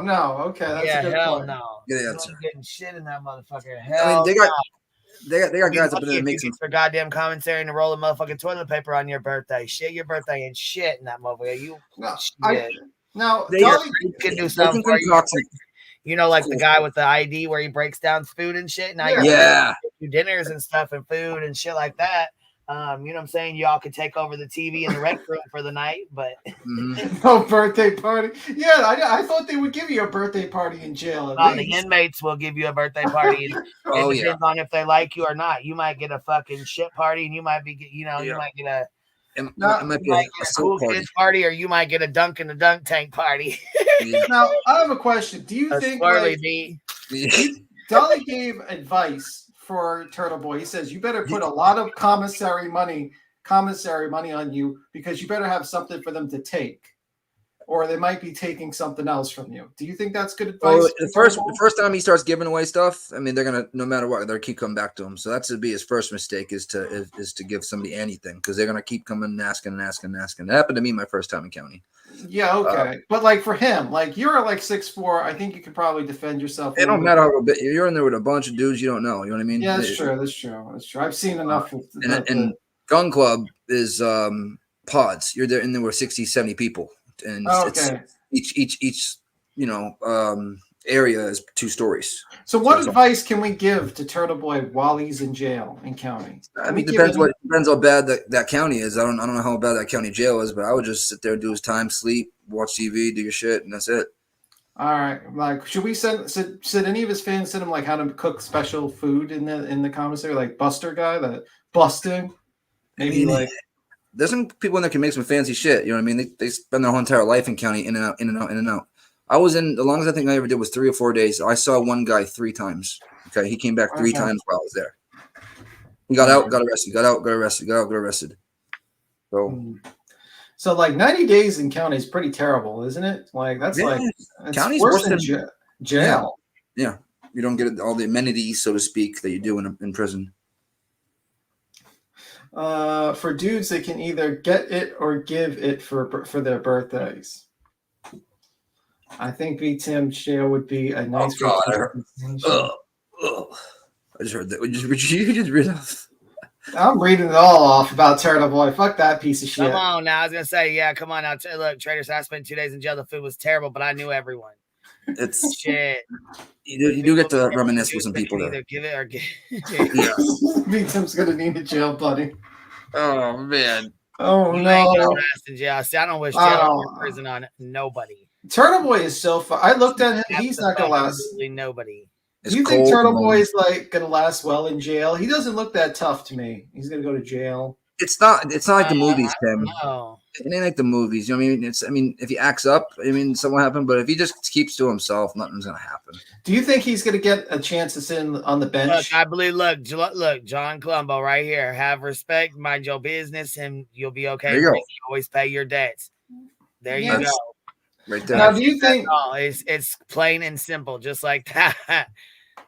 Okay, that's a good hell point. No. Good answer. Getting shit in that motherfucker. Hell they got guys up there that make some for goddamn commentary and to roll a motherfucking toilet paper on your birthday. Shit, your birthday ain't shit in that motherfucker. You can do something for you. Like the guy with the ID where he breaks down food and shit. Now you do dinners and stuff and food and shit like that. You know what I'm saying? Y'all could take over the TV in the rec room for the night, but No birthday party. Yeah, I thought they would give you a birthday party in jail at the least. inmates will give you a birthday party. And Oh, it yeah. depends on if they like you or not. You might get a fucking shit party, and you might be, you might get a. It might be a cool party. kids party, or you might get a dunk in the dunk tank party. Now, I have a question. Do you A think swirly like, bee. Dolly gave advice for Turtle Boy? He says you better put a lot of commissary money on you because you better have something for them to take, or they might be taking something else from you. Do you think that's good advice? Oh, the first time he starts giving away stuff, I mean, they're gonna, no matter what, they'll keep coming back to him. So that's to be his first mistake is to give somebody anything, because they're gonna keep coming and asking. It happened to me my first time in county. Yeah, okay, but like for him, like you're like 6'4", I think you could probably defend yourself. It don't matter how bit you're in there with a bunch of dudes you don't know. You know what I mean? Yeah, that's true. I've seen enough. And gun club is pods. You're there in there with 60, 70 people, and it's each area is 2 stories. So what advice can we give to Turtle Boy while he's in jail in county? I mean, depends how bad that county is. I don't know how bad that county jail is, but I would just sit there and do his time, sleep, watch TV, do your shit, and that's it. All right. Like, should we should any of his fans send him like how to cook special food in the commissary, like Buster guy, that busting? Maybe like there's some people in there can make some fancy shit. You know what I mean? They spend their whole entire life in county, in and out, in and out, in and out. I was in, the longest I think I ever did was 3 or 4 days. I saw one guy 3 times. Okay, he came back 3 times while I was there. He got out, got arrested, got out, got arrested, got out, got arrested. So like 90 days in county is pretty terrible, isn't it? Like that's county's worse than jail. Yeah, you don't get all the amenities, so to speak, that you do in prison. For dudes, they can either get it or give it for their birthdays. I think Tim jail would be a nice. Oh God! I just heard that. You just read off. I'm reading it all off about Turtle Boy. Fuck that piece of shit. Come on now. I was going to say, yeah, come on now. Look, Trader, I spent 2 days in jail. The food was terrible, but I knew everyone. It's shit. You do get to reminisce with some people there. Either give it or give it. Tim's going to need a jail buddy. Oh, man. Oh, you no. Ain't gonna last in jail. See, I don't wish jail or prison on nobody. Turtle Boy is so fun. I looked at him. He's not going to last. Absolutely nobody. Do you think Turtle Boy is like gonna last well in jail? He doesn't look that tough to me. He's gonna go to jail. It's not like the movies, Tim. No. It ain't like the movies. You know what I mean? If he acts up, something will happen. But if he just keeps to himself, nothing's gonna happen. Do you think he's gonna get a chance to sit on the bench? Look, I believe. Look, John Colombo, right here. Have respect, mind your business, and you'll be okay. There you go. Always pay your debts. There you go. Right there. Now, do you think? It's plain and simple, just like that.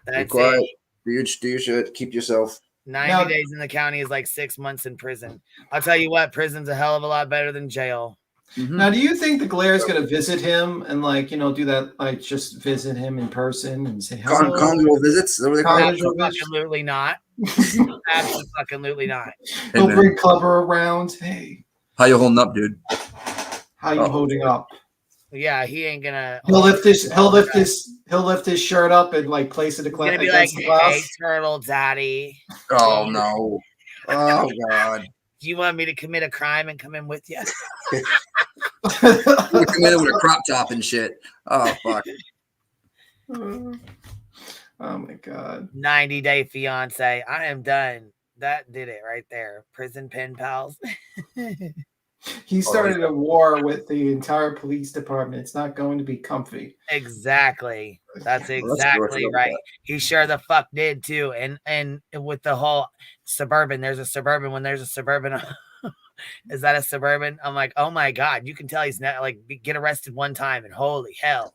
That's be quiet. it. Do your shit. Keep yourself. 90 days in the county is like 6 months in prison. I'll tell you what, prison's a hell of a lot better than jail. Mm-hmm. Now, do you think the Glare is going to visit him and do that, like just visit him in person and say hello? Conjugal visits? Absolutely not. Absolutely not. He'll bring Clubber around. Hey, how you holding up, dude? How you holding up? Yeah, he ain't gonna. He'll lift his shirt up and like place it gonna be like, "Hey, turtle, daddy." Oh no! Oh God! Do you want me to commit a crime and come in with you? Come in with a crop top and shit. Oh fuck! Oh my God! 90-day fiance. I am done. That did it right there. Prison pen pals. He started a war with the entire police department. It's not going to be comfy. Exactly. That's exactly right. He sure the fuck did too. And with the whole suburban, there's a suburban. When there's a suburban, is that a suburban? I'm like, oh my God, you can tell he's not like get arrested one time and holy hell.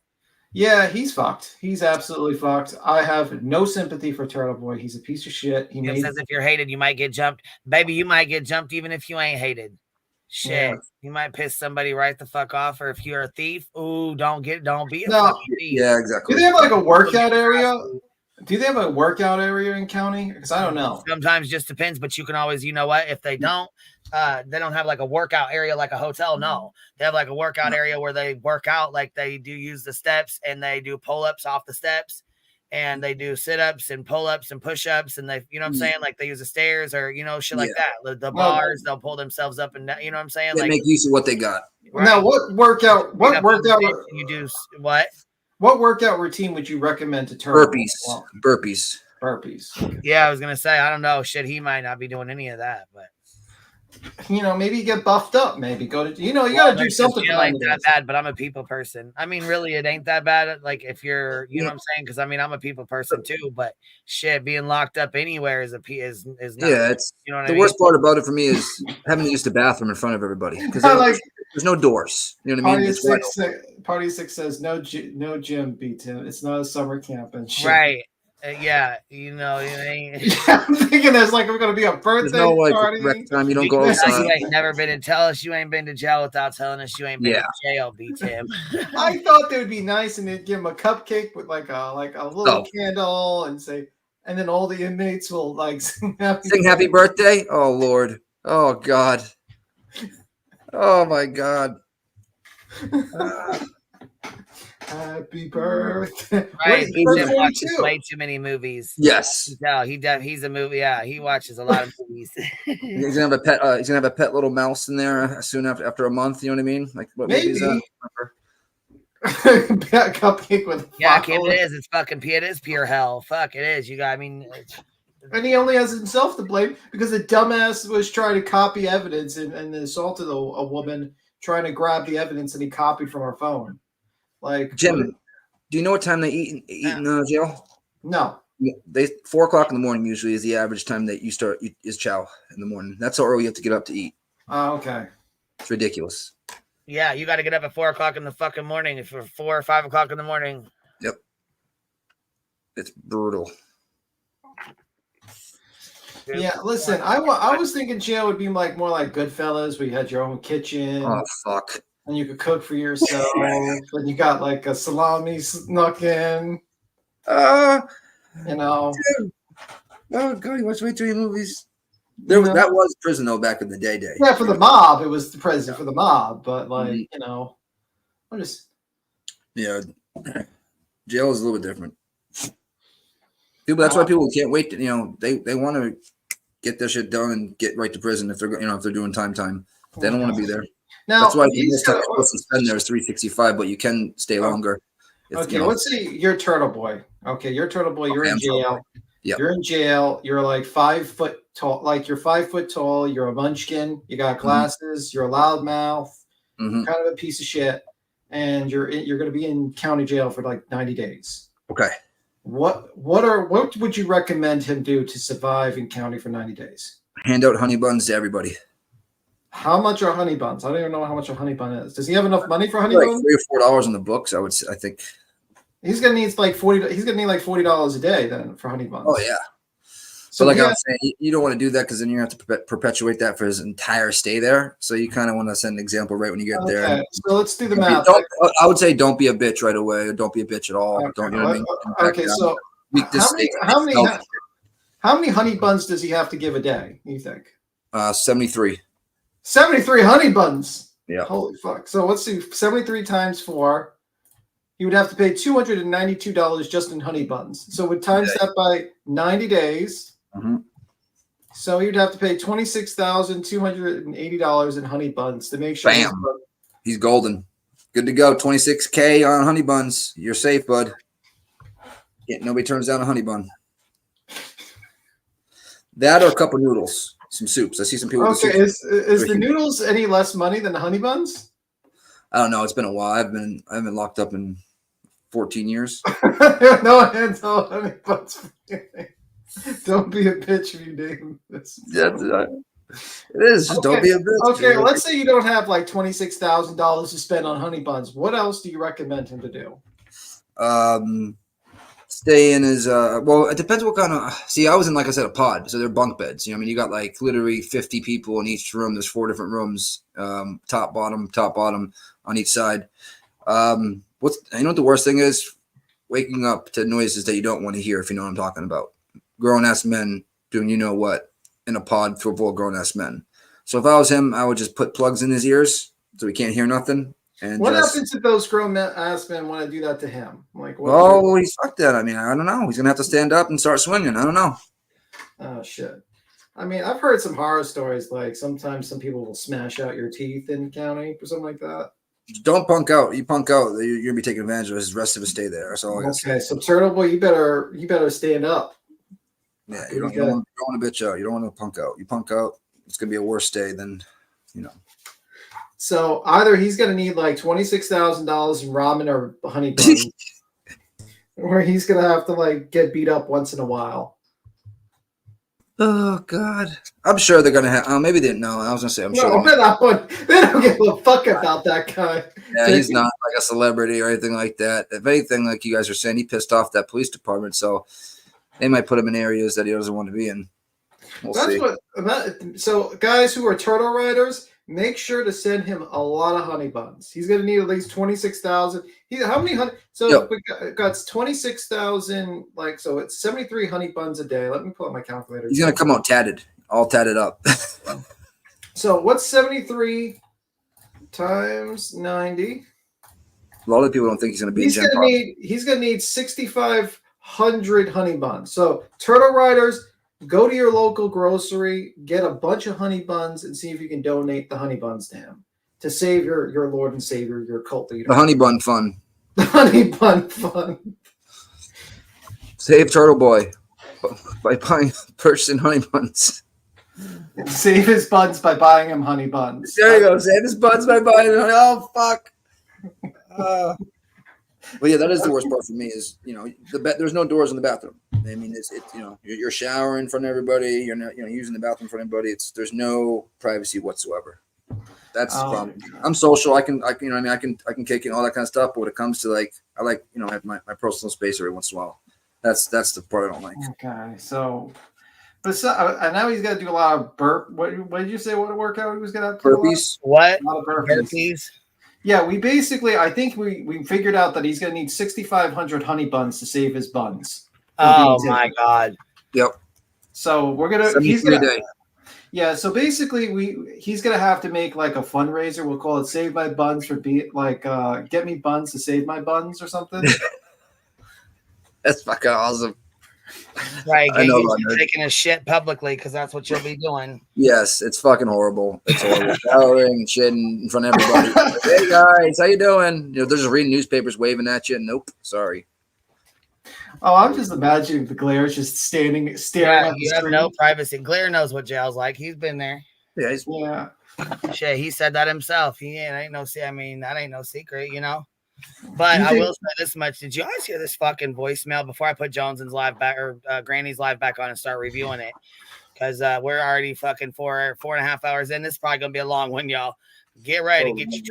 Yeah, he's fucked. He's absolutely fucked. I have no sympathy for Turtle Boy. He's a piece of shit. He says if you're hated, you might get jumped. Baby, you might get jumped even if you ain't hated. Shit, yeah. You might piss somebody right the fuck off, or if you're a thief, don't be a fucking thief. Yeah, exactly. Do they have like a workout area? Do they have a workout area in county? Because I don't know. Sometimes just depends, but you can always, you know what? If they don't have like a workout area like a hotel. No, they have like a workout area where they work out, like they do use the steps and they do pull-ups off the steps. and they do sit-ups and pull-ups and push-ups, and they, you know what I'm saying? Like they use the stairs or, you know, shit like that. The bars, they'll pull themselves up and down, you know what I'm saying? They Like make use of what they got. Now, what workout you do what? What workout routine would you recommend to Turtle? Burpees. Burpees. Yeah, I was gonna say, I don't know. Shit, he might not be doing any of that, but you know, maybe get buffed up. Maybe go to, you know, you got to do something. It ain't that bad, but I'm a people person. I mean, really, it ain't that bad. Like if you're, you know what I'm saying? Because I mean, I'm a people person too. But shit, being locked up anywhere is not. Yeah, it's you know what the I mean? worst part about it for me is having to use the bathroom in front of everybody because there's no doors. You know what I mean? Party 6 says no gym beats him. It's not a summer camp and shit. Right. Yeah, you know, it ain't. I'm thinking there's like we're gonna be a birthday party. Time you don't go outside. You ain't never been to tell us you ain't been to jail without telling us you ain't been to jail, B-Tim. I thought they would be nice and they'd give him a cupcake with like a little candle and say, and then all the inmates will like sing happy birthday. Oh Lord. Oh God. Oh my God. Happy birthday. Right, B-Tim watches way too many movies. Yes. No, he's a movie. Yeah, he watches a lot of movies. He's gonna have a pet. He's gonna have a pet little mouse in there soon after a month. You know what I mean? Like what movie is that? Cupcake with it is. It's fucking. It is pure hell. Fuck, it is. You got. I mean. And he only has himself to blame because the dumbass was trying to copy evidence and assaulted a woman trying to grab the evidence and he copied from her phone. Like Jim, do you know what time they eat in jail? No. 4 o'clock in the morning usually is the average time that you start is chow in the morning. That's how early you have to get up to eat. Oh, okay. It's ridiculous. Yeah, you got to get up at 4 o'clock in the fucking morning for 4 or 5 o'clock in the morning. Yep. It's brutal. Yeah, listen, I was thinking jail would be like more like Goodfellas, where you had your own kitchen. Oh fuck. And you could cook for yourself, and you got like a salami snuck in. You know. Dude. Oh god, you watch way too many movies. That was prison though back in the day. Yeah, for the mob, it was the prison for the mob, but like you know, I'm just. Yeah, jail is a little bit different. People, that's why people can't wait. They want to get their shit done and get right to prison if they're doing time. They don't want to be there. Now, that's why the most time you're supposed to spend there is 365, but you can stay longer. Okay, let's see. You're Turtle Boy. Okay, you're Turtle Boy. You're in jail. Yep. You're in jail. You're like 5 foot tall. Like you're 5 foot tall. You're a munchkin. You got glasses. You're a loudmouth. Kind of a piece of shit. And you're going to be in county jail for like 90 days. Okay. What would you recommend him do to survive in county for 90 days? Hand out honey buns to everybody. How much are honey buns? I don't even know how much a honey bun is. Does he have enough money for honey like buns? $3 or $4 in the books, I think. He's gonna need like $40 a day then for honey buns. Oh yeah. So like I was saying, you don't want to do that because then you have to perpetuate that for his entire stay there. So you kind of want to set an example right when you get there. Okay, so let's do the math. I would say don't be a bitch right away. Or don't be a bitch at all. Okay, don't, you know what I mean? Okay, so how many honey buns does he have to give a day, you think? 73. 73 honey buns. Yeah. Holy fuck. So let's see, 73 times 4. He would have to pay $292 just in honey buns. So would times that by 90 days. So you'd have to pay $26,280 in honey buns to make sure. Bam. He's golden. Good to go. $26K on honey buns. You're safe, bud. Yeah, nobody turns down a honey bun. That or a cup of noodles. Some soups. I see some people. Okay, is the noodles any less money than the honey buns? I don't know. It's been a while. I've been locked up in 14 years. No hands on honey buns. Don't be a bitch if you name this. Yeah, it is. Just don't be a bitch. Okay, let's say you don't have like $26,000 to spend on honey buns. What else do you recommend him to do? Stay in his well, it depends what kind of. See, I was in, like I said, a pod, so they're bunk beds. You know, I mean, you got like literally 50 people in each room. There's 4 different rooms, top bottom on each side. You know what the worst thing is? Waking up to noises that you don't want to hear. If you know what I'm talking about, grown ass men doing you know what in a pod full of grown ass men. So if I was him, I would just put plugs in his ears so he can't hear nothing, And what just, happens if those grown ass men want to do that to him? Like, what? oh, he's fucked that. I mean, I don't know. He's gonna have to stand up and start swinging. I don't know. Oh shit. I mean, I've heard some horror stories. Like sometimes some people will smash out your teeth in county or something like that. Don't punk out. You punk out, you're gonna be taking advantage of his rest of his stay there. That's all I gotta say. Okay, so Turtle Boy, you better stand up. Yeah, you don't want to bitch out. You don't want to punk out. You punk out, it's gonna be a worse stay than, you know. So either he's gonna need like $26,000 in ramen or honey buns, or he's gonna have to like get beat up once in a while. Oh God, I'm sure they're gonna have. Maybe they didn't know. I was gonna say I'm sure. They don't give a fuck about that guy. Yeah, he's not like a celebrity or anything like that. If anything, like you guys are saying, he pissed off that police department, so they might put him in areas that he doesn't want to be in. We'll see. So guys who are turtle riders, make sure to send him a lot of honey buns. He's gonna need at least 26,000. How many honey? So we got 26,000. Like, so it's 73 honey buns a day. Let me pull up my calculator. He's gonna come out tatted, all tatted up. So what's 73 times 90? A lot of people don't think he's gonna be. He's gonna need 6,500 honey buns. So turtle riders, go to your local grocery, get a bunch of honey buns, and see if you can donate the honey buns to him to save your Lord and Savior, your cult leader. The honey bun fun. The honey bun fun. Save Turtle Boy by purchasing honey buns. Save his buns by buying him honey buns. There you go. Save his buns by buying honey. Oh fuck. Well, yeah, that is the worst part for me. Is, you know, there's no doors in the bathroom. I mean, it's you know, you're showering in front of everybody. You're not, you know, using the bathroom in front of everybody. There's no privacy whatsoever. That's the problem. I'm social. I can you know, I mean, I can kick in all that kind of stuff. But when it comes to like, I like, you know, have my personal space every once in a while. That's the part I don't like. Okay, so. But and now he's got to do a lot of What did you say? What a workout he was going to have to do? Burpees. What? A lot of burpees. Yeah, I think we figured out that he's going to need 6,500 honey buns to save his buns. Oh my God. Yep. So yeah. So basically, he's gonna have to make like a fundraiser. We'll call it "Save My Buns" for get me buns to save my buns or something. That's fucking awesome. Right, I know you're taking a shit publicly because that's what you'll be doing. Yes, it's fucking horrible. It's horrible. Showering and shitting in front of everybody. Hey guys, how you doing? You know, they're just reading newspapers, waving at you. Nope, sorry. Oh, I'm just imagining the Glare just staring at the you have screen. no privacy. Glare knows what jail's like. He's been there. Yeah, Shit, he said that himself. That ain't no secret, you know. But I will say this much: did you guys hear this fucking voicemail before I put Jones's live back or Granny's live back on and start reviewing it? Because we're already fucking 4.5 hours in. This is probably gonna be a long one, y'all. Get ready, get your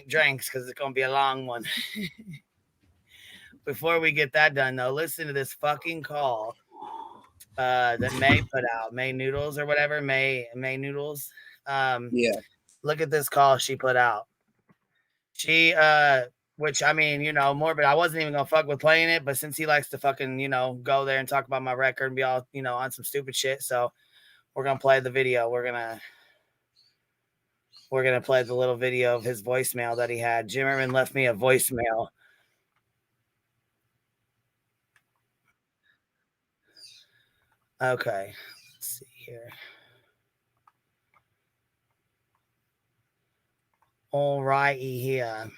drinks, because it's gonna be a long one. Before we get that done, though, listen to this fucking call that May put out. May Noodles or whatever. May Noodles. Yeah. Look at this call she put out. She which, I mean, you know, Morbid, I wasn't even gonna fuck with playing it, but since he likes to fucking, you know, go there and talk about my record and be all, you know, on some stupid shit, so we're gonna play the video. We're gonna play the little video of his voicemail that he had. Jimmerman left me a voicemail. Okay, let's see here. All righty here.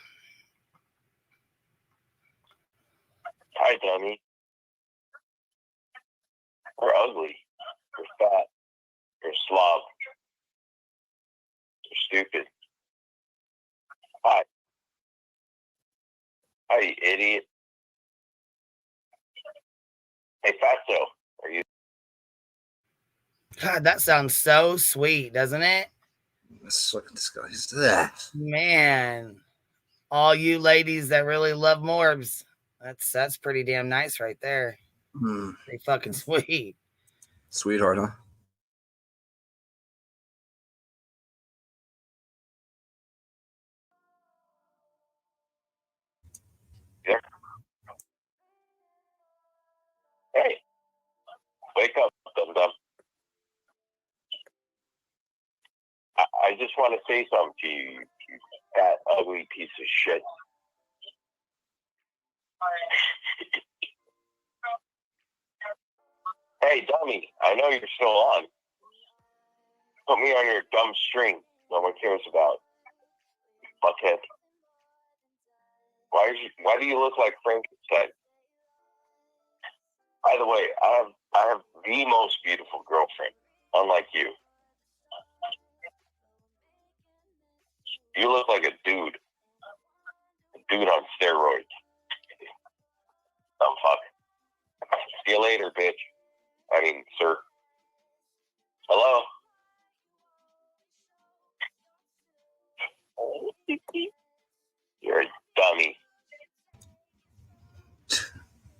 Hi, dummy. You're ugly. You're fat. You're a slob. You're stupid. Hi. Hi, you idiot. Hey, Fatso, are you? God, that sounds so sweet, doesn't it? Let's look at this guy. Man, all you ladies that really love Morbs, that's pretty damn nice right there. Pretty fucking sweet. Sweetheart, huh? Yeah. Hey, wake up, dum-dum. I just want to say something to you, you That ugly piece of shit. Hey, dummy, I know you're still on. Put me on your dumb string. No one cares about. Fuckhead. Why do you look like Frankenstein? By the way, I have the most beautiful girlfriend, unlike you. You look like a dude. A dude on steroids. Dumb fuck. See you later, bitch. I mean, sir. Hello? You're a dummy.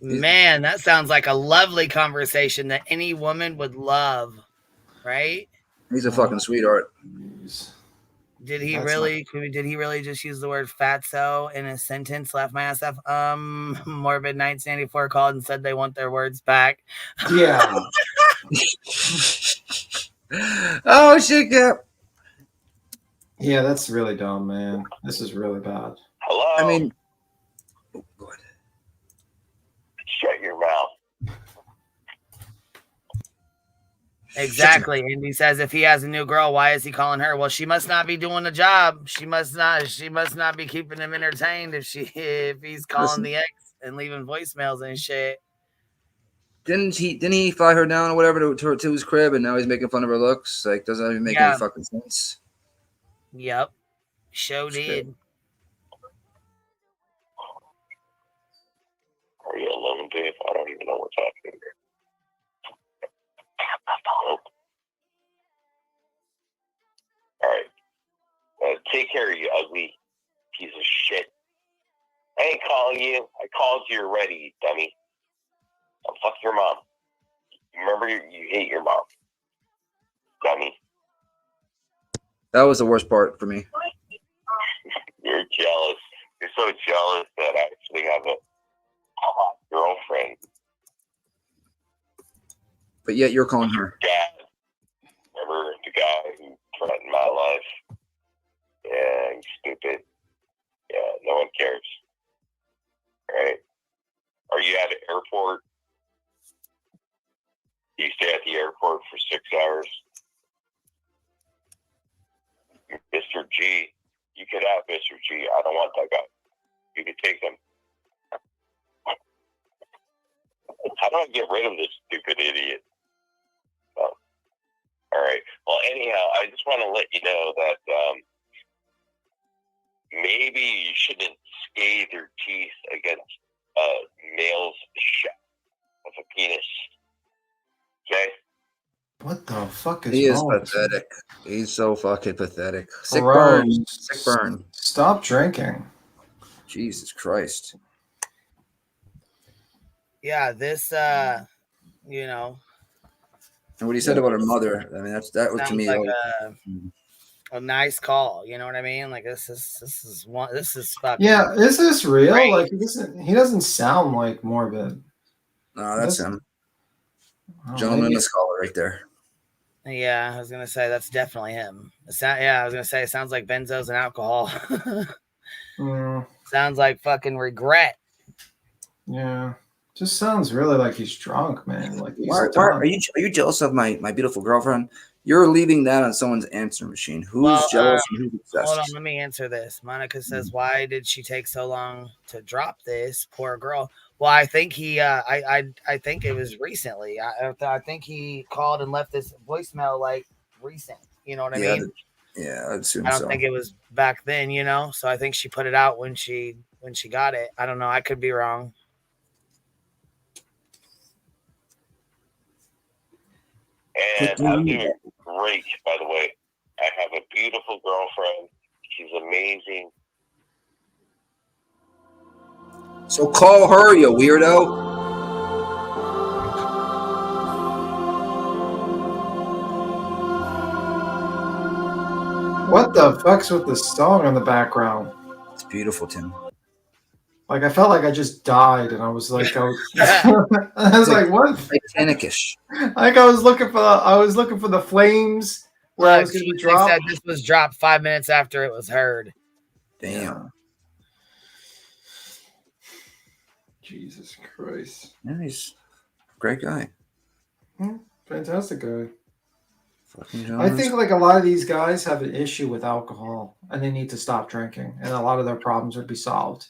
Man, that sounds like a lovely conversation that any woman would love, right? He's a fucking sweetheart. Did he really just use the word fatso in a sentence? Laugh my ass off. Morbid 1994 called and said they want their words back. Yeah. Oh shit, Cap. Yeah, that's really dumb, man. This is really bad. Hello? I mean, shut your mouth. Exactly. And he says if he has a new girl, why is he calling her? Well, she must not be doing the job. She must not be keeping him entertained if he's calling the ex and leaving voicemails and shit. Didn't he fly her down or whatever to his crib, and now he's making fun of her looks? Like, doesn't even make any fucking sense. Yep. Show did. Are you alone, Dave? I don't even know what's happening here. All right. Take care of you, ugly piece of shit. I ain't calling you. I called you already, you dummy. I'll fuck your mom. Remember, you hate your mom. Dummy. That was the worst part for me. You're jealous. You're so jealous that I actually have a hot girlfriend. But yet you're calling her. Dad. Remember the guy who threatened my life? Yeah, he's stupid. Yeah, no one cares. Right? Are you at an airport? You stay at the airport for 6 hours? Mr. G. You could have Mr. G. I don't want that guy. You could take him. How do I get rid of this stupid idiot? Oh. All right. Well, anyhow, I just want to let you know that maybe you shouldn't scathe your teeth against male's shaft of a penis. Okay? What the fuck is He is wrong with pathetic. He's so fucking pathetic. Sick Bro, burn. Sick burn. Stop drinking. Jesus Christ. Yeah, this you know. And what he said about her mother, I mean, that was to me like a nice call. You know what I mean? Like this is fucking. Yeah, is this real? great. Like he doesn't sound like morbid. No, that's him. Oh, Gentleman maybe- in the scholar right there. Yeah, I was gonna say that's definitely him. I was gonna say it sounds like benzos and alcohol. Sounds like fucking regret. Yeah, just sounds really like he's drunk, man. Like he's Why done. are you jealous of my beautiful girlfriend? You're leaving that on someone's answer machine. Who's jealous and who's obsessed? Hold on, let me answer this. Monica says, "Why did she take so long to drop this? Poor girl." Well, I think I think it was recently. I think he called and left this voicemail like recent. You know what I mean? Yeah, I'd assume I don't so. think it was back then. You know, so I think she put it out when she got it. I don't know. I could be wrong. And I'm doing great, by the way. I have a beautiful girlfriend. She's amazing. So call her, you weirdo. What the fuck's with the song in the background? It's beautiful, Tim. Like I felt like I just died, and I was like, I was like, what? Titanic-ish. Like I was looking for the flames where I was going to be They dropped. said this was dropped 5 minutes after it was heard. Damn. Yeah. Jesus Christ. Yeah, he's a great guy. Fantastic guy. Fucking I Jones. think like a lot of these guys have an issue with alcohol and they need to stop drinking, and a lot of their problems would be solved.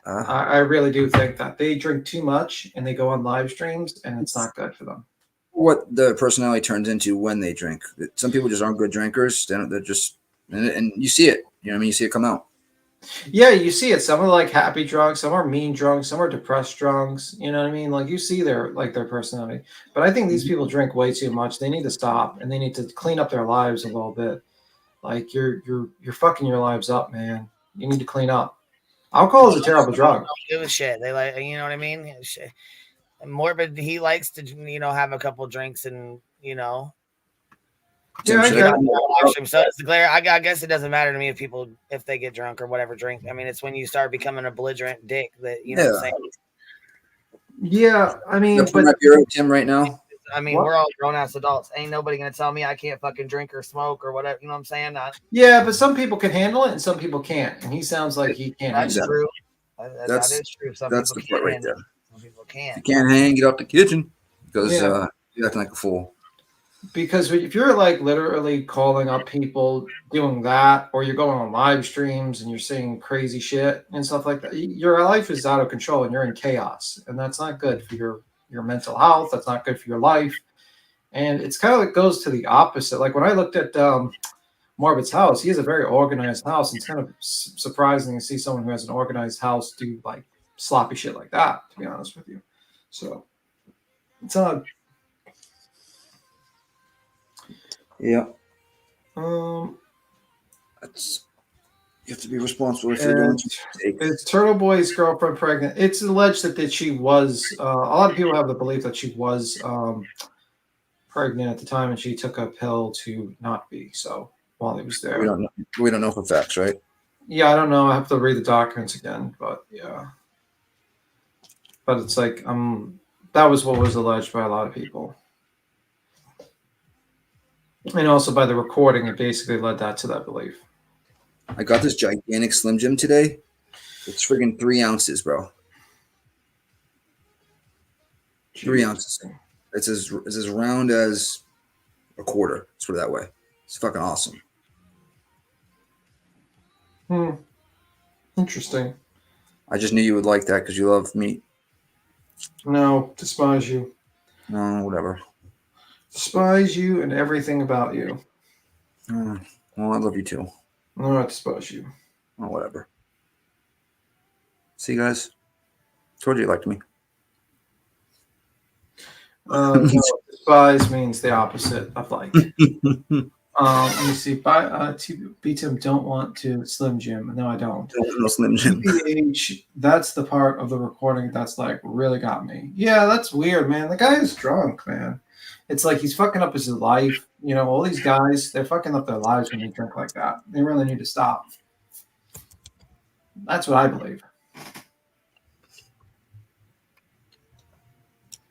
I really do think that they drink too much and they go on live streams and it's not good for them. What the personality turns into when they drink. Some people just aren't good drinkers. They're just, and you see it. You know what I mean? You see it come out. Yeah, you see it. Some are like happy drunks, some are mean drunks, some are depressed drunks. You know what I mean? Like you see their personality. But I think these people drink way too much. They need to stop and they need to clean up their lives a little bit. Like you're fucking your lives up, man. You need to clean up. Alcohol is a terrible drug. Don't give a shit. They like, you know what I mean? Morbid. He likes to, have a couple drinks and, Yeah, so it's clear. I guess it doesn't matter to me if they get drunk or whatever drink. I mean, it's when you start becoming a belligerent dick that you know what I'm saying. Yeah, I mean, That's but you're Tim right now. I mean, we're all grown ass adults. Ain't nobody gonna tell me I can't fucking drink or smoke or whatever. You know what I'm saying? Yeah, but some people can handle it and some people can't. And he sounds like he can't. That's handle true. it. That is true. Some That's people the part can. right there. Some people can't. If you can't hang, get out the kitchen because Yeah. you're acting like a fool. Because if you're like literally calling up people doing that, or you're going on live streams and you're saying crazy shit and stuff like that, your life is out of control and you're in chaos, and that's not good for your mental health. That's not good for your life, and it's kind of like goes to the opposite. Like when I looked at Morbid's house, he has a very organized house, and it's kind of surprising to see someone who has an organized house do like sloppy shit like that. To be honest with you, so it's Yeah. That's you have to be responsible if you're going to take. Is Turtle Boy's girlfriend pregnant? It's alleged that she was. A lot of people have the belief that she was pregnant at the time, and she took a pill to not be. So while he was there, We don't know for facts, right? Yeah, I don't know. I have to read the documents again, but yeah. But it's like that was what was alleged by a lot of people. And also by the recording, it basically led that to that belief. I got this gigantic Slim Jim today. It's friggin' 3 ounces, bro. 3 ounces. It's as round as a quarter. Let's put it that way. It's fucking awesome. Interesting. I just knew you would like that because you love meat. No, despise you. No, whatever. Despise you and everything about you. Well, I love you too. No, I despise you. Oh, whatever. See, guys? Told you liked me. No, despise means the opposite of like. Let me see. B-Tim don't want to Slim Jim. No, I don't. No Slim Jim. TPH, that's the part of the recording that's like really got me. Yeah, that's weird, man. The guy is drunk, man. It's like he's fucking up his life. You know, all these guys, they're fucking up their lives when they drink like that. They really need to stop. That's what I believe.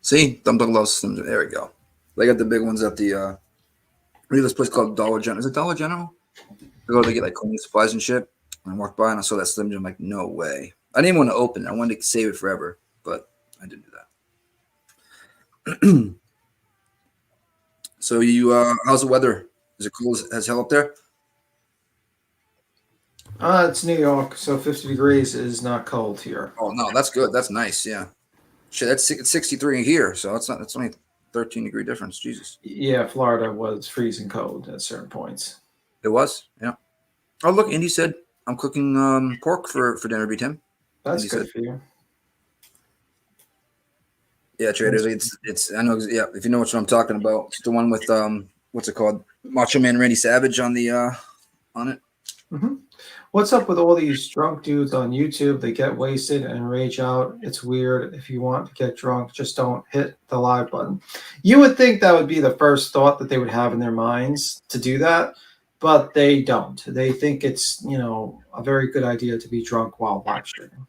See? Thumb Dog loves Slim Jim. There we go. They got the big ones at the this place called Dollar General. Is it Dollar General? They go to get like cleaning supplies and shit. And I walked by and I saw that Slim Jim. I'm like, no way. I didn't want to open it. I wanted to save it forever, but I didn't do that. So you, how's the weather? Is it cool as hell up there? It's New York, so 50 degrees is not cold here. Oh no, that's good. That's nice. Yeah. Shit, it's 63 here, so it's only 13-degree difference. Jesus. Yeah, Florida was freezing cold at certain points. It was, yeah. Oh look, Indy said I'm cooking pork for dinner, B-Tim. That's Indy good said. for you. Yeah, traders. It's I know. Yeah, if you know what I'm talking about, it's the one with what's it called? Macho Man Randy Savage on the on it. Mm-hmm. What's up with all these drunk dudes on YouTube? They get wasted and rage out. It's weird. If you want to get drunk, just don't hit the live button. You would think that would be the first thought that they would have in their minds to do that, but they don't. They think it's, a very good idea to be drunk while live streaming.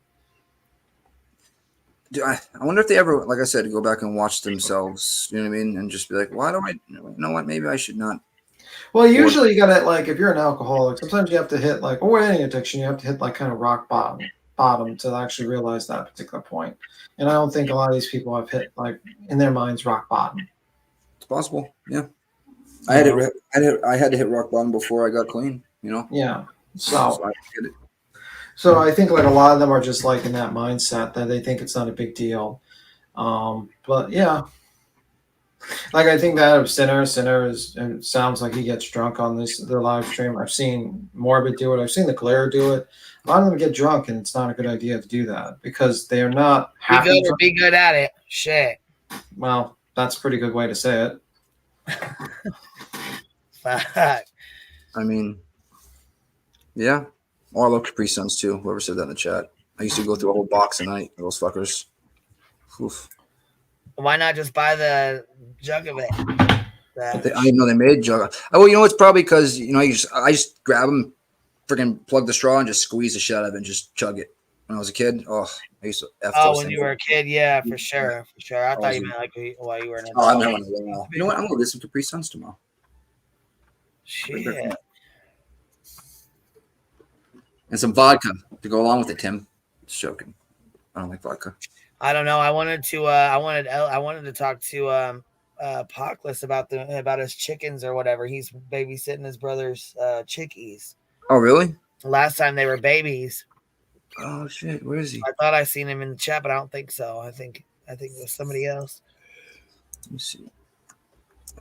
I wonder if they ever, like I said, go back and watch themselves. You know what I mean, and just be like, "Why do I? You know what? Maybe I should not." Well, usually you gotta like if you're an alcoholic, sometimes you have to hit like or any addiction, you have to hit like kind of rock bottom to actually realize that particular point. And I don't think a lot of these people have hit like in their minds rock bottom. It's possible. Yeah. I had to hit rock bottom before I got clean, you know? Yeah. So I get it. So I think like a lot of them are just like in that mindset that they think it's not a big deal. But yeah, like I think that of Sinner is, and it sounds like he gets drunk on their live stream. I've seen Morbid do it. I've seen the Glare do it. A lot of them get drunk, and it's not a good idea to do that because they are not Be happy. good or be good at it. Shit. Well, that's a pretty good way to say it. I mean, yeah. Or I love Capri Suns too. Whoever said that in the chat. I used to go through a whole box a night. Those fuckers. Oof. Why not just buy the jug of it? I didn't know they made jug. Oh, well, you know it's probably because you know I just grab them, freaking plug the straw and just squeeze the shit out of it and just chug it. When I was a kid, I used to. When you were a kid, yeah, for sure. I thought you meant like while you were an adult. Oh, I meant when I was young. You know what? I'm gonna get some Capri Suns tomorrow. Shit. And some vodka to go along with it, Tim. Just joking. I don't like vodka. I don't know. I wanted to talk to Pockless about his chickens or whatever. He's babysitting his brother's chickies. Oh, really? Last time they were babies. Oh shit! Where is he? I thought I seen him in the chat, but I don't think so. I think it was somebody else. Let me see.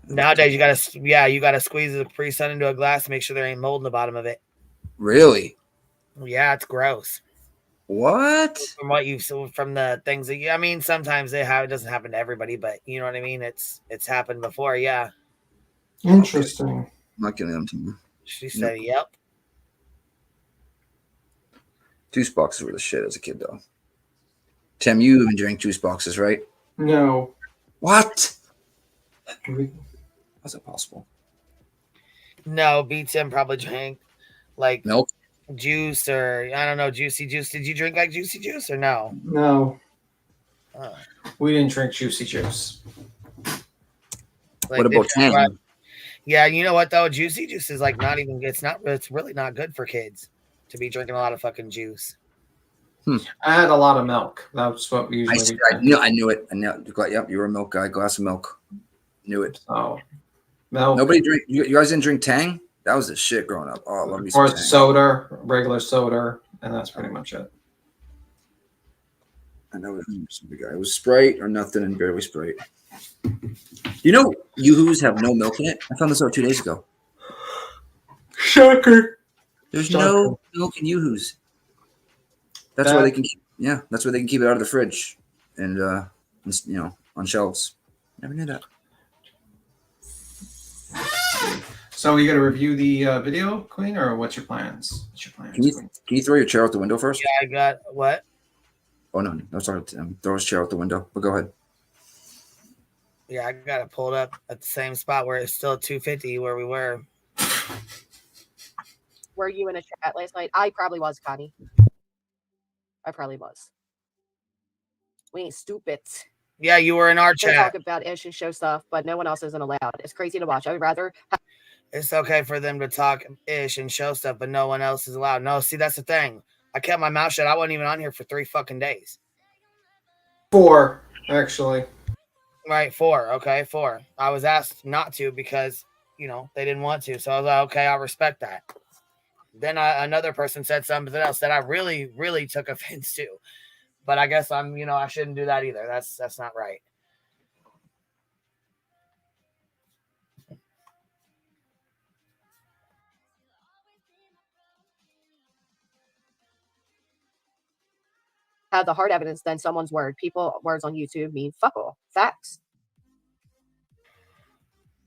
Nowadays, you gotta squeeze the Capri Sun into a glass to make sure there ain't mold in the bottom of it. Really? Yeah, it's gross. What? From the things that I mean, sometimes it doesn't happen to everybody, but you know what I mean. It's happened before. Yeah. Interesting. I'm not getting them to me. She said, "Yep." Juice boxes were the shit as a kid, though. Tim, you even drank juice boxes, right? No. What? How's that possible? No, Tim probably drank like milk, juice, or I don't know, juicy juice. Did you drink like juicy juice or no? No. We didn't drink juicy juice. What about Tang? Yeah, you know what though? Juicy juice is like not even. It's really not good for kids to be drinking a lot of fucking juice. I had a lot of milk. That's what we usually. I knew it. Yep, you were a milk guy. Glass of milk. Knew it. Oh, milk. Nobody drink. You guys didn't drink Tang? That was the shit growing up. Oh, I love me some Or Tang. soda, regular soda, and that's pretty much it. I know it was Sprite or nothing and barely Sprite. You know, Yoo-Hoos have no milk in it. I found this out 2 days ago. Shocker. There's no milk in Yoo-Hoos. That's why they can. That's why they can keep it out of the fridge and on shelves. Never knew that. So you got to review the video, Queen, or what's your plans? Can you throw your chair out the window first? Yeah, I got what? Oh no, sorry. Throw his chair out the window. But go ahead. Yeah, I got it pulled up at the same spot where it's still 250 where we were. Were you in a chat last night? I probably was, Connie. I probably was. We ain't stupid. Yeah, you were in our They chat. talk about ish and show stuff, but no one else isn't allowed. It's crazy to watch. I would rather. It's okay for them to talk ish and show stuff, but no one else is allowed. No, see, that's the thing. I kept my mouth shut. I wasn't even on here for 3 fucking days. 4, actually. Right, 4. Okay, 4. I was asked not to because, they didn't want to. So I was like, okay, I'll respect that. Then another person said something else that I really, really took offense to. But I guess I shouldn't do that either. That's not right. Have the hard evidence than someone's word. Words on YouTube mean fuck all. Facts.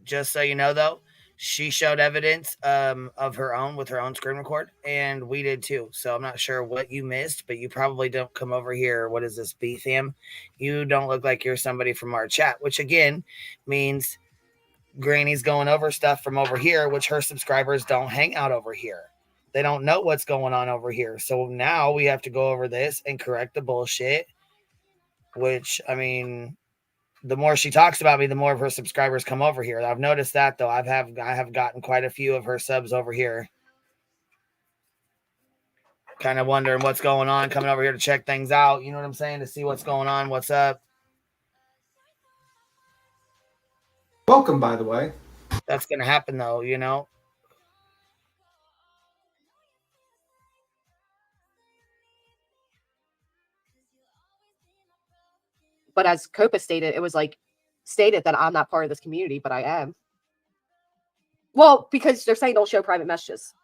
Just so you know, though, she showed evidence of her own with her own screen record, and we did too. So I'm not sure what you missed, but you probably don't come over here. What is this, BFAM? You don't look like you're somebody from our chat, which again means Granny's going over stuff from over here, which her subscribers don't hang out over here. They don't know what's going on over here. So now we have to go over this and correct the bullshit, which, I mean, the more she talks about me, the more of her subscribers come over here. I've noticed that though. I have gotten quite a few of her subs over here. Kind of wondering what's going on, coming over here to check things out. You know what I'm saying? To see what's going on, what's up. Welcome, by the way. That's gonna happen though, you know. But as Copa stated, it was like stated that I'm not part of this community, but I am. Well, because they're saying don't show private messages.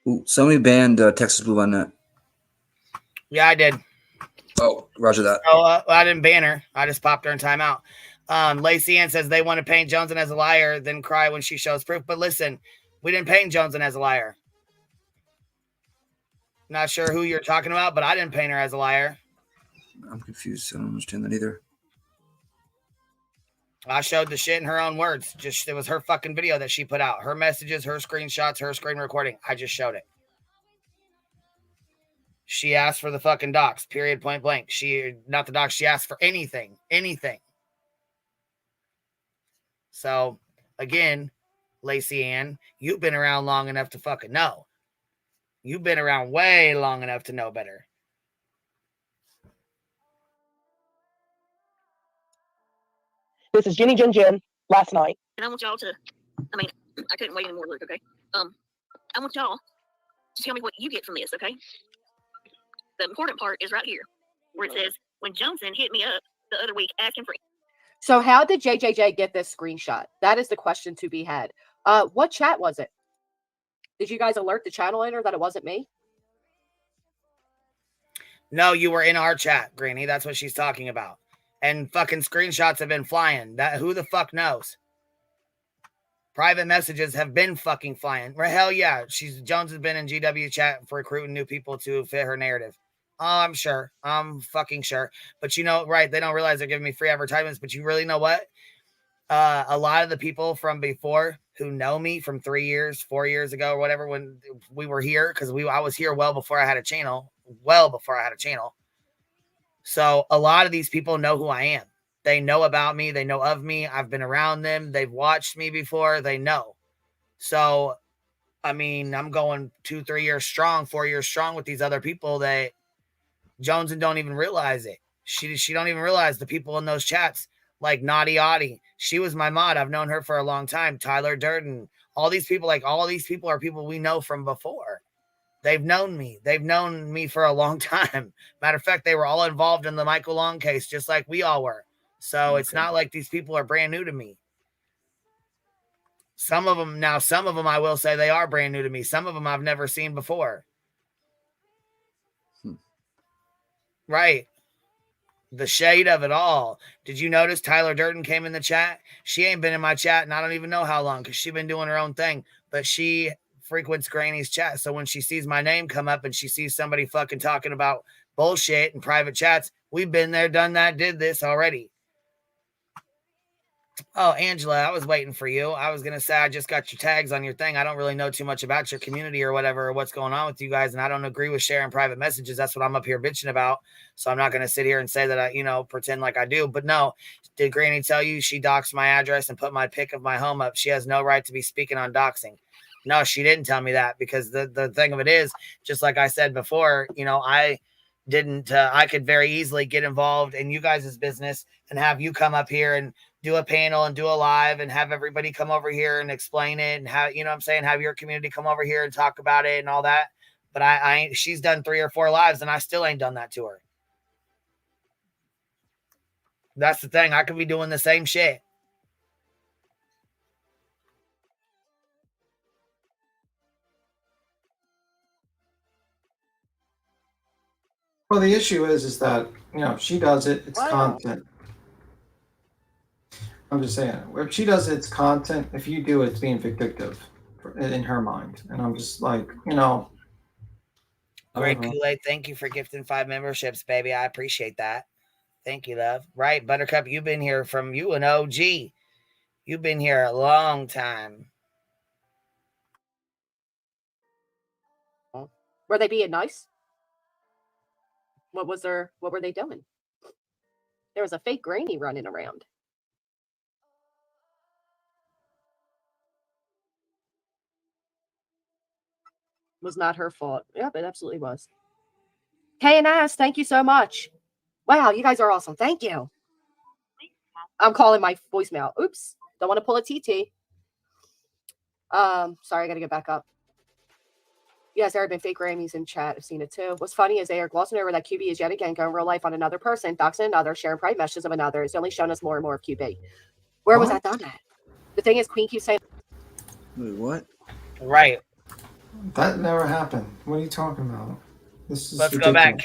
Ooh, somebody banned Texas Blue on that. Yeah, I did. Oh, roger that. Oh, I didn't ban her. I just popped her in timeout. Lacey Ann says they want to paint Joneson as a liar, then cry when she shows proof. But listen, we didn't paint Joneson as a liar. Not sure who you're talking about, but I didn't paint her as a liar. I'm confused. I don't understand that either. I showed the shit in her own words. Just it was her fucking video that she put out. Her messages, her screenshots, her screen recording. I just showed it. She asked for the fucking docs, period, point blank. Not the docs, she asked for anything. So, again, Lacey Ann, you've been around long enough to fucking know. You've been around way long enough to know better. This is Jenny Jen last night. And I want y'all to, I couldn't wait anymore, Luke, okay? I want y'all to tell me what you get from this, okay? The important part is right here, where it says, when Johnson hit me up the other week asking for... So how did JJJ get this screenshot? That is the question to be had. What chat was it? Did you guys alert the channel owner that it wasn't me? No, you were in our chat, Granny. That's what she's talking about. And fucking screenshots have been flying. Who the fuck knows? Private messages have been fucking flying. Hell yeah. Jones has been in GW chat for recruiting new people to fit her narrative. Oh, I'm sure. I'm fucking sure. But you know, right, they don't realize they're giving me free advertisements. But you really know what? A lot of the people from before who know me from 3 years, 4 years ago, or whatever, when we were here, because I was here well before I had a channel. So a lot of these people know who I am. They know about me. They know of me. I've been around them. They've watched me before. They know. So, I mean, I'm going 2, 3 years strong, 4 years strong with these other people that Jones and don't even realize it. She don't even realize the people in those chats, like Naughty Audie. She was my mod. I've known her for a long time. Tyler Durden. All these people are people we know from before. They've known me. They've known me for a long time. Matter of fact, they were all involved in the Michael Long case, just like we all were. So It's not like these people are brand new to me. Some of them, I will say they are brand new to me. Some of them I've never seen before. Right. The shade of it all. Did you notice Tyler Durden came in the chat? She ain't been in my chat, and I don't even know how long because she's been doing her own thing. But she frequents Granny's chat. So when she sees my name come up and she sees somebody fucking talking about bullshit in private chats, we've been there, done that, did this already. Oh, Angela, I was waiting for you. I was going to say, I just got your tags on your thing. I don't really know too much about your community or whatever, or what's going on with you guys. And I don't agree with sharing private messages. That's what I'm up here bitching about. So I'm not going to sit here and say that I, pretend like I do. But no, did Granny tell you she doxed my address and put my pic of my home up? She has no right to be speaking on doxing. No, she didn't tell me that, because the thing of it is, just like I said before, I could very easily get involved in you guys' business and have you come up here and do a panel and do a live and have everybody come over here and explain it and have your community come over here and talk about it and all that. But she's done 3 or 4 lives and I still ain't done that to her. That's the thing. I could be doing the same shit. Well, the issue is that, she does it, it's content. I'm just saying, if she does it's content, if you do it's being vindictive in her mind. And I'm just like, Great Kool-Aid, thank you for gifting 5 memberships, baby. I appreciate that. Thank you, love. Right, Buttercup, you've been here you an OG. You've been here a long time. Were they being nice? What were they doing? There was a fake granny running around. Was not her fault. Yep, it absolutely was. KNS, thank you so much. Wow, you guys are awesome. Thank you. I'm calling my voicemail. Oops. Don't want to pull a TT. Sorry, I gotta get back up. Yes, there have been fake Grammys in chat. I've seen it too. What's funny is they are glossing over that QB is yet again going real life on another person, doxing another, sharing private messages of another. It's only shown us more and more of QB. Where was that done at? The thing is, Queen keeps saying. Wait, what? Right. That never happened. What are you talking about? This is Let's ridiculous. go back.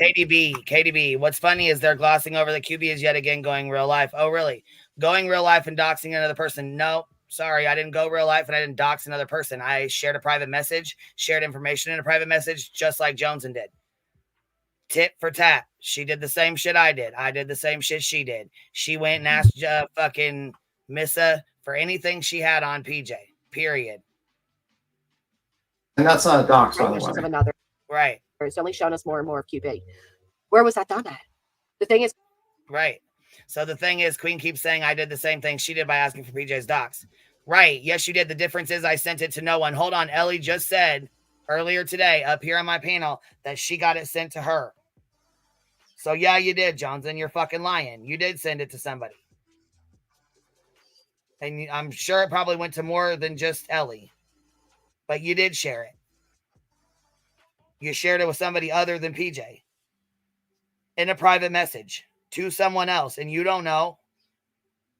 KDB. What's funny is they're glossing over the QB is yet again going real life. Oh, really? Going real life and doxing another person? No, sorry, I didn't go real life and I didn't dox another person. I shared a private message, shared information in a private message, just like Joneson did. Tit for tat. She did the same shit I did. I did the same shit she did. She went and asked fucking Missa for anything she had on PJ. Period. And that's not a dox, by the Messages of way. another. Right. It's only shown us more and more of QB. Where was that done at? The thing is. Right. So the thing is, Queen keeps saying I did the same thing she did by asking for PJ's docs. Right. Yes, you did. The difference is I sent it to no one. Hold on. Ellie just said earlier today up here on my panel that she got it sent to her. So yeah, you did, Johnson. You're fucking lying. You did send it to somebody. And I'm sure it probably went to more than just Ellie. But you did share it. You shared it with somebody other than PJ. In a private message to someone else. And you don't know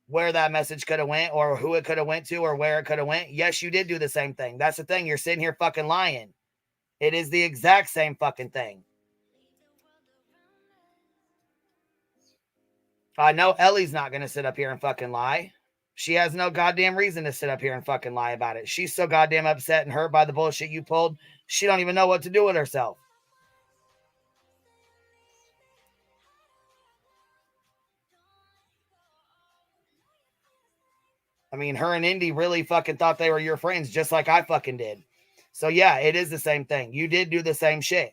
where that message could have went or who it could have went to or where it could have went. Yes, you did do the same thing. That's the thing. You're sitting here fucking lying. It is the exact same fucking thing. I know Ellie's not going to sit up here and fucking lie. She has no goddamn reason to sit up here and fucking lie about it. She's so goddamn upset and hurt by the bullshit you pulled. She don't even know what to do with herself. I mean, her and Indy really fucking thought they were your friends, just like I fucking did. So yeah, it is the same thing. You did do the same shit.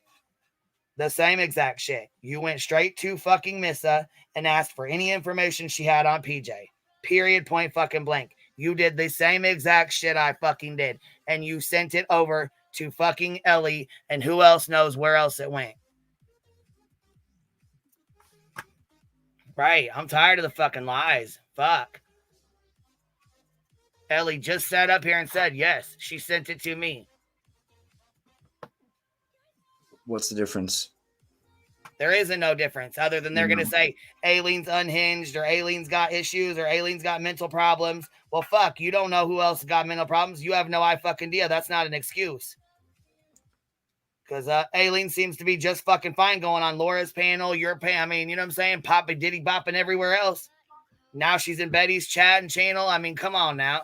The same exact shit. You went straight to fucking Missa and asked for any information she had on PJ. Period, point fucking blank. You did the same exact shit I fucking did. And you sent it over to fucking Ellie, and who else knows where else it went. Right. I'm tired of the fucking lies. Fuck. Ellie just sat up here and said, yes, she sent it to me. What's the difference? There isn't no difference other than they're going to say Aileen's unhinged or Aileen's got issues or Aileen's got mental problems. Well, fuck, you don't know who else got mental problems. You have no idea. That's not an excuse. Because Aileen seems to be just fucking fine going on Laura's panel, your panel. I mean, you know what I'm saying? Popping, diddy bopping everywhere else. Now she's in Betty's chat and channel. I mean, come on now.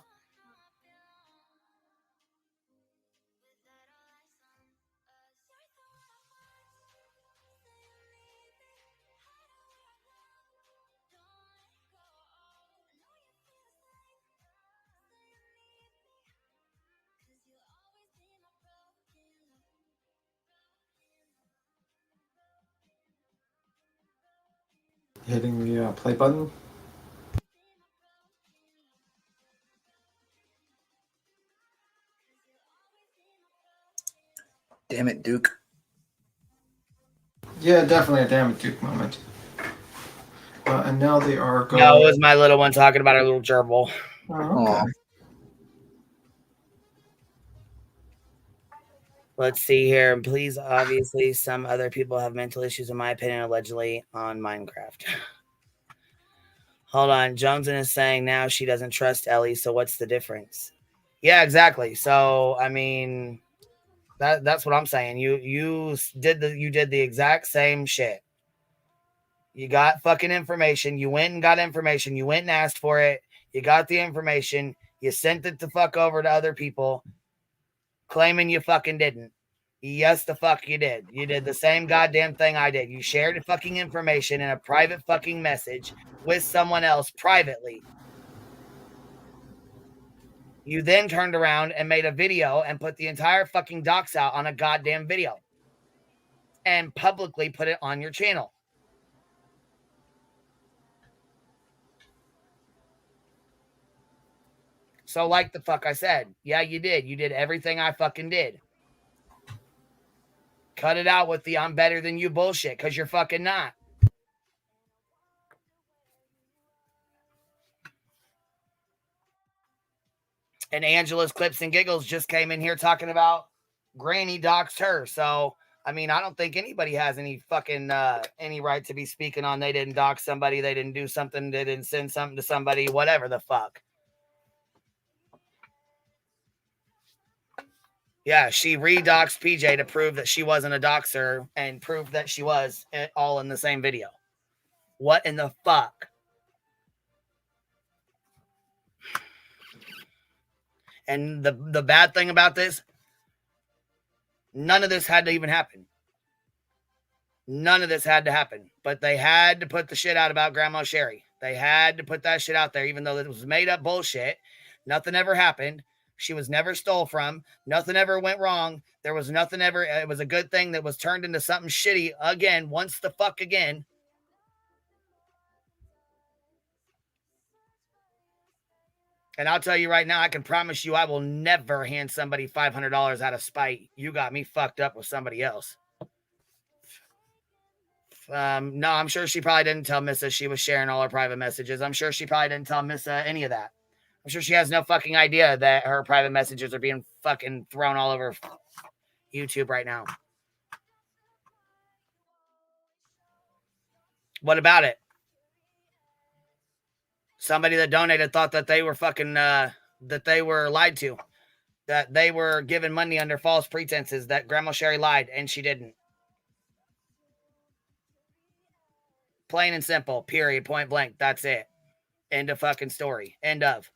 Hitting the play button. Damn it, Duke. Yeah, definitely a damn it, Duke moment. And now they are going. No, it was my little one talking about her little gerbil. Oh, okay. Let's see here. And please, obviously, some other people have mental issues, in my opinion, allegedly on Minecraft. Hold on. Joneson is saying now she doesn't trust Ellie. So what's the difference? Yeah, exactly. So, I mean, that's what I'm saying. You did the exact same shit. You got fucking information. You went and got information. You went and asked for it. You got the information. You sent it the fuck over to other people, claiming you fucking didn't. Yes, the fuck you did. You did the same goddamn thing I did. You shared fucking information in a private fucking message with someone else privately. You then turned around and made a video and put the entire fucking docs out on a goddamn video and publicly put it on your channel. So like the fuck I said, yeah, you did. You did everything I fucking did. Cut it out with the I'm better than you bullshit, because you're fucking not. And Angela's Clips and Giggles just came in here talking about Granny doxed her. So, I mean, I don't think anybody has any fucking any right to be speaking on they didn't dox somebody, they didn't do something, they didn't send something to somebody, whatever the fuck. Yeah, she redoxed PJ to prove that she wasn't a doxer and prove that she was all in the same video. What in the fuck? And the bad thing about this, none of this had to even happen. None of this had to happen. But they had to put the shit out about Grandma Sherry. They had to put that shit out there, even though it was made up bullshit. Nothing ever happened. She was never stole from. Nothing ever went wrong. There was nothing ever. It was a good thing that was turned into something shitty again, once the fuck again. And I'll tell you right now, I can promise you I will never hand somebody $500 out of spite. You got me fucked up with somebody else. No, I'm sure she probably didn't tell Missa she was sharing all her private messages. I'm sure she probably didn't tell Missa any of that. I'm sure she has no fucking idea that her private messages are being fucking thrown all over YouTube right now. What about it? Somebody that donated thought that they were fucking, that they were lied to. That they were given money under false pretenses, that Grandma Sherry lied, and she didn't. Plain and simple, period, point blank. That's it. End of fucking story. End of.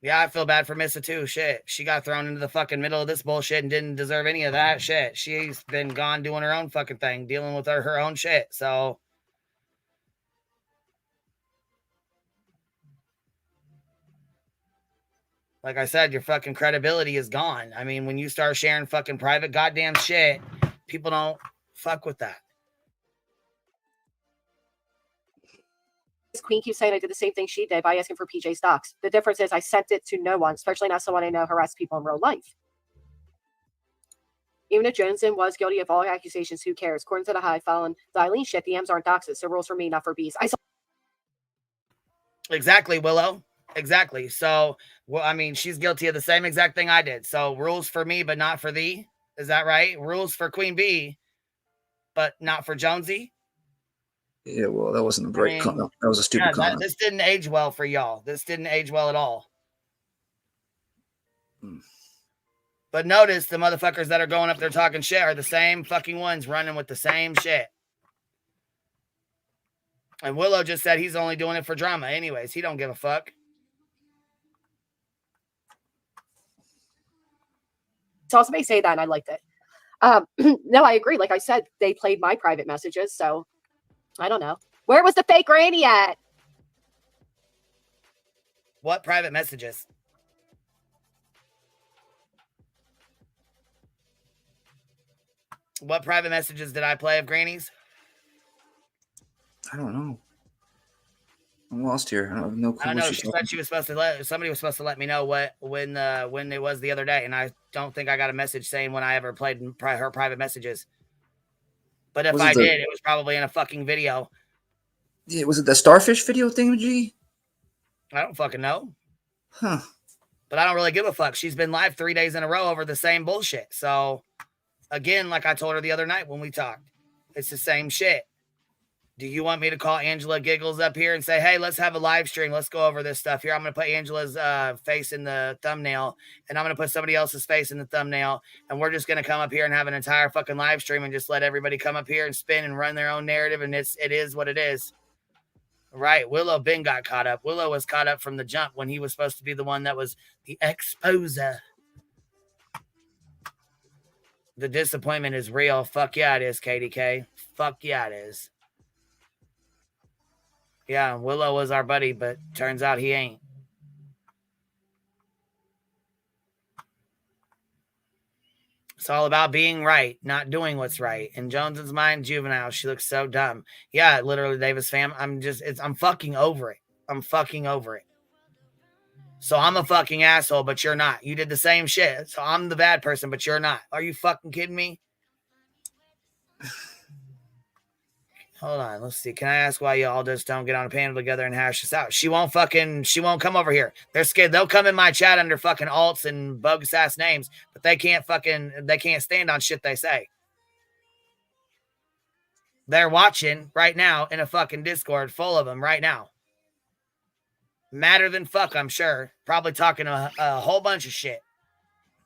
Yeah, I feel bad for Missa too. Shit. She got thrown into the fucking middle of this bullshit and didn't deserve any of that shit. She's been gone doing her own fucking thing, dealing with her own shit. So, like I said, your fucking credibility is gone. I mean, when you start sharing fucking private goddamn shit, people don't fuck with that. Queen keeps saying I did the same thing she did by asking for PJ stocks. The difference is I sent it to no one, especially not someone I know harass people in real life. Even if Joneson was guilty of all accusations, who cares? According to the high following the Eileen shit, DMs aren't doxes, so rules for me, not for bees. Exactly, Willow. Exactly. So, well, I mean, she's guilty of the same exact thing I did. So, rules for me, but not for thee. Is that right? Rules for Queen Bee, but not for Jonesy. Yeah, well, that wasn't a great comment. That was a stupid comment. This didn't age well for y'all. This didn't age well at all. But notice the motherfuckers that are going up there talking shit are the same fucking ones running with the same shit. And Willow just said he's only doing it for drama. Anyways, he don't give a fuck. Saw somebody say that and I liked it. No, I agree. Like I said, they played my private messages, so I don't know. Where was the fake granny at? What private messages? What private messages did I play of Granny's? I don't know. I'm lost here. I don't have no clue. I don't know. She said she was supposed to somebody was supposed to let me know when it was the other day, and I don't think I got a message saying when I ever played her private messages. But if I did, it was probably in a fucking video. Yeah, was it the starfish video thing, G? I don't fucking know. Huh. But I don't really give a fuck. She's been live 3 days in a row over the same bullshit. So, again, like I told her the other night when we talked, it's the same shit. Do you want me to call Angela Giggles up here and say, hey, let's have a live stream. Let's go over this stuff here. I'm going to put Angela's face in the thumbnail, and I'm going to put somebody else's face in the thumbnail, and we're just going to come up here and have an entire fucking live stream and just let everybody come up here and spin and run their own narrative, and it is what it is. Right. Willow Ben got caught up. Willow was caught up from the jump when he was supposed to be the one that was the exposer. The disappointment is real. Fuck yeah, it is, KDK. Fuck yeah, it is. Yeah, Willow was our buddy, but turns out he ain't. It's all about being right, not doing what's right. In Jones's mind, juvenile. She looks so dumb. Yeah, literally, Davis fam. I'm fucking over it. I'm fucking over it. So I'm a fucking asshole, but you're not. You did the same shit. So I'm the bad person, but you're not. Are you fucking kidding me? Hold on, let's see. Can I ask why y'all just don't get on a panel together and hash this out? She won't come over here. They're scared. They'll come in my chat under fucking alts and bogus ass names, but they can't stand on shit they say. They're watching right now in a fucking Discord full of them right now. Madder than fuck, I'm sure. Probably talking a whole bunch of shit.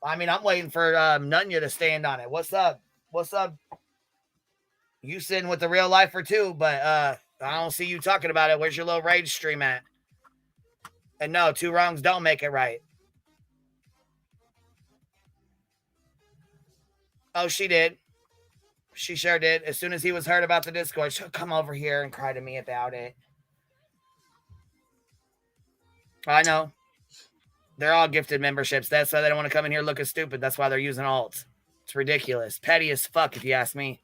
I mean, I'm waiting for Nunya to stand on it. What's up? What's up? You sitting with the real lifer too, but I don't see you talking about it. Where's your little rage stream at? And no, 2 wrongs don't make it right. Oh, she did. She sure did. As soon as he was heard about the Discord, she'll come over here and cry to me about it. I know. They're all gifted memberships. That's why they don't want to come in here looking stupid. That's why they're using alts. It's ridiculous. Petty as fuck, if you ask me.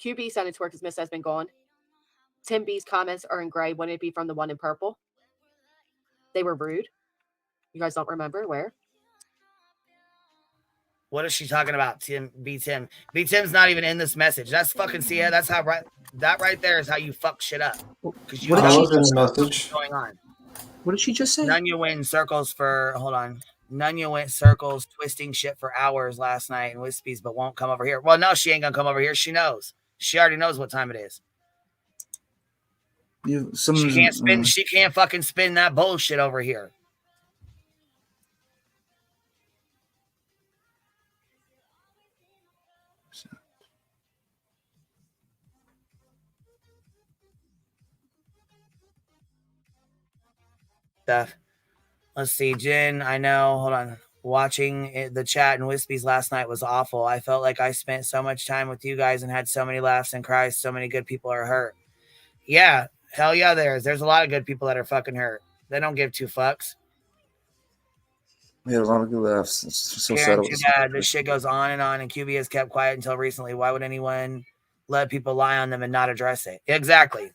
QB said its work as Miss has been gone. Tim B's comments are in gray. Wouldn't it be from the one in purple? They were rude. You guys don't remember where? What is she talking about? Tim. B Tim's not even in this message. That's fucking that's how that right there is how you fuck shit up. Because you What know was in the message? what's going on. What did she just say? Nunya went in circles for Nunya went circles twisting shit for hours last night in Wispies, but won't come over here. Well, no, she ain't gonna come over here. She knows. She already knows what time it is. She can't spin. She can't fucking spin that bullshit over here. Stuff. Let's see, Jen. I know. Hold on. Watching the chat in Wispies last night was awful. I felt like I spent so much time with you guys and had so many laughs and cries. So many good people are hurt. Yeah, hell yeah, there's a lot of good people that are fucking hurt. They don't give 2 fucks. We had a lot of good laughs. It's so Karen, sad. this shit goes on, and QB has kept quiet until recently. Why would anyone let people lie on them and not address it? Exactly.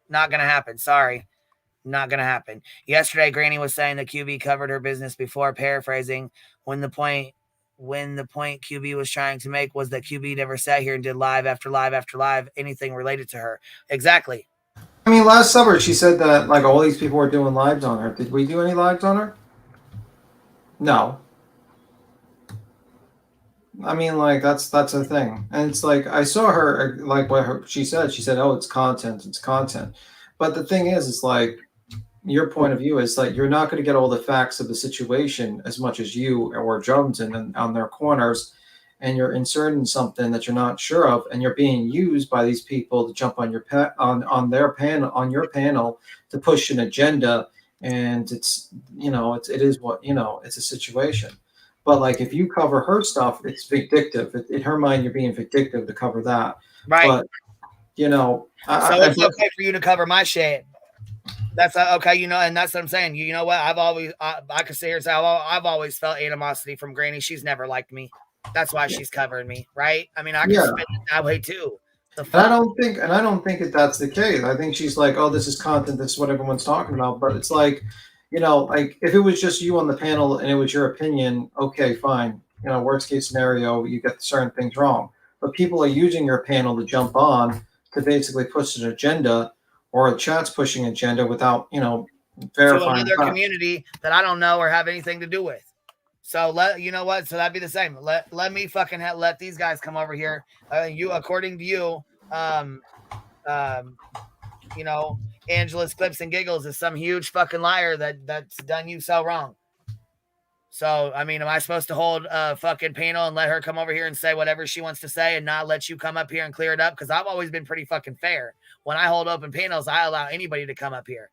Not going to happen. Sorry. Not going to happen. Yesterday, Granny was saying that QB covered her business before, paraphrasing, when the point QB was trying to make was that QB never sat here and did live after live after live, anything related to her. Exactly. I mean, last summer she said that like all these people were doing lives on her. Did we do any lives on her? No. I mean, like that's a thing, and it's like I saw her like what she said. She said, "Oh, it's content. It's content." But the thing is, it's like your point of view is like you're not going to get all the facts of the situation as much as you or Jones and on their corners, and you're inserting something that you're not sure of, and you're being used by these people to jump on your on their panel on your panel to push an agenda, and it's it is what it's a situation. But like if you cover her stuff, it's vindictive. In her mind, you're being vindictive to cover that. Right. But so it's okay for you to cover my shit. That's okay, and that's what I'm saying. You know what? I could say here, I've always felt animosity from Granny. She's never liked me. That's why she's covering me, right? I mean, I can spin it that way too. And I don't think that that's the case. I think she's like, oh, this is content. This is what everyone's talking about. But it's like, like if it was just you on the panel and it was your opinion, okay, fine. Worst case scenario, you get certain things wrong. But people are using your panel to jump on to basically push an agenda, or a chat's pushing an agenda without, verifying. To another community that I don't know or have anything to do with. So you know what? So that'd be the same. Let me fucking let these guys come over here. According to you, Angela's Clips and Giggles is some huge fucking liar that's done you so wrong. So, I mean, am I supposed to hold a fucking panel and let her come over here and say whatever she wants to say and not let you come up here and clear it up? Because I've always been pretty fucking fair. When I hold open panels, I allow anybody to come up here.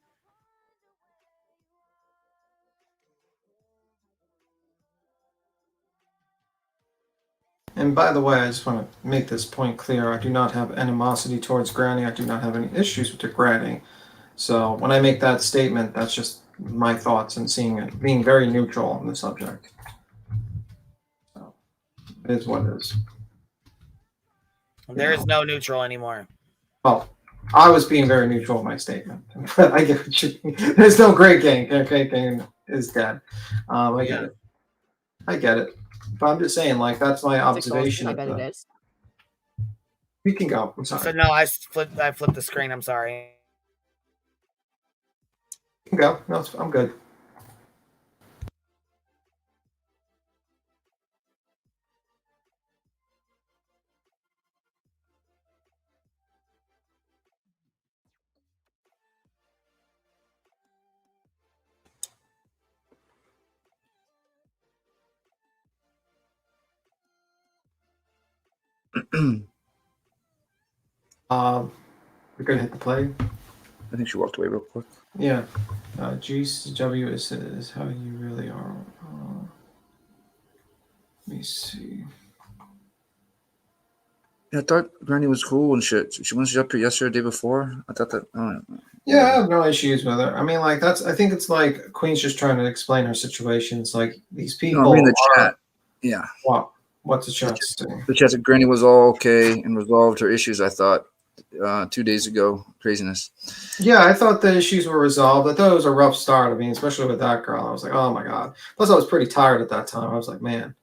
And by the way, I just want to make this point clear. I do not have animosity towards Granny. I do not have any issues with your Granny. So when I make that statement, that's just my thoughts and seeing it, being very neutral on the subject. So it is what it is. There is no neutral anymore. Well, I was being very neutral in my statement. I get what you mean. There's no great gang. Great gang is dead. I get it. I get it. But I'm just saying, like, that's my observation. I bet it is. You can go. I'm sorry. So no, I flipped the screen. I'm sorry. You can go. No, I'm good. We're gonna hit the play. I think she walked away real quick. Yeah. GW is how you really are. Let me see. Yeah, I thought Granny was cool and shit. She was up here yesterday, the day before. I thought that. Yeah, I have no issues with her. I mean, like, I think it's like Queen's just trying to explain her situation. It's like these people. No, I mean the chat. Yeah. What? What's the chat saying? The chat said Granny was all okay and resolved her issues. I thought 2 days ago. Craziness. Yeah, I thought the issues were resolved. I thought it was a rough start. I mean, especially with that girl. I was like, oh my god. Plus, I was pretty tired at that time. I was like, man.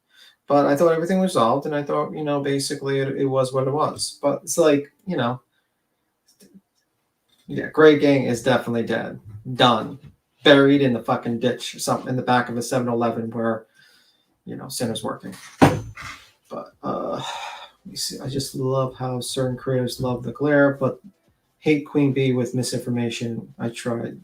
But I thought everything was resolved, and I thought, basically it was what it was. But it's like, yeah, Grey Gang is definitely dead. Done. Buried in the fucking ditch or something in the back of a 7-Eleven where, Center's working. But let me see. I just love how certain creators love the glare, but hate Queen Bee with misinformation. I tried.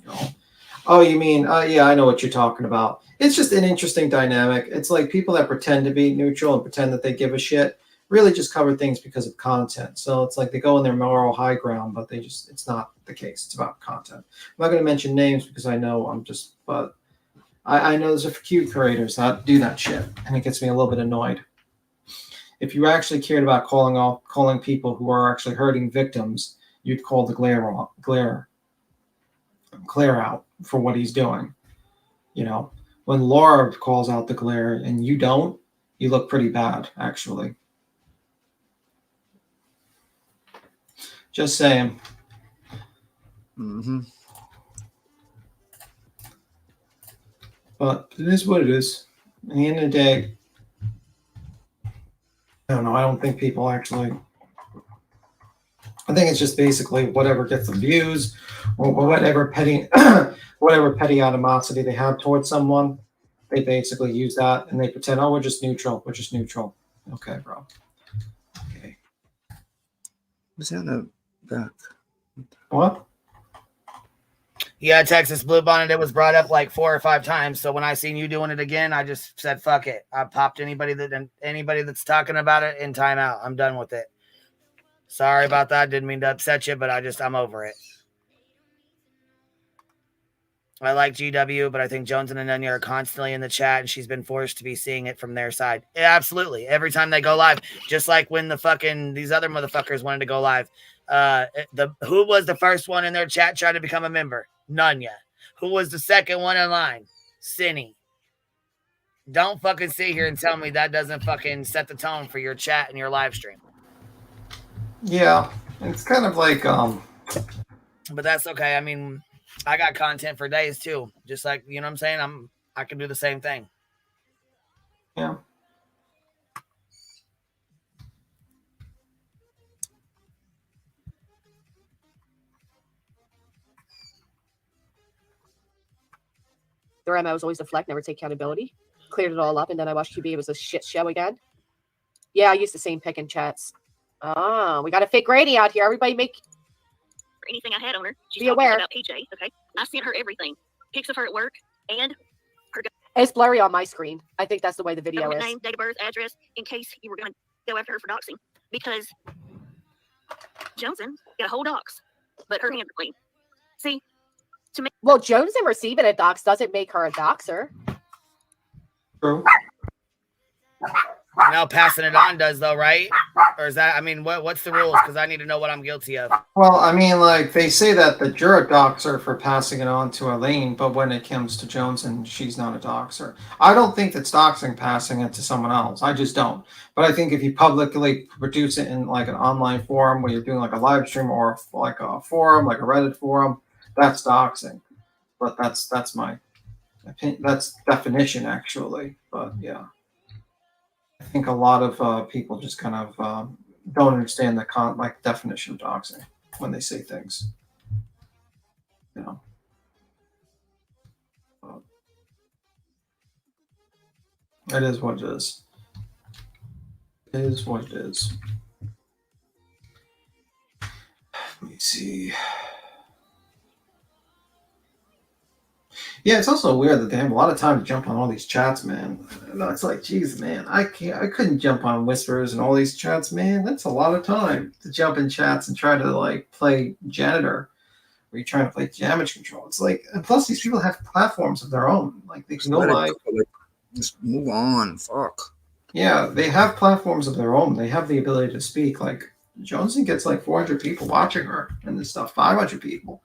Oh, you mean, yeah, I know what you're talking about. It's just an interesting dynamic. It's like people that pretend to be neutral and pretend that they give a shit really just cover things because of content. So it's like they go in their moral high ground, but it's not the case. It's about content. I'm not going to mention names because I know but I know there's a few creators that do that shit, and it gets me a little bit annoyed. If you actually cared about calling people who are actually hurting victims, you'd call the glare out for what he's doing. When Laura calls out the glare and you don't, you look pretty bad, actually. Just saying. Mm-hmm. But it is what it is. At the end of the day, I don't know. I don't think people actually. I think it's just basically whatever gets the views, or whatever petty animosity they have towards someone. They basically use that and they pretend, oh, we're just neutral. We're just neutral. Okay, bro. Okay. Was that in the back? What? Yeah, Texas Blue Bonnet. It was brought up like 4 or 5 times. So when I seen you doing it again, I just said, fuck it. I popped anybody that's talking about it in timeout. I'm done with it. Sorry about that. Didn't mean to upset you, but I'm over it. I like GW, but I think Jones and Ananya are constantly in the chat, and she's been forced to be seeing it from their side. Yeah, absolutely. Every time they go live, just like when these other motherfuckers wanted to go live. Who was the first one in their chat trying to become a member? Nunya. Who was the second one in line? Cinny. Don't fucking sit here and tell me that doesn't fucking set the tone for your chat and your live stream. Yeah, it's kind of like But that's okay. I mean, I got content for days too. Just like, you know what I'm saying? I can do the same thing. Yeah. Their MO was always deflect, never take accountability. Cleared it all up, and then I watched QB. It was a shit show again. Yeah, I used the same pick in chats. We got a fake Grady out here. Everybody make... For anything I had on her, she's Be aware. about PJ, okay? I sent her everything. Pics of her at work and her... It's blurry on my screen. I think that's the way the video is. Name, date of birth, address, in case you were going to go after her for doxing. Because Johnson got a whole dox, but her hands are clean. See, to me... Well, Jones and receiving a dox doesn't make her a doxer. True. Now passing it on does, though, right? Or is that, I mean, what's the rules? Because I need to know what I'm guilty of. Well, I mean, like, they say that you're a doxer for passing it on to Elaine, but when it comes to Jones, and she's not a doxer. I don't think that's doxing passing it to someone else. I just don't. But I think if you publicly produce it in, like, an online forum where you're doing, like, a live stream or, like, a forum, like a Reddit forum, that's doxing. But that's my opinion. That's definition, actually. But, yeah. I think a lot of people just kind of don't understand the definition of doxing when they say things. You know. It is what it is. It is what it is. Let me see. Yeah, it's also weird that they have a lot of time to jump on all these chats, man. It's like, geez, man, I couldn't jump on whispers and all these chats, man. That's a lot of time to jump in chats and try to like play janitor, or you're trying to play damage control. It's like, and plus these people have platforms of their own. Like they can go live. Just move on. Fuck. Yeah, they have platforms of their own. They have the ability to speak. Like Jonesy gets like 400 people watching her and this stuff, 500 people.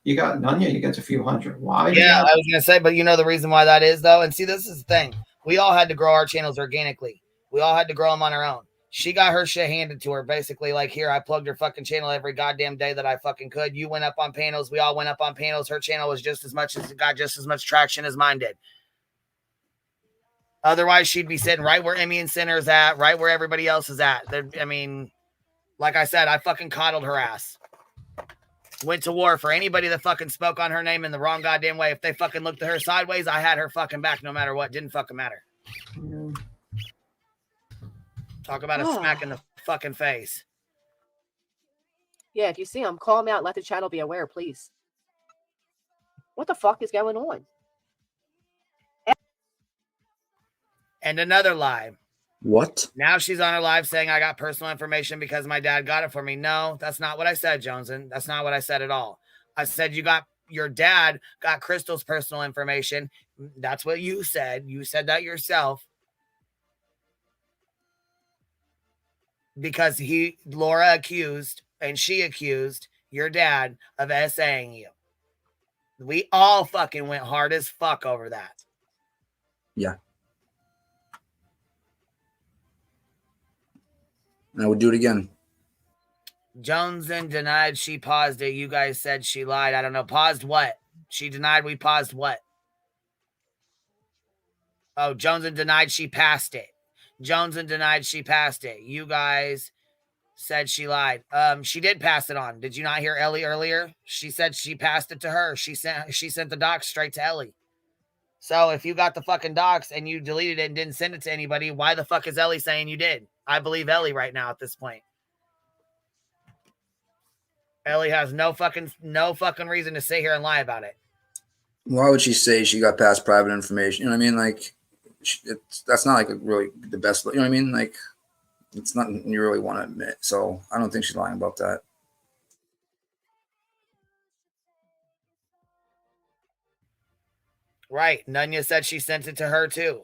You got Nunya, you get a few hundred. Why? Yeah, I was gonna say, but you know the reason why that is though. And see, this is the thing. We all had to grow our channels organically. We all had to grow them on our own. She got her shit handed to her, basically. Like here, I plugged her fucking channel every goddamn day that I fucking could. You went up on panels. We all went up on panels. Her channel was just as much as it got just as much traction as mine did. Otherwise, she'd be sitting right where Emmy and Sinner is at, right where everybody else is at. I mean, like I said, I fucking coddled her ass. Went to war for anybody that fucking spoke on her name in the wrong goddamn way. If they fucking looked at her sideways, I had her fucking back no matter what. Didn't fucking matter. Yeah. Talk about a smack in the fucking face. Yeah, if you see him, call him out. Let the channel be aware, please. What the fuck is going on? And another lie. What? Now she's on her live saying I got personal information because my dad got it for me. No, that's not what I said, Joneson. That's not what I said at all. I said your dad got Crystal's personal information. That's what you said. You said that yourself. Because Laura accused and she accused your dad of SAing you. We all fucking went hard as fuck over that. Yeah. I would do it again. Joneson denied she paused it. You guys said she lied. I don't know. Paused what? She denied we paused what? Oh, Joneson denied she passed it. Joneson denied she passed it. You guys said she lied. She did pass it on. Did you not hear Ellie earlier? She said she passed it to her. She sent the docs straight to Ellie. So if you got the fucking docs and you deleted it and didn't send it to anybody, why the fuck is Ellie saying you did? I believe Ellie right now at this point. Ellie has no fucking reason to sit here and lie about it. Why would she say she got past private information? You know what I mean? Like, that's not like really the best. You know what I mean? Like, it's not you really want to admit. So I don't think she's lying about that. Right. Nunya said she sent it to her too.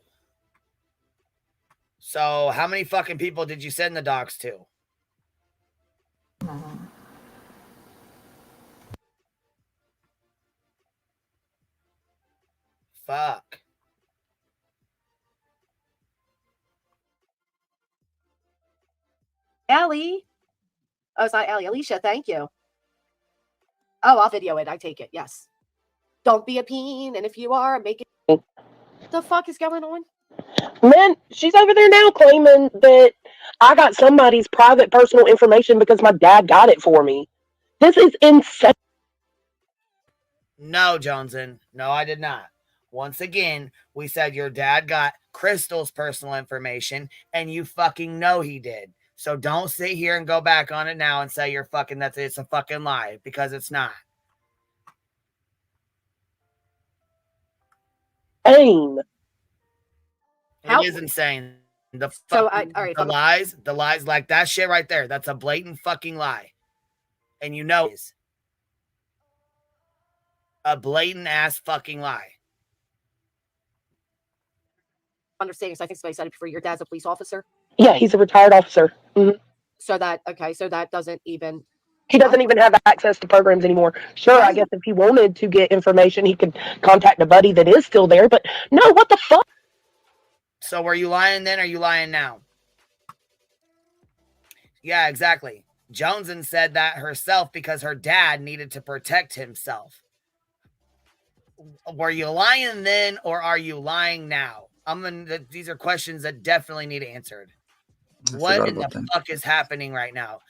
So how many fucking people did you send the docs to? Fuck. Allie. Oh, it's not Allie. Alicia, thank you. Oh, I'll video it. I take it. Yes. Don't be a peen. And if you are, make it. What the fuck is going on? Man, she's over there now claiming that I got somebody's private personal information because my dad got it for me. This is insane. No, Joneson. No, I did not. Once again, we said your dad got Crystal's personal information, and you fucking know he did. So don't sit here and go back on it now and say you're fucking it's a fucking lie, because it's not. Insane. It is insane. The lies like that shit right there. That's a blatant fucking lie. And you know it's a blatant ass fucking lie. Understanding, so I think somebody said it before. Your dad's a police officer. Yeah, he's a retired officer. Mm-hmm. So that doesn't even. He doesn't even have access to programs anymore. Sure, I guess if he wanted to get information, he could contact a buddy that is still there. But no, what the fuck? So were you lying then, or are you lying now? Yeah, exactly. Joneson said that herself because her dad needed to protect himself. Were you lying then, or are you lying now? These are questions that definitely need answered. What in the fuck is happening right now?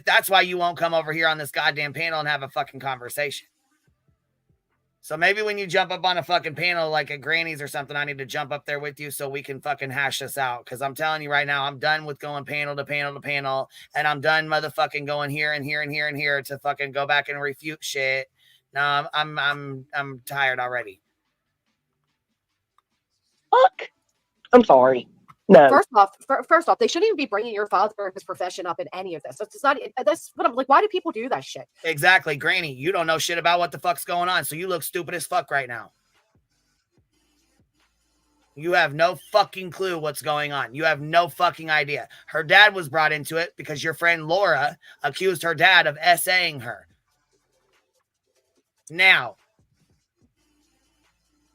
That's why you won't come over here on this goddamn panel and have a fucking conversation. So maybe when you jump up on a fucking panel like at Granny's or something, I need to jump up there with you so we can fucking hash this out. Because I'm telling you right now, I'm done with going panel to panel to panel, and I'm done motherfucking going here and here and here and here to fucking go back and refute shit. No, I'm tired already. Fuck. I'm sorry. No. First off, they shouldn't even be bringing your father or his profession up in any of this. It's not. That's what I'm like. Why do people do that shit? Exactly, Granny. You don't know shit about what the fuck's going on, so you look stupid as fuck right now. You have no fucking clue what's going on. You have no fucking idea. Her dad was brought into it because your friend Laura accused her dad of SAing her. Now,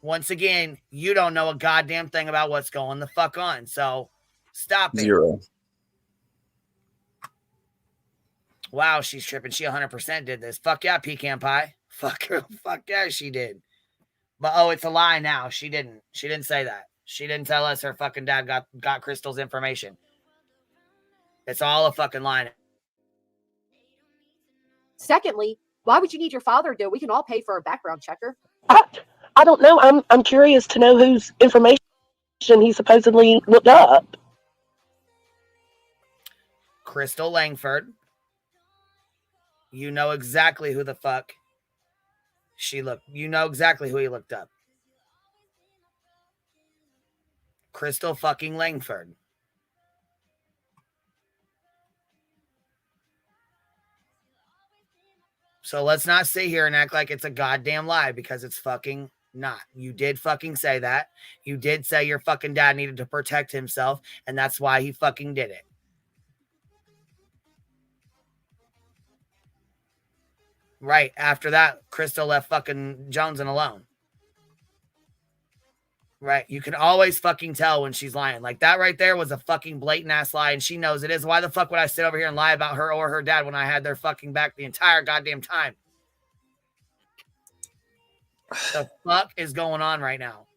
once again, you don't know a goddamn thing about what's going the fuck on. So stop it. Zero. Wow, she's tripping. She 100% did this. Fuck yeah, pecan pie. Fuck yeah, she did. But it's a lie now. She didn't. She didn't say that. She didn't tell us her fucking dad got Crystal's information. It's all a fucking lie. Secondly, why would you need your father to do it? We can all pay for a background checker. I don't know. I'm curious to know whose information he supposedly looked up. Crystal Langford. You know exactly who the fuck she looked. You know exactly who he looked up. Crystal fucking Langford. So let's not sit here and act like it's a goddamn lie, because it's fucking not. You did fucking say that. You did say your fucking dad needed to protect himself, and that's why he fucking did it. Right. After that, Crystal left fucking Joneson alone. Right. You can always fucking tell when she's lying. Like that right there was a fucking blatant ass lie, and she knows it is. Why the fuck would I sit over here and lie about her or her dad when I had their fucking back the entire goddamn time? The fuck is going on right now?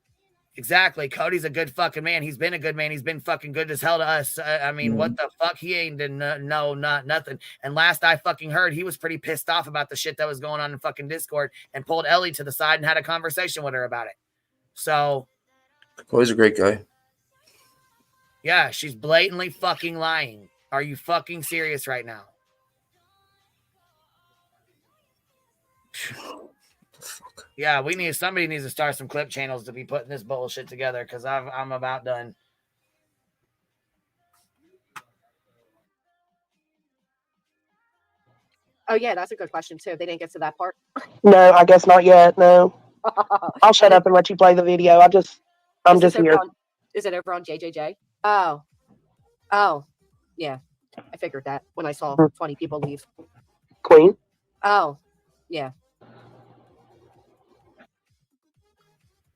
Exactly. Cody's a good fucking man. He's been a good man. He's been fucking good as hell to us. I mean, what the fuck? He ain't didn't know not nothing. And last I fucking heard, he was pretty pissed off about the shit that was going on in fucking Discord and pulled Ellie to the side and had a conversation with her about it. So Cody's a great guy. Yeah, she's blatantly fucking lying. Are you fucking serious right now? Yeah, somebody needs to start some clip channels to be putting this bullshit together, because I'm about done. Oh yeah, that's a good question too. They didn't get to that part. No, I guess not yet. No. I'll shut up and let you play the video. I'm just here. Is it over on JJJ? Oh, yeah. I figured that when I saw 20 people leave. Queen. Oh, yeah.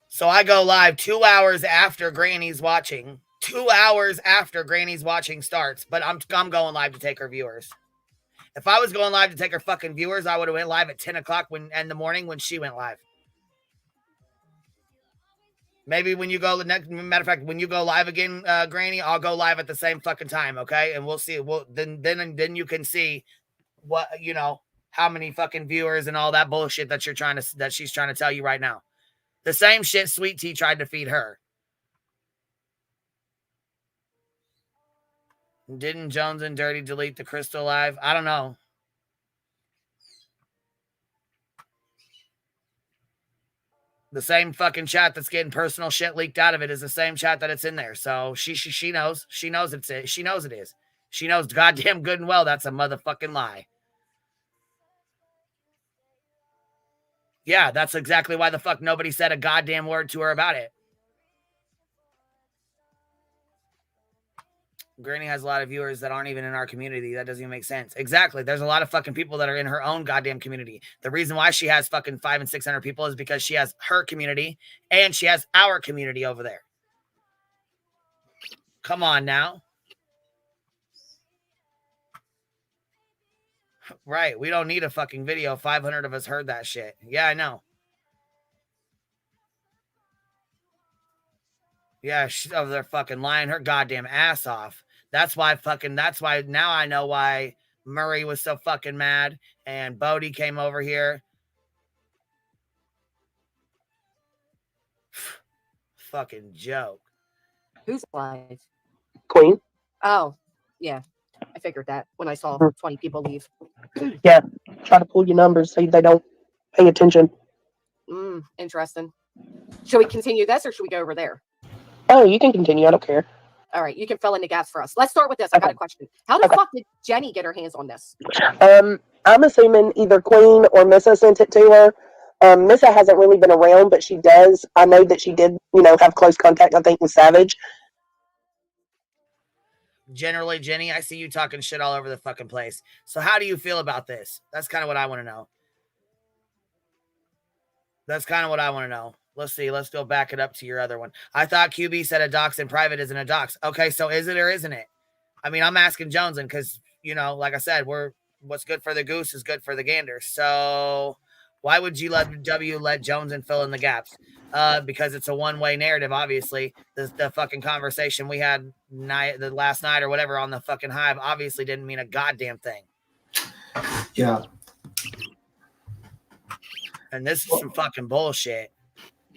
So I go live 2 hours after Granny's watching. 2 hours after Granny's watching starts, but I'm going live to take her viewers. If I was going live to take her fucking viewers, I would have went live at 10 o'clock in the morning when she went live. Maybe when you go matter of fact, when you go live again, Granny, I'll go live at the same fucking time, okay? And we'll see. Then you can see what, how many fucking viewers and all that bullshit that she's trying to tell you right now. The same shit Sweet Tea tried to feed her. Didn't Jones and Dirty delete the Crystal live? I don't know. The same fucking chat that's getting personal shit leaked out of it is the same chat that it's in there. So she knows. She knows it's it. She knows it is. She knows goddamn good and well that's a motherfucking lie. Yeah, that's exactly why the fuck nobody said a goddamn word to her about it. Granny has a lot of viewers that aren't even in our community. That doesn't even make sense. Exactly. There's a lot of fucking people that are in her own goddamn community. The reason why she has fucking 500 and 600 people is because she has her community and she has our community over there. Come on now. Right. We don't need a fucking video. 500 of us heard that shit. Yeah, I know. Yeah, she's over there fucking lying her goddamn ass off. That's why now I know why Murray was so fucking mad and Bodie came over here. Fucking joke. Who's live? Queen. Oh, yeah. I figured that when I saw 20 people leave. Yeah. Try to pull your numbers so they don't pay attention. Interesting. Should we continue this or should we go over there? Oh, you can continue. I don't care. All right, you can fill in the gaps for us. Let's start with this. I got a question. How the fuck did Jenny get her hands on this? I'm assuming either Queen or Missa sent it to her. Missa hasn't really been around, but she does. I know that she did, have close contact, I think, with Savage. Generally, Jenny, I see you talking shit all over the fucking place. So how do you feel about this? That's kind of what I want to know. Let's see. Let's go back it up to your other one. I thought QB said a dox in private isn't a dox. Okay, so is it or isn't it? I mean, I'm asking Joneson because, like I said, what's good for the goose is good for the gander. So why would you let Joneson fill in the gaps? Because it's a one-way narrative, obviously. The fucking conversation we had the last night or whatever on the fucking Hive obviously didn't mean a goddamn thing. Yeah. And this is some fucking bullshit.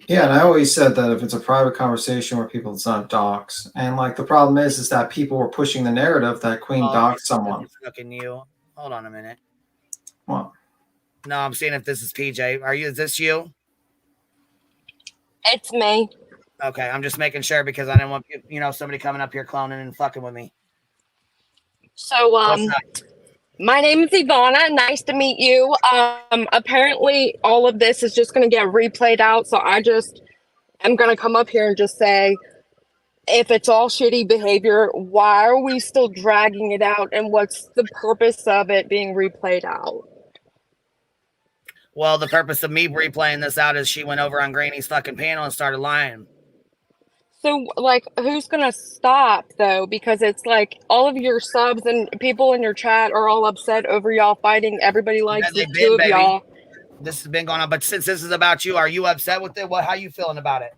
Yeah, and I always said that if it's a private conversation where people, it's not dox. And the problem is that people were pushing the narrative that Queen doxed someone. It's fucking you. Hold on a minute. What? No, I'm seeing if this is PJ. Is this you? It's me. Okay, I'm just making sure because I didn't want somebody coming up here cloning and fucking with me. So my name is Ivana. Nice to meet you. Apparently all of this is just going to get replayed out. So I just am going to come up here and just say, if it's all shitty behavior, why are we still dragging it out? And what's the purpose of it being replayed out? Well, the purpose of me replaying this out is she went over on Granny's fucking panel and started lying. So, who's going to stop, though? Because it's all of your subs and people in your chat are all upset over y'all fighting. Everybody likes the two of y'all. This has been going on. But since this is about you, are you upset with it? How you feeling about it?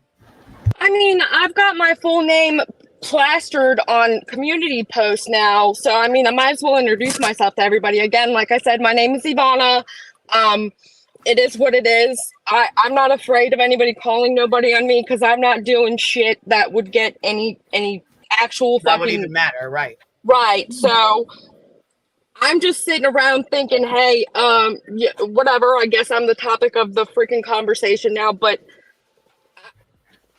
I mean, I've got my full name plastered on community posts now. So, I mean, I might as well introduce myself to everybody. Again, like I said, my name is Ivana. It is what it is. I'm not afraid of anybody calling nobody on me because I'm not doing shit that would get any actual that would even matter, right? Right. So I'm just sitting around thinking, hey, yeah, whatever. I guess I'm the topic of the freaking conversation now, but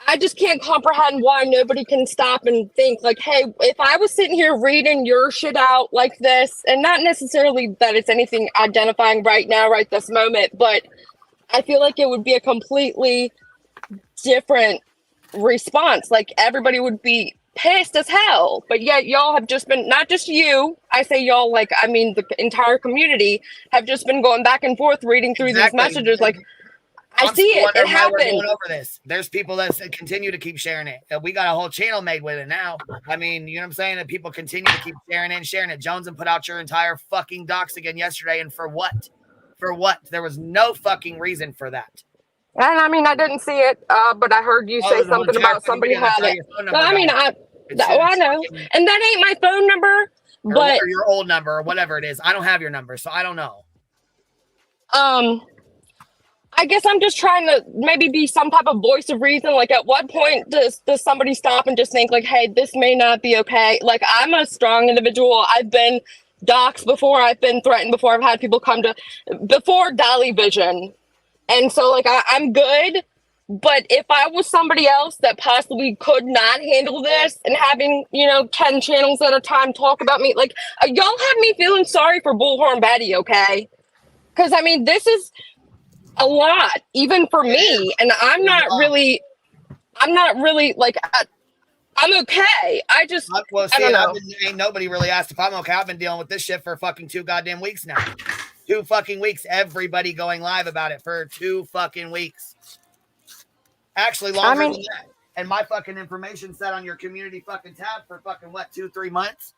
I just can't comprehend why nobody can stop and think hey, if I was sitting here reading your shit out like this, and not necessarily that it's anything identifying right now, right this moment, but I feel like it would be a completely different response. Everybody would be pissed as hell, but yet y'all have just been, not just you, I say y'all, I mean the entire community have just been going back and forth reading through these messages I see it. It happened. We're going over this. There's people that continue to keep sharing it. We got a whole channel made with it now. I mean, you know what I'm saying? That people continue to keep sharing it and sharing it. Jones and put out your entire fucking docs again yesterday. And for what? For what? There was no fucking reason for that. And I mean, I didn't see it, but I heard you say something about somebody had it. So, I mean, I know. And that ain't my phone number, but or your old number or whatever it is. I don't have your number, so I don't know. I guess I'm just trying to maybe be some type of voice of reason. At what point does somebody stop and just think hey, this may not be okay? I'm a strong individual. I've been doxxed before. I've been threatened before. I've had people come before Dolly Vision. And so I'm good. But if I was somebody else that possibly could not handle this and having, 10 channels at a time talk about me, y'all have me feeling sorry for Bullhorn Betty, okay? Because, I mean, this is a lot, even for me. And I'm not really I'm okay. I just, well, I don't know. Ain't nobody really asked if I'm okay. I've been dealing with this shit for fucking 2 goddamn weeks now. 2 fucking weeks. Everybody going live about it for 2 fucking weeks. Actually, longer than that. And my fucking information set on your community fucking tab for fucking what, 2-3 months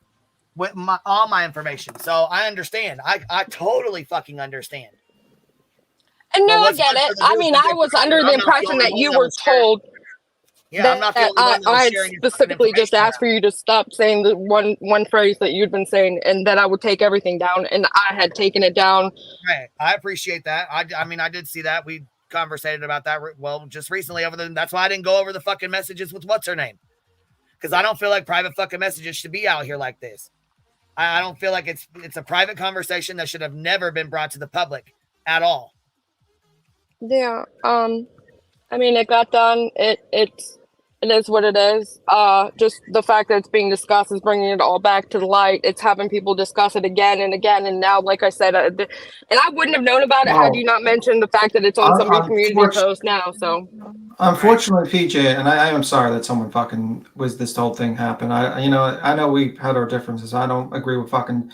with all my information. So I understand. I totally fucking understand. And no, I get it. I mean, I was under the impression that you were told. Yeah, I'm not the only one that was I sharing your specifically just asked for you to stop saying the one phrase that you'd been saying, and that I would take everything down, and I had taken it down. Right, I appreciate that. I mean, I did see that. We conversated about that. Well, just recently that's why I didn't go over the fucking messages with what's her name, because I don't feel like private fucking messages should be out here like this. I don't feel like it's a private conversation that should have never been brought to the public at all. Yeah. I mean, it got done. It is what it is. Just the fact that it's being discussed is bringing it all back to the light. It's having people discuss it again and again. And now, like I said, and I wouldn't have known about it had you not mentioned the fact that it's on somebody's community post now. So, unfortunately, PJ, and I am sorry that someone fucking this whole thing happened. I know we had our differences. I don't agree with fucking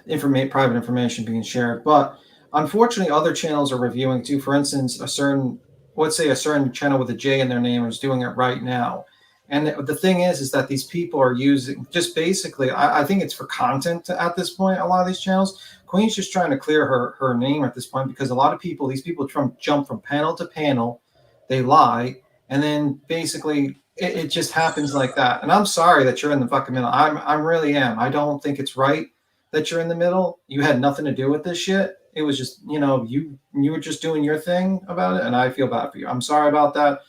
private information being shared, but unfortunately, other channels are reviewing too. For instance, let's say a certain channel with a J in their name is doing it right now. And the thing is that these people are using just basically, I think it's for content at this point. A lot of these channels, Queen's just trying to clear her name at this point, because a lot of people, these people jump from panel to panel, they lie, and then basically it just happens like that. And I'm sorry that you're in the fucking middle. I really am. I don't think it's right that you're in the middle. You had nothing to do with this shit. It was just, you were just doing your thing about it, and I feel bad for you. I'm sorry about that.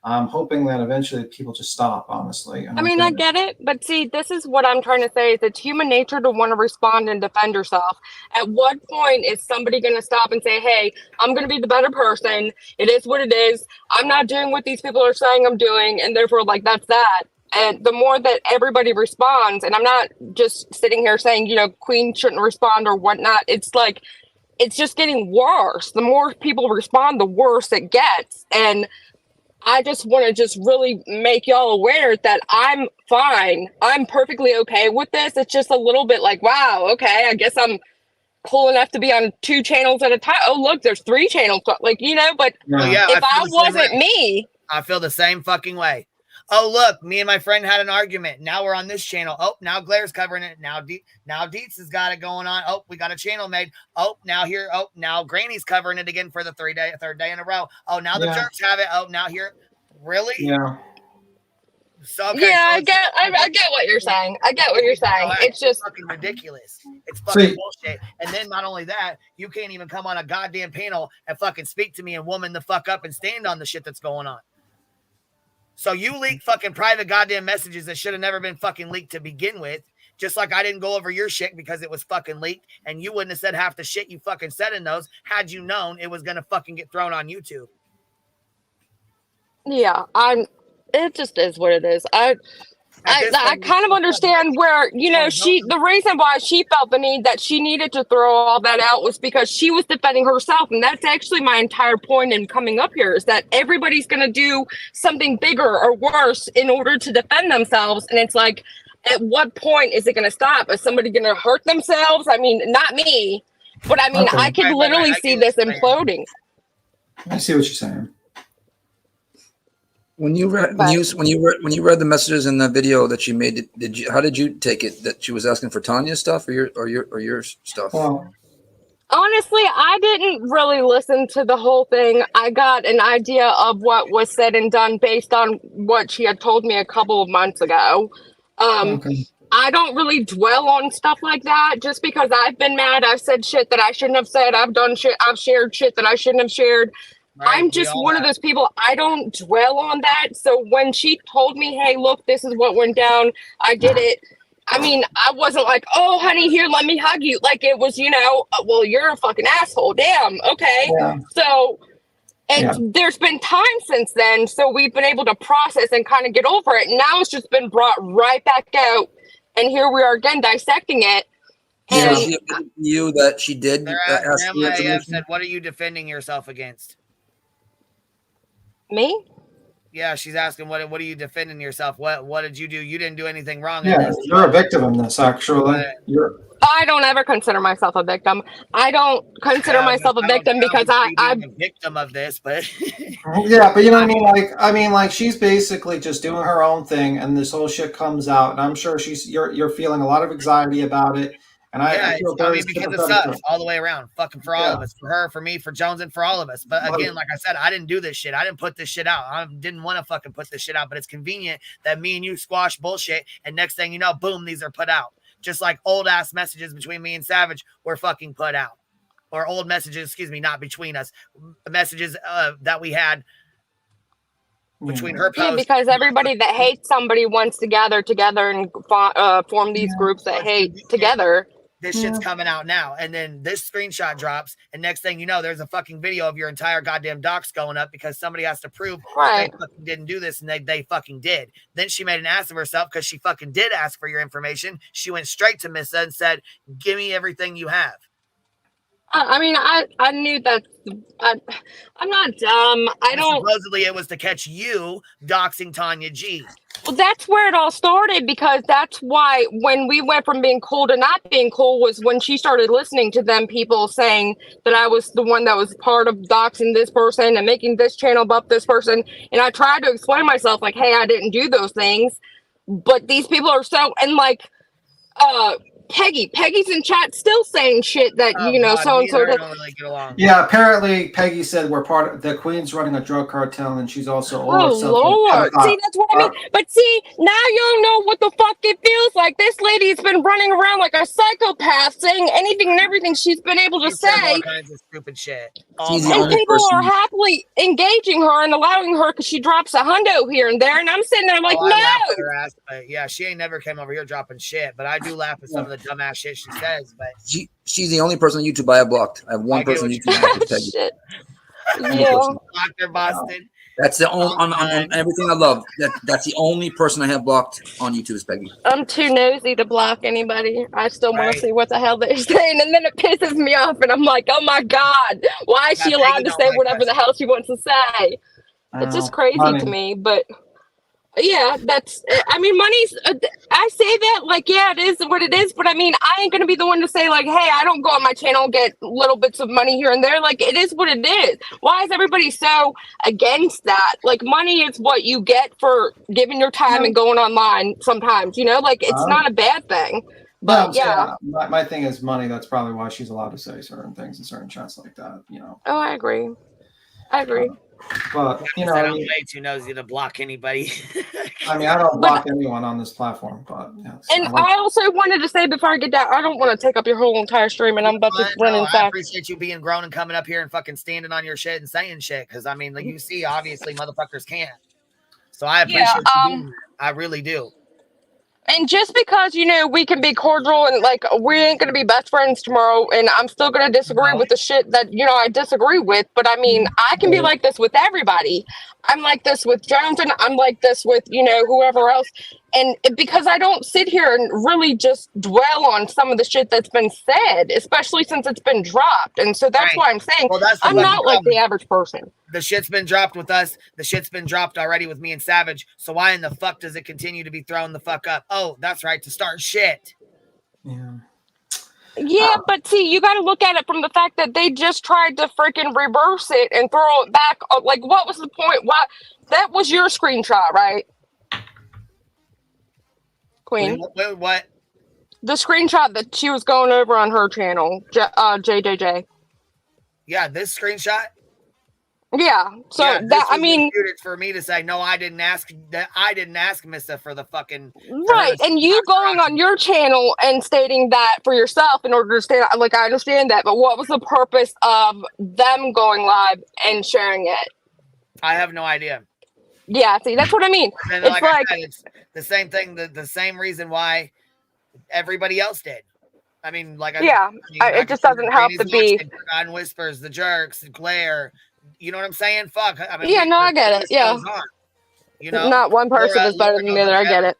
I'm hoping that eventually people just stop, honestly. I mean, I get it, but see, this is what I'm trying to say, is it's human nature to want to respond and defend yourself. At what point is somebody going to stop and say, hey, I'm going to be the better person. It is what it is. I'm not doing what these people are saying I'm doing, and therefore, like, that's that. And the more that everybody responds, and I'm not just sitting here saying, Queen shouldn't respond or whatnot. It's like, it's just getting worse. The more people respond, the worse it gets. And I just want to just really make y'all aware that I'm fine. I'm perfectly okay with this. It's just a little bit like, wow, okay, I guess I'm cool enough to be on 2 channels at a time. Oh, look, there's 3 channels. Like, but if I wasn't me. I feel the same fucking way. Oh, look, me and my friend had an argument. Now we're on this channel. Oh, now Glaire's covering it. Now Dietz has got it going on. Oh, we got a channel made. Oh, now Granny's covering it again for the third day in a row. Oh, now the jerks have it. Oh, now here. Really? Yeah. So, okay, yeah, I get what you're saying. I get what you're saying. It's just fucking ridiculous. It's fucking bullshit. And then not only that, you can't even come on a goddamn panel and fucking speak to me and woman the fuck up and stand on the shit that's going on. So you leak fucking private goddamn messages that should have never been fucking leaked to begin with. Just like I didn't go over your shit because it was fucking leaked, and you wouldn't have said half the shit you fucking said in those had you known it was going to fucking get thrown on YouTube. Yeah, it just is what it is. I kind of understand where, the reason why she felt the need that she needed to throw all that out was because she was defending herself. And that's actually my entire point in coming up here, is that everybody's going to do something bigger or worse in order to defend themselves. And it's like, at what point is it going to stop? Is somebody going to hurt themselves? I mean, not me, but I mean, I could literally see this imploding. I see what you're saying. When you read the messages in the video that she made, how did you take it? That she was asking for Tanya's stuff or your stuff? Well, honestly, I didn't really listen to the whole thing. I got an idea of what was said and done based on what she had told me a couple of months ago. I don't really dwell on stuff like that, just because I've been mad. I've said shit that I shouldn't have said. I've done shit. I've shared shit that I shouldn't have shared. Right, I'm just one of those people. I don't dwell on that. So when she told me, hey, look, this is what went down, I did it. I mean, I wasn't like, oh, honey, here, let me hug you. Like, it was, well, you're a fucking asshole. Damn. Okay. Yeah. So, there's been time since then. So we've been able to process and kind of get over it. Now it's just been brought right back out. And here we are again dissecting it. And she admitted to you that she did ask you said, what are you defending yourself against? Me? Yeah, she's asking what are you defending yourself? What did you do? You didn't do anything wrong in Yeah, this. you're a victim in this, actually. You're. I don't ever consider myself a victim. I don't consider myself a victim because I'm a victim of this, but Yeah, but you know what I mean. Like she's basically just doing her own thing, and this whole shit comes out, and I'm sure you're feeling a lot of anxiety about it, and I feel very because it sympathetic to her. sucks all the way around, fucking for all of us, for her, for me, for Jones, and for all of us. But again, like I said, I didn't do this shit. I didn't put this shit out. I didn't want to fucking put this shit out, but it's convenient that me and you squash bullshit, and next thing you know, boom, these are put out. Just like old ass messages between me and Savage were fucking put out. Or old messages, excuse me, not between us, messages that we had between her posts. Yeah, because everybody that hates somebody wants to gather together and form these groups that hate together. This shit's coming out now. And then this screenshot drops. And next thing you know, there's a fucking video of your entire goddamn docs going up because somebody has to prove that they fucking didn't do this, and they fucking did. Then she made an ass of herself because she fucking did ask for your information. She went straight to Missa and said, give me everything you have. I mean, I knew that. I'm not dumb. I don't. Supposedly, it was to catch you doxing Tanya G. Well, that's where it all started, because that's why when we went from being cool to not being cool was when she started listening to them people saying that I was the one that was part of doxing this person and making this channel buff this person. And I tried to explain myself like, hey, I didn't do those things. But these people are so, and like, Peggy's in chat still saying shit that, you know, so and so. Yeah, apparently Peggy said we're part of the Queen's running a drug cartel, and she's also Oh Lord! See, that's what I mean. But see, now you don't know what the fuck it feels like. This lady's been running around like a psychopath, saying anything and everything she's been able to say. All kinds of stupid shit. And people are happily engaging her and allowing her because she drops a hundo here and there, and I'm sitting there like, I laugh no. at her ass, but yeah, she ain't never came over here dropping shit. But I do laugh at some of the dumbass shit she says. But she's the only person on YouTube I have blocked. I have one person on YouTube blocked. Peggy. Dr. Boston. That's the only on everything I love. That's the only person I have blocked on YouTube is Peggy. I'm too nosy to block anybody. I still want to see what the hell they're saying, and then it pisses me off, and I'm like, oh my god, why is she allowed to say whatever the hell she wants to say? It's just crazy to me, but yeah, that's, I mean, money's, I say that like, yeah, it is what it is, but I mean, I ain't gonna be the one to say like, hey, I don't go on my channel and get little bits of money here and there. Like, it is what it is. Why is everybody so against that? Like, money is what you get for giving your time and going online sometimes, you know, like, it's not a bad thing. But yeah. My thing is money. That's probably why she's allowed to say certain things in certain chats like that, you know. Oh, I agree. I agree. But you know, I'm way too nosy to block anybody. I mean, I don't block anyone on this platform, but yeah. And I also wanted to say before I get down, I don't want to take up your whole entire stream, and I'm about to run in I fact. appreciate you being grown and coming up here and fucking standing on your shit and saying shit, because I mean, like you see, obviously motherfuckers can't. So I appreciate you doing that. I really do. And just because, you know, we can be cordial and like we ain't gonna be best friends tomorrow, and I'm still gonna disagree with the shit that, you know, I disagree with, but I mean, I can be like this with everybody. I'm like this with Jones, and I'm like this with, you know, whoever else. And because I don't sit here and really just dwell on some of the shit that's been said, especially since it's been dropped. And so that's why I'm saying I'm not like the average person. The shit's been dropped with us. The shit's been dropped already with me and Savage. So why in the fuck does it continue to be thrown the fuck up? Oh, that's right, to start shit. Yeah, but see, you got to look at it from the fact that they just tried to freaking reverse it and throw it back. Like, what was the point? Why? That was your screenshot, right? Queen. What? The screenshot that she was going over on her channel, JJJ. Yeah, this screenshot. Yeah. So yeah, that, I mean, it's for me to say no. I didn't ask that. I didn't ask Missa for the fucking right. And you going on your channel and stating that for yourself in order to stay. Like, I understand that, but what was the purpose of them going live and sharing it? I have no idea. Yeah, see, that's what I mean. And it's like I said, it's the same thing. The same reason why everybody else did. I mean, like, it just doesn't have to be. God Whispers, the Jerks, Glare. You know what I'm saying? Fuck. I mean, yeah, no, I get it. Yeah. You know, not one person is better than the other. I get it.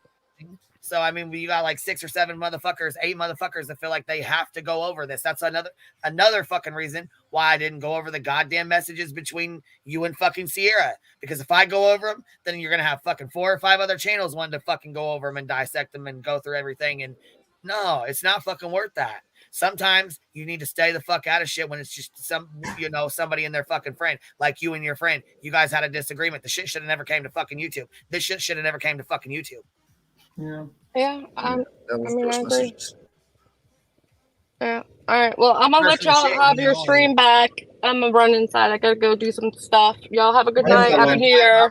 So I mean, you got like 6 or 7 motherfuckers, 8 motherfuckers that feel like they have to go over this. That's another fucking reason why I didn't go over the goddamn messages between you and fucking Sierra. Because if I go over them, then you're gonna have fucking 4 or 5 other channels wanting to fucking go over them and dissect them and go through everything. And no, it's not fucking worth that. Sometimes you need to stay the fuck out of shit when it's just somebody and their fucking friend, like you and your friend. You guys had a disagreement. The shit should have never came to fucking YouTube. This shit should have never came to fucking YouTube. Yeah. Yeah. I mean, I agree. Messages. Yeah. All right. Well, I'm gonna let y'all have your stream back. I'm gonna run inside. I gotta go do some stuff. Y'all have a good night. Happy New Year.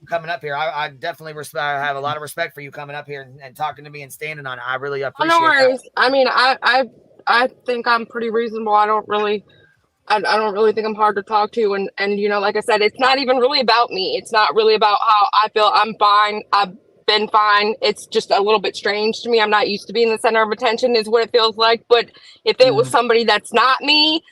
Coming up here, I definitely respect. I have a lot of respect for you coming up here and talking to me and standing on it. I really appreciate No worries. that. I mean, I think I'm pretty reasonable. I don't really think I'm hard to talk to. And like I said, it's not even really about me. It's not really about how I feel. I'm fine. I've been fine. It's just a little bit strange to me. I'm not used to being the center of attention is what it feels like. But if it was somebody that's not me,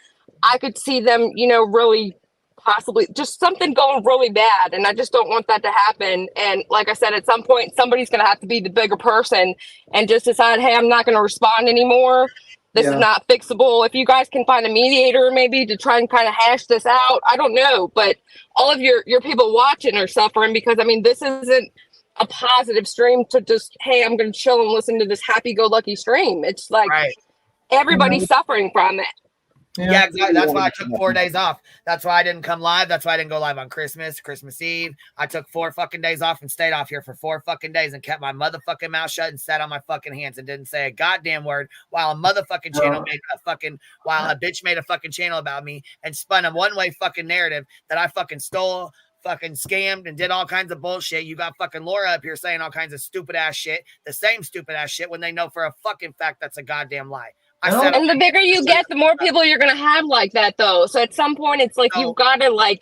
I could see them, really possibly just something going really bad. And I just don't want that to happen. And like I said, at some point, somebody's going to have to be the bigger person and just decide, hey, I'm not going to respond anymore. This is not fixable. If you guys can find a mediator maybe to try and kind of hash this out, I don't know. But all of your people watching are suffering because, I mean, this isn't a positive stream to just, hey, I'm going to chill and listen to this happy-go-lucky stream. It's like everybody's suffering from it. Yeah, exactly. That's why I took 4 days off. That's why I didn't come live. That's why I didn't go live on Christmas Eve. I took 4 fucking days off and stayed off here for 4 fucking days and kept my motherfucking mouth shut and sat on my fucking hands and didn't say a goddamn word while a motherfucking channel while a bitch made a fucking channel about me and spun a one-way fucking narrative that I fucking stole, fucking scammed and did all kinds of bullshit. You got fucking Laura up here saying all kinds of stupid ass shit, the same stupid ass shit when they know for a fucking fact that's a goddamn lie. And the bigger you get, the more people you're gonna have like that, though. So at some point, it's like you've got to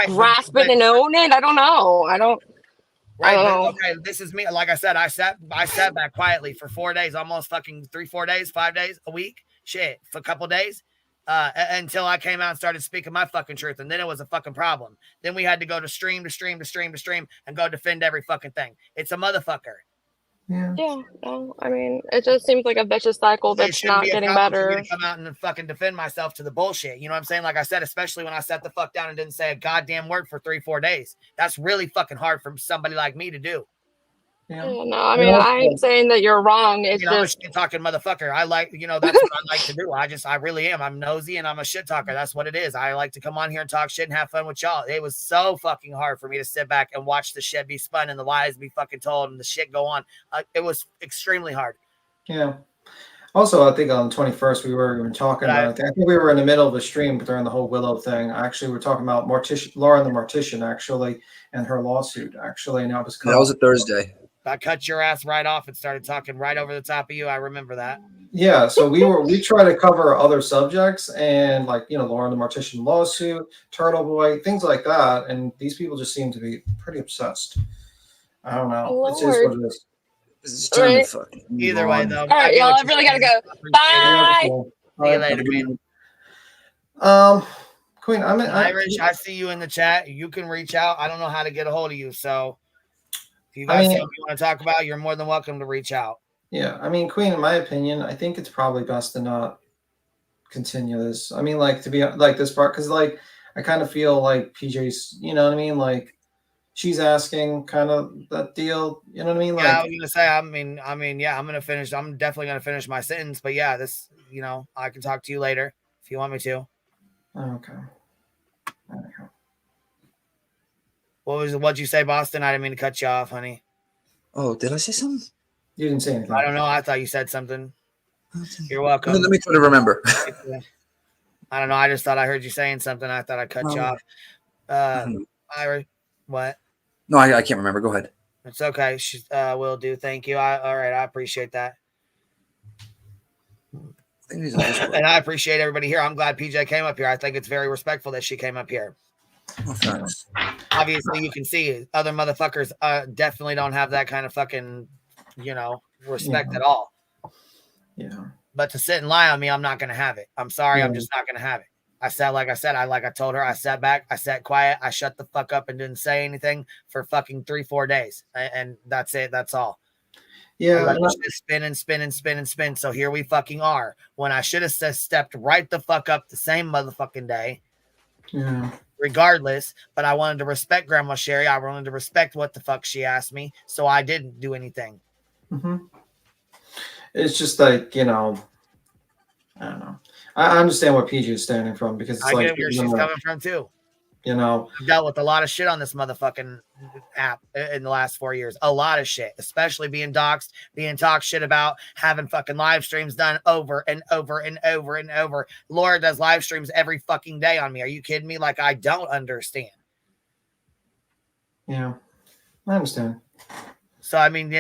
grasp it and own it. I don't know. I don't know. Okay, this is me. Like I said, I sat back quietly for 4 days, almost fucking 3-4 days, 5 days, a week, shit, for a couple days, until I came out and started speaking my fucking truth, and then it was a fucking problem. Then we had to go to stream and go defend every fucking thing. It's a motherfucker. Yeah, no, I mean, it just seems like a vicious cycle that's not getting better. To come out and fucking defend myself to the bullshit. You know what I'm saying? Like I said, especially when I sat the fuck down and didn't say a goddamn word for 3-4 days. That's really fucking hard for somebody like me to do. Yeah, no, I mean, I ain't saying that you're wrong. It's I'm a just shit talking motherfucker. I like, that's what I like to do. I really am. I'm nosy and I'm a shit talker. That's what it is. I like to come on here and talk shit and have fun with y'all. It was so fucking hard for me to sit back and watch the shit be spun and the lies be fucking told and the shit go on. It was extremely hard. Yeah. Also, I think on the 21st, we were even talking about it. I think we were in the middle of a stream during the whole Willow thing. Actually, we're talking about Laura the Mortician, actually, and her lawsuit, actually. And that was a Thursday. I cut your ass right off and started talking right over the top of you. I remember that. Yeah, so we try to cover other subjects and Lauren the Mortician lawsuit, Turtle Boy, things like that. And these people just seem to be pretty obsessed. I don't know. It's just what it is. It's time to fucking either way, though. All right, y'all. I really gotta go. Bye. See you later, Queen. Queen, Irish. I see you in the chat. You can reach out. I don't know how to get a hold of you, so if you guys something you want to talk about, you're more than welcome to reach out. Yeah, I mean, Queen, in my opinion, I think it's probably best to not continue this. I mean, to be like this part, because I kind of feel like PJ's, you know what I mean? Like she's asking kind of that deal, you know what I mean? Yeah, I was gonna say, I mean, yeah, I'm definitely gonna finish my sentence, but yeah, this, I can talk to you later if you want me to. Okay. What'd you say, Boston? I didn't mean to cut you off, honey. Oh, did I say something? You didn't say anything. I don't know. I thought you said something. You're welcome. Let me try to remember. I don't know. I just thought I heard you saying something. I thought I cut you off. Ira, what? No, I can't remember. Go ahead. It's okay. Will do. Thank you. All right. I appreciate that. And I appreciate everybody here. I'm glad PJ came up here. I think it's very respectful that she came up here. Obviously, you can see other motherfuckers definitely don't have that kind of fucking, respect at all. Yeah. But to sit and lie on me, I'm not going to have it. I'm sorry. I'm just not going to have it. I told her, I sat back, I sat quiet, I shut the fuck up and didn't say anything for fucking 3-4 days. And that's it. That's all. Yeah. Let the shit spin and spin and spin and spin. So here we fucking are. When I should have stepped right the fuck up the same motherfucking day. Yeah. Regardless, but I wanted to respect Grandma Sherry. I wanted to respect what the fuck she asked me, so I didn't do anything. It's just like, I don't know. I understand what PG is standing from because it's I like, get where she's coming from too. I've dealt with a lot of shit on this motherfucking app in the last 4 years. A lot of shit, especially being doxxed, being talked shit about, having fucking live streams done over and over and over and over. Laura does live streams every fucking day on me. Are you kidding me? Like, I don't understand. Yeah, I understand. So, I mean,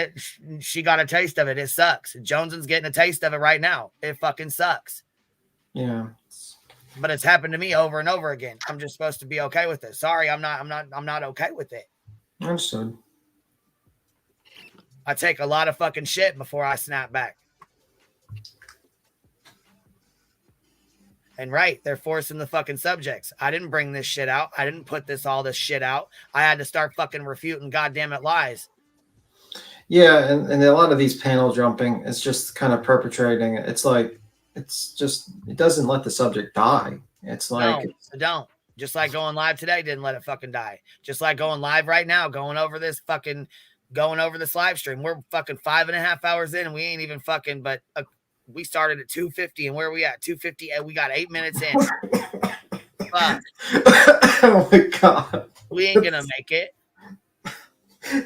she got a taste of it. It sucks. Jones's getting a taste of it right now. It fucking sucks. Yeah. But it's happened to me over and over again. I'm just supposed to be okay with it. Sorry, I'm not okay with it. Understood. I take a lot of fucking shit before I snap back. And right, they're forcing the fucking subjects. I didn't bring this shit out. I didn't put all this shit out. I had to start fucking refuting goddamn it lies. Yeah, and a lot of these panel jumping is just kind of perpetrating it. It's like, it doesn't let the subject die. It's like, no, it don't. Just like going live today didn't let it fucking die. Just like going live right now, going over this live stream. We're fucking 5.5 hours in and we ain't even fucking, but we started at 2:50 and where are we at? 2:50 and we got 8 minutes in. Fuck. Oh my God. We ain't gonna make it.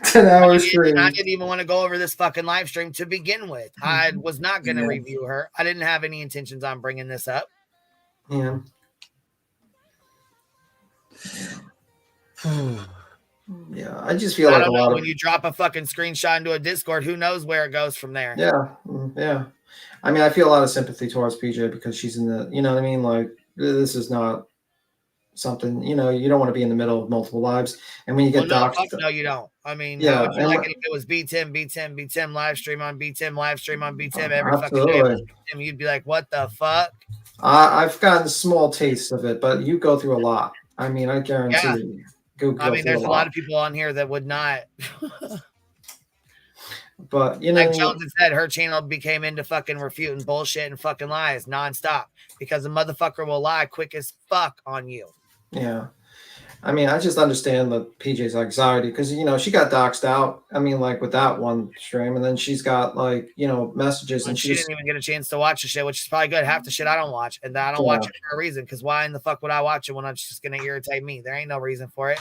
10 hours stream. I didn't even want to go over this fucking live stream to begin with. I was not going to review her. I didn't have any intentions on bringing this up. Yeah. Yeah, I just feel like a lot of when you drop a fucking screenshot into a Discord, who knows where it goes from there? Yeah. I mean, I feel a lot of sympathy towards PJ because she's in the, you know what I mean? Like, this is not something, you don't want to be in the middle of multiple lives. And when you get doxxed. No, you don't. I mean, yeah, how would you like it if it was beat Tim, live stream on beat Tim every fucking day? You'd be like, what the fuck? I've gotten small tastes of it, but you go through a lot. I mean, I guarantee you. I mean, there's a lot of people on here that would not. But, like Jones said, her channel became into fucking refuting bullshit and fucking lies nonstop because a motherfucker will lie quick as fuck on you. Yeah. I mean, I just understand the PJ's anxiety because, she got doxxed out. I mean, like with that one stream, and then she's got like, messages. And she didn't even get a chance to watch the shit, which is probably good. Half the shit I don't watch. And I don't watch it for a reason because why in the fuck would I watch it when it's just going to irritate me? There ain't no reason for it.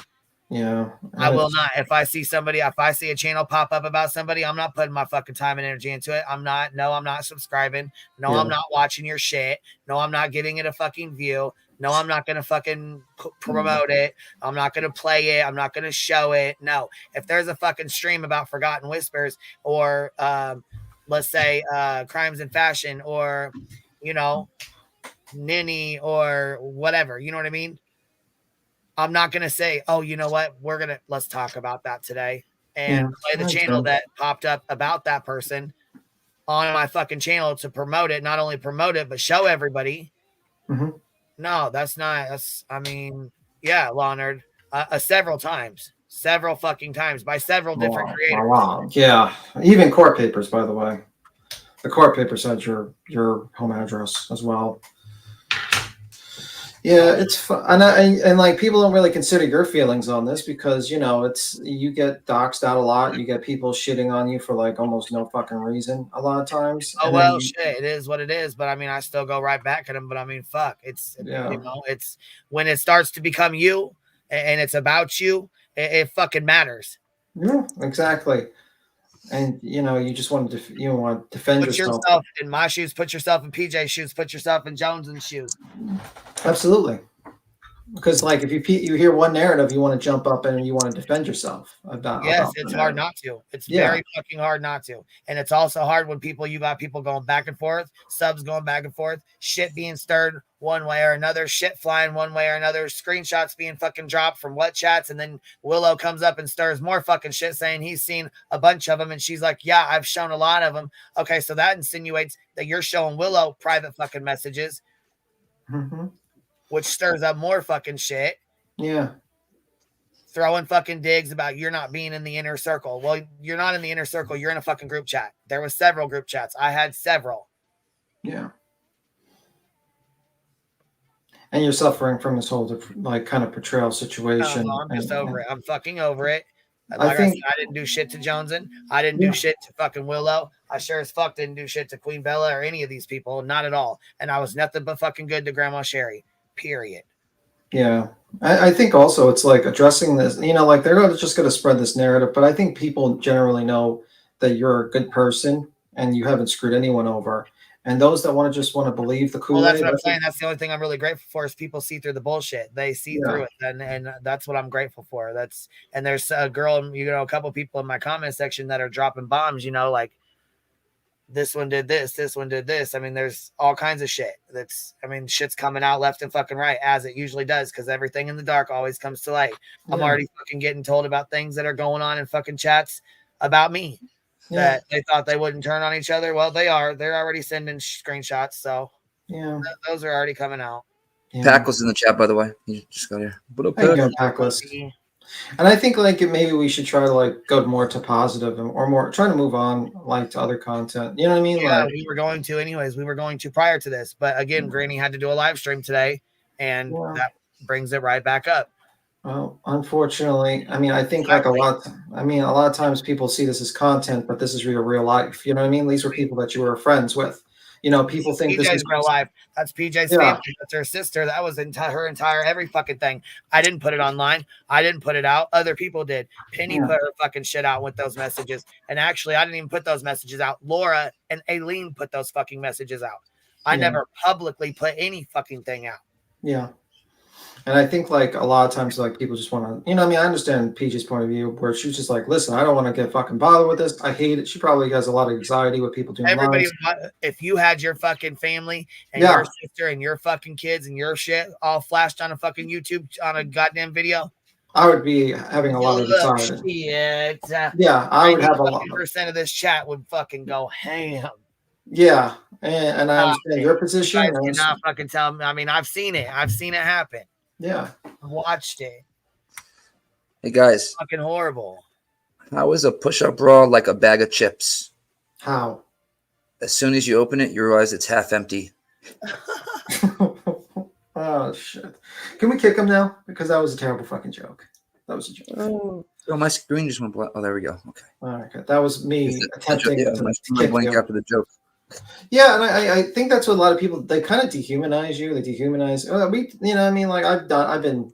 Yeah. I will not. If I see a channel pop up about somebody, I'm not putting my fucking time and energy into it. I'm not subscribing. No, I'm not watching your shit. No, I'm not giving it a fucking view. No, I'm not going to fucking promote it. I'm not going to play it. I'm not going to show it. No. If there's a fucking stream about Forgotten Whispers or let's say Crimes in Fashion or, Ninny or whatever, you know what I mean? I'm not going to say, oh, you know what? Let's talk about that today and play the channel that popped up about that person on my fucking channel to promote it. Not only promote it, but show everybody. Mm-hmm. No, Law Nerd, several fucking times by several different creators. Wow. Yeah. Even court papers, by the way. The court paper said your home address as well. Yeah, it's fun. And like people don't really consider your feelings on this because, you get doxxed out a lot. You get people shitting on you for like almost no fucking reason a lot of times. Oh, well, shit, it is what it is. But I mean, I still go right back at them. But I mean, fuck, it's when it starts to become you and it's about you, it fucking matters. Yeah, exactly. And you just want to defend yourself. Put yourself in my shoes. Put yourself in PJ's shoes. Put yourself in Jones's shoes. Absolutely. Because like if you hear one narrative, you want to jump up and you want to defend yourself about. Yes, it's hard not to. It's very fucking hard not to. And it's also hard when you got people going back and forth, subs going back and forth, shit being stirred one way or another, shit flying one way or another, screenshots being fucking dropped from what chats, and then Willow comes up and stirs more fucking shit saying he's seen a bunch of them, and she's like, yeah, I've shown a lot of them. Okay, so that insinuates that you're showing Willow private fucking messages. Mm-hmm. Which stirs up more fucking shit. Yeah. throwing fucking digs about you're not being in the inner circle. Well, you're not in the inner circle. You're in a fucking group chat. There was several group chats. I had several. Yeah. And you're suffering from this whole like kind of portrayal situation. I'm just over it. I'm fucking over it. I Like I think- said, I didn't do shit to Joneson. I didn't do shit to fucking Willow. I sure as fuck didn't do shit to Queen Bella or any of these people. Not at all. And I was nothing but fucking good to Grandma Sherry. Period. Yeah. I think also it's like addressing this, you know, like they're just going to spread this narrative, but I think people generally know that you're a good person and you haven't screwed anyone over. And those that just want to believe the Well, Kool-Aid. that's what I'm saying. That's the only thing I'm really grateful for is people see through the bullshit. They see Yeah. through it, and that's what I'm grateful for. And there's a girl, you know, a couple people in my comment section that are dropping bombs. You know, like this one did this one did this. I mean, there's all kinds of shit. Shit's coming out left and fucking right as it usually does because everything in the dark always comes to light. I'm Yeah. already fucking getting told about things that are going on in fucking chats about me. Yeah. That they thought they wouldn't turn on each other. Well, they are. They're already sending screenshots. So yeah, those are already coming out. Pack was in the chat, by the way. You just got here. What up, How you Pack? doing, Packless? And I think like maybe we should try to like go more to positive or more trying to move on like to other content. You know what I mean? Yeah, Like we were going to anyways. We were going to prior to this, but again, Granny had to do a live stream today, and that brings it right back up. Well, unfortunately, I mean, I think like a lot of times people see this as content, but this is real life. You know what I mean? These were people that you were friends with. You know, people think this PJ's is real life. That's PJ's Yeah. family. That's her sister. That was her entire every fucking thing. I didn't put it online. I didn't put it out. Other people did. Penny Yeah. put her fucking shit out with those messages. And actually, I didn't even put those messages out. Laura and Aileen put those fucking messages out. I Yeah. never publicly put any fucking thing out. Yeah. And I think like a lot of times like people just want to, you know, I mean, I understand PJ's point of view where she's just like, listen, I don't want to get fucking bothered with this. I hate it. She probably has a lot of anxiety with people doing Everybody, lives. if you had your fucking family and Yeah. your sister and your fucking kids and your shit all flashed on a fucking YouTube on a goddamn video, I would be having a lot of look, anxiety. shit. Yeah, I would have a lot. 90% of this chat would fucking go ham. Yeah, and I understand your position. You and I guys understand- cannot fucking tell me. I mean, I've seen it. I've seen it happen. Yeah. I've watched it. Hey guys, Fucking horrible. how is a push-up bra like a bag of chips? How? As soon as you open it, you realize it's half empty. Oh shit! Can we kick him now? Because that was a terrible fucking joke. That was a joke. Oh, my screen just went blank. Oh, there we go. Okay. All right, good. That was me attempting Yeah, to my screen kick went blank you. after the joke. Yeah, and I think that's what a lot of people, they kind of dehumanize you. They dehumanize. You know, what I mean, like I've been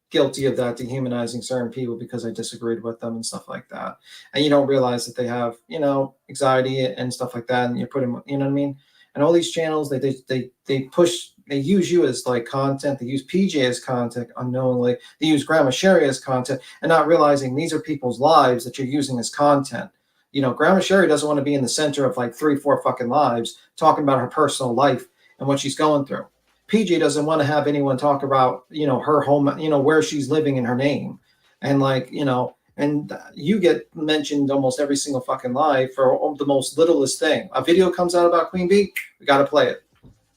guilty of that, dehumanizing certain people because I disagreed with them and stuff like that. And you don't realize that they have, you know, anxiety and stuff like that, and you put them, you know what I mean. And all these channels, they push, they use you as like content. They use PJ as content unknowingly. They use Grandma Sherry as content, and not realizing these are people's lives that you're using as content. You know, Grandma Sherry doesn't want to be in the center of like 3-4 fucking lives talking about her personal life and what she's going through. PJ doesn't want to have anyone talk about, you know, her home, you know, where she's living in her name. And like, you know, and you get mentioned almost every single fucking live for the most littlest thing. A video comes out about Queen Bee, we got to play it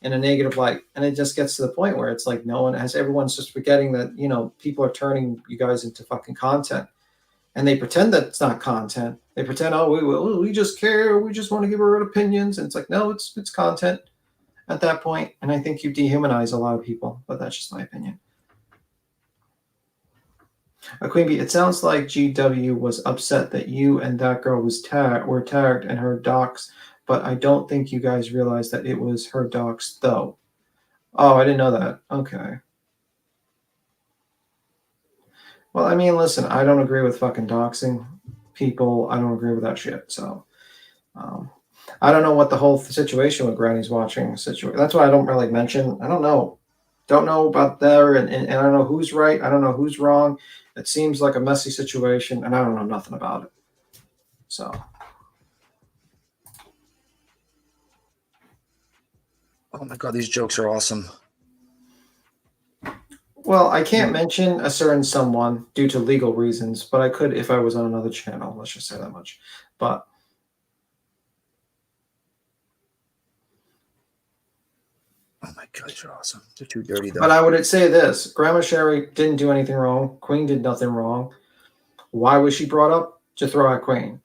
in a negative light. And it just gets to the point where it's like everyone's just forgetting that, you know, people are turning you guys into fucking content. And they pretend that it's not content. They pretend, oh, we just care. We just want to give our own opinions. And it's like, no, it's content at that point. And I think you dehumanize a lot of people, but that's just my opinion. Queen Bee, it sounds like GW was upset that you and that girl were tagged in her docs, but I don't think you guys realized that it was her docs, though. Oh, I didn't know that. Okay. Well, I mean, listen, I don't agree with fucking doxing people. I don't agree with that shit. So, I don't know what the whole situation with Granny's watching situation. That's why I don't really mention. I don't know. Don't know about there, and I don't know who's right. I don't know who's wrong. It seems like a messy situation, and I don't know nothing about it. So. Oh my god, these jokes are awesome. Well, I can't mention a certain someone due to legal reasons, but I could if I was on another channel. Let's just say that much. But Oh my God, you're awesome. They're too dirty though. But I would say this: Grandma Sherry didn't do anything wrong. Queen did nothing wrong. Why was she brought up? To throw at Queen.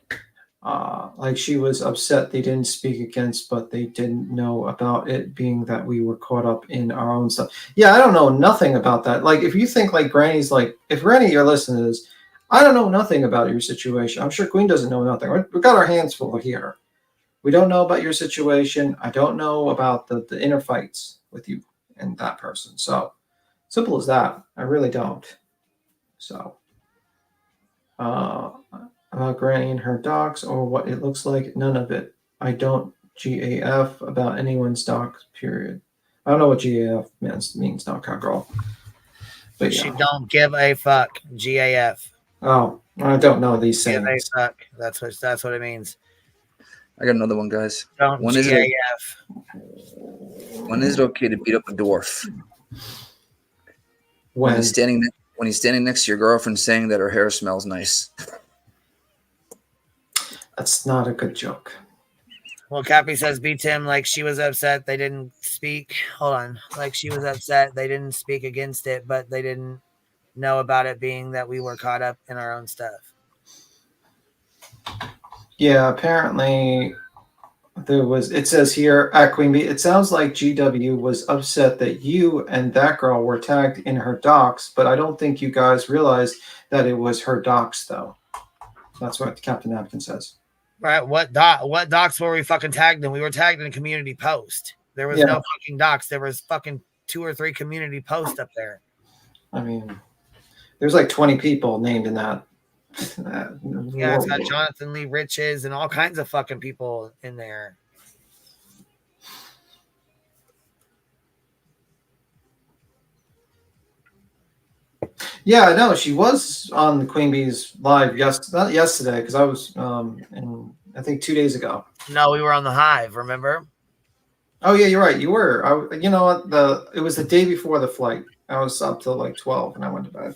Like she was upset they didn't speak against, but they didn't know about it being that we were caught up in our own stuff. Yeah, I don't know nothing about that. Like if you think like Granny's like, if Granny, you're listening to this, I don't know nothing about your situation. I'm sure Queen doesn't know nothing. We've got our hands full here. We don't know about your situation. I don't know about the inner fights with you and that person. So simple as that. I really don't. So about Granny and her docs or what it looks like, none of it. I don't GAF about anyone's docs, period. I don't know what GAF means not girl. But yeah. She don't give a fuck. GAF. Oh, I don't know these Give a sayings. fuck. That's what it means. I got another one, guys. Don't When is it okay to beat up a dwarf? When he's standing next to your girlfriend saying that her hair smells nice. That's not a good joke. Well, Cappy says beat him like she was upset they didn't speak. Hold on. Like she was upset they didn't speak against it, but they didn't know about it being that we were caught up in our own stuff. Yeah, apparently there was, it says here at Queen Bee, it sounds like GW was upset that you and that girl were tagged in her docs, but I don't think you guys realized that it was her docs though. That's what Captain Napkin says. Right? What docs were we fucking tagged in? We were tagged in a community post. There was no fucking docs. There was fucking 2 or 3 community posts up there. I mean, there's like 20 people named in that. Yeah, it's got Jonathan Lee Riches and all kinds of fucking people in there. Yeah, I know. She was on the Queen Bee's live not yesterday, because I was I think 2 days ago. No, we were on the Hive, remember? Oh yeah, you're right. You were. You know what? It was the day before the flight. I was up till like 12 and I went to bed.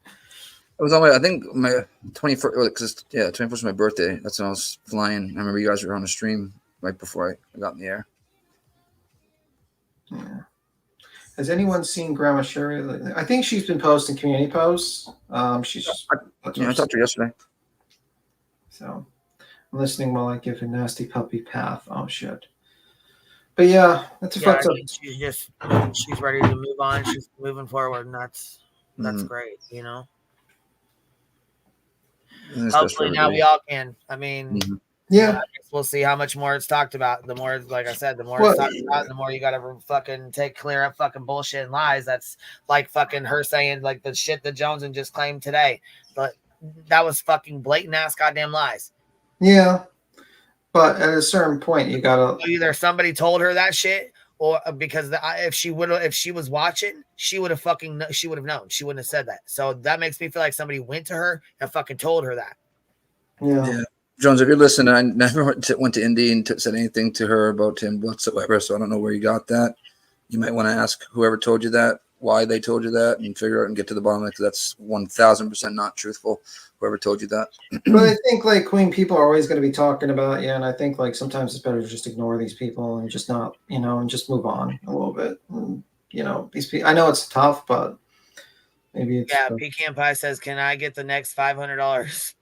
It was on my, I think my 21st, because 21st was my birthday. That's when I was flying. I remember you guys were on a stream right before I got in the air. Yeah. Has anyone seen Grandma Sherry? I think she's been posting community posts. I talked to her yesterday. So I'm listening while I give a nasty puppy path. Oh shit. But yeah, that's a fucked up. She's ready to move on. She's moving forward, and that's great, you know. Hopefully now we all can. I mean, yeah, I guess we'll see how much more it's talked about. The more, like I said, the more it's talked about, the more you got to fucking clear up fucking bullshit and lies. That's like fucking her saying like the shit that Joneson just claimed today. But that was fucking blatant ass goddamn lies. Yeah, but at a certain point, you gotta either somebody told her that shit, or because if she was watching, she would have known. She wouldn't have said that. So that makes me feel like somebody went to her and fucking told her that. Yeah. Jones, if you're listening, I never went to Indy and said anything to her about him whatsoever. So I don't know where you got that. You might want to ask whoever told you that, why they told you that, and figure out and get to the bottom of it, because that's 1,000% not truthful. Whoever told you that. But I think like Queen people are always going to be talking about you, and I think like sometimes it's better to just ignore these people and just not, and just move on a little bit. And, these people. I know it's tough, but maybe it's. Yeah, Pecan Pie says, "Can I get the next $500?"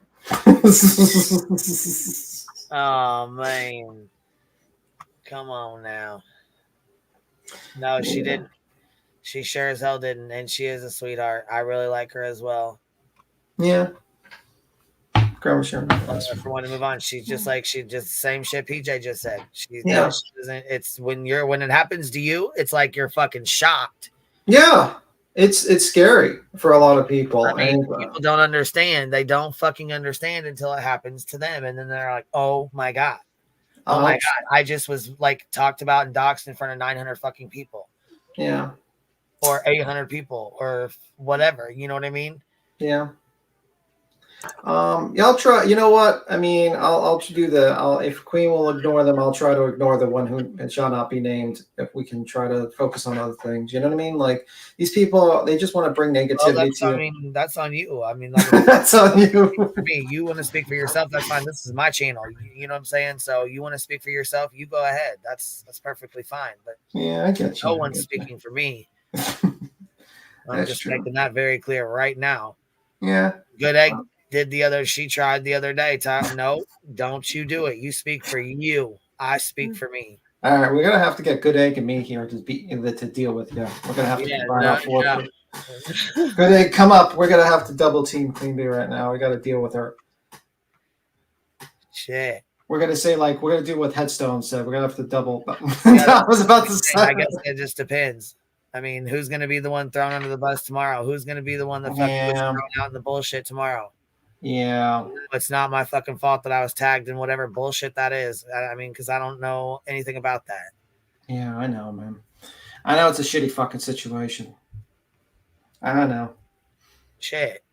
Oh man, come on now. No, she didn't. She sure as hell didn't, and she is a sweetheart. I really like her as well. Yeah. Grandma Sherman. If we want to move on, she's just same shit PJ just said. She doesn't. It's when it happens to you, it's like you're fucking shocked. Yeah, it's scary for a lot of people. I mean, people don't understand. They don't fucking understand until it happens to them, and then they're like, "Oh my god, oh my god!" I just was like talked about and doxed in front of 900 fucking people. Yeah. Or 800 people, or whatever. You know what I mean? Yeah. Yeah, I'll try. You know what? I mean, I'll do if Queen will ignore them, I'll try to ignore the one who shall not be named. If we can try to focus on other things, you know what I mean? Like these people, they just want to bring negativity to you. I mean, that's on you. I mean, that's on you. For me, you want to speak for yourself. That's fine. This is my channel. You know what I'm saying? So you want to speak for yourself, you go ahead. That's perfectly fine. But yeah, I get you. No one's speaking for me. I'm just making that very clear right now. Yeah. Good Egg she tried the other day. No, don't you do it. You speak for you. I speak for me. All right, we're gonna have to get Good Egg and me here to deal with you. We're gonna have to combine our forces. Good Egg, come up. We're gonna have to double team Queen Bee right now. We got to deal with her. Shit. We're gonna say we're gonna do what Headstone said. We're gonna have to double. I was about to say. I guess it just depends. I mean, who's gonna be the one thrown under the bus tomorrow? Who's gonna be the one that fucking gets thrown out in the bullshit tomorrow? Yeah. It's not my fucking fault that I was tagged in whatever bullshit that is. I mean, because I don't know anything about that. Yeah, I know, man. I know it's a shitty fucking situation. I know. Shit.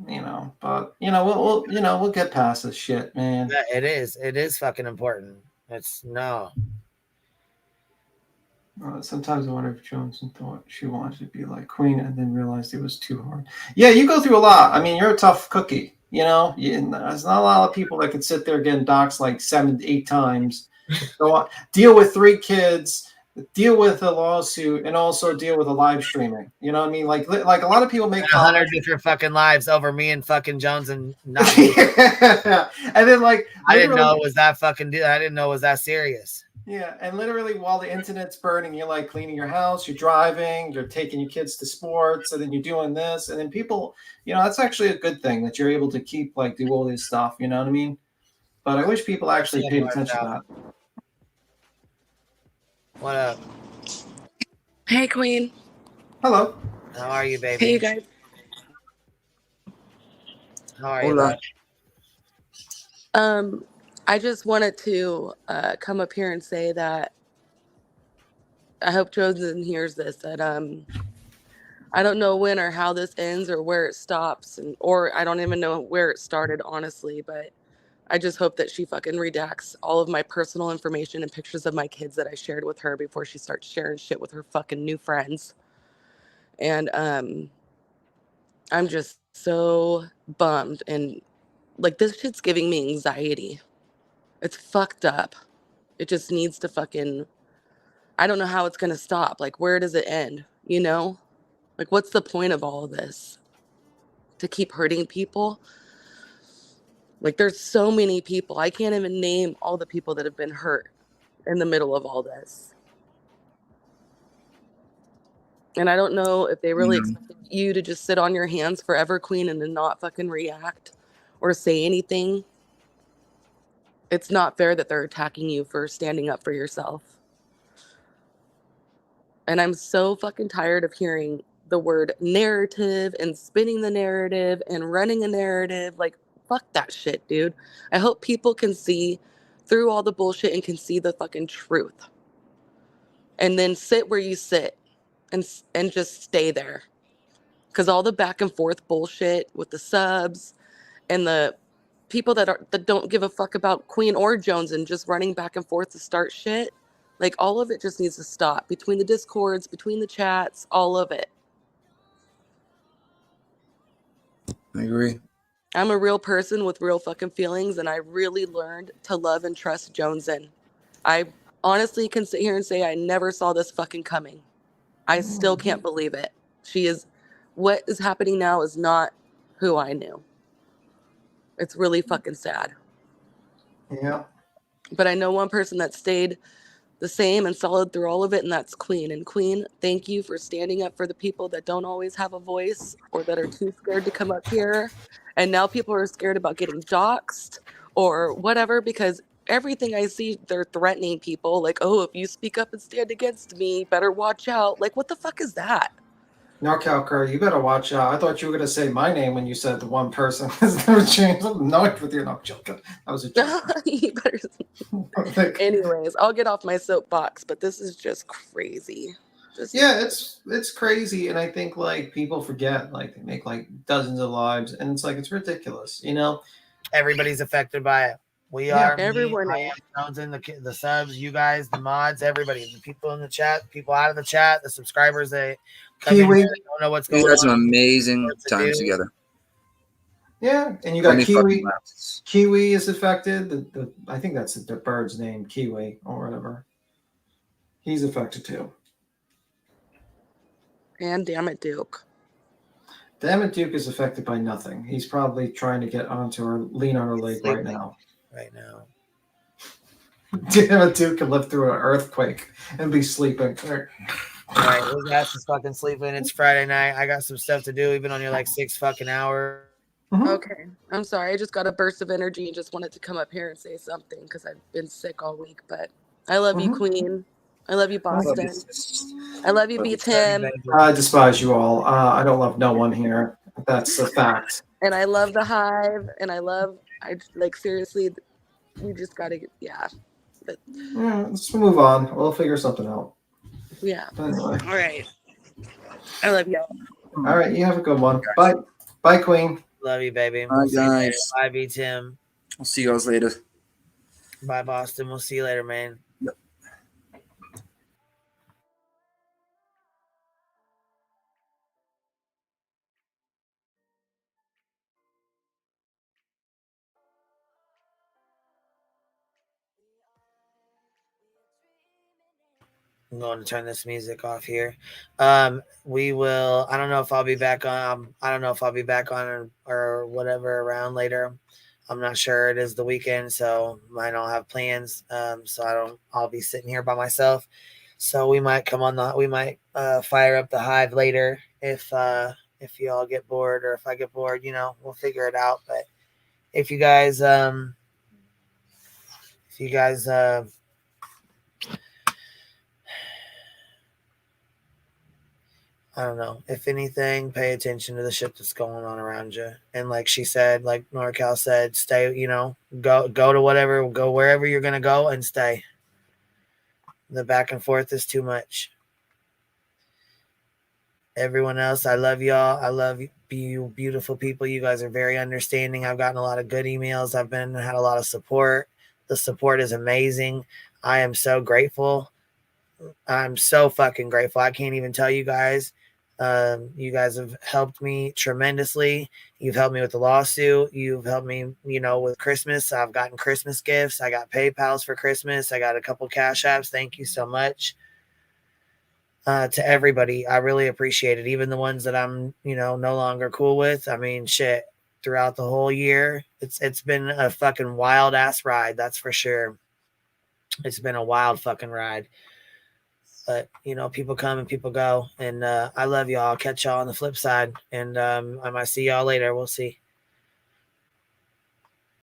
You know, but we'll get past this shit, man. Yeah, it is. It is fucking important. It's no. Sometimes I wonder if Johnson thought she wanted to be like Queen and then realized it was too hard. Yeah, you go through a lot. I mean, you're a tough cookie. You know, there's not a lot of people that can sit there getting doxxed like 7-8 times. So deal with 3 kids, deal with a lawsuit, and also deal with a live streaming. You know what I mean? Like a lot of people make 100 different fucking lives over me and fucking Jones and not. And then I didn't know it was that fucking. I didn't know it was that serious. Yeah, and literally while the internet's burning, you're like cleaning your house, you're driving, you're taking your kids to sports, and then you're doing this, and then people, that's actually a good thing that you're able to keep do all this stuff. You know what I mean? But I wish people actually paid attention to that. What up? Hey, Queen. Hello. How are you, baby? Hey, you guys. How are you, bud? I just wanted to come up here and say that I hope Josen hears this, that I don't know when or how this ends or where it stops, or I don't even know where it started, honestly, but I just hope that she fucking redacts all of my personal information and pictures of my kids that I shared with her before she starts sharing shit with her fucking new friends. And I'm just so bummed, and this shit's giving me anxiety. It's fucked up. It just needs to fucking, I don't know how it's going to stop. Where does it end? What's the point of all of this? To keep hurting people? There's so many people. I can't even name all the people that have been hurt in the middle of all this. And I don't know if they really expected you to just sit on your hands forever, Queen, and to not fucking react or say anything. It's not fair that they're attacking you for standing up for yourself. And I'm so fucking tired of hearing the word narrative and spinning the narrative and running a narrative. Fuck that shit, dude. I hope people can see through all the bullshit and can see the fucking truth. And then sit where you sit and just stay there. Because all the back and forth bullshit with the subs and the people that don't give a fuck about Queen or Jones and just running back and forth to start shit, all of it just needs to stop. Between the discords, between the chats, all of it. I agree. I'm a real person with real fucking feelings, and I really learned to love and trust Jonesin. I honestly can sit here and say I never saw this fucking coming. I still can't believe it. What is happening now is not who I knew. It's really fucking sad. Yeah. But I know one person that stayed the same and solid through all of it, and that's Queen. And Queen, thank you for standing up for the people that don't always have a voice or that are too scared to come up here. And now people are scared about getting doxxed or whatever, because everything I see, they're threatening people. If you speak up and stand against me, better watch out. What the fuck is that? Knockout Curry, you better watch out. I thought you were going to say my name when you said the one person is going to change. I'm annoyed with you. No, I'm joking. That was a joke. You better... Anyways, I'll get off my soapbox, but this is just crazy. Yeah, it's crazy, and I think like people forget, like they make like dozens of lives, and it's like it's ridiculous, you know. Everybody's affected by it. We Yeah. are. Me, Everyone I is. am Jones, and the subs, you guys, the mods, everybody, the people in the chat, people out of the chat, the subscribers that come in Kiwi. here, don't know what's We've going had some on. amazing what to times do. together. Yeah, and you got Funny fucking Kiwi. laughs. Kiwi is affected. The I think that's the bird's name, Kiwi or whatever. He's affected too. And damn it, Duke. Damn it, Duke is affected by nothing. He's probably trying to get onto her, lean on her leg right now. Right now. Damn it, Duke can live through an earthquake and be sleeping. All right, his ass is fucking sleeping. It's Friday night. I got some stuff to do. We've been on here like 6 fucking hours. Okay. I'm sorry. I just got a burst of energy and just wanted to come up here and say something because I've been sick all week. But I love you, Queen. I love you, Boston. I love you, B. Tim. I despise you all. I don't love no one here. That's a fact. And I love the Hive. And I like, seriously, we just got to, yeah. Yeah, let's move on. We'll figure something out. Yeah. Anyway. All right. I love y'all. All right, you have a good one. Bye. Bye, Queen. Love you, baby. Bye, See you later. guys. Bye, B. Tim. I'll see you guys later. Bye, Boston. We'll see you later, man. Yep. I'm going to turn this music off here. We will. I don't know if I'll be back on. I don't know if I'll be back on or whatever around later. I'm not sure. It is the weekend, so I don't have plans. So I'll be sitting here by myself. So we might come on we might fire up the Hive later if you all get bored or if I get bored. We'll figure it out. But if you guys I don't know. If anything, pay attention to the shit that's going on around you. And like she said, like NorCal said, stay, go to whatever, go wherever you're going to go and stay. The back and forth is too much. Everyone else, I love y'all. I love you, beautiful people. You guys are very understanding. I've gotten a lot of good emails. I've had a lot of support. The support is amazing. I am so grateful. I'm so fucking grateful. I can't even tell you guys. You guys have helped me tremendously. You've helped me with the lawsuit. You've helped me, with Christmas. I've gotten Christmas gifts. I got PayPals for Christmas. I got a couple Cash Apps. Thank you so much. To everybody, I really appreciate it. Even the ones that I'm, no longer cool with. I mean, shit, throughout the whole year, it's been a fucking wild ass ride. That's for sure. It's been a wild fucking ride. But, people come and people go. And I love y'all. I'll catch y'all on the flip side. And I might see y'all later. We'll see.